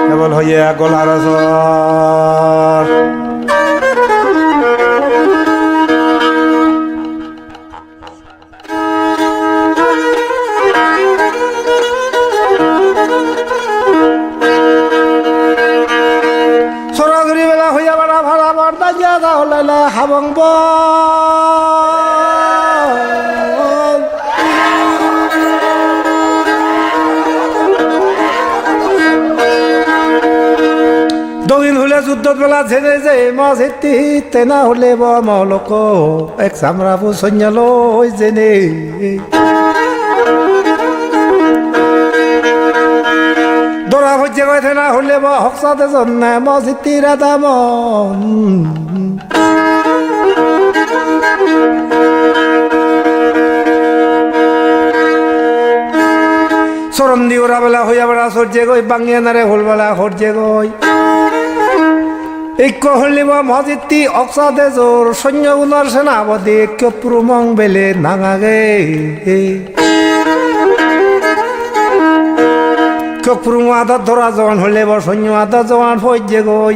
S1: কেবল হইয়া গলার সরাগুড়ি বেলা হইয়া বেলা ভাড়া বার্তা যা হলে হাবং দক্ষিণ হলে যুদ্ধত বেলা ছেড়ে যে মসিতি তেনা হলে মলক এক চামড়াবু সৈন্য লই জেনে দৌড়া হচ্ছে কয় তেনা হলে হকসাতে জন্না মসিতি রাধামন চরন্দি ওরা বেলা হইয়া বেড়া সরছে গই বাঙ্গিয়া নারে হল বেলা হরছে গই ঐক্য হলিব মজিতি অক্সাদে জোর সৈন্য উনার সেনাপতি কপুরুমং বেলে নাঙাগে কপুরুম আদা ধরা জওয়ান হলে বা সৈন্য আদা জওয়ান ফজে গই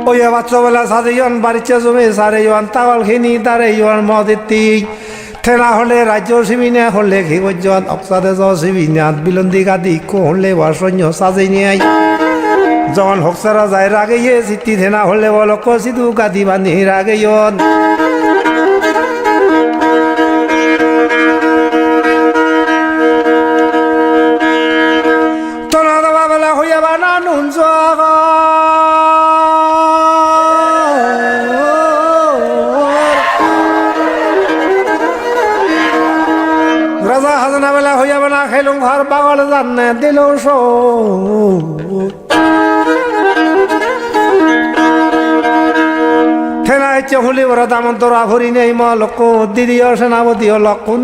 S1: ওই বাচ্চা বেলা সাদে ইয়ন বাড়িছে জমে সারে ইয়ন তাওয়াল খিনি তারে ইয়ন মজিতি থেনা হলে রাজ্য শিবিনা হলে ঘিগজন অক্সাদে শিবিনাত বিলন্দি গাদি কো হলে বা সৈন্য সাজে নিয়ে যখন হকসারা যায় রাগে চিঠি থেনা হলে বলো কষিদু গাদি বান্ধি রাগে তোনা দেওয়া বেলা হইয়া বানা নুন রাজা হাজনা বেলা হইয়া বানা খাইলুম ঘর বাগল জানে দিল থেনা ইচ্ছে হলি ওরা দামন তোরা ভরি নেই মলক দিদিও সেনাপতি লক্ষণ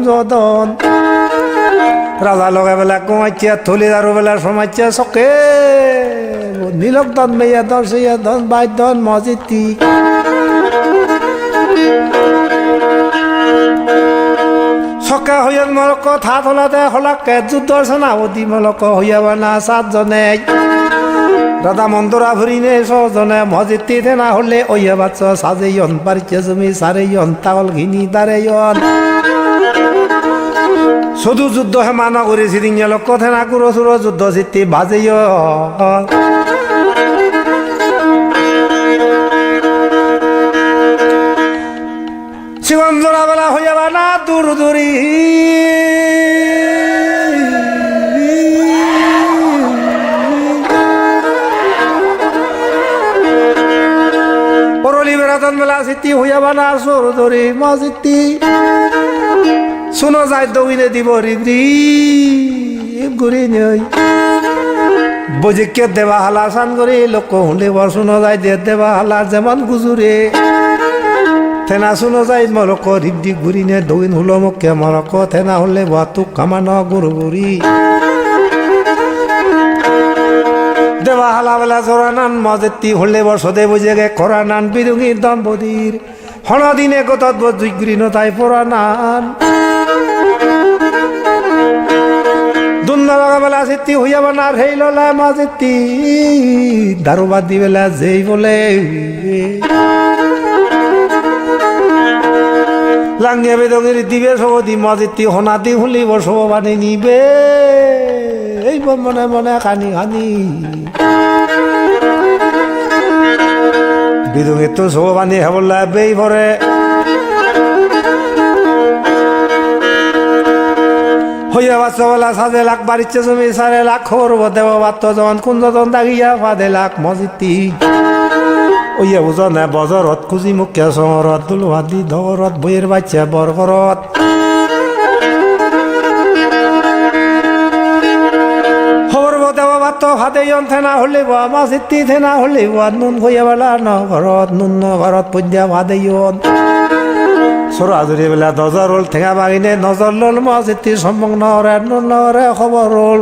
S1: রাজা লগে বেলা কমাইছে থলি দারু বেলা সমাইছে চকে নীলক দন মেয়া দন সেইয়া দন বাই দন মজিতি চকা হইয়া মলক থাত হলাতে হলাকে যুদ্ধ সেনাপতি মলক হইয়া বানা 7 জনে Radhamon-Dhonpudi sojone mojiti thena holle oye bachcha sajeyon pariche jumi sareyon tawal ghini dareyon শুধু যুদ্ধ হেমানা করেছি দিন লক্ষ্য থেনা কুরো সুরো যুদ্ধ জিতি বাজেয় জীবন জোড়া বেলা হইয়াবা না দূর দূরি পরলি বেড়াতন বেলা জিতি হইয়াবা না সর ধরি মজিতি শুনো যায় দৌড়ে দিব রিবরি ঘুরি নই বজিকে দেবা হালা সান করে লোক হুলে শুনো যায় দে দেবা হালা যেমন গুজুরে থেনা শুনো যায় মরক রিবদি ঘুরি নে দৌড় হুলো মুখে মরক থেনা হলে বাতু কামানো গুরু গুরি দেবা হালা বেলা জোরা নান মজেতি হলে বসদে বুঝে গে করা নান বিরুঙি দম্পতির হনদিনে কতত বজুগ্রি নতাই পড়া নান দুন্নবাগা বেলা সিদ্ধি হইয়াবা না হেইল মাজিতি দারুবাদি বেলা যেই বলে লাঙ্গিয়া বেদঙের দিবে সবদি মজিতি হনাতি হুলিব সবানি নিবে এই মনে মনে কানি খানি বিদুঙে তো সবানি হেবলা বেই ভরে হইয়া বাচ্চা বলা সাজে লাখ বাড়িচ্ছে জমি সারে লাখ খবর দেব বাত্ত যখন কুঞ্জন দাগিয়া ফাদে লাখ মজিতি ওইয়া বুঝন বজরত খুঁজি মুখে শহরত দুলুহাদি ধরত বইয়ের বাচ্চা বরগরত খবর দেব বাত্ত ফাদে থেনা হলে বা মজিতি থেনা হলে বা নুন হইয়া বেলা ন ঘরত নুন ঘরত পদ্যা ফাদে সরাজুরি বেলা নজর হল ঠেঙা বাগিনে নজর লল মজিতি সম্ভব নহরে নুন নহরে খবর হল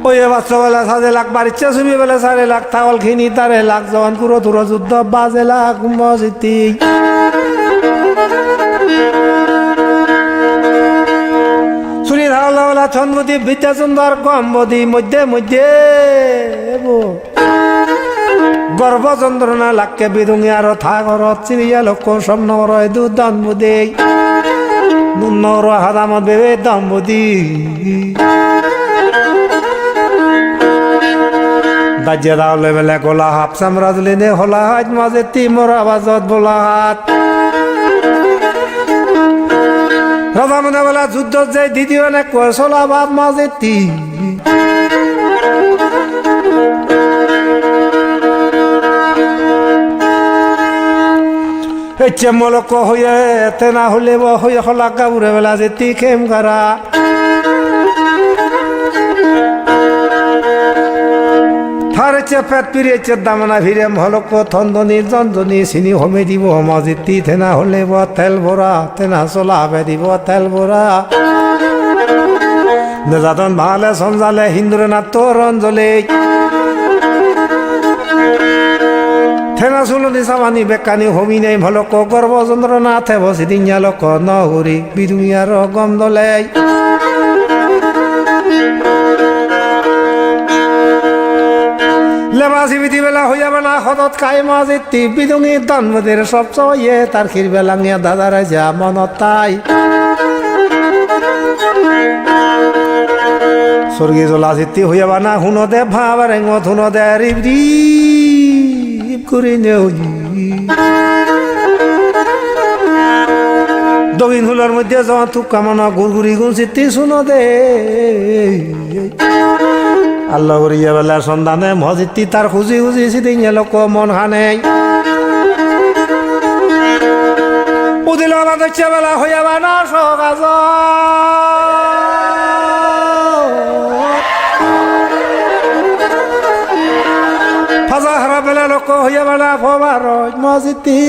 S1: ওয়ে বাচ্চা বেলা সাজে লাখ বাড়িচ্ছে সুমি বেলা সাড়ে লাখ থাকল খিনি তারে লাখ জওয়ান কুরো তুরো যুদ্ধ বাজে লাখ মজিতি সুরি ধাওলা ছন্দবতী বিদ্যা সুন্দর কম্বদি মধ্যে মধ্যে গর্ভ যন্ত্রণা লাখকে বিদুঙি আর থা ঘরত চিরিয়া লক্ষ স্বপ্নর দুধনবুদি নুন্নর হাদামত বেবে দম্বুদি দাজিয়া দাওলে বেলা গোলা হাফ সামরাজলি নে হলা হাত মাঝে তিমর আবাজত বোলা হাত রাধামনে বেলা যুদ্ধ যে দ্বিতীয় নে কৌশলা বাপ মাঝে তি মলক হইয়া এতে না হলে হইয়া হলা কাবুরে বেলা যে তি খেম গারা থারেছে পেট পিড়িয়েছে দামনা ভিড়ে মলক থন্দনি জন্দনি চিনি হমে দিব মজিতি থেনা হলে তেল ভরা তেনা চলাবে দিব তেল ভরা নেজাতন ভালে সঞ্জালে হিন্দুরে না তোর অঞ্জলে থেনা চুলনি চাবানি বেকানি হমি নেই মলক গর্ব যন্ত্রণা থেব সিদিনিয়া লোক নগরী বিদুনিয়ার গম দলে লেবাসি বিধি বেলা হইয়া বেলা সদত কাই মজিতি বিদুঙি দনমদের সব চয়ে তার খির বেলা নিয়া দাদারা যা মনত তাই স্বর্গী জলা চিত্তি হইয়া বানা হুনো দে ভাবার এঙত হুনো দে রিবরি করে নেও দক্ষিণ হুলোর মধ্যে যাওয়া তুক কামানো গুড়গুড়ি গুণ চিত্তি শুনো দে আল্লাহ করিয়া বেলা সন্ধানে মজিতি তার খুঁজি খুঁজি সিদিন লোক মন খানে উদিল দেখছে বেলা হইয়া বানা সকাজ ফাজা হারা বেলা লোক হইয়া বেলা ফবার মজিতি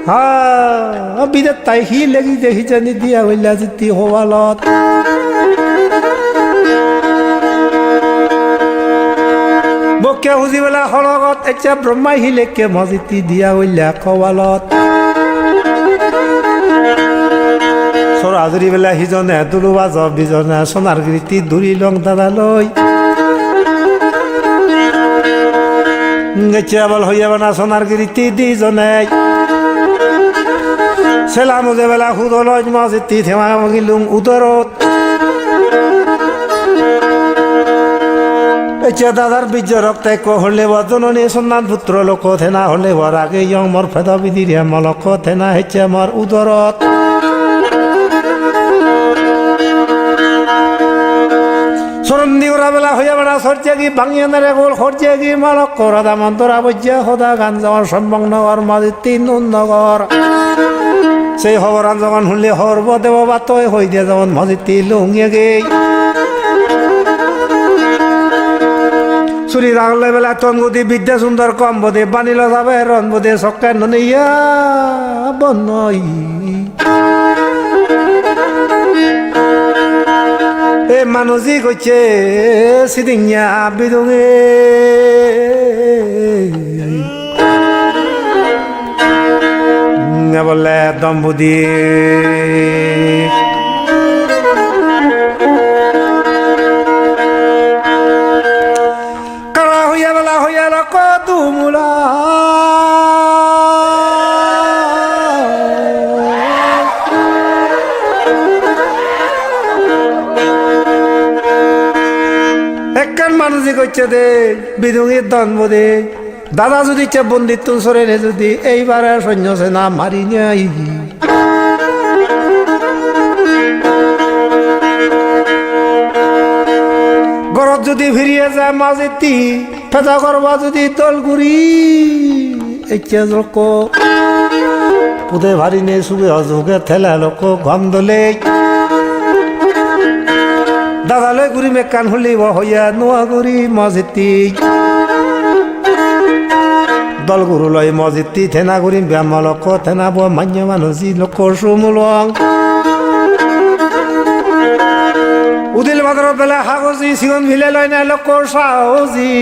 S1: হ্যাঁ বিদেত তাই হি লেগি দেখি জানি দিয়া হইলা জিতি হওয়ালত মুখে হুজি বেলা হলগত এতিয়া ব্রহ্মাই হিলেকে মজিতি দিয়া হইলা কবালত সরাজুরি বেলা সিজনে দুলু বাজ বিজনে সোনার গিরিতি দূরি লং দাদালৈ এতিয়া বল হইয়া বানা সোনার গিরিতি দিজনে সেলা মুজে বেলা হুদলজ মজিতি থেমা মগিলুং উদরত এতিয়া দাদার বীর্য রক্তে হলে জননী সন্তান পুত্র লোক থেনা হলে আগে ইয়ং মর ফেদ বিধিরে মলক থেনা হেচ্ছে মর উদরত সরন্দি ওরা বেলা হইয়া বেড়া সরছে কি ভাঙিয়ে নেড়ে গোল খরচে কি মলক রাধা মন্তরা বজ্যা সদা গান যাওয়ার সম্ভব নগর মাঝে তিন নগর সেই খবরান যখন শুনলে হরব দেব বা তৈ হই দিয়ে যেমন মজিতি লুঙিয়ে গে চুরি রাগলে বেলা তনগুদি বিদ্যা সুন্দর কম বোধে বানিল যাবে রন বোধে সকাল নইয়া বনই এ মানুষই কইছে সিদিঙা বিদুঙে বলে দম্বুদি কারা হইয়া বেলা হইয়া রক দুমুলা একখান মানুষই কইছে দে বিদুঙের দম্বুদি দাদা যদি ইচ্ছে বন্দিত্ব সরে যদি এইবারে সৈন্য সেনা মারি নাই ঘরত যদি ফিরিয়ে যায় মাঝেতি ফেজা করবা যদি দলগুড়ি ইচ্ছে লোক পুদে ভারি নে সুগে অযোগে ঠেলা লোক গম দলে দাদা লই গুড়ি মেকান হলিব হইয়া নোয়া গুড়ি মাঝেতি দল গুরু লয় মজিতি থেনা গুরিম ব্যায়াম লক থেনা ব মান্য মানুষি লোকর সুমুলং উদিল মাদর বেলা হাগজি সিগন ভিলে লয় না লোকর সাহজি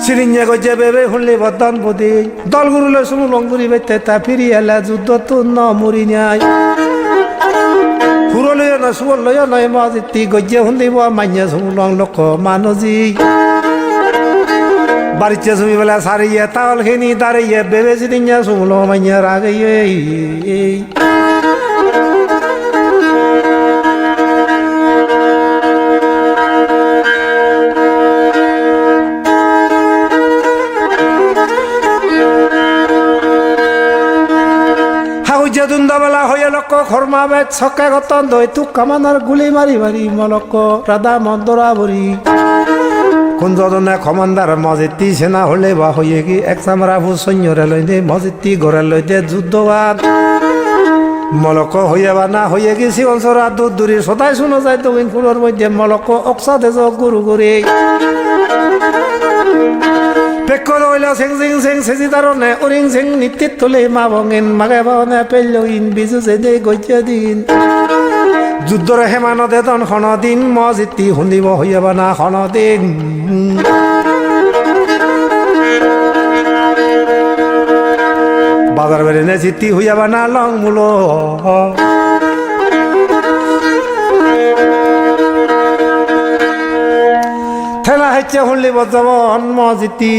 S1: সিরিঞ্জা গজে বেবে শুনলে বদন বদি দল গুরু লয় সুমুলং গুরি বেতে তা ফিরি এলা যুদ্ধ তো ন মরি নাই পুরলয় না সুবলয় নয় মজিতি গজ্জে হুন্দিব মান্য সুমুলং লোক মানজি বাড়িতে সুমি বেলা সারিয়ে তাল খেনি দাঁড়িয়ে বেবে সিদিঞ্জা সুমুল মান্য রাগে দুন্দবেলা হয়ে লক্ষ খরমা বেদ ছক্কা গতন দই তুক কামানার গুলি মারি মারি মলক রাধা মন্দরা বরি কুঞ্জনে কমান্দার মজিতি সেনা হলে বা হয়ে কি এক চামরা ভূ সৈন্যরে লইনে মজিতি গড়ে লইতে যুদ্ধবাদ মলক হইয়া বা না হয়ে গেছি অঞ্চরা দূর দূরে সদাই শুনো যায় দক্ষিণ ফুলের মধ্যে মলক অক্সা দেশ গুরু করে পেকর হইল সেং সিং সেং সেজি তারনে উরিং সিং নিত্যিত তুলে মা বঙেন মাগে ভাবনে পেলইন বিজু সেদে গজ্জা দিন যুদ্ধর হেমানদে দন খন দিন মজিতি শুনিব হইয়াবা না খন দিন বাজার বেড়ে চিতি হইয়াবা না লং মূল ঠেলা হেচ্ছে হলি বজবন মজিতি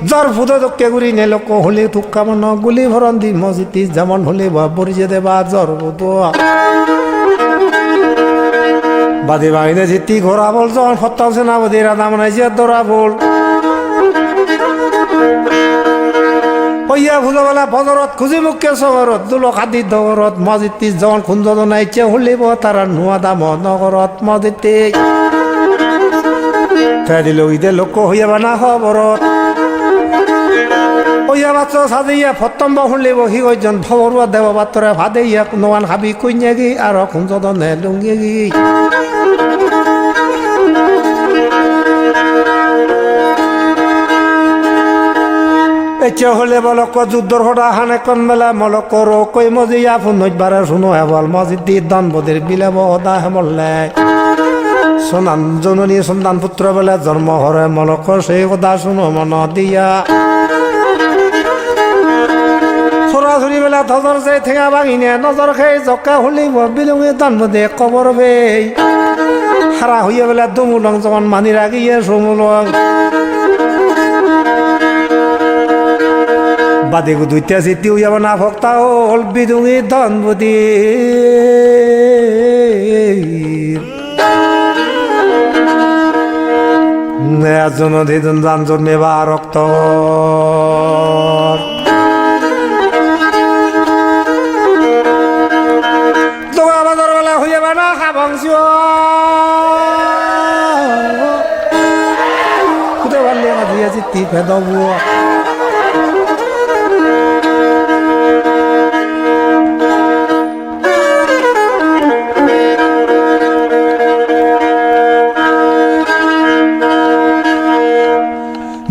S1: জ্বর ফুদ দক্ষে গুড়ি নে লোক হলে তুক্কা মন গুলি ভরন দি মজিতি যেমন হলে বরিজে দেবা জ্বর ফুদ বাদে বাঙিনে জিতি ঘোরা বল জন ফত্তাল সেনা বদি রাধা মনাইছে দরা বল হইয়া ফুলবেলা বজরত খুঁজি মুখে সবরত দুলো খাদি দরত মজিতি জন খুঞ্জ নাইছে হলিব তারা নোয়া দাম নগরত মজিতি দিল ইদে লোক হইয়াবা না খবরত হইয়া বাচ্চ সাজাইয়া ফতম্ব শুনলিব সি কইজন ভবৰুৱা দেব বাতরে ভাদে ইয়াক নোয়ান হাবি কইনাগি আর খুঞ্জদ নে লুঙ্গি এতিয়া হলে মলক যুদ্ধর হঠা হানে কন বেলা মলক রো কই মজি আপন নইবারে শুনো হেবল মসজিদ দনবদির বিলাব হদা হেমলে সন্তান জননী সন্তান পুত্র বেলা জন্ম হরে মলক সেই কথা শুনো মন দিয়া সরাসরি বেলা থজর যে ঠেঙা ভাঙিনে নজর খেয়ে জকা হলিব বিলুঙে দনবদে কবর বেই হারা হইয়া বেলা দুমুলং যখন মানি রাগিয়ে সমুলং বাদে দুইটা চিঠি হইয়া না ভক্তা হল বিদুঙি দনবদী জনধিজন যান জন্মে বা রক্ত দোয়া বাজার বেলা হইয়া বা না খাবংশ খুদে পারলে দিয়া চিঠি ফেদব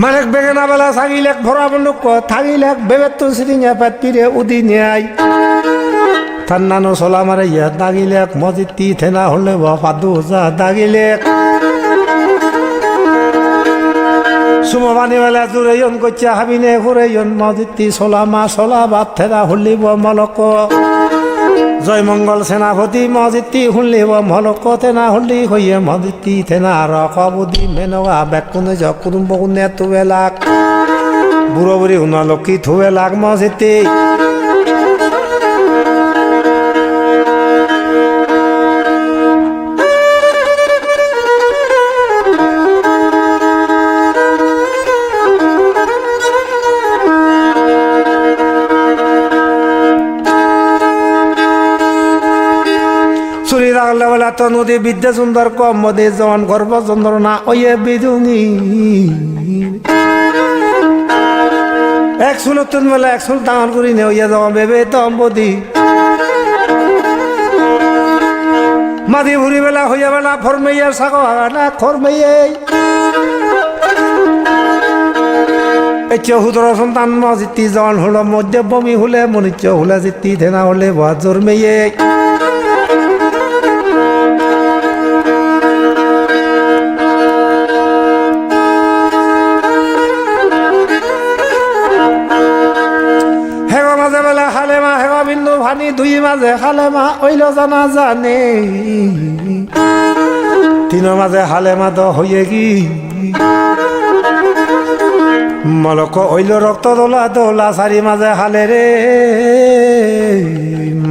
S1: মানেক বেগেনা বেলা থাকিলেক ভরা বন্ধুক থাকিলেক বেবের তো সিরিঙে পেট পিড়ে উদি নেয় ঠান্ডানো চলা মারে ইয়া দাগিলেক মজিতি থেনা হলে পাদু যা দাগিলেক সুমো বানি বেলা জোরে ইয়ন কচ্চা হাবিনে ঘুরে ইয়ন মজিতি চলা মা চলা বাপ থেনা হলিব মলক জয় মঙ্গল সেনাপতি মজিতি শুনলিব মলক থেনা হলি হইয়ে মজিতি থেনা রক বুদ্ধি মেনৱা বেকুনে যক কুটুম্ব কোনে তুবেলাক বুড়ো বুড়ি শুনা লক্ষী থুবেলাক মজিতি তো নদী বিদ্যা সুন্দর কম মদে জন গর্ব যন্ত্রণা ওয়ে বিদুঙি এক সুলতুন বেলা এক সুল টাঙন করি নে ওয়া যাওয়া বেবে দম্বদি মাদি ভুরি বেলা হইয়া বেলা ফরমাইয়ার সাগো হাগানা খরমাইয়ে হুদর সন্তান মজিতি জন হল মধ্যে বমি হলে মনিচ্য হলে জিতি থেনা হলে বা জন্মেয়ে ভানি দুই মাঝে হালেমা ওইল জানা জানে তিনো মাঝে হালেমা তো হইয়ে কি মলক ওইল রক্ত দোলা দোলা চারি মাঝে হালে রে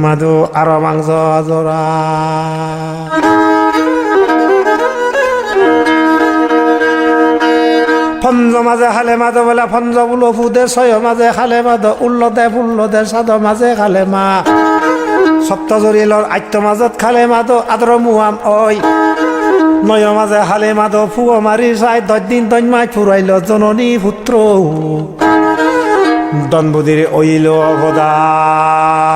S1: মাধু আর মাংস জোড়া ফঞ্জ মাঝে খালে মাধ বেলা ফঞ্জ বুলো ফুদে ছয় মাঝে খালে মাধ উল্লদে ফুল্লদে সাধ মাঝে খালে মা সপ্ত জরিলর আত্য মাজত খালে মাধ আদর মুহাম ওই নয় মাঝে খালে মাধ ফুয় মারি চাই 10 দিন 10 মাস ফুরাইল জননী পুত্র দনবদির ওইল অবদায়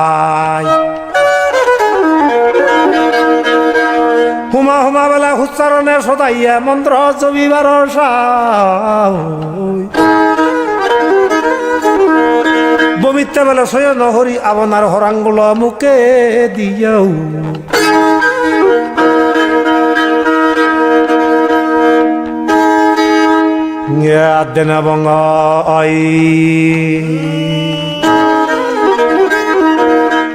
S1: হুমা হুমা বেলা উচ্চারণে সদাইয়া মন্ত্র জবিবার বমিতে বেলা সয় নহরি আপনার হরাঙ্গুল মুখে দিয়াও দেনা বঙ্গ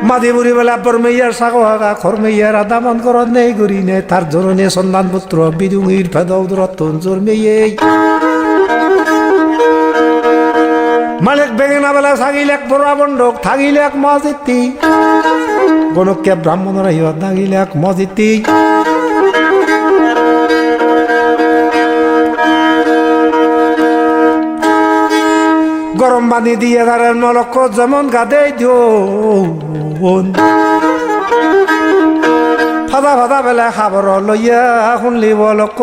S1: মাদি বুড়ি বেলা বরমেয়ার সাগো হাগা খরমেয়ার আদামন করত নেই গুরি নে তার জননে সন্তান পুত্র বিদুঙির ফেদৌদ রতন জন্মেয়ে মালিক বেগেনা বেলা থাকিলেক বড়া বন্ধক থাকিলেক মজিতি গণকে ব্রাহ্মণরা ইয়া থাকিলেক মজিতি গরম পানি দিয়ে তারের মলক যেমন গাদে দিও ফাদা ফাদা বেলা খাবার লইয়া শুনলি বলক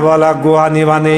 S1: বলা গুয়ানি বানে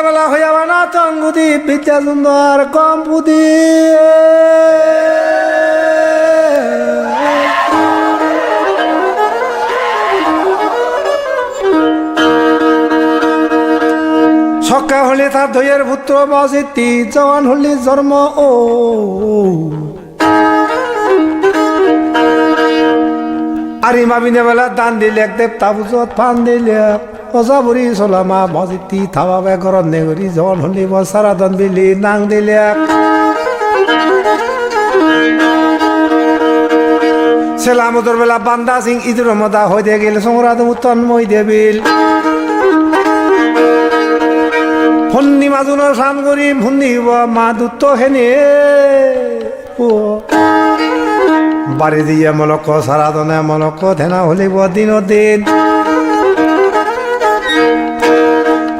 S1: বেলা হইয়া বানা চঙ্গুদি বিদ্যা সুন্দর কম বুদি সকা হলে তার ধৈয়ের পুত্র বসিতি জওয়ান হলি জন্ম ও আরি মাবিনে বেলা দান দিলে দেবতা পুজত ফান দিলে অজাবুরি চলামা বসিতি থাবাবে ঘৰত নেগরি জওয়ান হলি সারা দন বিলি নাং দিলে সেলামতর বেলা বান্দা সিং ইদুর মদা হইতে গেল সংরাদ উত্তন মই দেবিল ফন্নি মাজুনৰ চান কৰি ফুন্দিব মা দুত হেনে বাড়ি দিয়ে মলক সারাদনে মলক থেনা হলিব দিনৰ দিন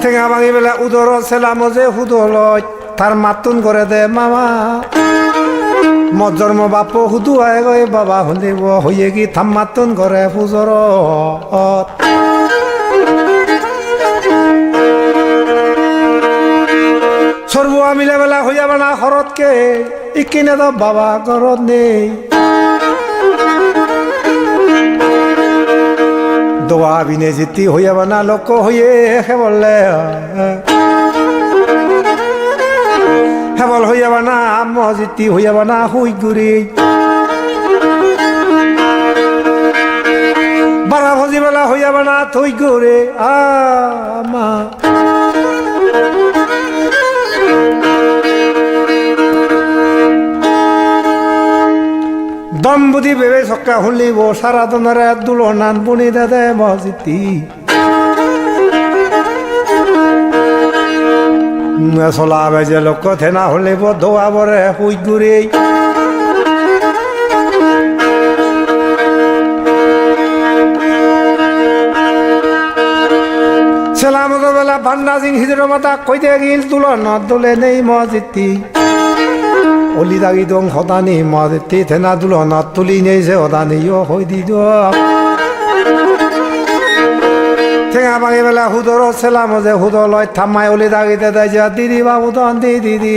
S1: ঠেঙা ভাঙি পেলাই উদৰ চেলাম যে সুদল তাৰ মাতুন কৰে দে মামা মত জন্ম বাপ সুদু আই গৈ বাবা শুনিব হইয়ে কি থাম মাতুন কৰে ফুজৰ সর্বয়া মিলে বেলা হইয়া বানা ঘরতকে ইকিনে তো বাবা ঘরত নেই দোয়া বিনে জিতি হইয়া বানা লোক হইয়ে হেবলে হেবল হইয়া বানা মজিতি হইয়া বানা হুই গুরি বারা ভজি বেলা হইয়া বানা থই গুরে আমা দম্বুদি বেবে সক্কা হুলিব সারা দনরে দুলনান বুনি দে মজিতি চলা বেজে লোক থেনা হলিব দোয়া বরে হুই গুরি সেলামত বেলা ভান্ডা সিং হিজর মাতা কইতে গিল দুলন দুলে নেই মজিতি অলি দাগি দং হদানি মজিতি থেনা দুলন তুলি নেই যে হদানি হই দি ঠেঙা ভাঙি বেলা হুদর সেলাম যে হুদ লয় থামাই অলি দাগিতে দেয় যা দিদি বাবু দন দি দিদি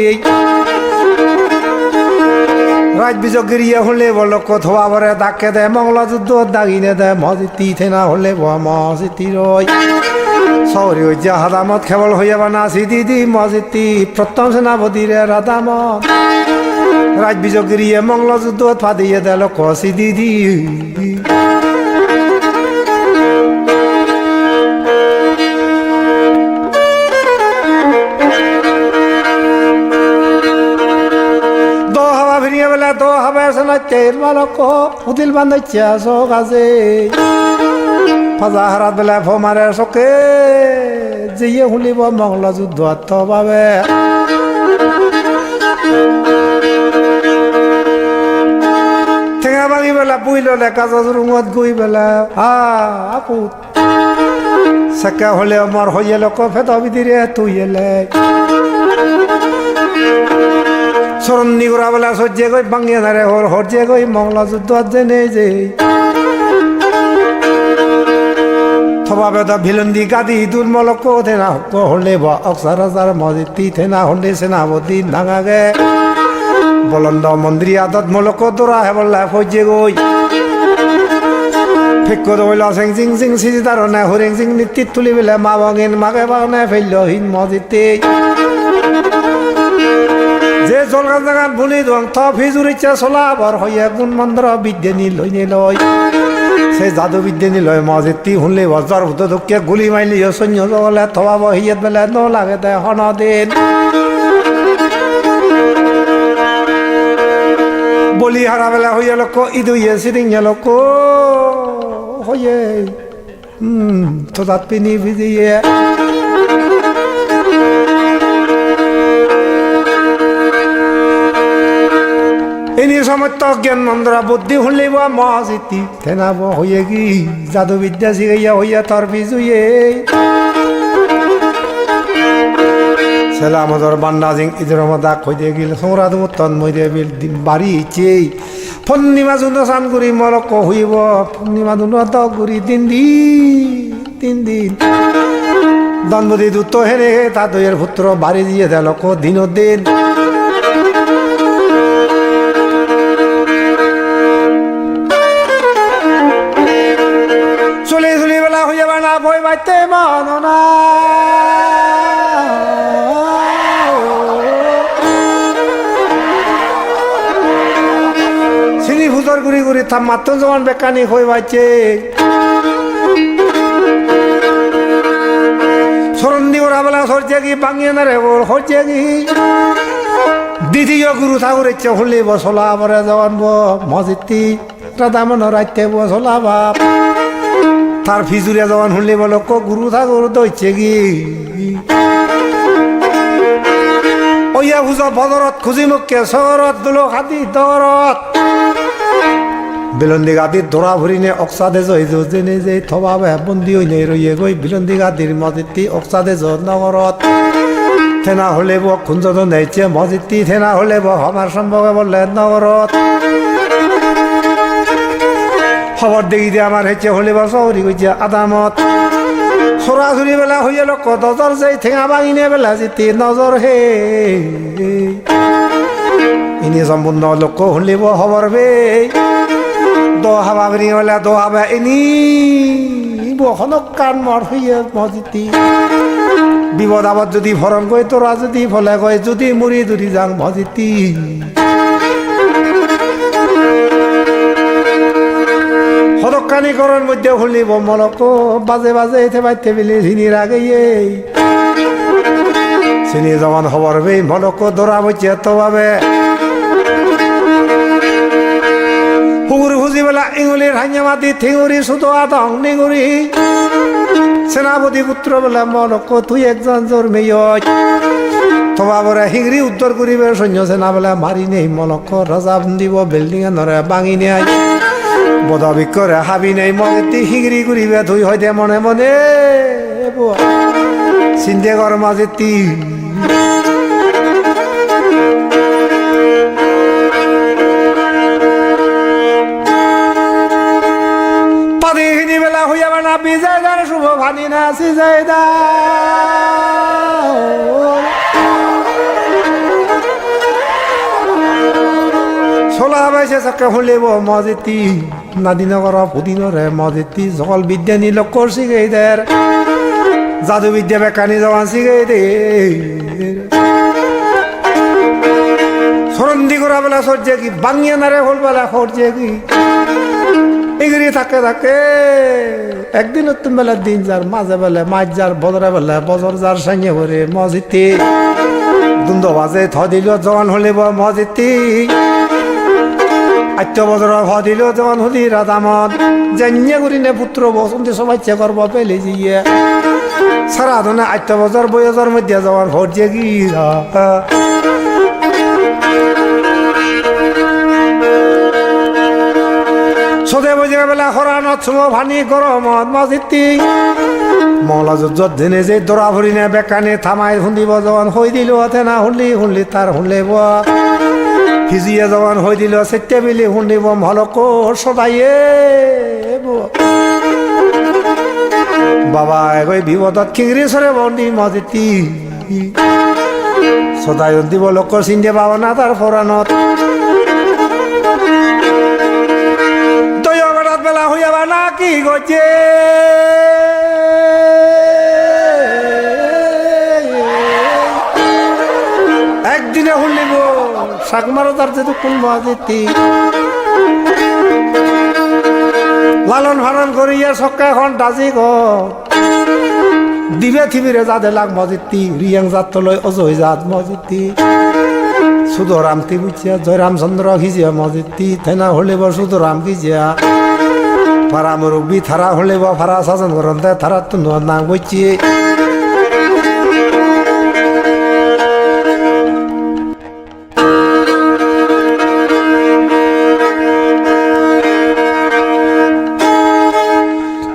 S1: রাজ বিজক গিরিয়ে হলে বলো কোথা বরে ডাকে দে মঙ্গলা যুদ্ধ দাগিনে দে মজিতি থেনা হলে মজিতি রয় সৌরি যা হাদামত কেবল হইয়া বানাসি দিদি মজিতি প্রথম সেনাপতি রে রাধামত রাজ বিজক গিরিয়ে মঙ্গলা যুদ্ধ ফাদিয়ে দেল কষি দিদি তো হবে চের মালক উদিল বান্ধাইছে চোখ আছে ফাজা হারাত বেলা ফমারে চকে যিয়ে শুনিব মংলা যুদ্ধ বাবে ঠেঙা ভাঙি বেলা পুই ললে কাজৰ ৰুমত গৈ বেলা আপুত চেকা হলে আমার হইয়ে লোক ফেদ বিদিরে তুই এলে চরণ নিগুড়া বেলা সহ্যে গই বাঙ্গিয়ে ধারে হর হরজে গই মংলা যুদ্ধ জেনে যে থবা বেদা ভিলন্দি গাদি দুল মলক থেনা হলে বা অক্সার হাজার মজিতি থেনা হলে সেনাপতি নাগাগে বলন্দ মন্দির আদত মলক দোরা হে বললা ফজে গই ফিক্ক দইলা সিং সিং সিং সিদার না হরিং সিং নিতি তুলি বেলা মা বাগেন মাগে বাগনে ফেলল হিন মজিতে যে জলগান জাগান ভুলি দং থ ফিজুর ইচ্ছা চলাবার হইয়া গুণ মন্ত্র বিদ্যানি লইনে লয় সে জাদু বিদ্যানি লয় মজিতি শুনলে বজ্র ভূত দুঃখে গুলি মাইলি সৈন্য জগলে থবা বহিয়াত বেলা ন লাগে দে হন দিন বলি হারা বেলা হইয়া লোক ইদুইয়ে সিরিং লোক হইয়ে তো দাঁত পিনি ভিজিয়ে এনি সমর্থ জ্ঞান মন্দ্রা বুদ্ধি শুনলিব মজিতি থেনাব হইয়ে কি জাদু বিদ্যা শিখাইয়া হইয়া তর বিজুয়ে সেলামদর বান্ডা জিং ইদর মদা কইতে গিল সংরাদ মুতন মইরে বিল বাড়ি ইচে পূর্ণিমা জুন সান করি মলক হইব পূর্ণিমা জুন ত করি তিন দিন দনপতি দূত হেরে তা দইয়ের পুত্র বাড়ি দিয়ে দিল দিন দিন চলি চলি বেলা হয়ে যাবে না বই বাইতে মন না চিনি ভুতর ঘুরি ঘুরি থাম মাত্র জমান বেকানি হয়ে বাইছে সরন্দি ওরা বেলা সরছে কি বাঙিয়ে না রে বল হচ্ছে কি দ্বিতীয় গুরু ঠাকুর ইচ্ছে হলে বসলা পরে জওয়ান মসজিদটি রাধামন রাইতে বসলা বাপ তার ফিজুরিয়া জওয়ান হলে বলো গুরু ঠাকুর দইছে কি ওইয়া বুঝো বদরত খুঁজি মুখে শহরত দুলো খাতি দরত বিলন্দি গাদির ধরা ভরিনে অক্সাদে জেনে যে থবাবে বন্দি হইনে রইয়ে গই বিলন্দি গাদির মসজিদটি অক্সাদে নগরত থেনা হলে বো খুঞ্জত নেইছে মসজিদটি থেনা হলে বো আমার সম্ভবে বললে নগরত খবর দেখি দিয়ে আমার হেঁচে হলে বা শহরি গইছে আদামত সরাসরি বেলা হইয়ে লোক নজর যাই ঠেঙা ভাঙিনে বেলা যেতে নজর হে ইনি সম্পূর্ণ লোক হলিব খবর বে দোহাবা বেরিয়ে বেলা দোহাবা ইনি বখনক কান মর হইয়ে মসজিদটি বিপদ আবার যদি ভরণ কই তোরা যদি ফলে কয় যদি মুড়ি দুরি যাং মসজিদটি হদকানি করার মধ্যে হলিব মলক বাজে বাজে এতে বাইতে বিলি চিনির আগে চিনি জমান খবর বে মলক ধরা বইছে তো ভাবে হুগুরি খুঁজি বেলা ইঙুলির হাইয়া মাতি ঠিঙুরি শুধু আদং নিঙুরি সেনাপতি পুত্র বলে মলক তুই একজন জোর মেয় তোমা বলে হিংরি উত্তর করিবে সৈন্য সেনা বলে মারি নেই মলক রাজা দিব বিল্ডিং এ নরে ভাঙি নেই বদবি করে হাবি নেই মনে হিংরি করিবে তুই হইতে মনে মনে চিন্তা কর মাঝে পাদিখিনি বেলা হইয়া না বিজয় যার শুভ ভানি না সিজাই দা ছোলা বাইছে চাকে হলিব মসজিদটি নাদিনগর পুদিনরে মসজিদটি সকল বিদ্যা নিল করছি গেইদের জাদু বিদ্যা বেকানি জওয়ান শিখে দে সরন্দি করা বেলা সরছে কি বাঙিয়ে নারে হল বেলা সরছে কি এগিয়ে থাকে থাকে একদিন তুমি বেলা দিন যার মাঝে বেলা মাছ যার বদরে বেলা বজর যার সঙ্গে ভরে মসজিদটি দুন্দ বাজে থ দিল জওয়ান হলিব মসজিদটি আত্য বছর দিল যখন হলি রাধামন জানিয়ে করিনে পুত্র বসন্তি সবাই চেক করব পেলে জিয়ে সারা ধনে আত্য বছর বয়সের মধ্যে যাওয়ার ভোট যে কি সোদে বজে বেলা হরানত শুভ ভানি গরমত মসজিদটি মহলা যুদ্ধ দিনে যে দরা ভরিনে বেকানে থামাই শুনিব যখন হই দিল না শুনলি শুনলি তার শুনলে ভিজিয়ে জওয়ান হয়ে দিল সেটে বিলি শুনিব মলক সদাইয়ে বাবা এগৈ বিপদত খিংরি সরে বন্দি মসজিদটি সদাই দিব লোক চিন্তে পাবা না তার ফোরানত তৈ অগরাত বেলা হইয়াবা না কি গছে একদিনে শুনিব চাকমারো তার যেহেতু কোন মসজিদটি লালন ফালন করিয়া সক্কা এখন ডাজি দিবে থিবিরে যাদে লাগ মসজিদটি রিয়াং জাত লই অজয় জাত মসজিদটি সুধরাম বুঝিয়া জয়রামচন্দ্র খিজিয়া মসজিদটি থেনা হলিব সুধরাম খিজিয়া ফারা মুরব্বী থারা হলিব ফারা শাসন করতে থারা তো নাম বইছি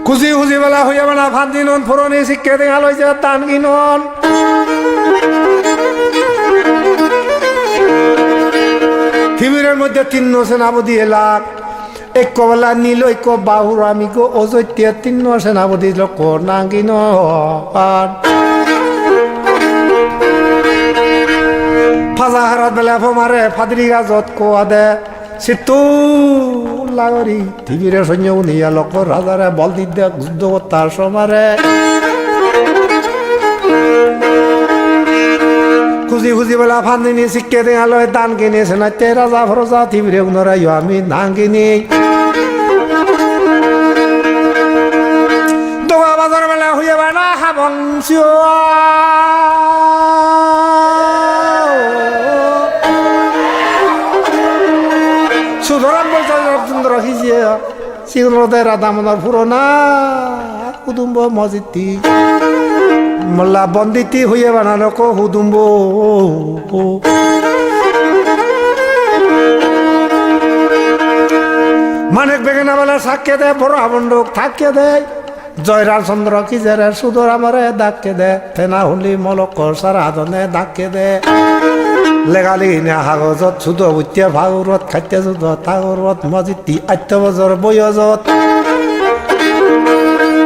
S1: খুশি খুশি বেলা হইয়া বেলা ফান্দি নন ফোরনি শিক্ষা দেখা লইছে টান কিনন শিবিরের মধ্যে 3 সেনাপতি এলাক এক বেলা নীল এক বাহুর আমি অযোধ্যা 3 সেনাপতি লোক নাঙ্গিন বেলা ফমারে ফাদরি গাজত কোয়া দে সিতু লাগরি টিভিরে সৈন্য উনিয়া লক্ষ রাজারে বল দিতে যুদ্ধ করতার সমারে খুঁজি খুঁজি বেলা ফান্দিনি শিক্ষে দেয়ালয় দান কিনে সেনাইতে রাজা ফরজা টিভিরে উনরাই আমি ধান কিনি দোয়া বাজার বেলা হইয়া বেলা হাবং সুধরাম বলছে সুন্দর খিজিয়ে সিগুলোতে রাধামনের পুরোনা কুটুম্ব মসজিদটি মোল্লা বন্দিতি হইয়া বানানো কো হুদুম্ব মানেক বেগেনা বেলা সাক্ষে দেয় বড় আবন্ডক থাকিয়ে দেয় জয়রাল চন্দ্র কিজেরে সুদর আমারে ডাকে দে ফেনা হুলি মলক সারা আদনে ডাকে দে লেগালি নে হাগজত সুদ উঠিয়া ভাগরত খাদ্য সুদ তাগরত মজিতি আত্য বজর বয়জত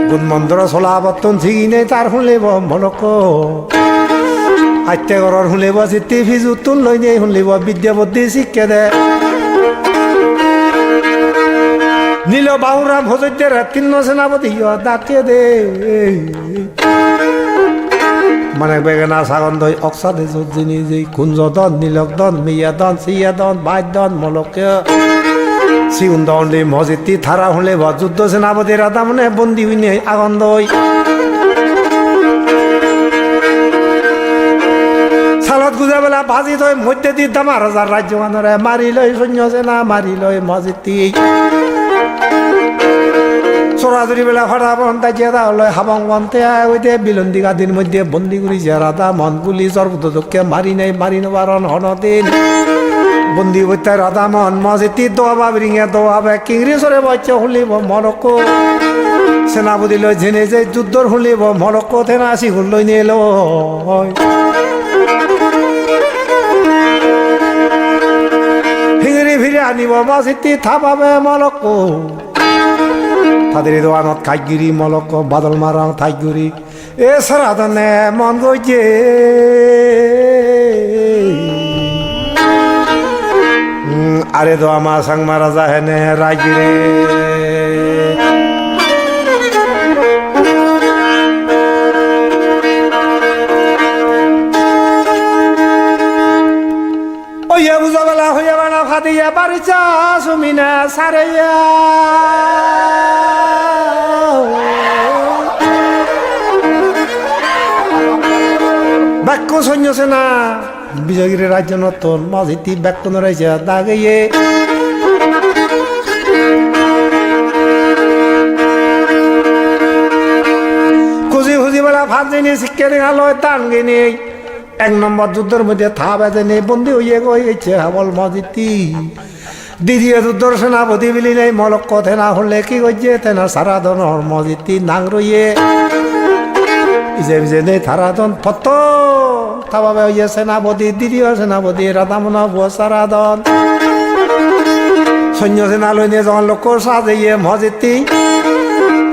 S1: গুণমন্ত্র চলাবতন ঠিকি নেই তার শুনিব মলক আত্য ঘৰৰ শুনিব চিঠি ফিজুতুন লৈ নেই শুনিব বিদ্যা বুদ্ধি শিক্ষে দে নীল বাহুরাম ভোজের তিন্ন সেনাপতি ডাকে দে মানে বেগেনা সাগন দই অক্সাদে যিনি যে কুঞ্জদন নীলকদন মিয়াদন সিয়াদন বাইদন মলকে সিউন্দন মসজিদটি থারা হলে বা যুদ্ধ সেনাপতি রাধা মানে বন্দি হইনি আগন দই সালত গুজা বেলা ভাজি থৈ মধ্যে দি দামা রাজার রাজ্য মানরে মারি লই সৈন্য সেনা মারি লই মসজিদটি চোরাচুরি বেলা ফাটা বন্তা জেদা হলে হাবং বন্তে ওইতে বিলন্দি গাদির মধ্যে বন্দি করেছে রাধা মন গুলি সর্বদকে মারি নাই মারি নবারণ হনদিন বন্দি বইতে রাধা মন মসজিদ দোয়া বাবরিঙে দোয়া বে কিংরি সরে বচ্চে হুলিব মরক্কো সেনাপতি লই ঝেনে যে যুদ্ধর হুলিব মরক্কো থেনা আসি হুলই নিয়ে এলো ফিরে ফিরে আনিব মসজিদ থাপাবে মরক্কো তাদের দোয়ানত খাইগিরি মলক বাদল মারাং থাইগুরি এ সারাদনে মন গইছে আরে দোয়া মা সাং মারা যায় নে রাইগিরে ওইয়া বুঝাবেলা হইয়া বানা ফাদিয়া বাড়িচা সুমিনা সারেয়া বাক্য সৈন্য সেনা বিজয়গিরি রাজ্য নতুন মসজিদটি বাক্য রয়েছে দাগিয়ে খুঁজি খুঁজি বেলা ফাঁস দিনি শিক্ষা দেখালয় টান গিনি এক নম্বর যুদ্ধের মধ্যে থা বেঁধে নেই বন্দি হইয়ে গেছে হাবল মসজিদটি দ্বিতীয় যুদ্ধর সেনাপতি বিলি নেই মলক্ক থেনা হলে কি করছে তেনা সারা ধরনের মসজিদটি নাং রইয়ে ইজে বিজে নেই থারাদন ফত থাবাবে হইয়ে সেনাপতি দ্বিতীয় সেনাপতি রাধামনা বুয়া সারাদন সৈন্য সেনা লই নিয়ে যখন লোক সাজাইয়ে মসজিদটি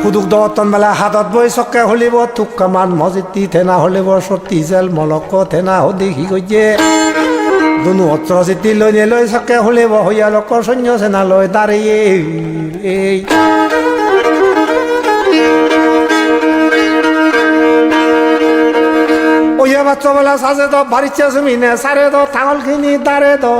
S1: হুদুক দতন বেলা হাতত বই চক্কে হলিব তুক্কামান মসজিদটি থেনা হলিব সত্যি জেল মলক্ক থেনা হদি কি করছে দুনু অস্ত্র চিঠি লই নিয়ে লই চক্কে হলিব হইয়া লোক সৈন্য সেনা লই দাঁড়িয়ে এই ওইয়া বাচ্চা বেলা সাজে তো বাড়িছে জমিনে সারে তো থাঙল খিনি দাঁড়ে তো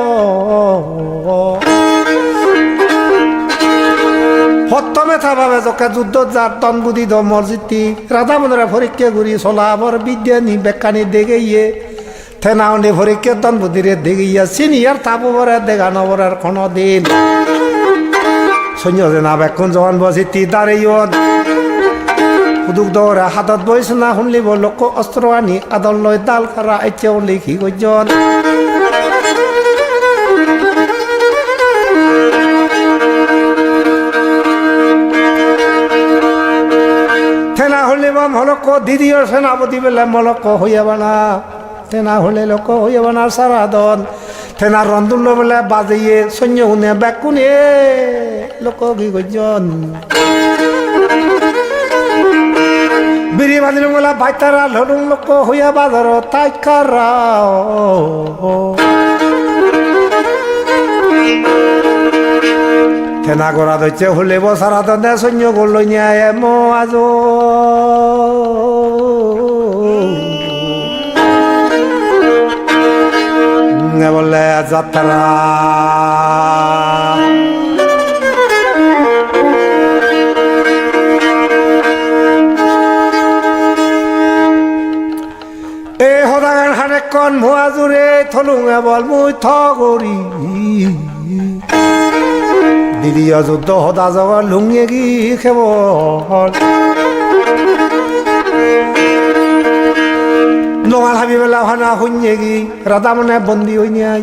S1: প্রথমে থাভাবে যকে যুদ্ধ যার তন বুদ্ধি দ মসজিদটি রাধা মনরা পরীক্ষা ঘুরি চলাবর বিজ্ঞানী বেকানি দেখে থেনা উনি পরীক্ষা তন বুদ্ধিরে দেখে সিনিয়র থাপরে দেখানো বরার কোনো দিন সৈন্য না বেক্ষণ যখন বসিতি দাঁড়িয়ে হুদুক দৌড়ে হাতত বইছে না শুনলিব লোক অস্ত্র আনি আদল লই দাল খারা এতিয়াও লিখি গজন থেনা হলিব মলক দ্বিতীয় সেনাপতি বেলে মলক হইয়া বানা থেনা হলে লোক হইয়া বানা সারাদন থেনা রন্ধুল বেলে বাজিয়ে সৈন্য শুনে বেকুনে লোক কি গজন বিড়ি বাঁধিল বলা বাইতারা লড়ুন লোক হইয়া বাজার তাই কারা Tenagora doce hulevo sarata de sogno con lo niae mo azo ne volle zattara e hodagan hanekon mo azure tholunga bol mui thogori Didiya juddo hoda jaga lungyegi khebol Nongal habibela hana hunyegi Radhamone bondi hoinai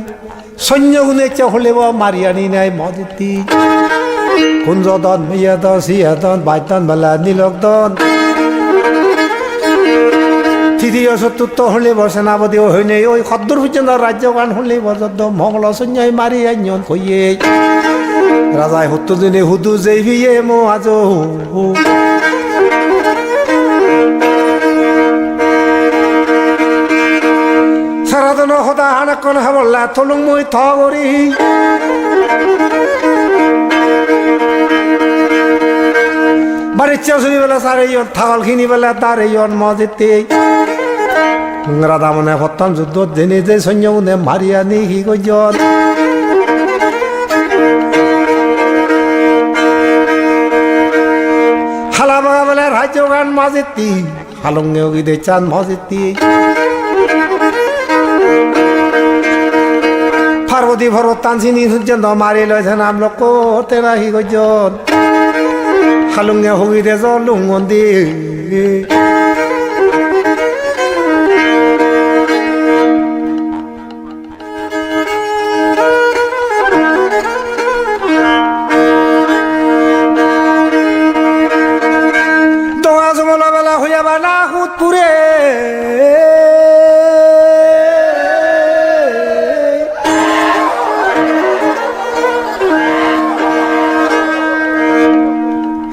S1: Sonyogune che holebo mariani nai moditi Kunjodon miyadon siyadon baiton bala nilokdon Didiya sotutto holebo senabadi hoinai oi khoddur pujjona rajyogan holebo joddo monglo sonyai marian nyon koye Razai huttu dine hudu zeiviye mo azo Saradano hoda hanakon habolla tolung mui thogori Barichya suni bela sare yon thal khini bela tare yon mojiti Radhamone hottam juddo dine je sonyogune mariani hi gojon Halamaga bela rajogan mojiti halunge ogide chan mojiti Parvati Bharatan sini sujjando mari loisen am lokko tera hi gojon halunge ogide zo lungondi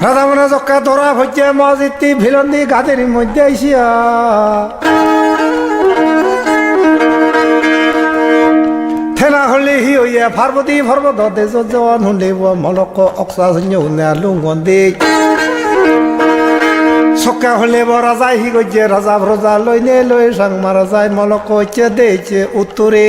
S1: Radhamone jokka dora bhojje mojiti bhilondi gaderi moddhe aisiya Thena holli hi hoye Parvati Bharata dejo jawan hunlevo molokko oksa sonyogune lungondi Sokka hollevo raja hi goje raja bhroja loine loi sangma raja molokko che deche utture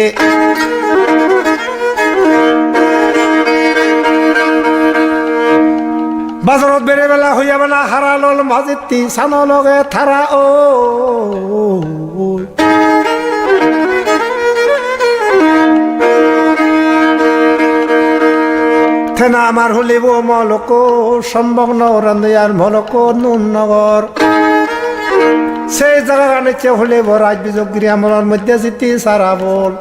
S1: Bazarot bere bela hoya bana haralol mojiti sanologe thara o Thena amar hulibo moloko sambogno randiyar moloko nunnagor Se jaga gane che hulibo raj bijogiri amar moddhe siti sarabol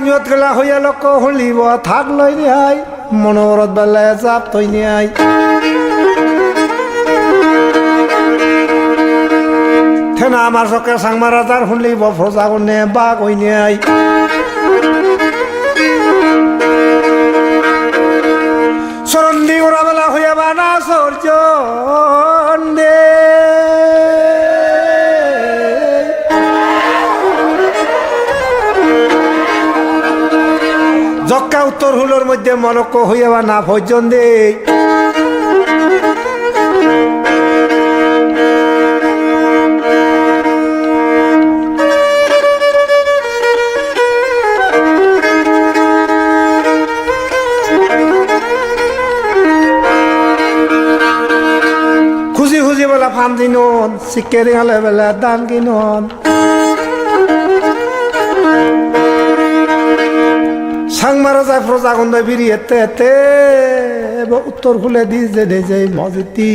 S1: Nyot gala hoya lokko hulibo thak loi ni ai monorot bela jap toi ni ai Thena amar sokke sangma rajar hulibo froja gonne ba koi ni ai Sorondi ora bela hoya bana sorjonde Jokka uttor hulor moddhe molokko hoyaba na pojjonde Khushi khushi bela pham dinon sikke dingale bela dan kinon Sangmara jai froja gonda biri ette uttor khule dize deje mojiti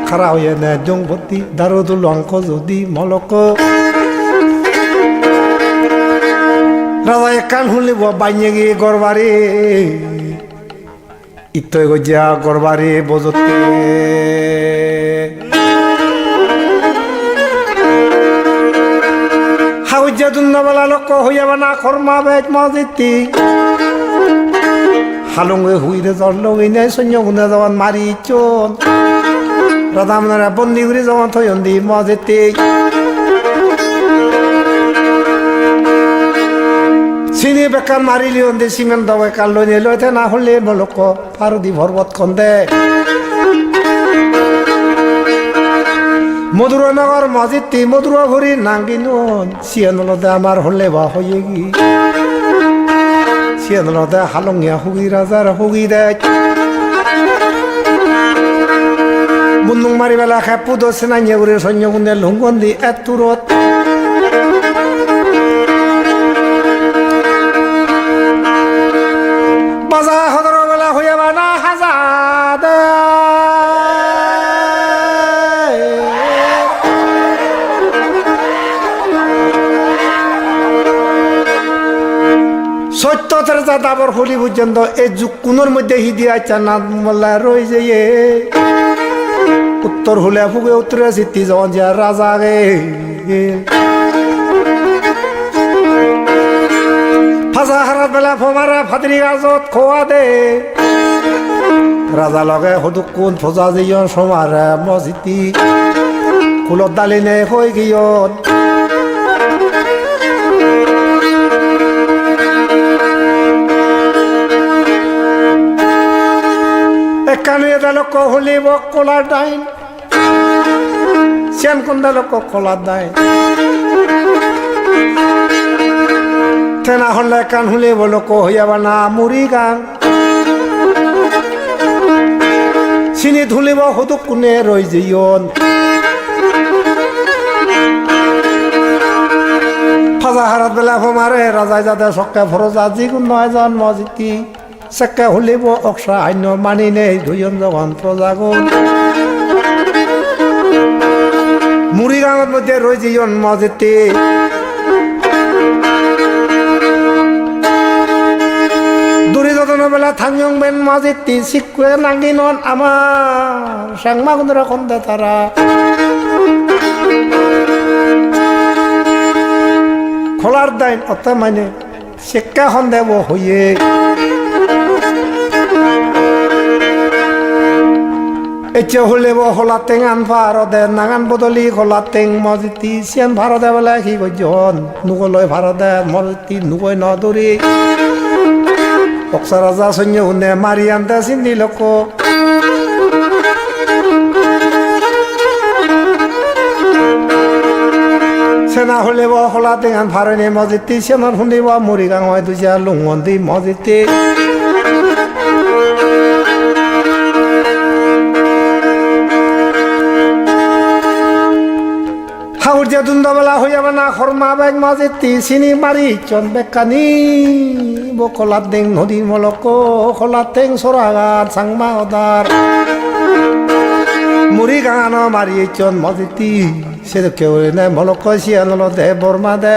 S1: khara hoye na jongboti darodul anko jodi moloko raja ekkan hulibo banyegi gorbari ittoy gojja gorbari bojotte Haujjadunna bala lokko hoyabana khorma bet mojiti halunge huire zorlo ine sonyogune jawan mari chon রাধামনরা বন্দি করে যখন থইন্দি মসজিদে চিনি বেকার মারিলি অন্দি cement দবাই কাল লই লইতে না হলে মলক পারদি ভরবত কন্দে মধুরনগর মসজিদটি মধুর ভরি নাঙ্গিন সিয়ানলদে আমার হলে বা হয়ে গি সিয়ানলদে হালঙ্গিয়া হুগি রাজার হুগি দেয় বুন্দুং মারি বেলা খেপু দোষ না নিয়ে সৈন্য গুন্দে লুঙ্গন্দি এত তুরত বাজা হদর বেলা হইয়া বানা হাজাদে সত্যতের যা দাবর হলি পর্যন্ত এই যুগ কোনোর মধ্যে হিদি আচ্ছা না মোল্লা রই যাইয়ে উত্তর হলে ফুগে উত্তরে সিদ্ধি যখন যা রাজা গে ফাঁসা হারাত বেলা ফমারা ফাতরি গাছত খোয়া দে রাজা লগে হদুক কোন ফজা যাইয় সমারে মসজিদি কুলত দালিনে হয়ে গিয়ন কানুয়ে লোক হলিব কলার ডাইন শ্যাম কুন্দা লোক কলার ডাইন তেনা হলে কান হলিব লোক হইয়াবা না মুড়ি গাং চিনি ধুলিব হদুক কোনে রই যাইয়ন ফাজা হারাত বেলা ফমারে রাজাই যাতে সক্কা ফরজা যিকোন নয় জন মসজিদি সেকা হলিব অক্সা আইন মানি নেই দুইজন যখন প্রজাগণ মুড়ি গাঁৱৰ মধ্যে রই যিজন মসজিদে দুর্যোধন বেলা থাংয়ং বেন মসজিদটি শিকুয়ে নাঙ্গিনন আমার সাংমা গুন্দরা কন্দে তারা খোলার দাইন অত মানে সেকা সন্দেহ হইয়ে এচ্ছে হলে হলা টেং আন ভারতে নাঙান বদলি হলা টেং মসজিদটি সিয়ান ভারতে বেলা সি গজন নুগলৈ ভারতে মসজিদটি নুগৈ নদরি অক্সা রাজা সৈন্য হুনে মারি আনতে চিন্দি লোক সেনা হলে হলা টেং আন ভারনে মসজিদটি সিয়ানৰ শুনিব মৰিগাঁও হয় দুজা লুংমন্দি মসজিদটি হাউর যে দুন্দবেলা হইয়াবে না খরমা বেগ মসজিদটি চিনি মারি চন বেকানি বকলাত দেং নদী মলক খোলাত টেং সরাগার সাংমা অদার মুড়ি গান মারি চন মসজিদটি সে তো কেউ নাই মলক সিয়ানল দে বর্মা দে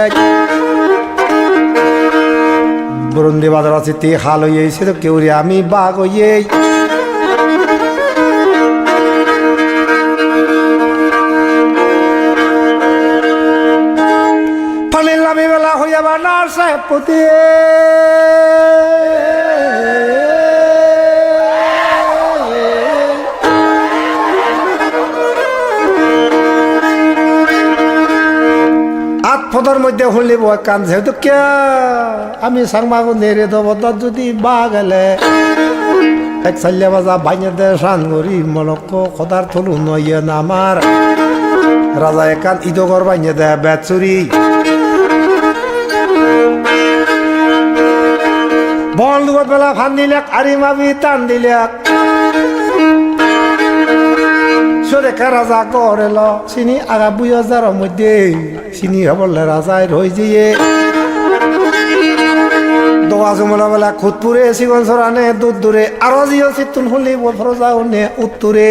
S1: বরুন্দি বাজার চিতি হাল হইয়ে সে তো কেউ আমি বাঘ হইয়ে আমি বেলা হইয়া বানার সাহেব পতি আট ফদর মধ্যে হলিব কান যেহেতু কে আমি সাংমাগো নেড়ে দেবো তার যদি বা গেলে এক চাল্লিয়া বাজা বাইনে দে সান করি মলক খদার থলু নইয়ে না আমার রাজা একান ইদগর বাইনে দে বেচুরি বল দুগত বেলা ফান দিলাক আরি মাবি টান দিলাক সরেকা রাজা গড় এল চিনি আগা 2000 মধ্যে চিনি হবলে রাজায় রই যেয়ে দোয়া জমলা বেলা খুদপুরে সিগন সরানে দুধ দূরে আরো জিও চিতুন হলি ফরজা উনে উত্তরে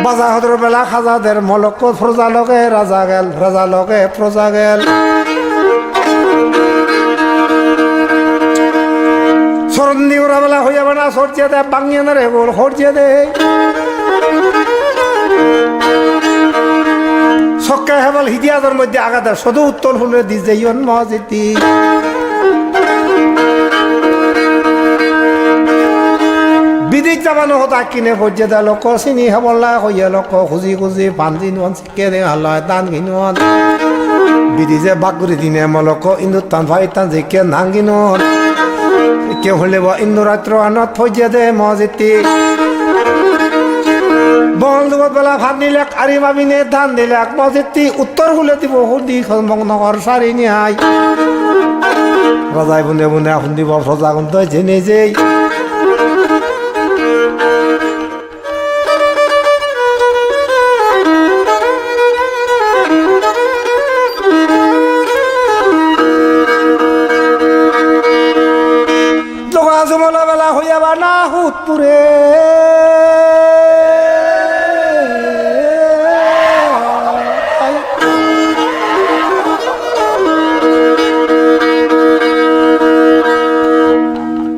S1: বাজা হদর বেলা খাজাদের মলক ফরজা লগে রাজা গেল রাজা লগে প্রজা গেল সরন্দি ওরা বেলা হইয়া বেলা সরজিয়া দে বাঙিয়া না রে গোল সরজিয়া দে সক্কা হেবল হিদিয়াদের মধ্যে আগাতে সদু উত্তর হলে দি যাইয়ন মসজিদটি বিদিক যাবানো হতা কিনে পর্যে দে লোক চিনি হবলা হইয়া লোক খুঁজি খুঁজি পাঞ্জি নুন শিখে দে আল্লাহ দান কিনুন বিধি যে বাগুরি দিনে মলক ইন্দু টান ভাই টান যে কে নাঙ্গিনুন কে হলে ইন্দু রাত্র আনত ফজে দে মজিতি বন্ধুবত বেলা ভাত নিলে আরি মাবিনে ধান দিলে মজিতি উত্তর হলে দিব হুদি মগ্নগর সারি নিয়াই রাজাই বুনে বুনে এখন দিব প্রজা গন্ত জেনে যেই জমলা বেলা হইয়াবা না হুতপুরে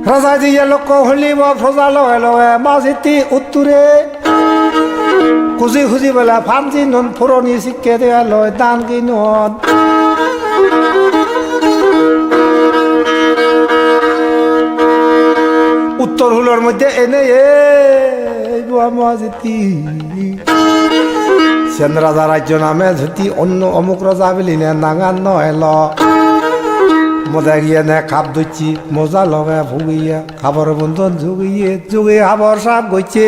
S1: রাজা দিয়ে লোক হলিব ফজা লগে লগে মাঝিতি উত্তরে খুঁজি খুঁজি বেলা ফান্সি নন ফুরনি শিক্ষে দেয়া লয় দান কিনুন উত্তর হুলোর মধ্যে এনে মাঝিতি সেন রাজা রাজ্য নামে ধুতি অন্য অমুক রাজা বলি নে নাঙান নহেল মজা গিয়ে নে খাপ ধুচ্ছি মজা লগে ভুগিয়া খাবার বন্ধন যুগিয়ে যুগে খাবার সাপ গইছে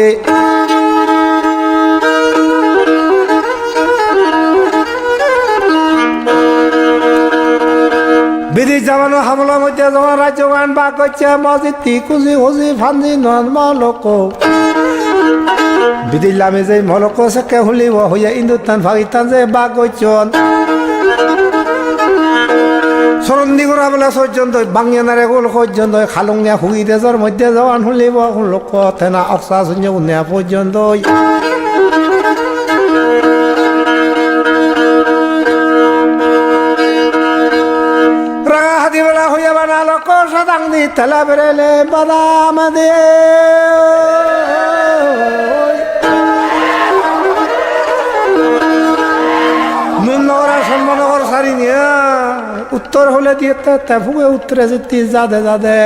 S1: বিধি জামানো হামলার মধ্যে তোমার রাজ্য গান বা করছে মসজিদ খুঁজি খুঁজি ফান্দি নন মলক বিধি লামে যে মলক সেকে হুলিব হইয়া ইন্দুস্তান পাকিস্তান যে বা করছন সরন্দি করা বলে সর্যন্ত বাংয়ানারে গোল সর্যন্ত খালুঙিয়া হুগি দেশর মধ্যে জওয়ান হুলিব লোক তেনা অক্সা শূন্য উন্নয়া পর্যন্ত বেলা হইয়া বানা লোক সদাং দি তেলা বেড়েলে বাদাম দে নুনগরা সম্মানগর সারি নিয়া উত্তর হলে দিয়ে ফুগে উত্তরে যেতি যাদে যাদে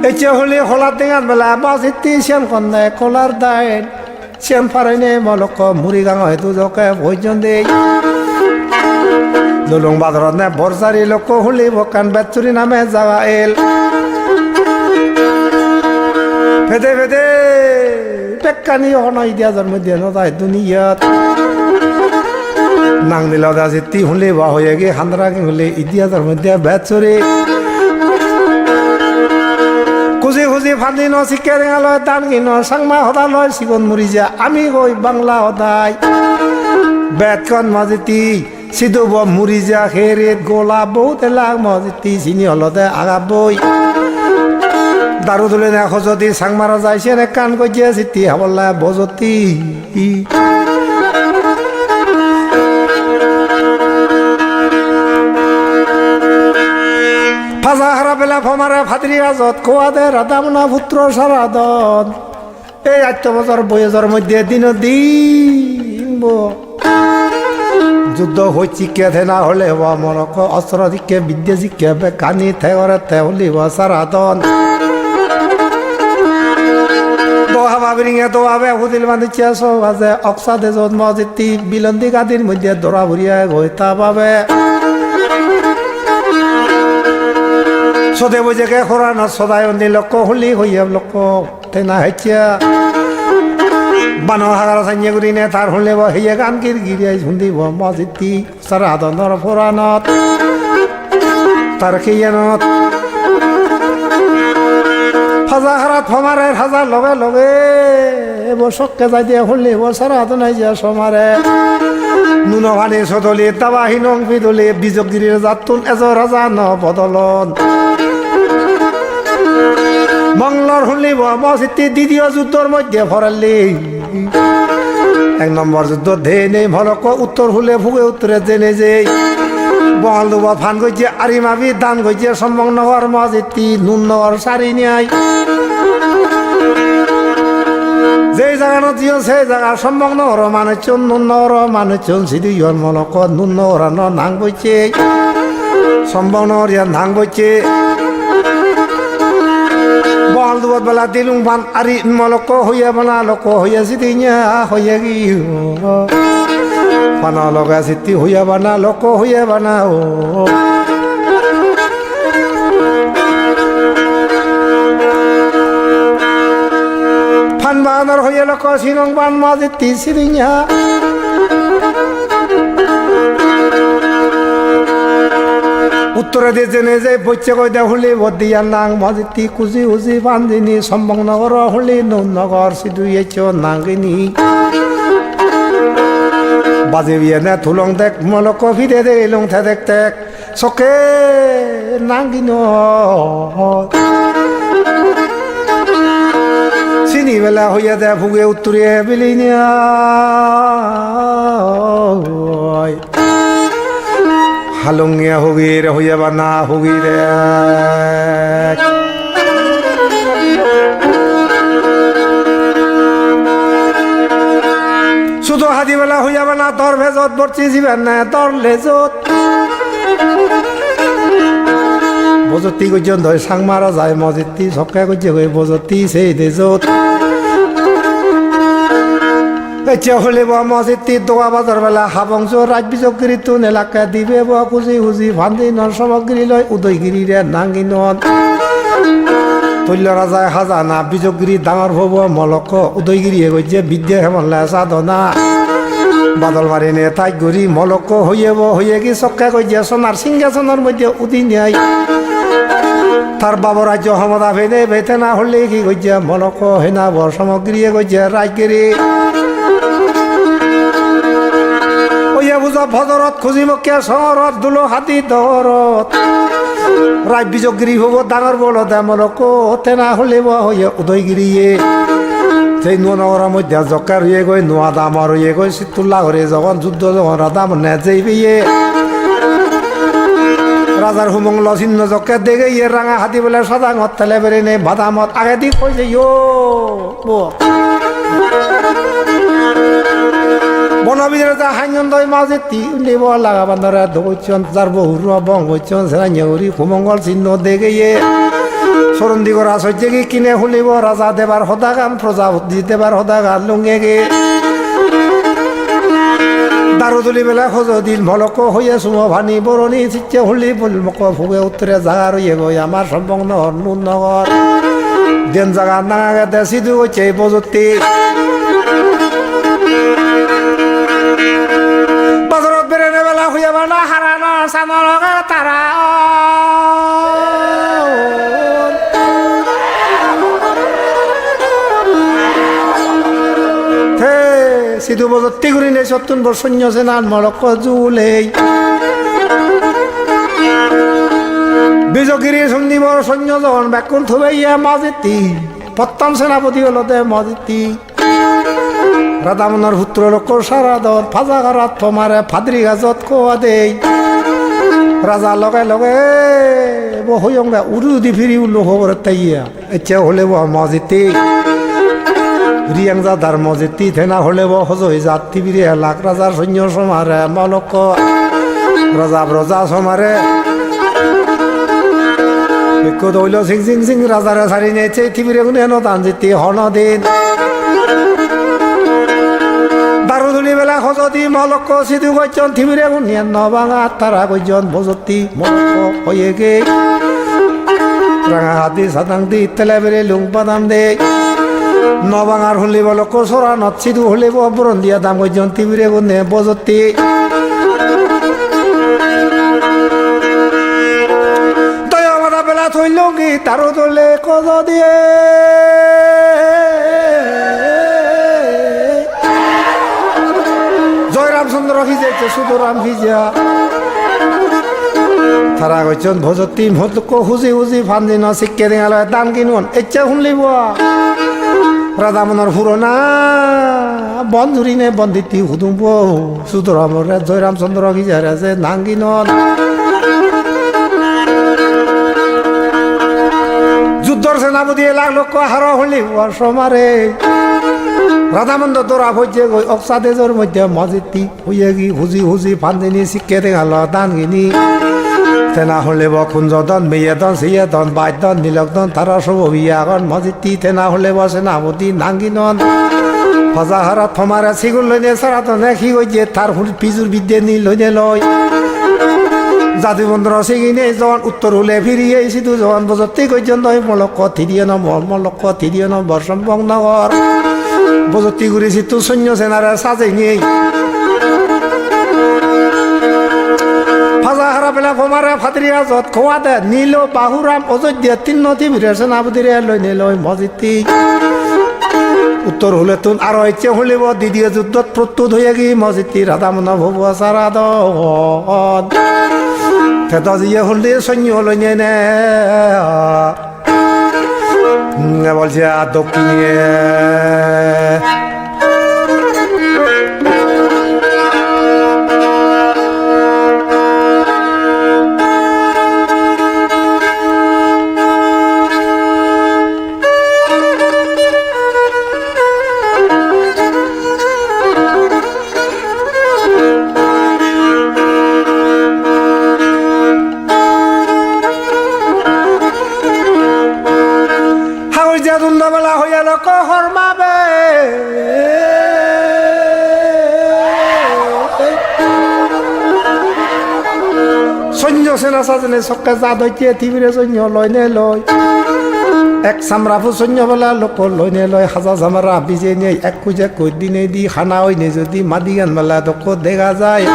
S1: এচে হলে হলার দিঙান বেলা বাজিতি শ্যাম কন্যা কলার দায় শ্যাম পারেনে মলক মুড়ি গাঙ হেতু জকে ভোজন দে জলুং বাদরত নে বর্ষারি লোক হুলি বকান বেচুরি নামে জাগা এল ফেদে ফেদে পেক্কানি হনই দিয়া জন্ম দিয়ে নজায় দুনিয়াত নাং দিল দাসি তি হুলি বা হয়ে গে হান্দ্রা গে হুলি ইদিয়া জন্ম দিয়ে বেচুরি খুঁজি খুঁজি ফান্দি ন শিক্ষা দেঙা লয় দান কিন সাংমা সদা লয় সিগন মুড়ি যা আমি গই বাংলা সদায় বেতকন মজিতি সিধুব মুড়ি যা খেরেত গোলা বহুত এলাক মজিতি চিনি হলতে আগা বই দারু তুলে দেখো যদি সাংমারা যাইছে রে কান গজিয়া চিতি হবলা বজতি ফাজা হারা বেলা ফমারে ফাতরি রাজত কোয়াদে রাধামনা পুত্র সারাদন এই 8 বছর বয়সের মধ্যে দিন দিন যুদ্ধ হয়েছি কে না হলে মরক অস্ত্র দিকে বিদ্যা শিক্ষে কানি থেগরে তে হলিব সারাদন দোহা বাবিরিঙে দোয়াবে হুদিল বান্ধিছে সব আছে অক্সা দেজত মজিতি বিলন্দি গাদির মধ্যে দৌড়া ভরিয়া গইতা পাবে সদে বুঝেকে খোরান সদায় লক্ষ হলি হইয়া লক্ষ তেনা হেচিয়া বানো হাগার সাইয়ে গুরি নে তার হলে হইয়া গান গির গিরিয়াই শুনিব মজিতি সারাদনৰ ফোরানত তার খেয়ানত ফাজা হারাত ফমারে হাজার লগে লগে বসককে যাই দিয়ে হলিব সারাদন আইয়া সমারে নুন ভানি সদলি তাবাহি নং বিদলি বিজগিরির জাতুন এজর রাজা ন বদলন মংলর শুনিব মসজিদ দ্বিতীয় যুদ্ধর মধ্যে ভরালি 1 নম্বর যুদ্ধ ধেয়ে নেই ভলক উত্তর হলে ভুগে উত্তরে জেনে যে বল দুব ফান গইছে আরি মাবি দান গইছে সম্ভং নগর মসজিদ নুন নগর সারি নিয়াই যে জায়গা দিও সেই জায়গা সম্ভং নগর মানুষজন নুন নগর মানুষজন সিধি মলক নুন নগর নাং গইছে সম্বনর ইয়ান ধাং বইছে বল দুবত বেলা দিলুং বান আরি মলক হইয়া বানা লক হইয়া সিদিnya হইয়া গি বানা লগা সিতি হইয়া বানা লক হইয়া বানা ও ফান বানর হইয়া লক সিনং বান মাজিতি সিদিnya উত্তরে দিয়ে জেনে যে বইছে কই দে হলি বদিয়া নাং মজিতি কুজি উজি বান্দিনি সম্বংনগর হলি নগর সিদুয়েছ নাঙ্গিনি বাজে বিয়ে না থুলং দেখ মলক ফিরে দে লং থে দেখ দেখ সকে নাঙ্গিন চিনি বেলা হইয়া দে ভুগে উত্তরে বিলিনিয়া হালুঙিয়া হুগির হইয়া বানা হুগিরে শুধু হাদি বেলা হইয়া বানা তোর ভেজত বরছি জীবেন না তোর লেজত বজতি গজন ধরে সাং মারা যায় মজিতি সকা গজে গই বজতি সেই দেজত হলে বা মসজিদটি দোয়া বাজার বেলা হাবংশ রাজ বিজগিরি তুন এলাকা দিবে বা খুঁজি হুজি ভান্দি নন সামগ্রী লয় উদয়গিরি রে নাঙ্গি নন তৈল রাজায় হাজানা বিজগিরি ডাঙর ভব মলক উদয়গিরি গজে বিদ্যা হেমনলা সাধনা বাদল মারি নে তাই গরি মলক হইয়ে কি চক্কা গজে সোনার সিংহাসনের মধ্যে উদি নেয় তার বাবু রাজ্য হমদা ভেদে বেতে না হলে কি গজে মলক হেনা বর সামগ্রী গজে রাজগিরি বুঝা ভজরত খুঁজিব কে শহরত দুলো হাতি দহরত রায় বিজগিরি হব ডাঙর বড় দেমলক তেনা হলে হইয়া উদয়গিরিয়ে সেই নগরের মধ্যে জকার হয়ে গই নোয়া দামর হয়ে গই সিতুল্লা ঘরে যখন যুদ্ধ যখন রাধা মনে যাইবে রাজার হুমংল চিহ্ন জকে দেখে ইয়ে রাঙা হাতি বলে সাদা মত তেলে বেড়ে নে বাদামত আগে দিক কইছে বনবিদের যা হাইনন্দই মাঝে তিব লাগা বান্ধারা দৌচন যার বহুর বং হইচন সেরা নেউরি হুমঙ্গল চিহ্ন দেখে ইয়ে সরন্দি করা সহ্যে কি কিনে শুনিব রাজা দেবার সদা গান প্রজাপতি দেবার সদা গান লুঙে গে দারু তুলি বেলা খোঁজ দিন মলক হইয়া সুম ভানি বরণি চিচ্ছে হুলি মক ফুগে উত্তরে জাগা রইয়ে গই আমার সম্পন্ন নুন নগর দেন জাগা নাঙা দে সিধু হচ্ছে প্রযুক্তি বাজারত বেড়ে বেলা হইয়া বানা হারানো সামলকা তারা সিধু বজত্তি ঘুরি নেই সত্তর বর সৈন্য সেনার মলক জুলেই বিজগিরি সন্দীবর সৈন্য যখন ব্যাকুল থুবাইয়া মাজিতি প্রথম সেনাপতি হলো দে মাজিতি রাধামনের পুত্র লোক সারা দল ফাজা গারাত ফমারে ফাদরি গাজত কোয়া দেই রাজা লগে লগে হইয়ংবা উড়ু দি ফিরি উল্লো খবর তাইয়া ইচ্ছা হলে মজিতি রিয়াংজা দার মজিতি থেনা হলে হজই জাতি বিরে লাখ রাজার সৈন্য সমারে মলক রাজা ব্রজা সমারে দৈল সিং সিং সিং রাজারে সারি নেছে থিবিরে গুনে তান জিতি হন দিন দারুদুলি বেলা খজতি মলক সিধু গজন থিবিরে গুনিয়া নবাঙা তারা গজন বজতি মলক হয়ে গে রাঙা হাতি সাদাং দি তেলে বেড়ে লুং বাদাম দে নবাঙার হলি বলক সরা নত সিধু হলে বরণ দিয়া দাম গজন থিবিরে গুনে বজতি দয়া বেলা থইল কি তারো দলে কজ দিয়ে রামচন্দ্র ভিজেছে শুধু রাম ভিজা তারা কইছেন ভজতি মতক হুজি হুজি ফান্দি ন শিক্ষে দেয়াল দান কিনুন ইচ্ছা শুনলিব রাধামনের পুরনা বন্ধুরি নে বন্দিতি হুদুম্ব শুধু রামরে জয় রামচন্দ্র ভিজার আছে নাঙ্গিনন যুদ্ধর সেনাপতি লাখ লক্ষ হার হলি সমারে রাধামন্দ তোরা হইছে গই অক্সাদেজর মধ্যে মজিতি হইয়া গি হুজি হুজি ফান্দিনি শিক্ষে দেখাল দান গিনি তেনা হলে বকুঞ্জদন মেয়েদন সিয়েদন বাইদন নীলকদন তারা সব বিয়াগন মজিতি তেনা হলে সেনাপতি নাঙ্গিনন ফজাহারা থমারা সিগুল লইনে সারাতন দেখি ওই যে তার পিজুর বিদ্যে নীল লইনে লয় জাতি বন্ধুর সিগিনে জন উত্তর হলে ফিরিয়ে সিধু জন বজতে কইজন মলক থিরিয়ে মলক থিরিয়ে বর্ষম্বং নগর বজতি ঘুরেছি তু সৈন্য সেনারা সাজে নিয়ে ফাজাহারা বেলা ফমারে ফাতরিয়া যত খোয়া দে নীল বাহুরাম অযোধ্যা তিন নদী ভিড়ে সেনাপতিরে লইনে লয় মজিতি উত্তর হলে তুন আর ইচ্ছে হলিব দ্বিতীয় যুদ্ধত প্রস্তুত হয়ে গিয়ে মজিতি রাধামন ভব সারা দন জিয়ে হলে সৈন্য লইনে নে বলছে দক্ষিণে বেলা হইয়া লোক হরমাবে সৈন্য সেনা সাজনে সক্কা যা দইতে থিবিরে সৈন্য লইনে লয় এক সামরাফু সৈন্য বেলা লোক লইনে লয় হাজা জামারা বিজে নেই এক কুজে কই দিনে দি খানা হইনে যদি মাদিগান বেলা দক দেখা যায়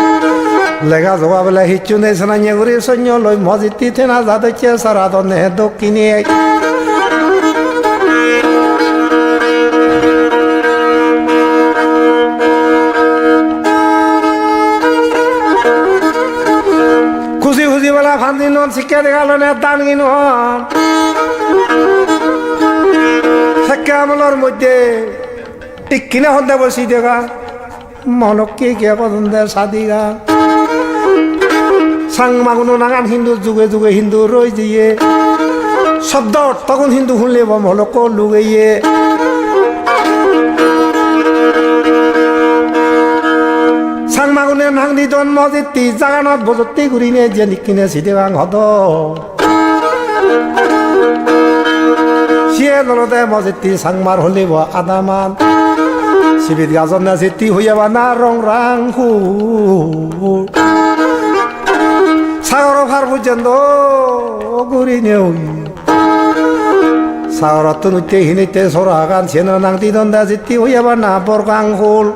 S1: লেগা জোয়া বেলা হিচু নেই সেনা নিয়ে সৈন্য লই মজিতি থেনা যা দইতে সারা দনে দক্ষিণে খুশি খুশি বেলা ফান্দি নন শিক্ষা দেখাল দান কিন শিক্ষা আমলের মধ্যে ঠিক কিনা হতে বসি দেখা মনক কে কে পছন্দ সাদিগা সাং মাগুনো নাগান হিন্দু যুগে যুগে হিন্দু রই দিয়ে শব্দ তখন হিন্দু শুনলে মলক লুগাইয়ে সাংমাগুনে নাংদি দন মজিতি জাগানত বজতি ঘুরিনে যে নিকিনে সিদেবাং হদ সিয়ে নলতে মজিতি সাংমার হলিব আদামান শিবিত গাজন না সিতি হইয়াবা না রং রাং হু সাগর ফার পর্যন্ত ঘুরিনে হই সাগরত নুতে হিনিতে সরা গান সেন নাংদি দন দা সিতি হইয়াবা না বরগাং হুল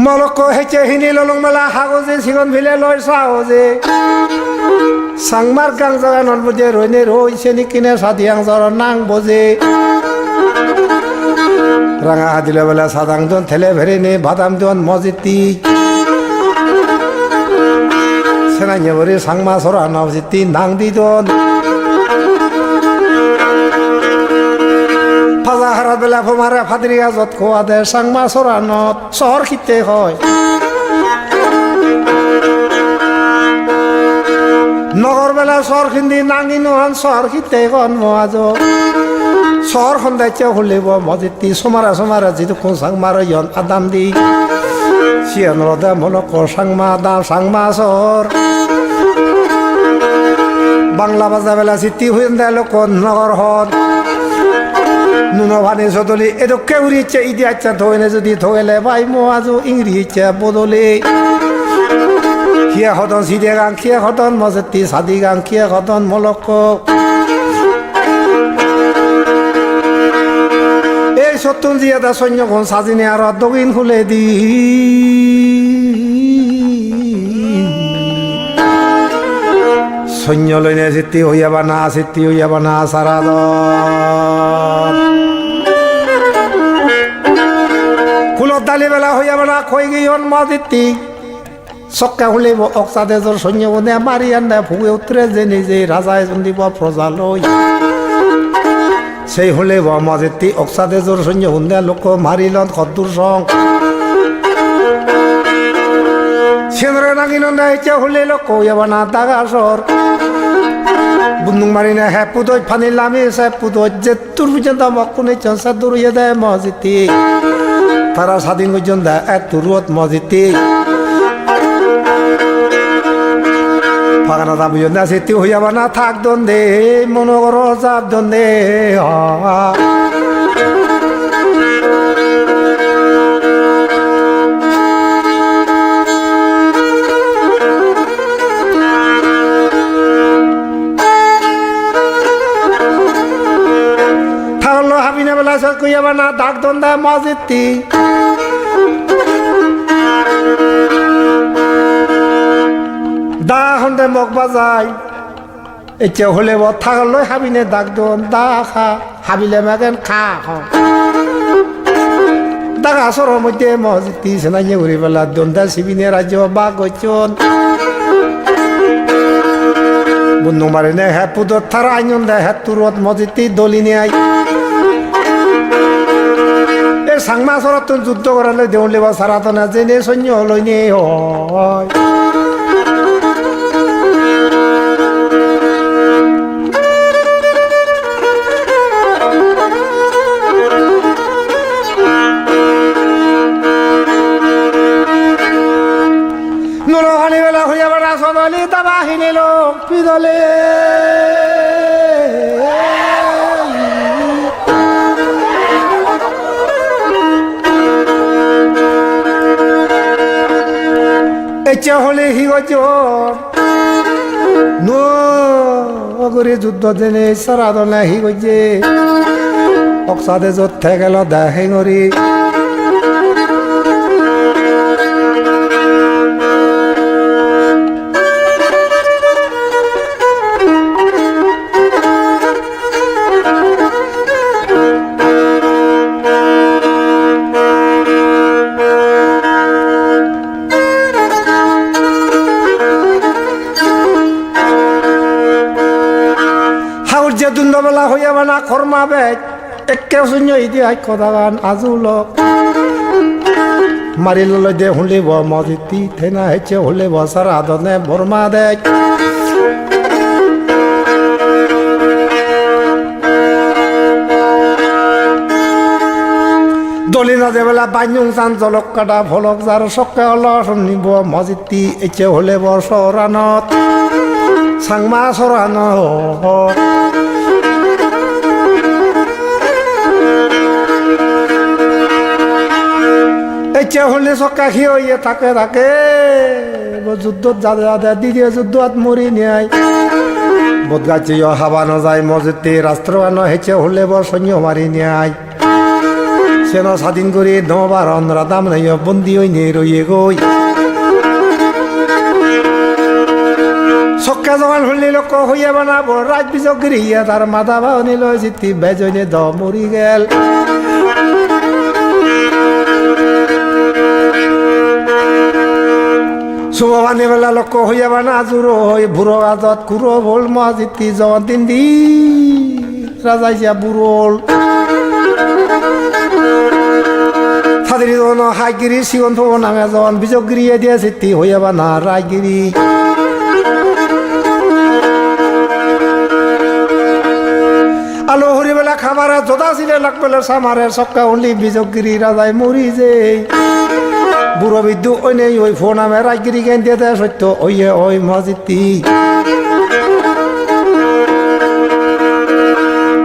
S1: মলক হেচে হিনি ললং মেলা হাগজে সিগন ভিলে লয় সাহজে সাংমার গাং জাগা নন বজে রইনে রই সেনি কিনে সাদিয়াং জর নাং বজে রাঙা হাদিলে বেলা সাদাং দন থেলে ভেরে নে বাদাম দন মজিতি সেনা নিয়ে সাংমা সরা নজিতি নাং দি দন ফাজাহারা বেলা ফমারে ফাদরিয়া যত খোয়া দে সাংমা সরানত শহর খিতে হয় নগর বেলা শহর খিন্দি নাঙ্গি নহন শহর খিতে কন মহাজ শহর খন্দাইতে হলিব মজিতি সমারা সমারা যিটো কোন সাংমার ইয়ন আদাম দি সিয়ন রদে মলক সাংমা দাম সাংমা শহর বাংলা বাজা বেলা চিতি হইন দে লোক নগর হন নুন ভানে সদলি এতো কেউরি ইচ্ছে ইদি আচ্ছা থইনে যদি থইলে ভাই মহাজু ইংরি ইচ্ছে বদলে খিয়া হতন সিদে গাং খিয়া হতন মজতি সাদি গাং খিয়া হতন মলক এই সত্তর জিয়াদা সৈন্য কোন সাজিনে আর দগিন খুলে দি সৈন্য লইনে সিদ্ধি হইয়াবা না সারা ফুলত ডালি বেলা হইয়াবা না খই গিয়ন মজিতি সক্কা হলে অক্সাদেজর সৈন্য বনে মারি আনে ভুগে উত্তরে যে নিজে রাজায় দিব প্রজা লই সেই হলে মজিতি অক্সাদেজর সৈন্য বনে লোক মারিলন খদ্দুর সং সেনরে নাগিন ইচ্ছা হলে লোক হইয়াবা না দাগাসর বুন্দুং মারিনে হে পুদই ফানি লামি সে পুদই যে তুর পর্যন্ত মকুনে চঞ্চা দূর হইয়া দেয় মজিতি তারা স্বাধীন পর্যন্ত এত রুয়ত মসজিদটি ফাঁকানা দাম পর্যন্ত সেটি হইয়াবা না থাক দন্দে মনে করো চাপ দন্দে থাকলো হাবিনে বেলা সব কইয়াবা না থাক দন্দে মসজিদটি দা হন্ডে মগ বাজাই এতে হলে ব থাকলো হাবিনে দাগ দন দা খা হাবিলে মাগেন খা দাগা সরর মধ্যে মসজিদটি সেনাইয়ে ঘুরি বেলা দন্দা শিবিনে রাজ্য বা গচন বন্ধু মারে নে হ্যাঁ পুদর থারা আইন দে হ্যাঁ তুরত মসজিদটি দলি নিয়ে আই এ সাংমা সরত যুদ্ধ করালে দেউলে বা সারাতনা জেনে সৈন্য লই নে হয় সদলি দাবাহিনী লোক পিদলে এচে হলে হিগজ নগরে যুদ্ধ দিনে সারাদলে হিগজে অক্সাদে যত থেকে গেল দেহেঙরি দুন্দবেলা হইয়াবা না খরমা বেগ একে শূন্য ইতিহাস কথাগান আজু লোক মারি ললে দে হুলিব মজিতি থেনা হেছে হুলিব সারা দনে বর্মা দেখ দলিনা দেবেলা বাঞ্জুং চান জলক কাটা ফলক যার সকে হল শুনিব মজিতি এছে হলিব সরানত সাংমা সরান এচে হলে সকা খি হইয়ে থাকে থাকে যুদ্ধত যাদে যাদে দ্বিতীয় যুদ্ধত মরি নিয়াই বদগাছি হাবানো যায় মসজিদে রাষ্ট্রবানো হেচে হলে বর সৈন্য মারি নিয়াই সেন স্বাধীন করে নবারণ রাধাম নাই বন্দি হই নিয়ে রইয়ে গই সকা জমান হলে লোক হইয়া বানাবো রাজ বিজক গিরিয়া তার মাথা বাহনি লয় জিতি বেজনে দ মরি গেল শুভবানী বেলা লোক হইয়া বানা জুরো হই বুড়ো আজত কুরো ভোল মহাজিতি জবান দিন দি রাজাইয়া বুড়োল সাদরি জন হাইগিরি সিগন থব নামে জন বিজক গিরিয়ে দিয়ে সিদ্ধি হইয়া বানা রায়গিরি আলো হরি বেলা খামারে যোদা ছিলে লাগবেলে সামারে সক্কা উনলি বিজক গিরি রাজাই মরি যে বুড়ো বিদ্যু ওই নেই ওই ফোন আমি রাজগিরি কেন দিয়ে দেয় সত্য ওই ওই মসজিদটি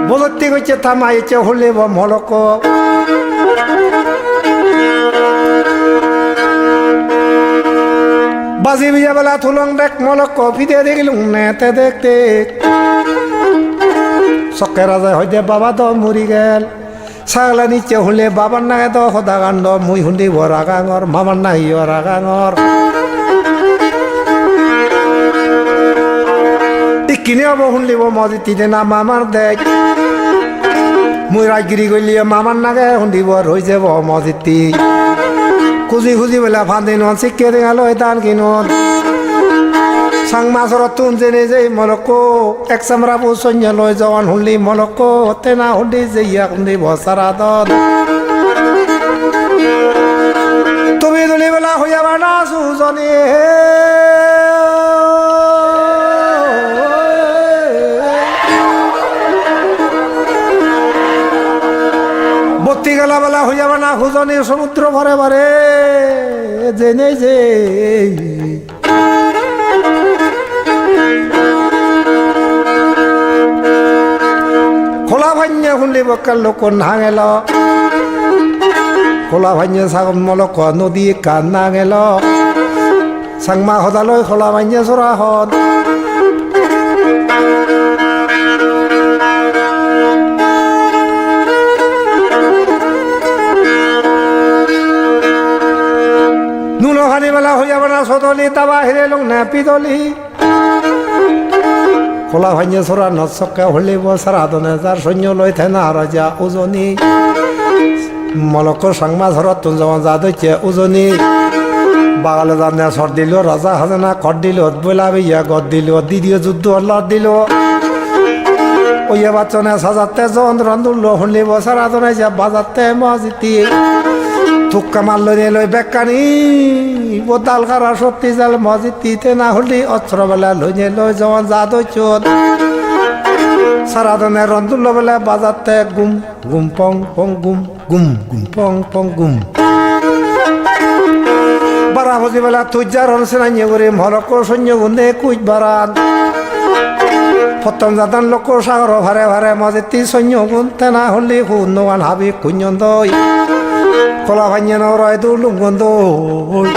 S1: বলতি করছে থামাইছে হলে মলক বাজি বিজা বেলা থুলং দেখ মলক ফিতে দেখিলুম নেতে দেখতে সকে রাজা হইতে বাবা তো মরি গেল ছাগলা নিচে হলে বাবার নাগে তো সদা কাণ্ড মুই শুনি রাগাঙর মামার নাই রাগাঙর কিনে হব শুনলিব মজিতিতে না মামার দেখ মুই রাজগিরি গলিয়ে মামার নাগে শুনিব রই যাব মজিতি খুঁজি খুঁজি বেলা ফাঁদি নন শিখে দেখালো তান কিনত সাং মাছর তুন জেনে যে মলক এক চামড়া সৈন্য লই জওয়ান শুনলি মলক তেনা শুনি যে ইয়া শুনি বসারা দন তুমি তুলি বেলা হইয়া বানা সুজনী বত্তি গেলা বেলা হইয়াবে না হুজনি সমুদ্র ভরে ভরে জেনে যে খোলা ভান্যে শুনলি বকাল লোক নাঙেল খোলা ভান্যে সাগম মলক নদী কান নাঙেল সাংমা সদালৈ খোলা ভান্যে চৰা হন নুলখানি বেলা হইয়াবে না সদলি তাবা হিরে লোক না পিদলি খোলা ভান্যে চৰা নচকে হলিব সারাদনে যার সৈন্য লৈ থেনা রাজা উজনি মলক সাংমা ধরত তুন যেমন যা দইছে উজনি বাগালে জানে সর দিল রাজা হাজানা কর দিল বইলা বিয়া গদ দিল দ্বিতীয় যুদ্ধ লড় দিল ওইয়া বাচ্চনে সাজাতে জন রন্দুল্লো হলিব সারাদনে যা বাজাতে মজিতি থুক্কা মারল লই বেকানি বোতাল কারা সত্যি জাল মজিতিতে না হলি অস্ত্র বেলা লইনে লই যেমন যা দইছ সারাদনে রন্দুল্লো বেলা বাজাতে গুম গুম পং পং গুম গুম গুম পং পং গুম বারা হজি বেলা তুজার হলসেনাইয়ে করে মলক সৈন্য গুন্দে কুইজ বারান প্রথম জাতান লোক সাগর ভারে ভারে মজিতি সৈন্য গুনতে না হলি হুন্নগান হাবি কুঞ্জন দই কলা ভান্যে নয় দু লুঙ্গন দই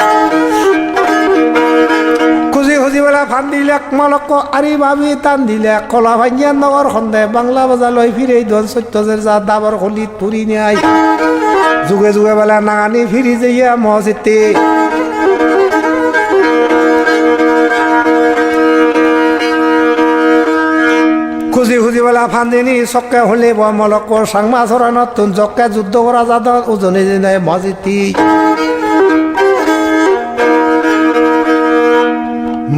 S1: খুঁজি খুঁজি বেলা ফান দিলে মলক আরি ভাবি টান দিলে কলা ভান্যে নগর খন্দে বাংলা বাজার লই ফিরে দল সত্যজের যা দাবর হলিত পুরি নেয় যুগে যুগে বেলা নাঙানি ফিরি যাইয়া মসজিদে খুঁজি খুঁজি বেলা ফান্দিনি চক্কে হলে মলক সাংমা চৰা নতুন চক্কে যুদ্ধ করা যাদ উজনি দিনে মসজিদি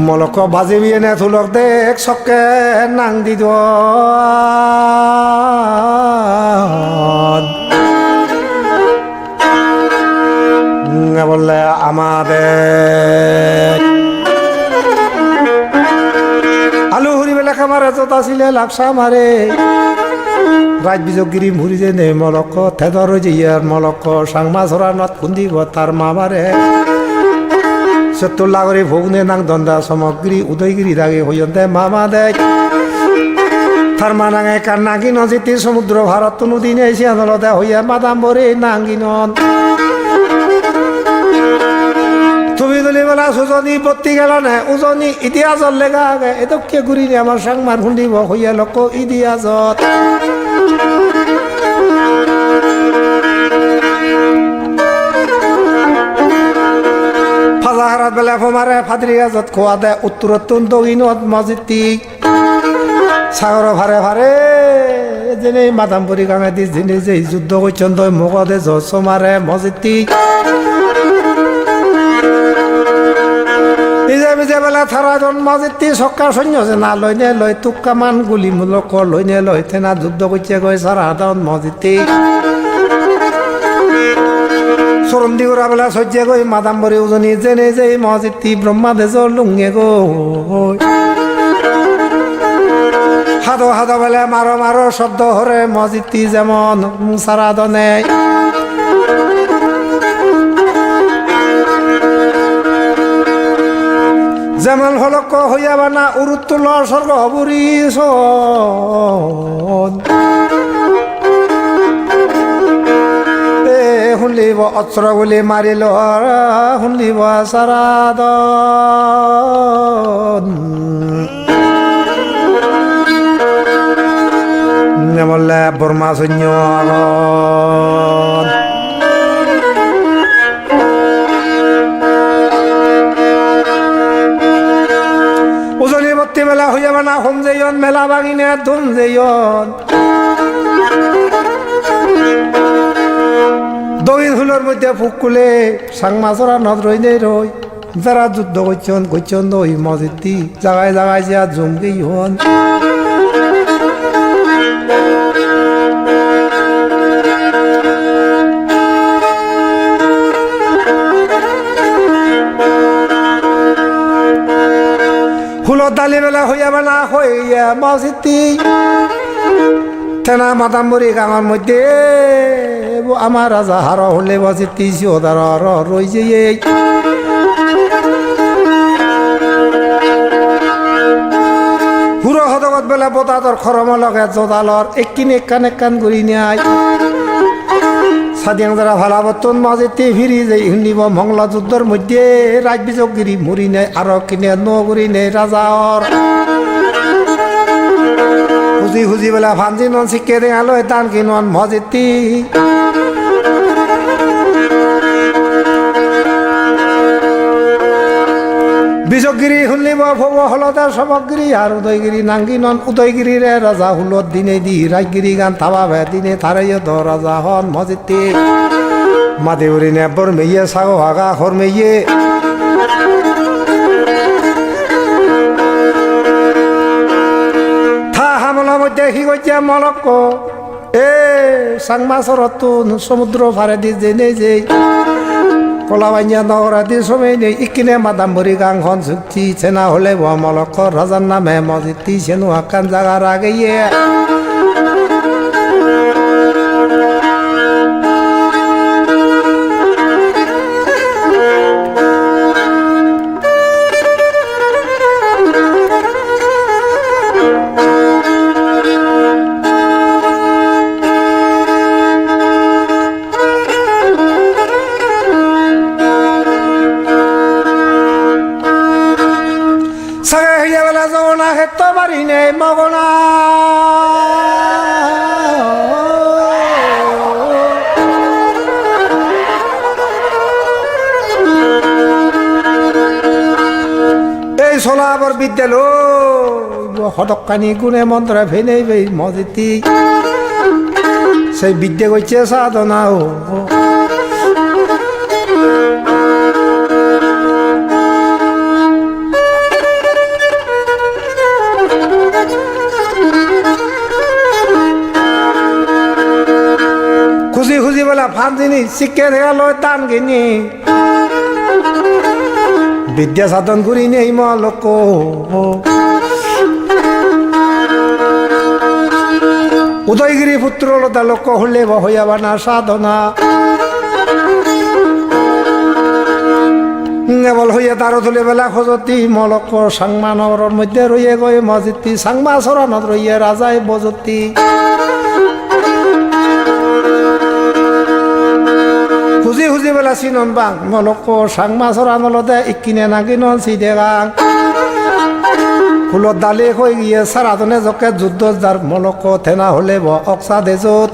S1: মলক বাজি বিয়ে নে থুলক দেখ চক্কে নাং দি বললে আমাদের আলু হুরি বেলা খামারে যত আসিলে লাগসা মারে রাজ বিজগিরি মুড়ি যে নে মলক থেদর জিয়ার মলক সাংমা চৰা নত খুন্দিব তার মামারে সত্তর লাগরি ভোগনে নাং দন্দা সামগ্রী উদয়গিরি দাগে হইতে মামা দেয় তার মা নাঙে কার নাগিন জিতি সমুদ্র ভারত নদী নেছি আদালতে হইয়া মাদাম বরে নাঙ্গিনন তুমি তুলি বেলা সুজনি পত্তি গেল না উজনি ইতিহাসর লেখা আগে এত কে ঘুরি নি আমার সাংমার শুনিব হইয়া লোক ইতিহাসত ফাজা হারাত বেলা ফমারে ফাদরি গাছত খোয়া দেয় উত্তরতুন দক্ষিণত মসজিদি সাগর ভারে ভারে যেনে মাদামপুরি গাঙে দি যেনে যে যুদ্ধ করছেন তই মুখতে জস মারে মসজিদি নিজে নিজে বেলা থারা জন মসজিদি সক্কা সৈন্য যে না লইনে লই তুক্কা মান গুলি মূলক লইনে লই থেনা যুদ্ধ করছে গই সারা দাউন মসজিদি সরন্দি করা বেলা সহ্য গই মাদামপুরি উজনি যেনে যে মসজিদি ব্রহ্মাদেশ লুঙ্গে গো হাদো হাদো বেলা মারো মারো শব্দ হরে মসজিদি যেমন সারা দনে যেমন হলক হইয়াবা না উরুত্তুল স্বর্গ হবুরি শুনলিব অস্ত্র গুলি মারিল শুনলিব সারা বললে বর্মা সৈন্য উজনি বত্তি মেলা হইয়াবা না হোম যেয়ন মেলা বাগিনে ধুম যেয়ন দক্ষিণ ফুলের মধ্যে ফুক কুলে সাংমা চৰা নদ রই নেই রই যারা যুদ্ধ করছেন করছেন দই মসজিদি জাগায় জাগায় যে জমকেই হন ফুলত ডালি বেলা হইয়াবা না হইয়া মসজিদি থেনা মাদামপুরি গাঁৱৰ মধ্যে আমার রাজা হার হলে বসিতি সিওদার রই যে হুড়ো হদগত বেলা বোতাদর খরম লগে জোদালর এককিন একান করি নেয় সাদিয়াং যারা ভালা বর্তন মাঝেতে ফিরি যাই হিন্দিব মংলা যুদ্ধর মধ্যে রাজবিজগিরি মরি নেয় আরো কিনে নগরী নেই রাজার হুজি হুজি বেলা ফান্জি নন শিখে দেখালো তান কি নন মজেতি বিজগিরি হুলিব ভব হলদার সমগিরি আর উদয়গিরি নাঙ্গি নন উদয়গিরি রে রাজা হুলত দিনে দি রাজগিরি গান থাবা ভে দিনে থারাইয় দ রাজা হন মজেতি মাদেউরি নেবর মেয়ে সাগো হাগা হর মেয়ে দেখি গিয়া মলক্ক সাংমাসরত সমুদ্র ফারে দি জেনে যে কলাবাইয়া নগরা দি সময় নেই ইকিনে মাদাম্বরি গাং হন চুক্তি চেনা হলে মলক্ক রাজার নামে মজিতি সেনু আকান জাগার আগে মগনা এই সোলাবর বিদ্যালয় হটকানি গুণে মন্ত্র ফেনে মজিতি সেই বিদ্যা করছে সাধনা খুশি খুশি বলা ফান্দিনি শিখে দেখা লয় টান কিনি বিদ্যা সাধন করি নেই মলক উদয়গিরি পুত্র লতা লোক হলে হইয়াবা না সাধনা কেবল হইয়া তার তুলে বেলা খোঁজতি মলক সাংমা নগরের মধ্যে রইয়ে গই মজিতি সাংমা সরানত রইয়ে রাজায় বজতি খুঁজি খুঁজি বেলা চিনন বাং মলক সাংমা সরানলতে ইকিনে নাকি নন চিদে গাং ফুলত ডালি হৈ গিয়ে সারাদনে জকে যুদ্ধ যার মলক থেনা হলে অক্সা দেজত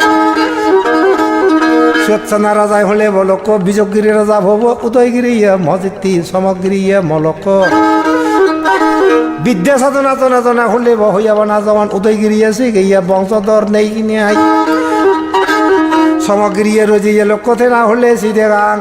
S1: স্বেচ্ছানা রাজায় হলে মলক বিজগিরি রাজা ভব উদয়গিরি মজিতি সমগিরি মলক বিদ্যা সাধনা জনা জনা হলে হইয়াব না জওয়ান উদয়গিরি আছে গিয়া বংশধর নেই কিনে আই সমগিরি রজিয়ে লোক থেনা হলে সিদে গাং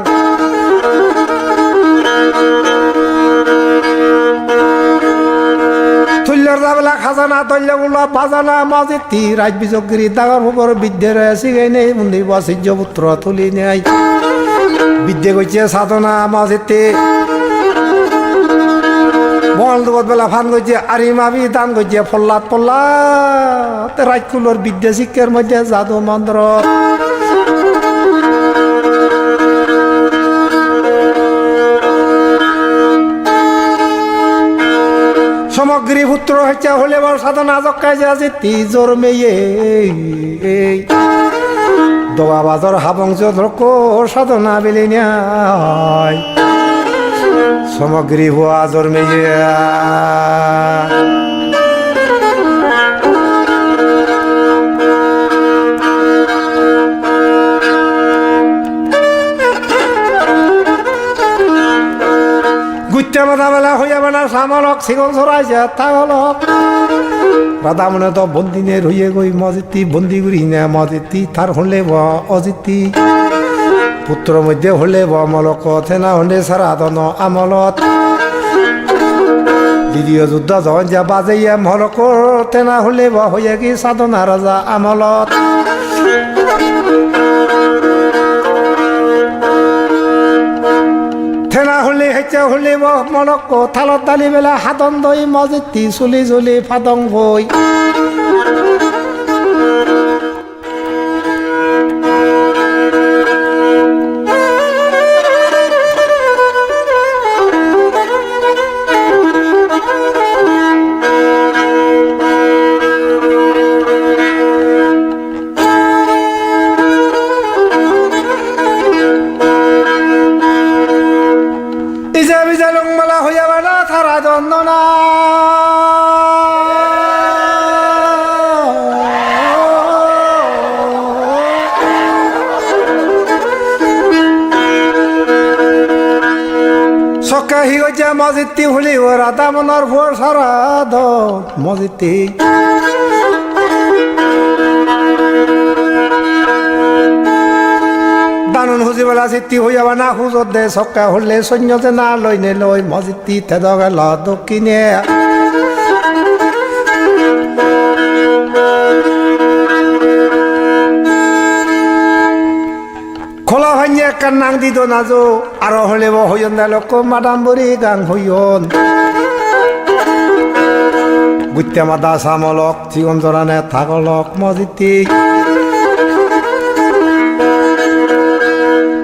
S1: বেলা খাজানা তৈল্যগুলো বাজানা মজিতি রাজবিজগিরি ডাঙর ভোগর বিদ্যের শিখাই নেই মন্দির বসিজ্য পুত্র তুলি নেই বিদ্যে করছে সাধনা মজিতি বল দুগত বেলা ফান করছে আরিমাবি দান করছে ফল্লাত পল্লাত রাজকুলোর বিদ্যা শিক্ষার মধ্যে জাদু মন্ত্র সমগ্রী পুত্র হচ্ছে হলে বড় সাধনা জকাই যে তিজোর মেয়ে দোয়া বাজর হাবংশ ধরক সাধনা বেলে নেয় সমগ্রী ভুয়া জোর মেয়ে বেলা হইয়া বেলা সামলক শিগল চড়াইছে তাগলক রাধামনে তো বন্দিনে রইয়ে গই মজিতি বন্দি করি না মজিতি তার হলে অজিতি পুত্র মধ্যে হলে মলক থেনা হলে সারাধন আমলত দ্বিতীয় যুদ্ধ যখন যা বাজাইয়া মলক থেনা হলে হইয়া কি সাধনা রাজা আমলত থেনা হলে হেঁচে হলে মলক থালত দালি বেলা হাতন দই মজিতি চুলি চুলি ফাদং বই jalung mala hoya bana thara dondona Sokka higoja moziti huli o Radhamon-or bhor sarado moziti Danun huji bala sitti hoya bana huzode sokka hulle sonyote na loine loi moziti tedoga la dokkine Kola hanya kanang di donazo aro holewo hoyon daloko madam buri gang hoyon Gutya mada samolok jigon jorane thagolok moziti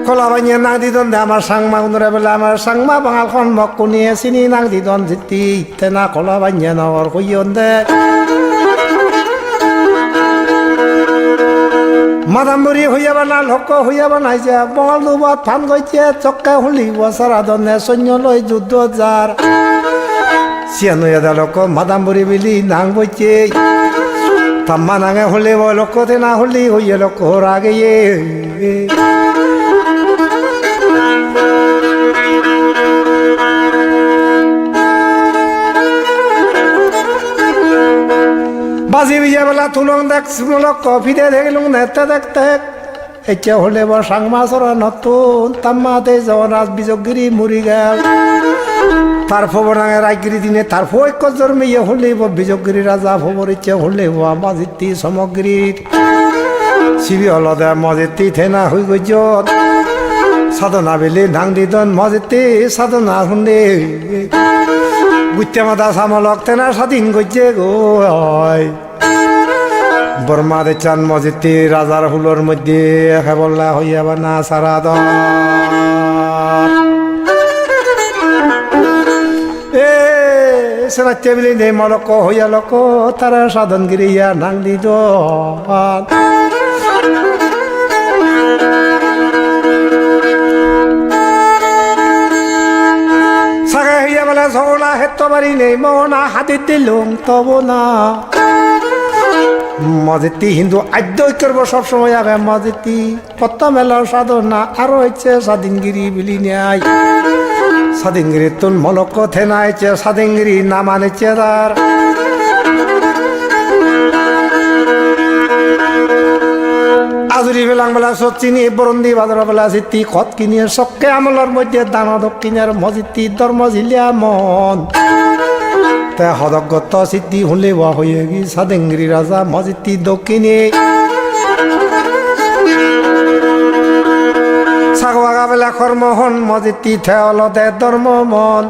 S1: Kola hanya nang di don amar sangma unore bela amar sangma bangal kon mokuni sini nang di don jiti tena kola hanya nawar hoyon de Madamburi hoya bana loko hoya bana ja bol duba than goiche chokka huli wasara donne sonyo loi juddo jar sianu ya loko madamburi bili nang goiche tamma nange huli bo loko te na huli hoya loko rage ye Bazi biya bala tulong dak smolok kopi de degelung neta dak tek eche hole bo sangma sora notun tamma te jonas bijogiri murigal tarfo bonange raigiri dine tarfo ekko jorme ye hole bo bijogiri raja phobor eche hole bo amaziti samogri sibi olode amaziti thena hoi gojot sadona bele nangdi don maziti sadona hunde Gutya samolok tena sadin goje goy Burmade chan moziti rajar hulor moddhe khebolla hoya bana sarada sena tebili ne moloko hoya loko tara sadon giriya nangdi do Sola hetto bari nei mona hadidilung tobona Moziti hindu addoi korbo sob somoy abe moziti kotta mela sadona aro iche sadingiri bili nei sadingiri tun moloko thena iche sadingiri namane chedar Azuri belang bela sotchini borondi badra bela sitti khot kiniye sokke amolor moddhe dana dokkinar moziti dormo zilya mon te hodoggoto sitti hule wa hoye gi sadengri raja moziti dokkini sagwaga bela kormohon moziti theolode dormo mon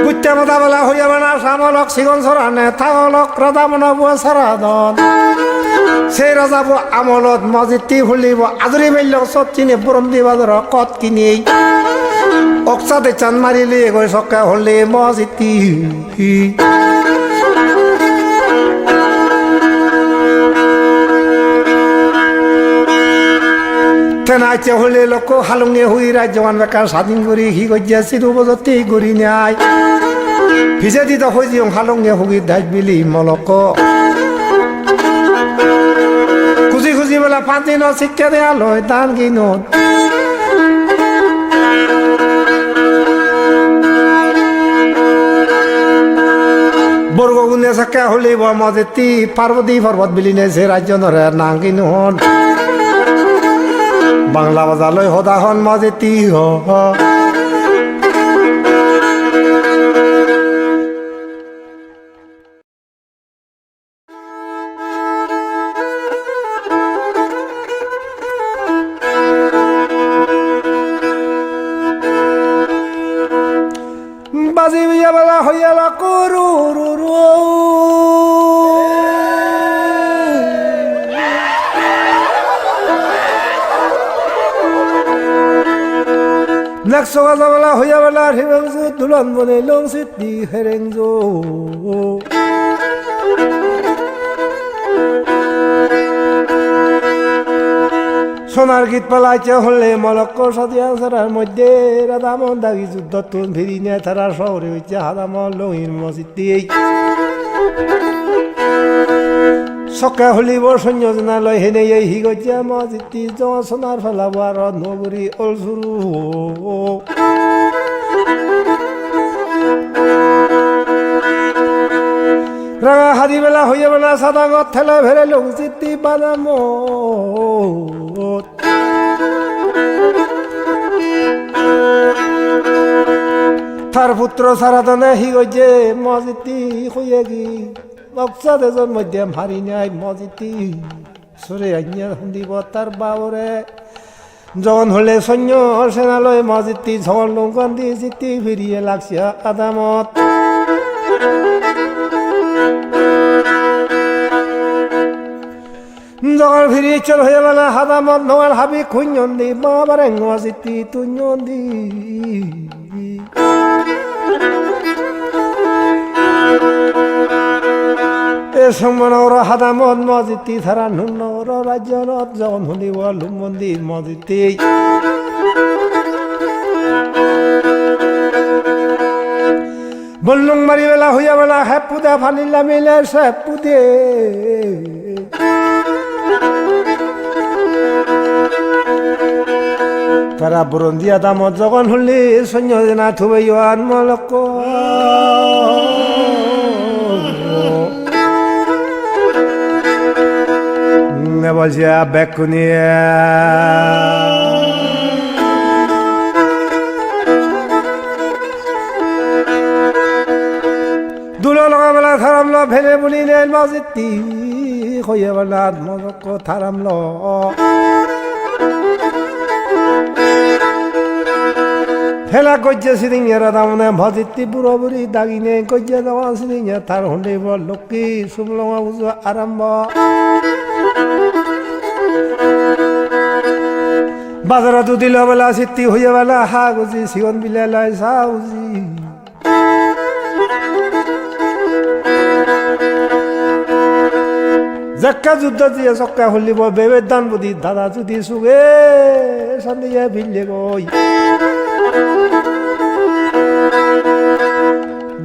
S1: Gutya mada bela hoya bana samolok sigon sorane thagolok Radhamon-or saradon সেই রাজাবো আমলত মজিতি হুলিব আদরি বেল্ল সচ্চিনে বরন্দি বাদর কত কিনি অকসাতে চান মারিলে গই সকা হলে মজিতি তেনাইছে হলে লোক হালুঙে হুই রাজ্যমান বেকার স্বাধীন করি হি গজ্জা সিরু বজতি গরি নাই ভিজে দিত হইজিং হালুঙে হুগি দাইত বিলি মলক Kuzi bela panti no sikke de aloy dan ginot Borgo gunne sakka holi bo mozeti parvati parvat biline se rajjonore nanginot Bangla bazaloy hodahon mozeti ho Bazi biya bala hoya la kururu Nakso bala hoya bala hibangsu dulan bone long sit di herengzo সোনার গীত পালাইছে হলে মলক্ক সদিয়া সারার মধ্যে রাধামন দাগি যুদ্ধ তুন ফিরি নিয়ে তারা শহরে হইছে হাদামন লহির মসজিদ সকা হলিব সৈন্যজনালয় হেনে হি গজ্জা মসজিদ সোনার ফেলাব আর নগরী অল শুরু রাঙা হাদি বেলা হইয়া বেলা সাদাঙত ঠেলা ভেড়ে লোক চিত্তি বাদাম তার পুত্র সারাদনে হি গজ্জে মসজিদ হইয়া গি বক্সাদ এজন মধ্যে হারি নাই মসজিদ সরে আইয়া শুনিব তার বাবরে যখন হলে সৈন্য সেনালয় মসজিদ ঝগল লঙ্কন দি চিত্তি ফিরিয়ে লাগছে আদামত যখন ফিরিয়ে চল হয়ে বেলা হাদামত নোয়ার হাবি খুঁজন দি বাবারে মসজিদ তুঞ্জন দি এ সমর হাদামত মসজিদ থারা নুন্নর রাজ্যনত যখন শুনিব লুমন্দির মসজিদ বল্লুং মারি বেলা হইয়া বেলা হেপুদে ফানিলা মিলে সেপুদে তারা বরন্দিয়া দামত যখন হলি সৈন্য জেনা থুবে মলক বলছে বেকুনিয়া দুলো লগা বেলা থারামল ভেলে বুলি নেই মসজিদ হইয়া বেলা মলক থারামল হেলা গজ্জে সিদিঙে রাধামনে ভজিতি বুড়ো বুড়ি দাগিনে গজ্জে দেওয়া সিদিঙে তার হন্ডিব লক্ষ্মী শুভলঙা বুঝো আরম্ভ বাজারত দিল বেলা চিত্তি হইয়া বেলা হা গুজি সিগন বিলে লয় সাউজি জাক্কা যুদ্ধ দিয়ে চক্কা হলিব বেবের দান বুদ্ধি দাদা যদি সুগে সন্ধিয়া ভিড়লে গই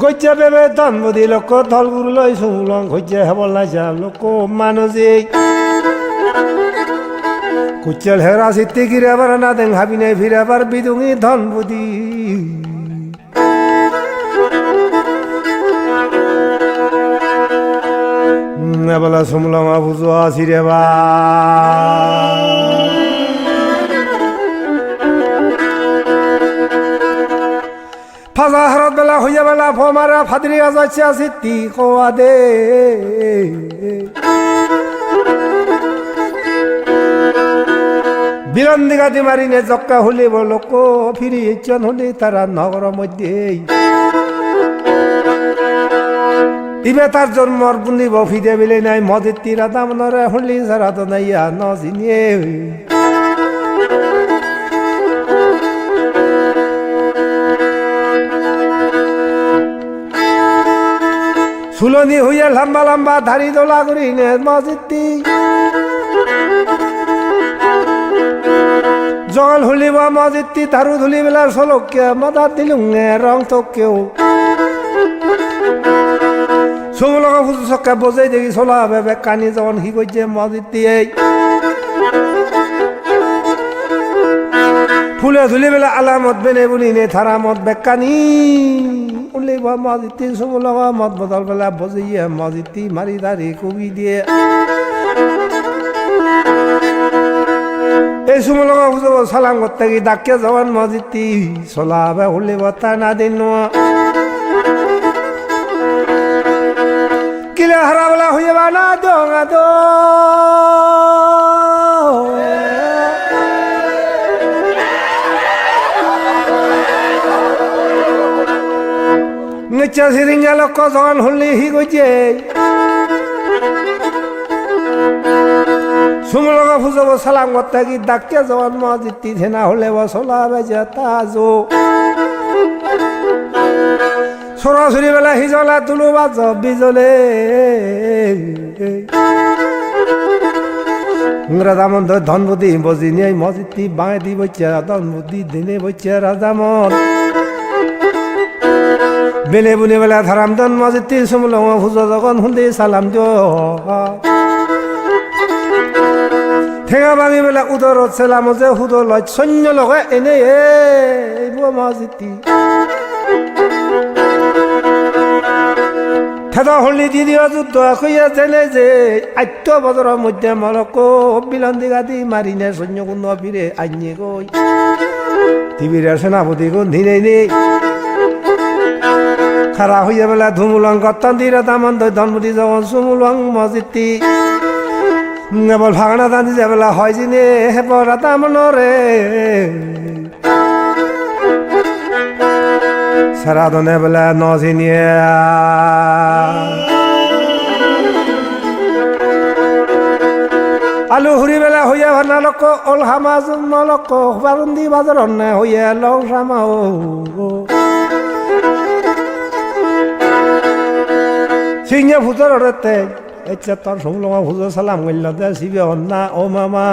S1: গজ্জা বেবে দান বুদ্ধি লোক ধল গুরু লই সুলং গজ্জা হেবল লাইছা লোক মানুষে কুচল হেরা সিদ্ধি গিরাবার না দেন হাবি নাই ফিরাবার বিদুঙি ধন বুদ্ধি বলা সুমলমা বুঝো আসিরে বা ফাজা হারত বেলা হইয়া বেলা ফমারা ফাদরি আজাচ্ছে আসিতি কোয়া দে বিরন্দিগাদি মারিনে জক্কা হলে লোক ফিরি ইচ্ছন হলে তারা নগর মধ্যে ইবে তার জন্মর বুন্দি বফিদে বিলে নাই মদের তীরা দামনরে হলি সারা তো নাইয়া নজিনিয়ে সুলনি হইয়া লম্বা লম্বা ধারি দোলা করি নে মসজিদটি জল হলিব মসজিদটি ধারু ধুলি বেলা সলকে মদা দিলুং রং তো কেউ সুমলকা ফুজু সক্কা বজাই দেখি চলা হবে কানি যখন হি করছে মসজিদ দিয়ে ফুলে ধুলি বেলা আলামত বেনে বলি নে থারা মত বেকানি উলিব মসজিদ সুমলকা মত বদল বেলা বজাইয়ে মসজিদ মারি দাঁড়ি কবি দিয়ে এই সুমলকা ফুজু সালাম করতে গিয়ে ডাকে যাওয়ান মসজিদ চলা হবে উলিব তা না দিন কিলে হারাবলা হইয়া বানা দোঙা দো নিচা সিরিঙ্গা লোক যখন হলি হি গইছে সুমলকা ফুজব সালাম করতে কি ডাকে যখন মসজিদ থেনা হলে বসলা বেজে তাজো সরাসরি বেলা হিজলা তুলু বাজ বিজলে রাধামন-ধনপতি বজিনিয়াই মজিতি বাঁয়ে দি বইছে ধনপতি দিনে বইছে রাধামন বেলে বুনে বেলা ধারামদন মজিতি সুমলং হুজো যখন হুন্দি সালাম দিও ঠেঙা ভাঙি বেলা উদরত সেলাম যে হুদো লয় সৈন্য লগে এনে মজিতি থেদা হলি দিদিও যুদ্ধ কইয়া জেনে যে আত্য বদরের মধ্যে মলক বিলন্দি গাদি মারিনে সৈন্য কুন্দ ফিরে আইনে গই টিভির সেনাপতি গো ধীরে নেই খারা হইয়া বেলা ধুমুলং কত্তন দিরা দামন ধনপতি যখন সুমুলং মজিতি বল ভাগনা দাঁড়ি যে বেলা হয় জিনে হেপরা দামনরে সারাদনে বেলা নজিনিয়া আলু হুরি বেলা হইয়া ভানা লক অল হামাজ নলক বারুন্দি বাজার নে হইয়া লং সামা সিংহে ভূতর রেতে এচ্ছে তোর সুমলমা ভূত সালাম গইল দে শিবে অন্না ও মামা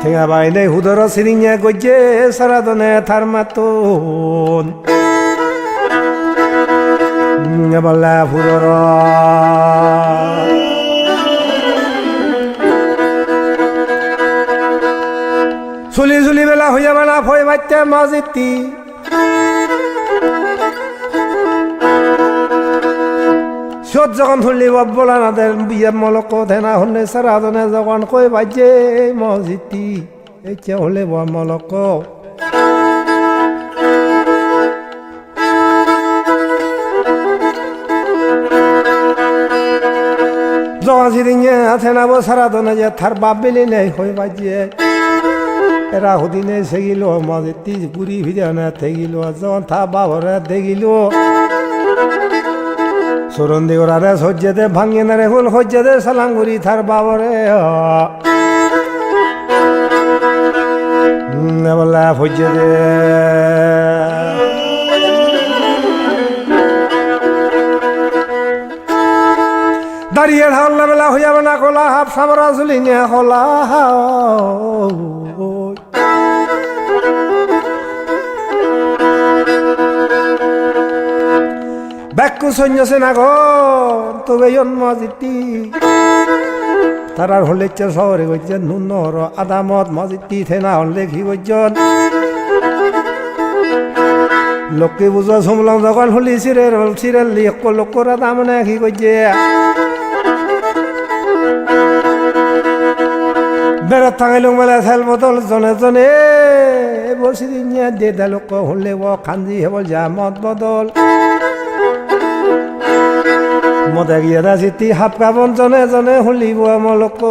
S1: ঠেঙা বাইনে হুদর সিরিঙে গজ্জে সারাদনে থার মাতুন বল্লা ফুদর চুলি চুলি বেলা হইয়া বেলা ভয় মাইতে মজিতি সত যখন ধরলি বলা নাদের বিয়ে মলক ধেনা হলে সারাদনে যখন কই বাজে মজিতি এইচে হলে মলক যখন সিরিঙে থেনাবো সারাদনে যে থার বাপ বেলি নেই হয়ে বাজে এরা হুদিনে সেগিল মজিতি গুড়ি ভিজানে থেগিল যখন থা বাবরে দেখিল সুরন্দি ওরারে সজ্জেতে ভাঙিয়ে না রে ফুল সজ্জেতে সালাম করি থার বাবরে বলা সজ্জেতে দাঁড়িয়ে ঢাল্লা বেলা হইয়া বেলা কলা হাফ সামরা চুলি নিয়ে কলা ব্যাকু সৈন্য সেনা ঘর তবে মজিতি তারার হলে শহরে গেছেন নুন্নর আদামত মজিতি থেনা হলে কি গেছেন লোককে বুঝা শুনলাম যখন হলি সিরেল লোকরা দামনে কি গেছে বেড়াত থাকাইলুম বেলা খেল বদল জনে জনে বসি দিয়ে দে লোক হলে খান্দি হেবল যা মত বদল মদে গিয়ে রাজিতি হাফ কাবন জনে জনে হলিব মলক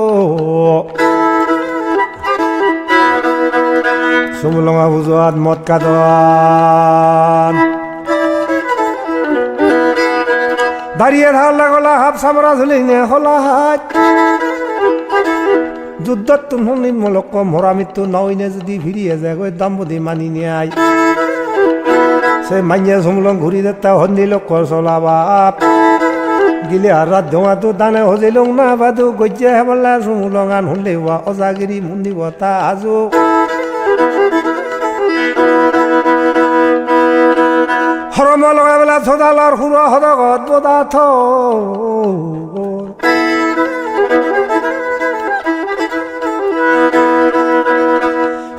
S1: সুমলঙা বুঝাত মদ কাদন দাঁড়িয়ে ধারলা গলা হাফ সামরা ঝুলি নে হলা হাত যুদ্ধত তুমি মলক মরা মৃত্যু নইনে যদি ফিরিয়ে যায় গই দাম্পতি মানি নিয়ে আই সে মাইয়া সুমলং ঘুরি দেতা হন্দি লোক চলাবাপ গিলে আর রাত ধোঁয়া তো দানে হজিলং না বাদু গজ্জা হেবলা সুমলঙান হলে অজাগিরি মুন্দি বতা আজু হরম লগাই বেলা সদালার সুর হদগত বদাথ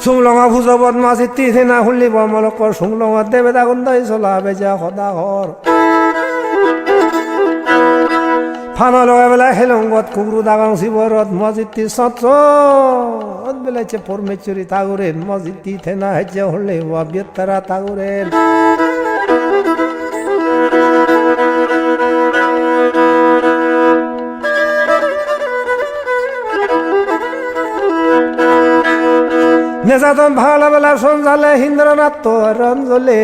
S1: সুমলঙা ভুজ বদমাছি তিথিনা হুলিব মলকর সুমলঙা দেবে দাগুন দাই চলা বেজা সদা ঘর ফানা লগাই বেলা হেলঙ্গত কুকুরু দাগাং শিবরত মজিতি সৎ বেলাইছে পরমেশ্বরী তাগুরেন মজিতি থেনা হেজে হলে বিয়তারা তাগুরেন নেজাতন ভালা বেলা সঞ্জালে হিন্দ্রনাথ রঞ্জলে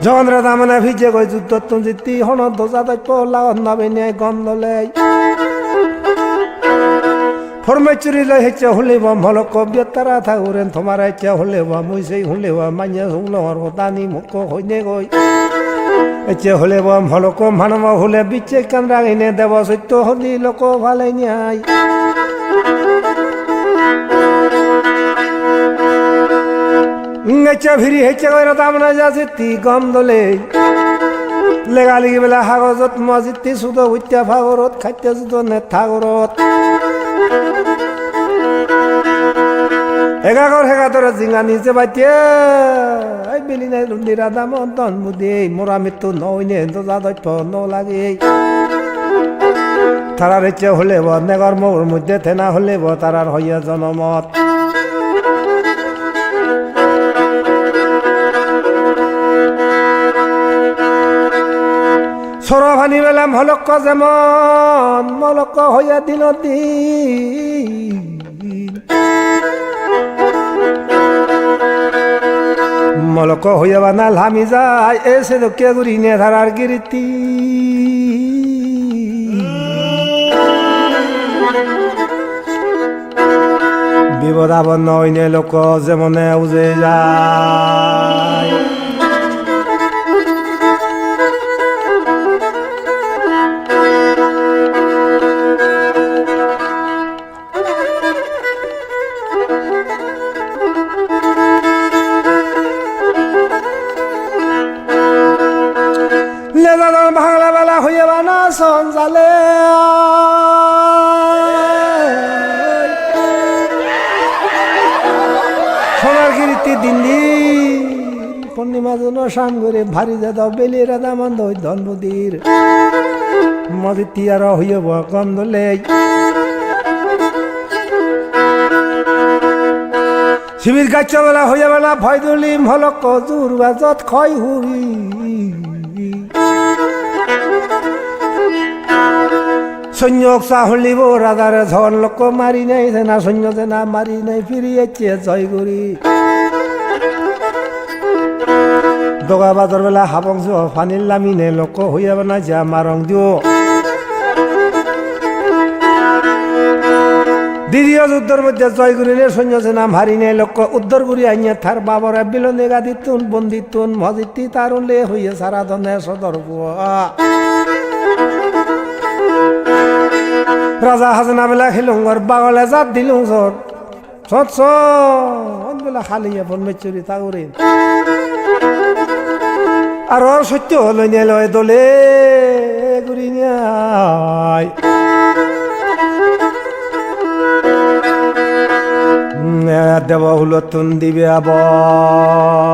S1: যখন রাধামনে ভিজে গই যুদ্ধ তুমি জিতি হন দোজা দৈপ লাগন নাবে নিয়ে গন্ধলে ফরমেচুরিলে হেচে হলেব মলক বিয়তারা থাকুরেন তোমার হেচে হলেব মুই সেই হলেব মাইয়া হুলর দানি মুখ হইনে গই এচে হলেব মলক মানব হলে বিচে কান রাগিনে দেব সত্য হলি লোক ভালে নিয়াই এচে ভিড়ি হেচে কই রতামনা যাচিতি গম দলে লেগালিগি বেলা হাগজত মজিতি সুদ উত্যা ভাগরত খাদ্য সুদ নে থাগরত এগাগর হেগাদর জিঙা নিজে বাইতে এই বিলি নাই লুন্দি রাধামন-ধনপুদি মোরা মৃত্যু নইনে দোজা দৈত্য ন লাগে তারার ইচ্ছে হলে ব নেগর মৌর মধ্যে থেনা হলে ব তারার হইয়া জনমত সরভানি বেলা মলক্ক যেমন মলক্ক হইয়া দিন দিন মলক্ক হইয়া বানাল হামি যায় এসে দোকে গুড়ি নে ধারার গিরিতি বিপদ আপন্ন হইনে লোক যেমনে উজে যায় ভাঙলা বেলা হইয়া বানা সঞ্জালে সোনার গিরিতি দিন দিন পূর্ণিমা জন শাম করে ভারী যাদব বেলি রাধামন-ধনপুদির মজিতি আর হইব কম দলে শিবির গাছ বেলা হইয়া বেলা ভয় দলি মলক জোর বাজত ক্ষয় হুই সৈন্য উৎসাহ হলিব রাজার ঝড় লোক মারি নাই সেনা সৈন্য সেনা মারি নাই ফিরিয়েছে জয় করি দগা বাদর বেলা হাবংস ফানির লামিনে লোক হইয়া বানাইছে মারং দিও দ্বিতীয় যুদ্ধের মধ্যে জয় করিলে সৈন্য সেনা মারি নাই লোক উদ্ধার করি আইয়া থার বাবর বিলনে গাদি তুন বন্দি তুন মজিতি তার উল্লে হইয়া সারা ধনে সদর রাজা হাজনা বেলা খেলুঙ্গর বাগলে জাত দিলুং সর সৎ সৎ বেলা খালিয়া ফরমেচুরি তাগুরে আর সত্য হলো নিয়ে লয় দলে গুড়ি নিয়াই দেব হলো তুন দিবে আবার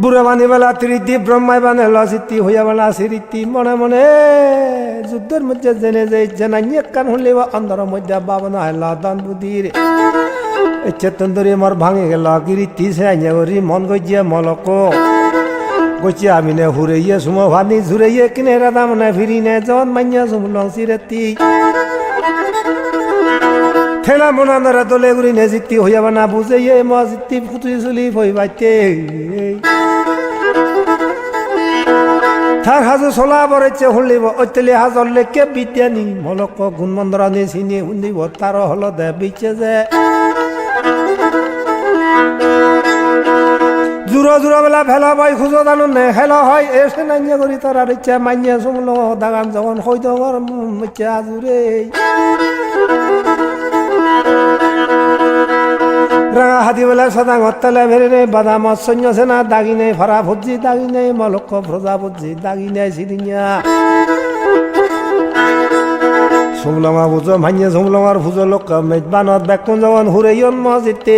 S1: বুড়ে বানি বেলা তৃতি ব্রহ্মায় বানে লসিতি হইয়া বেলা সিরিতি মনে মনে যুদ্ধের মধ্যে জেনে যে জেনাইয়ে কান হলে অন্ধর মধ্যে বাবনা হেলা ধনপুদির চেতন ধরে মর ভাঙে গেল গিরিতি সে আইয়া করি মন গইয়া মলক গইছে আমি নে হুরাইয়ে সুমো ভানি ঝুরাইয়ে কিনে রাধা মনে ফিরি নে জন মাইয়া সুমলং সিরেতি ঠেলা মনানরা দলে গুড়ি নে জিতি হইয়া বানা বুঝে মজিতি ফুটি চুলি ভই বাইতে থার হাজু চলা বরেছে হলিব ঐতলে হাজর লেকে বিদ্যানি মলক গুণমন্দ্রানি চিনি শুনিব তার হল দে বিচে যে জোর জোর বেলা ভেলা বাই খুঁজো জানো নে হেলা হয় এসে নাইয়া করি তার আর ইচ্ছা মাইয়া সুমল দাগান যখন হইত ইচ্ছা জুড়ে রাঙা হাতি বেলা সদাং হত্তালে ভেরে নে বাদাম সৈন্য সেনা দাগি নেই ফরা ভুজি দাগি নেই মলক্ষ ফ্রজা ভুজি দাগি নেই সিদিনিয়া সুমলঙা ভুজো ভাইয়ে সুমলঙার ভুজো লোক মেজবানত বেকুন যখন হুরেইন মজিতে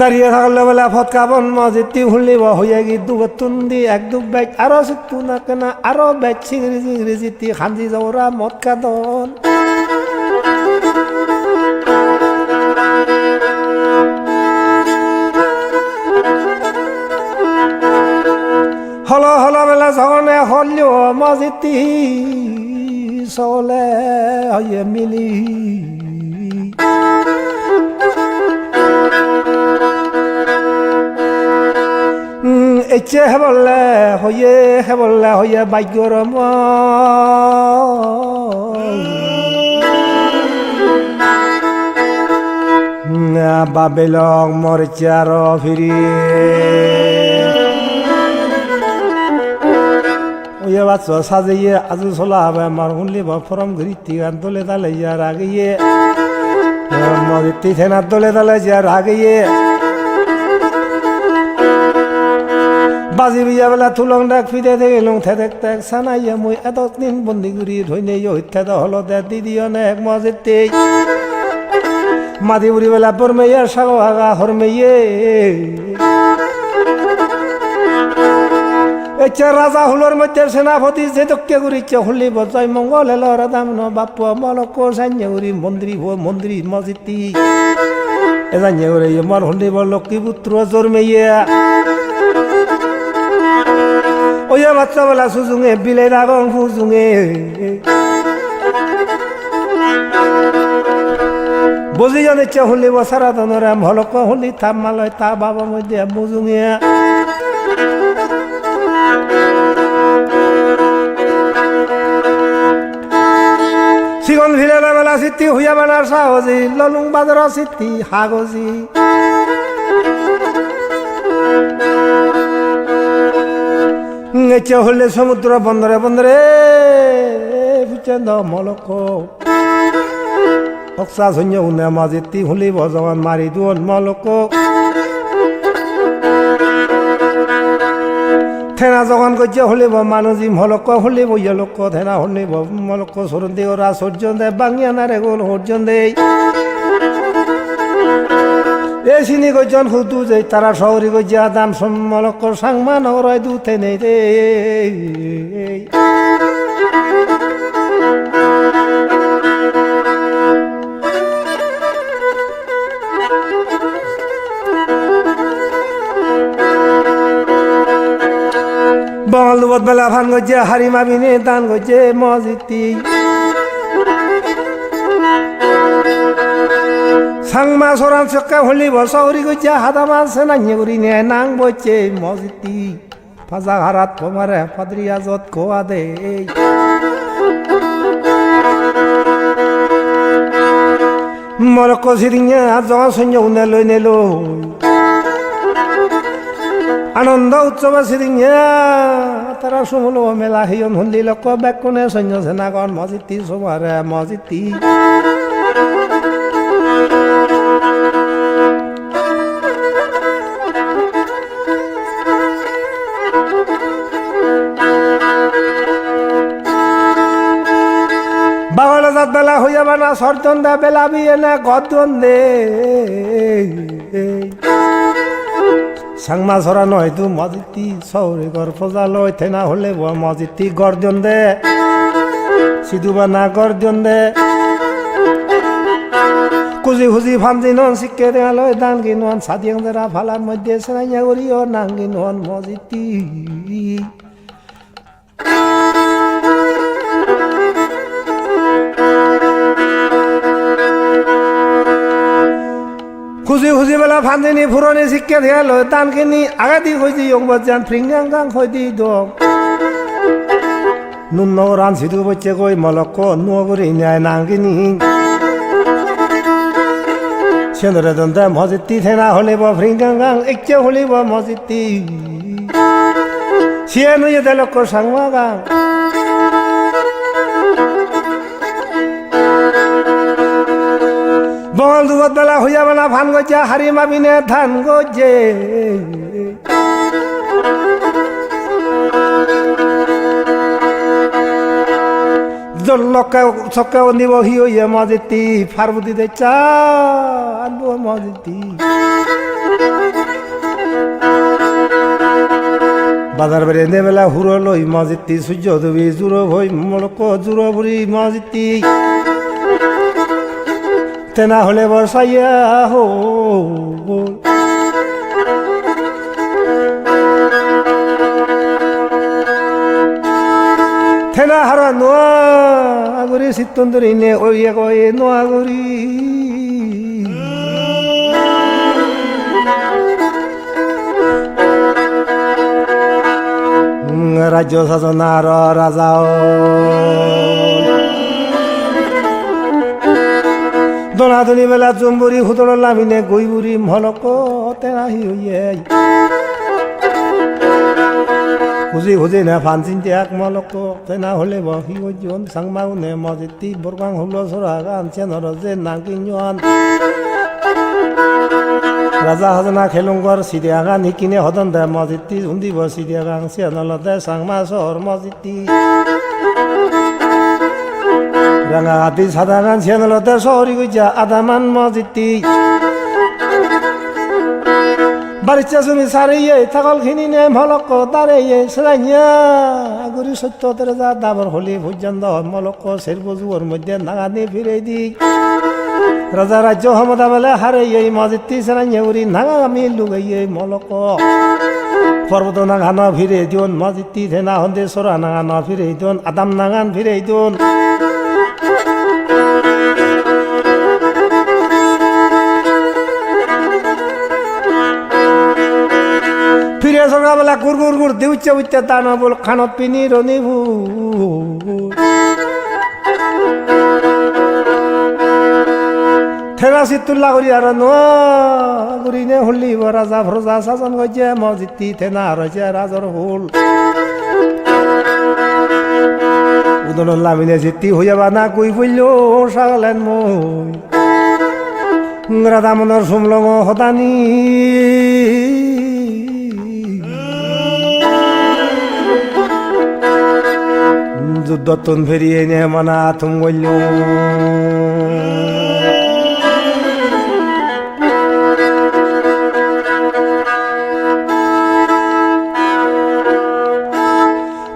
S1: দাঁড়িয়ে থাকলে বেলা ফটকাবন মজিতি হুলিব হইয়া গি দুবতুন দি এক দু ব্যাগ আরো সিটু না কেনা আরো ব্যাগ চিংড়ি চিংড়ি জিতি খান্দি যাওরা মদ কাদন হল হল বেলা যখনে হলিও মজিতি চলে হইয়ে মিলি এচে হে বললে হয়ে ভাগ্যরম বাবেলং মরচার ফিরি ওয়ে বাচ্চা সাজিয়ে আজু চলা হবে আমার শুনলি ফরম ঘুরিতি দলে দালে যার আগিয়ে মরিতি থেনার দলে দালে যার আগিয়ে বাজি বিয়া বেলা তুলং ডাক ফিরে থেকে লং দেখতে সানাইয়া মই এতদিন বন্দি ঘুরি ধইনে হইতে হলো দে দিদি অনেক মজিতে মাদি উড়ি বেলা বরমেয়ার সাগো আগা হরমেয়ে এচ্ছে রাজা হুলোর মধ্যে সেনাপতি যে দক্ষে ঘুরিচ্ছে হুলি বজাই মঙ্গল এলো রাধামন বাপ মলক সাইনে উড়ি মন্দির মসজিদি এ জানিয়ে উড়ে মর হুলি বল লক্ষ্মী পুত্র জন্মেইয়া ওই বাচ্চা বেলা সুজুঙে বিলে রাগং ফুজুঙে বুঝি জানিচ্ছে হুলি বসারা তনরে মলক হুলি থামালয় তা বাবা মধ্যে বুঝুঙে সিগন ভিড়ে বেলা সিদ্ধি হইয়া বানার সাহজি ললুং বাজার সিদ্ধি হাগজি নেচে হলে সমুদ্র বন্দরে বন্দরে ফুচেন্দ মলক অক্সা শূন্য উন্নয় মাঝেতি হুলি ভগবান মারি দুন মলক থেনা যখন গজ্জে হলিব মানুষি মলক হলিব ইয়লক থেনা হলিব মলক সরণ দিয়ে ওরা সর্জন দেয় বাঙিয়া না রে গোল সর্জন দেয় এই চিনি গজন হুদু যে তারা শহরি গজিয়া দাম মলক সাংমা নরয় দুতে নেই রে বল বেলা ভান গজে হারি মাবিনে দান গজে মজিতি সাংমা সরান চক্কা হলি বসৌরি গজে হাদা মাসে নাঙে উড়ি নে নাং বইছে মজিতি ফাজা হারাত কমারে পাদ্রিয়া যত কোয়া দে মরক সিরিঙে জগা সৈন্য উনে লই নেলো আনন্দ উৎসব সিরিঙে তারা শুনল মেলা হিয়ন হলি লোক বেকুনে সৈন্য সেনাগণ মজিতি সবারে মজিতি বাংলা জাত বেলা হইয়া বানা সর্জন দে বেলা বিয়ে না গজন দে সাংমা ছড়া নয় তু মজিতি সৌরে গর ফজা লয় থেনা হলে মজিতি গর্জন দে সিধুবা না গর্জন দে কুজি হুজি ফান্দি নন শিক্ষে দেয়া লয় দান কিনুয়ান সাদিয়াং দেরা ফালার মধ্যে সেনাইয়া করি ও নাং কিনুয়ান মজিতি খুশি খুশি বেলা ফান্দিনি ফুরনি শিক্ষা দিয়া লয় দান কিনি আগাদি হইছি ইয়ংবাজান ফ্রিঙ্গাং গাং হইদি দম নুন রান সিধু বচ্চে কই মলক নুগরি ন্যায় নাঙ্গিনি সেন্দরে দন্তে মজিতি থেনা হলিব ফ্রিঙ্গাং গাং একচে হলিব মজিতি সিয়ে নুয়ে দেলক সাংমা গাং বল দুবত বেলা হইয়া বেলা ভান গজা হারি মাবিনে ধান গজে জল্লকে চকে নিব হি হইয়া মজিতি ফার্বতী দে চা আনবো মজিতি বাজার বেড়ে নে বেলা হুড়ো লই মজিতি সূর্য দেবী জুড়ো ভই মলক জুড়ো বুড়ি মজিতি তেনা হলে বর্ষাইয়া হো থেনা হারা নোয়া আগরি সিতন্দরি নে ওইয়া কয়ে নোয়া গরি রাজ্য শাসনার রাজাও দোনাদুনি বেলা চুম্বুরি হুতর লামিনে গইবুরি মলক তেরাহি হইয়ে খুঁজি খুঁজি নে ফানচিনতে এক মলক তেনা হলে বহি ওজন সাংমাউনে মজিতি বরগাং হল সরাগান চেনর যে নাকিঞ্জন রাজা হাজনা খেলুঙ্গর সিরিয়াগান নিকিনে হদন দে মজিতি উন্দিব সিরিয়াগাং চেনলতে সাংমা শহর মজিতি রাঙা হাতি সাদাগান চেনলতে শহরি গইজা আদামান মজিতি বাড়িতে তুমি সারিয়ে ছাগল খিনি নে মলক দাঁড়িয়ে সেরাইয়া আগুরি সত্য তেরে যা দাবর হলি পর্যন্ত মলক শের বজুর মধ্যে নাগানি ফিরে দি রাজা রাজ্য ক্ষমতা বেলে হারে এই মজিতি সেরাইয়া উড়ি নাগামি লুগাইয়ে মলক পর্বত নাগান ফিরে দিন মজিতি থেনা হন্দে সরা নাগান ফিরে দিন আদাম নাগান ফিরে দিন ফিরে সকালবেলা গুড় গুড় গুড় দিউচ্ছে উচ্চে তানো বল খানত পিনি রনিভু ঠেলা সিতুল্লা করি আর নগুরি নে হলি রাজা ভরজা শাসন গজে মজিতি থেনা রয়েছে রাজর হুল উদন লামিনে জিতি হইয়াবা না কই বলল সাগলেন মই রাধামনের সুমলং হতানি যুদ্ধতন ফেরিয়ে নে মানা তুম গইল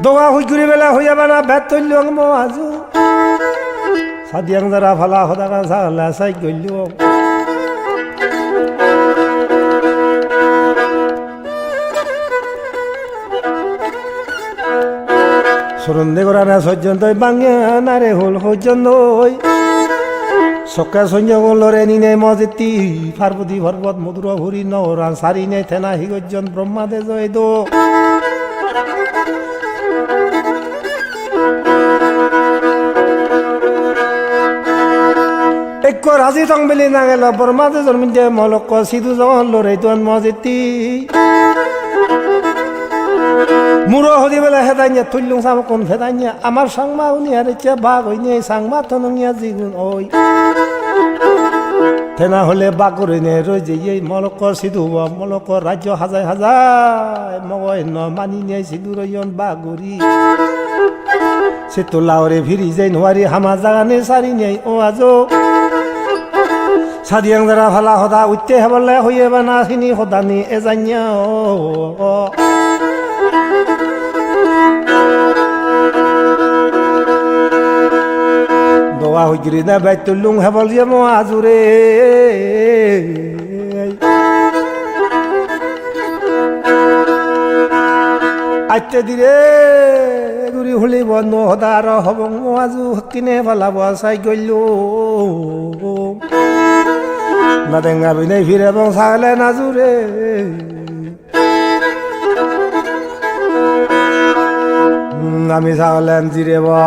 S1: দোয়া হুই ঘুরি বেলা হইয়াবা না বেত তৈল আজু সাদিয়াং যারা ফালা হদাকা সাগলা সাই গইল সরন্দে করা না সজ্জন তৈ বাঙে না রে হল সজ্জন নই সকা সঞ্জয় লরে নিনে মজিতি পার্বতী পর্বত মধুর হরি নরা সারি নে থেনা হিগজন ব্রহ্মাদে জয় দো এক রাজি তং বেলি না গেল ব্রহ্মাদে জন্মিতে মলক সিধু জন লরে দন মজিতি মুরো হদি বেলা হেদাইয়া তুল্লুং সাম কোন ফেদাইয়া আমার সাংমা উনি আর চে বাঘ হইনি সাংমা তনুনিয়া জিগুন ওই তেনা হলে বাগুরে নে রইজে এই মলক সিধু মলক রাজ্য হাজার হাজার মগয় ন মানি নে সিধু রইন বাগুরি সে তো লাউরে ফিরি যাই নোয়ারি হামা জাগানে সারি নেই ও আজো সাদিয়াং যারা ফালা হদা উঠতে হেবলে হইয়ে বানা খিনি হদানি এজাইয়া ও দোয়া হইগিরি না বাই তুলুং হেবল যে মো আজুরে আইতে দিরে গুরি হলি বন্ধ হদার হবং মো আজু কিনে পালাব চাই গইল না দেঙ্গা বিনে ফিরে এবং ছাগলে নাজুরে আমি ছাগলেন জিরে বা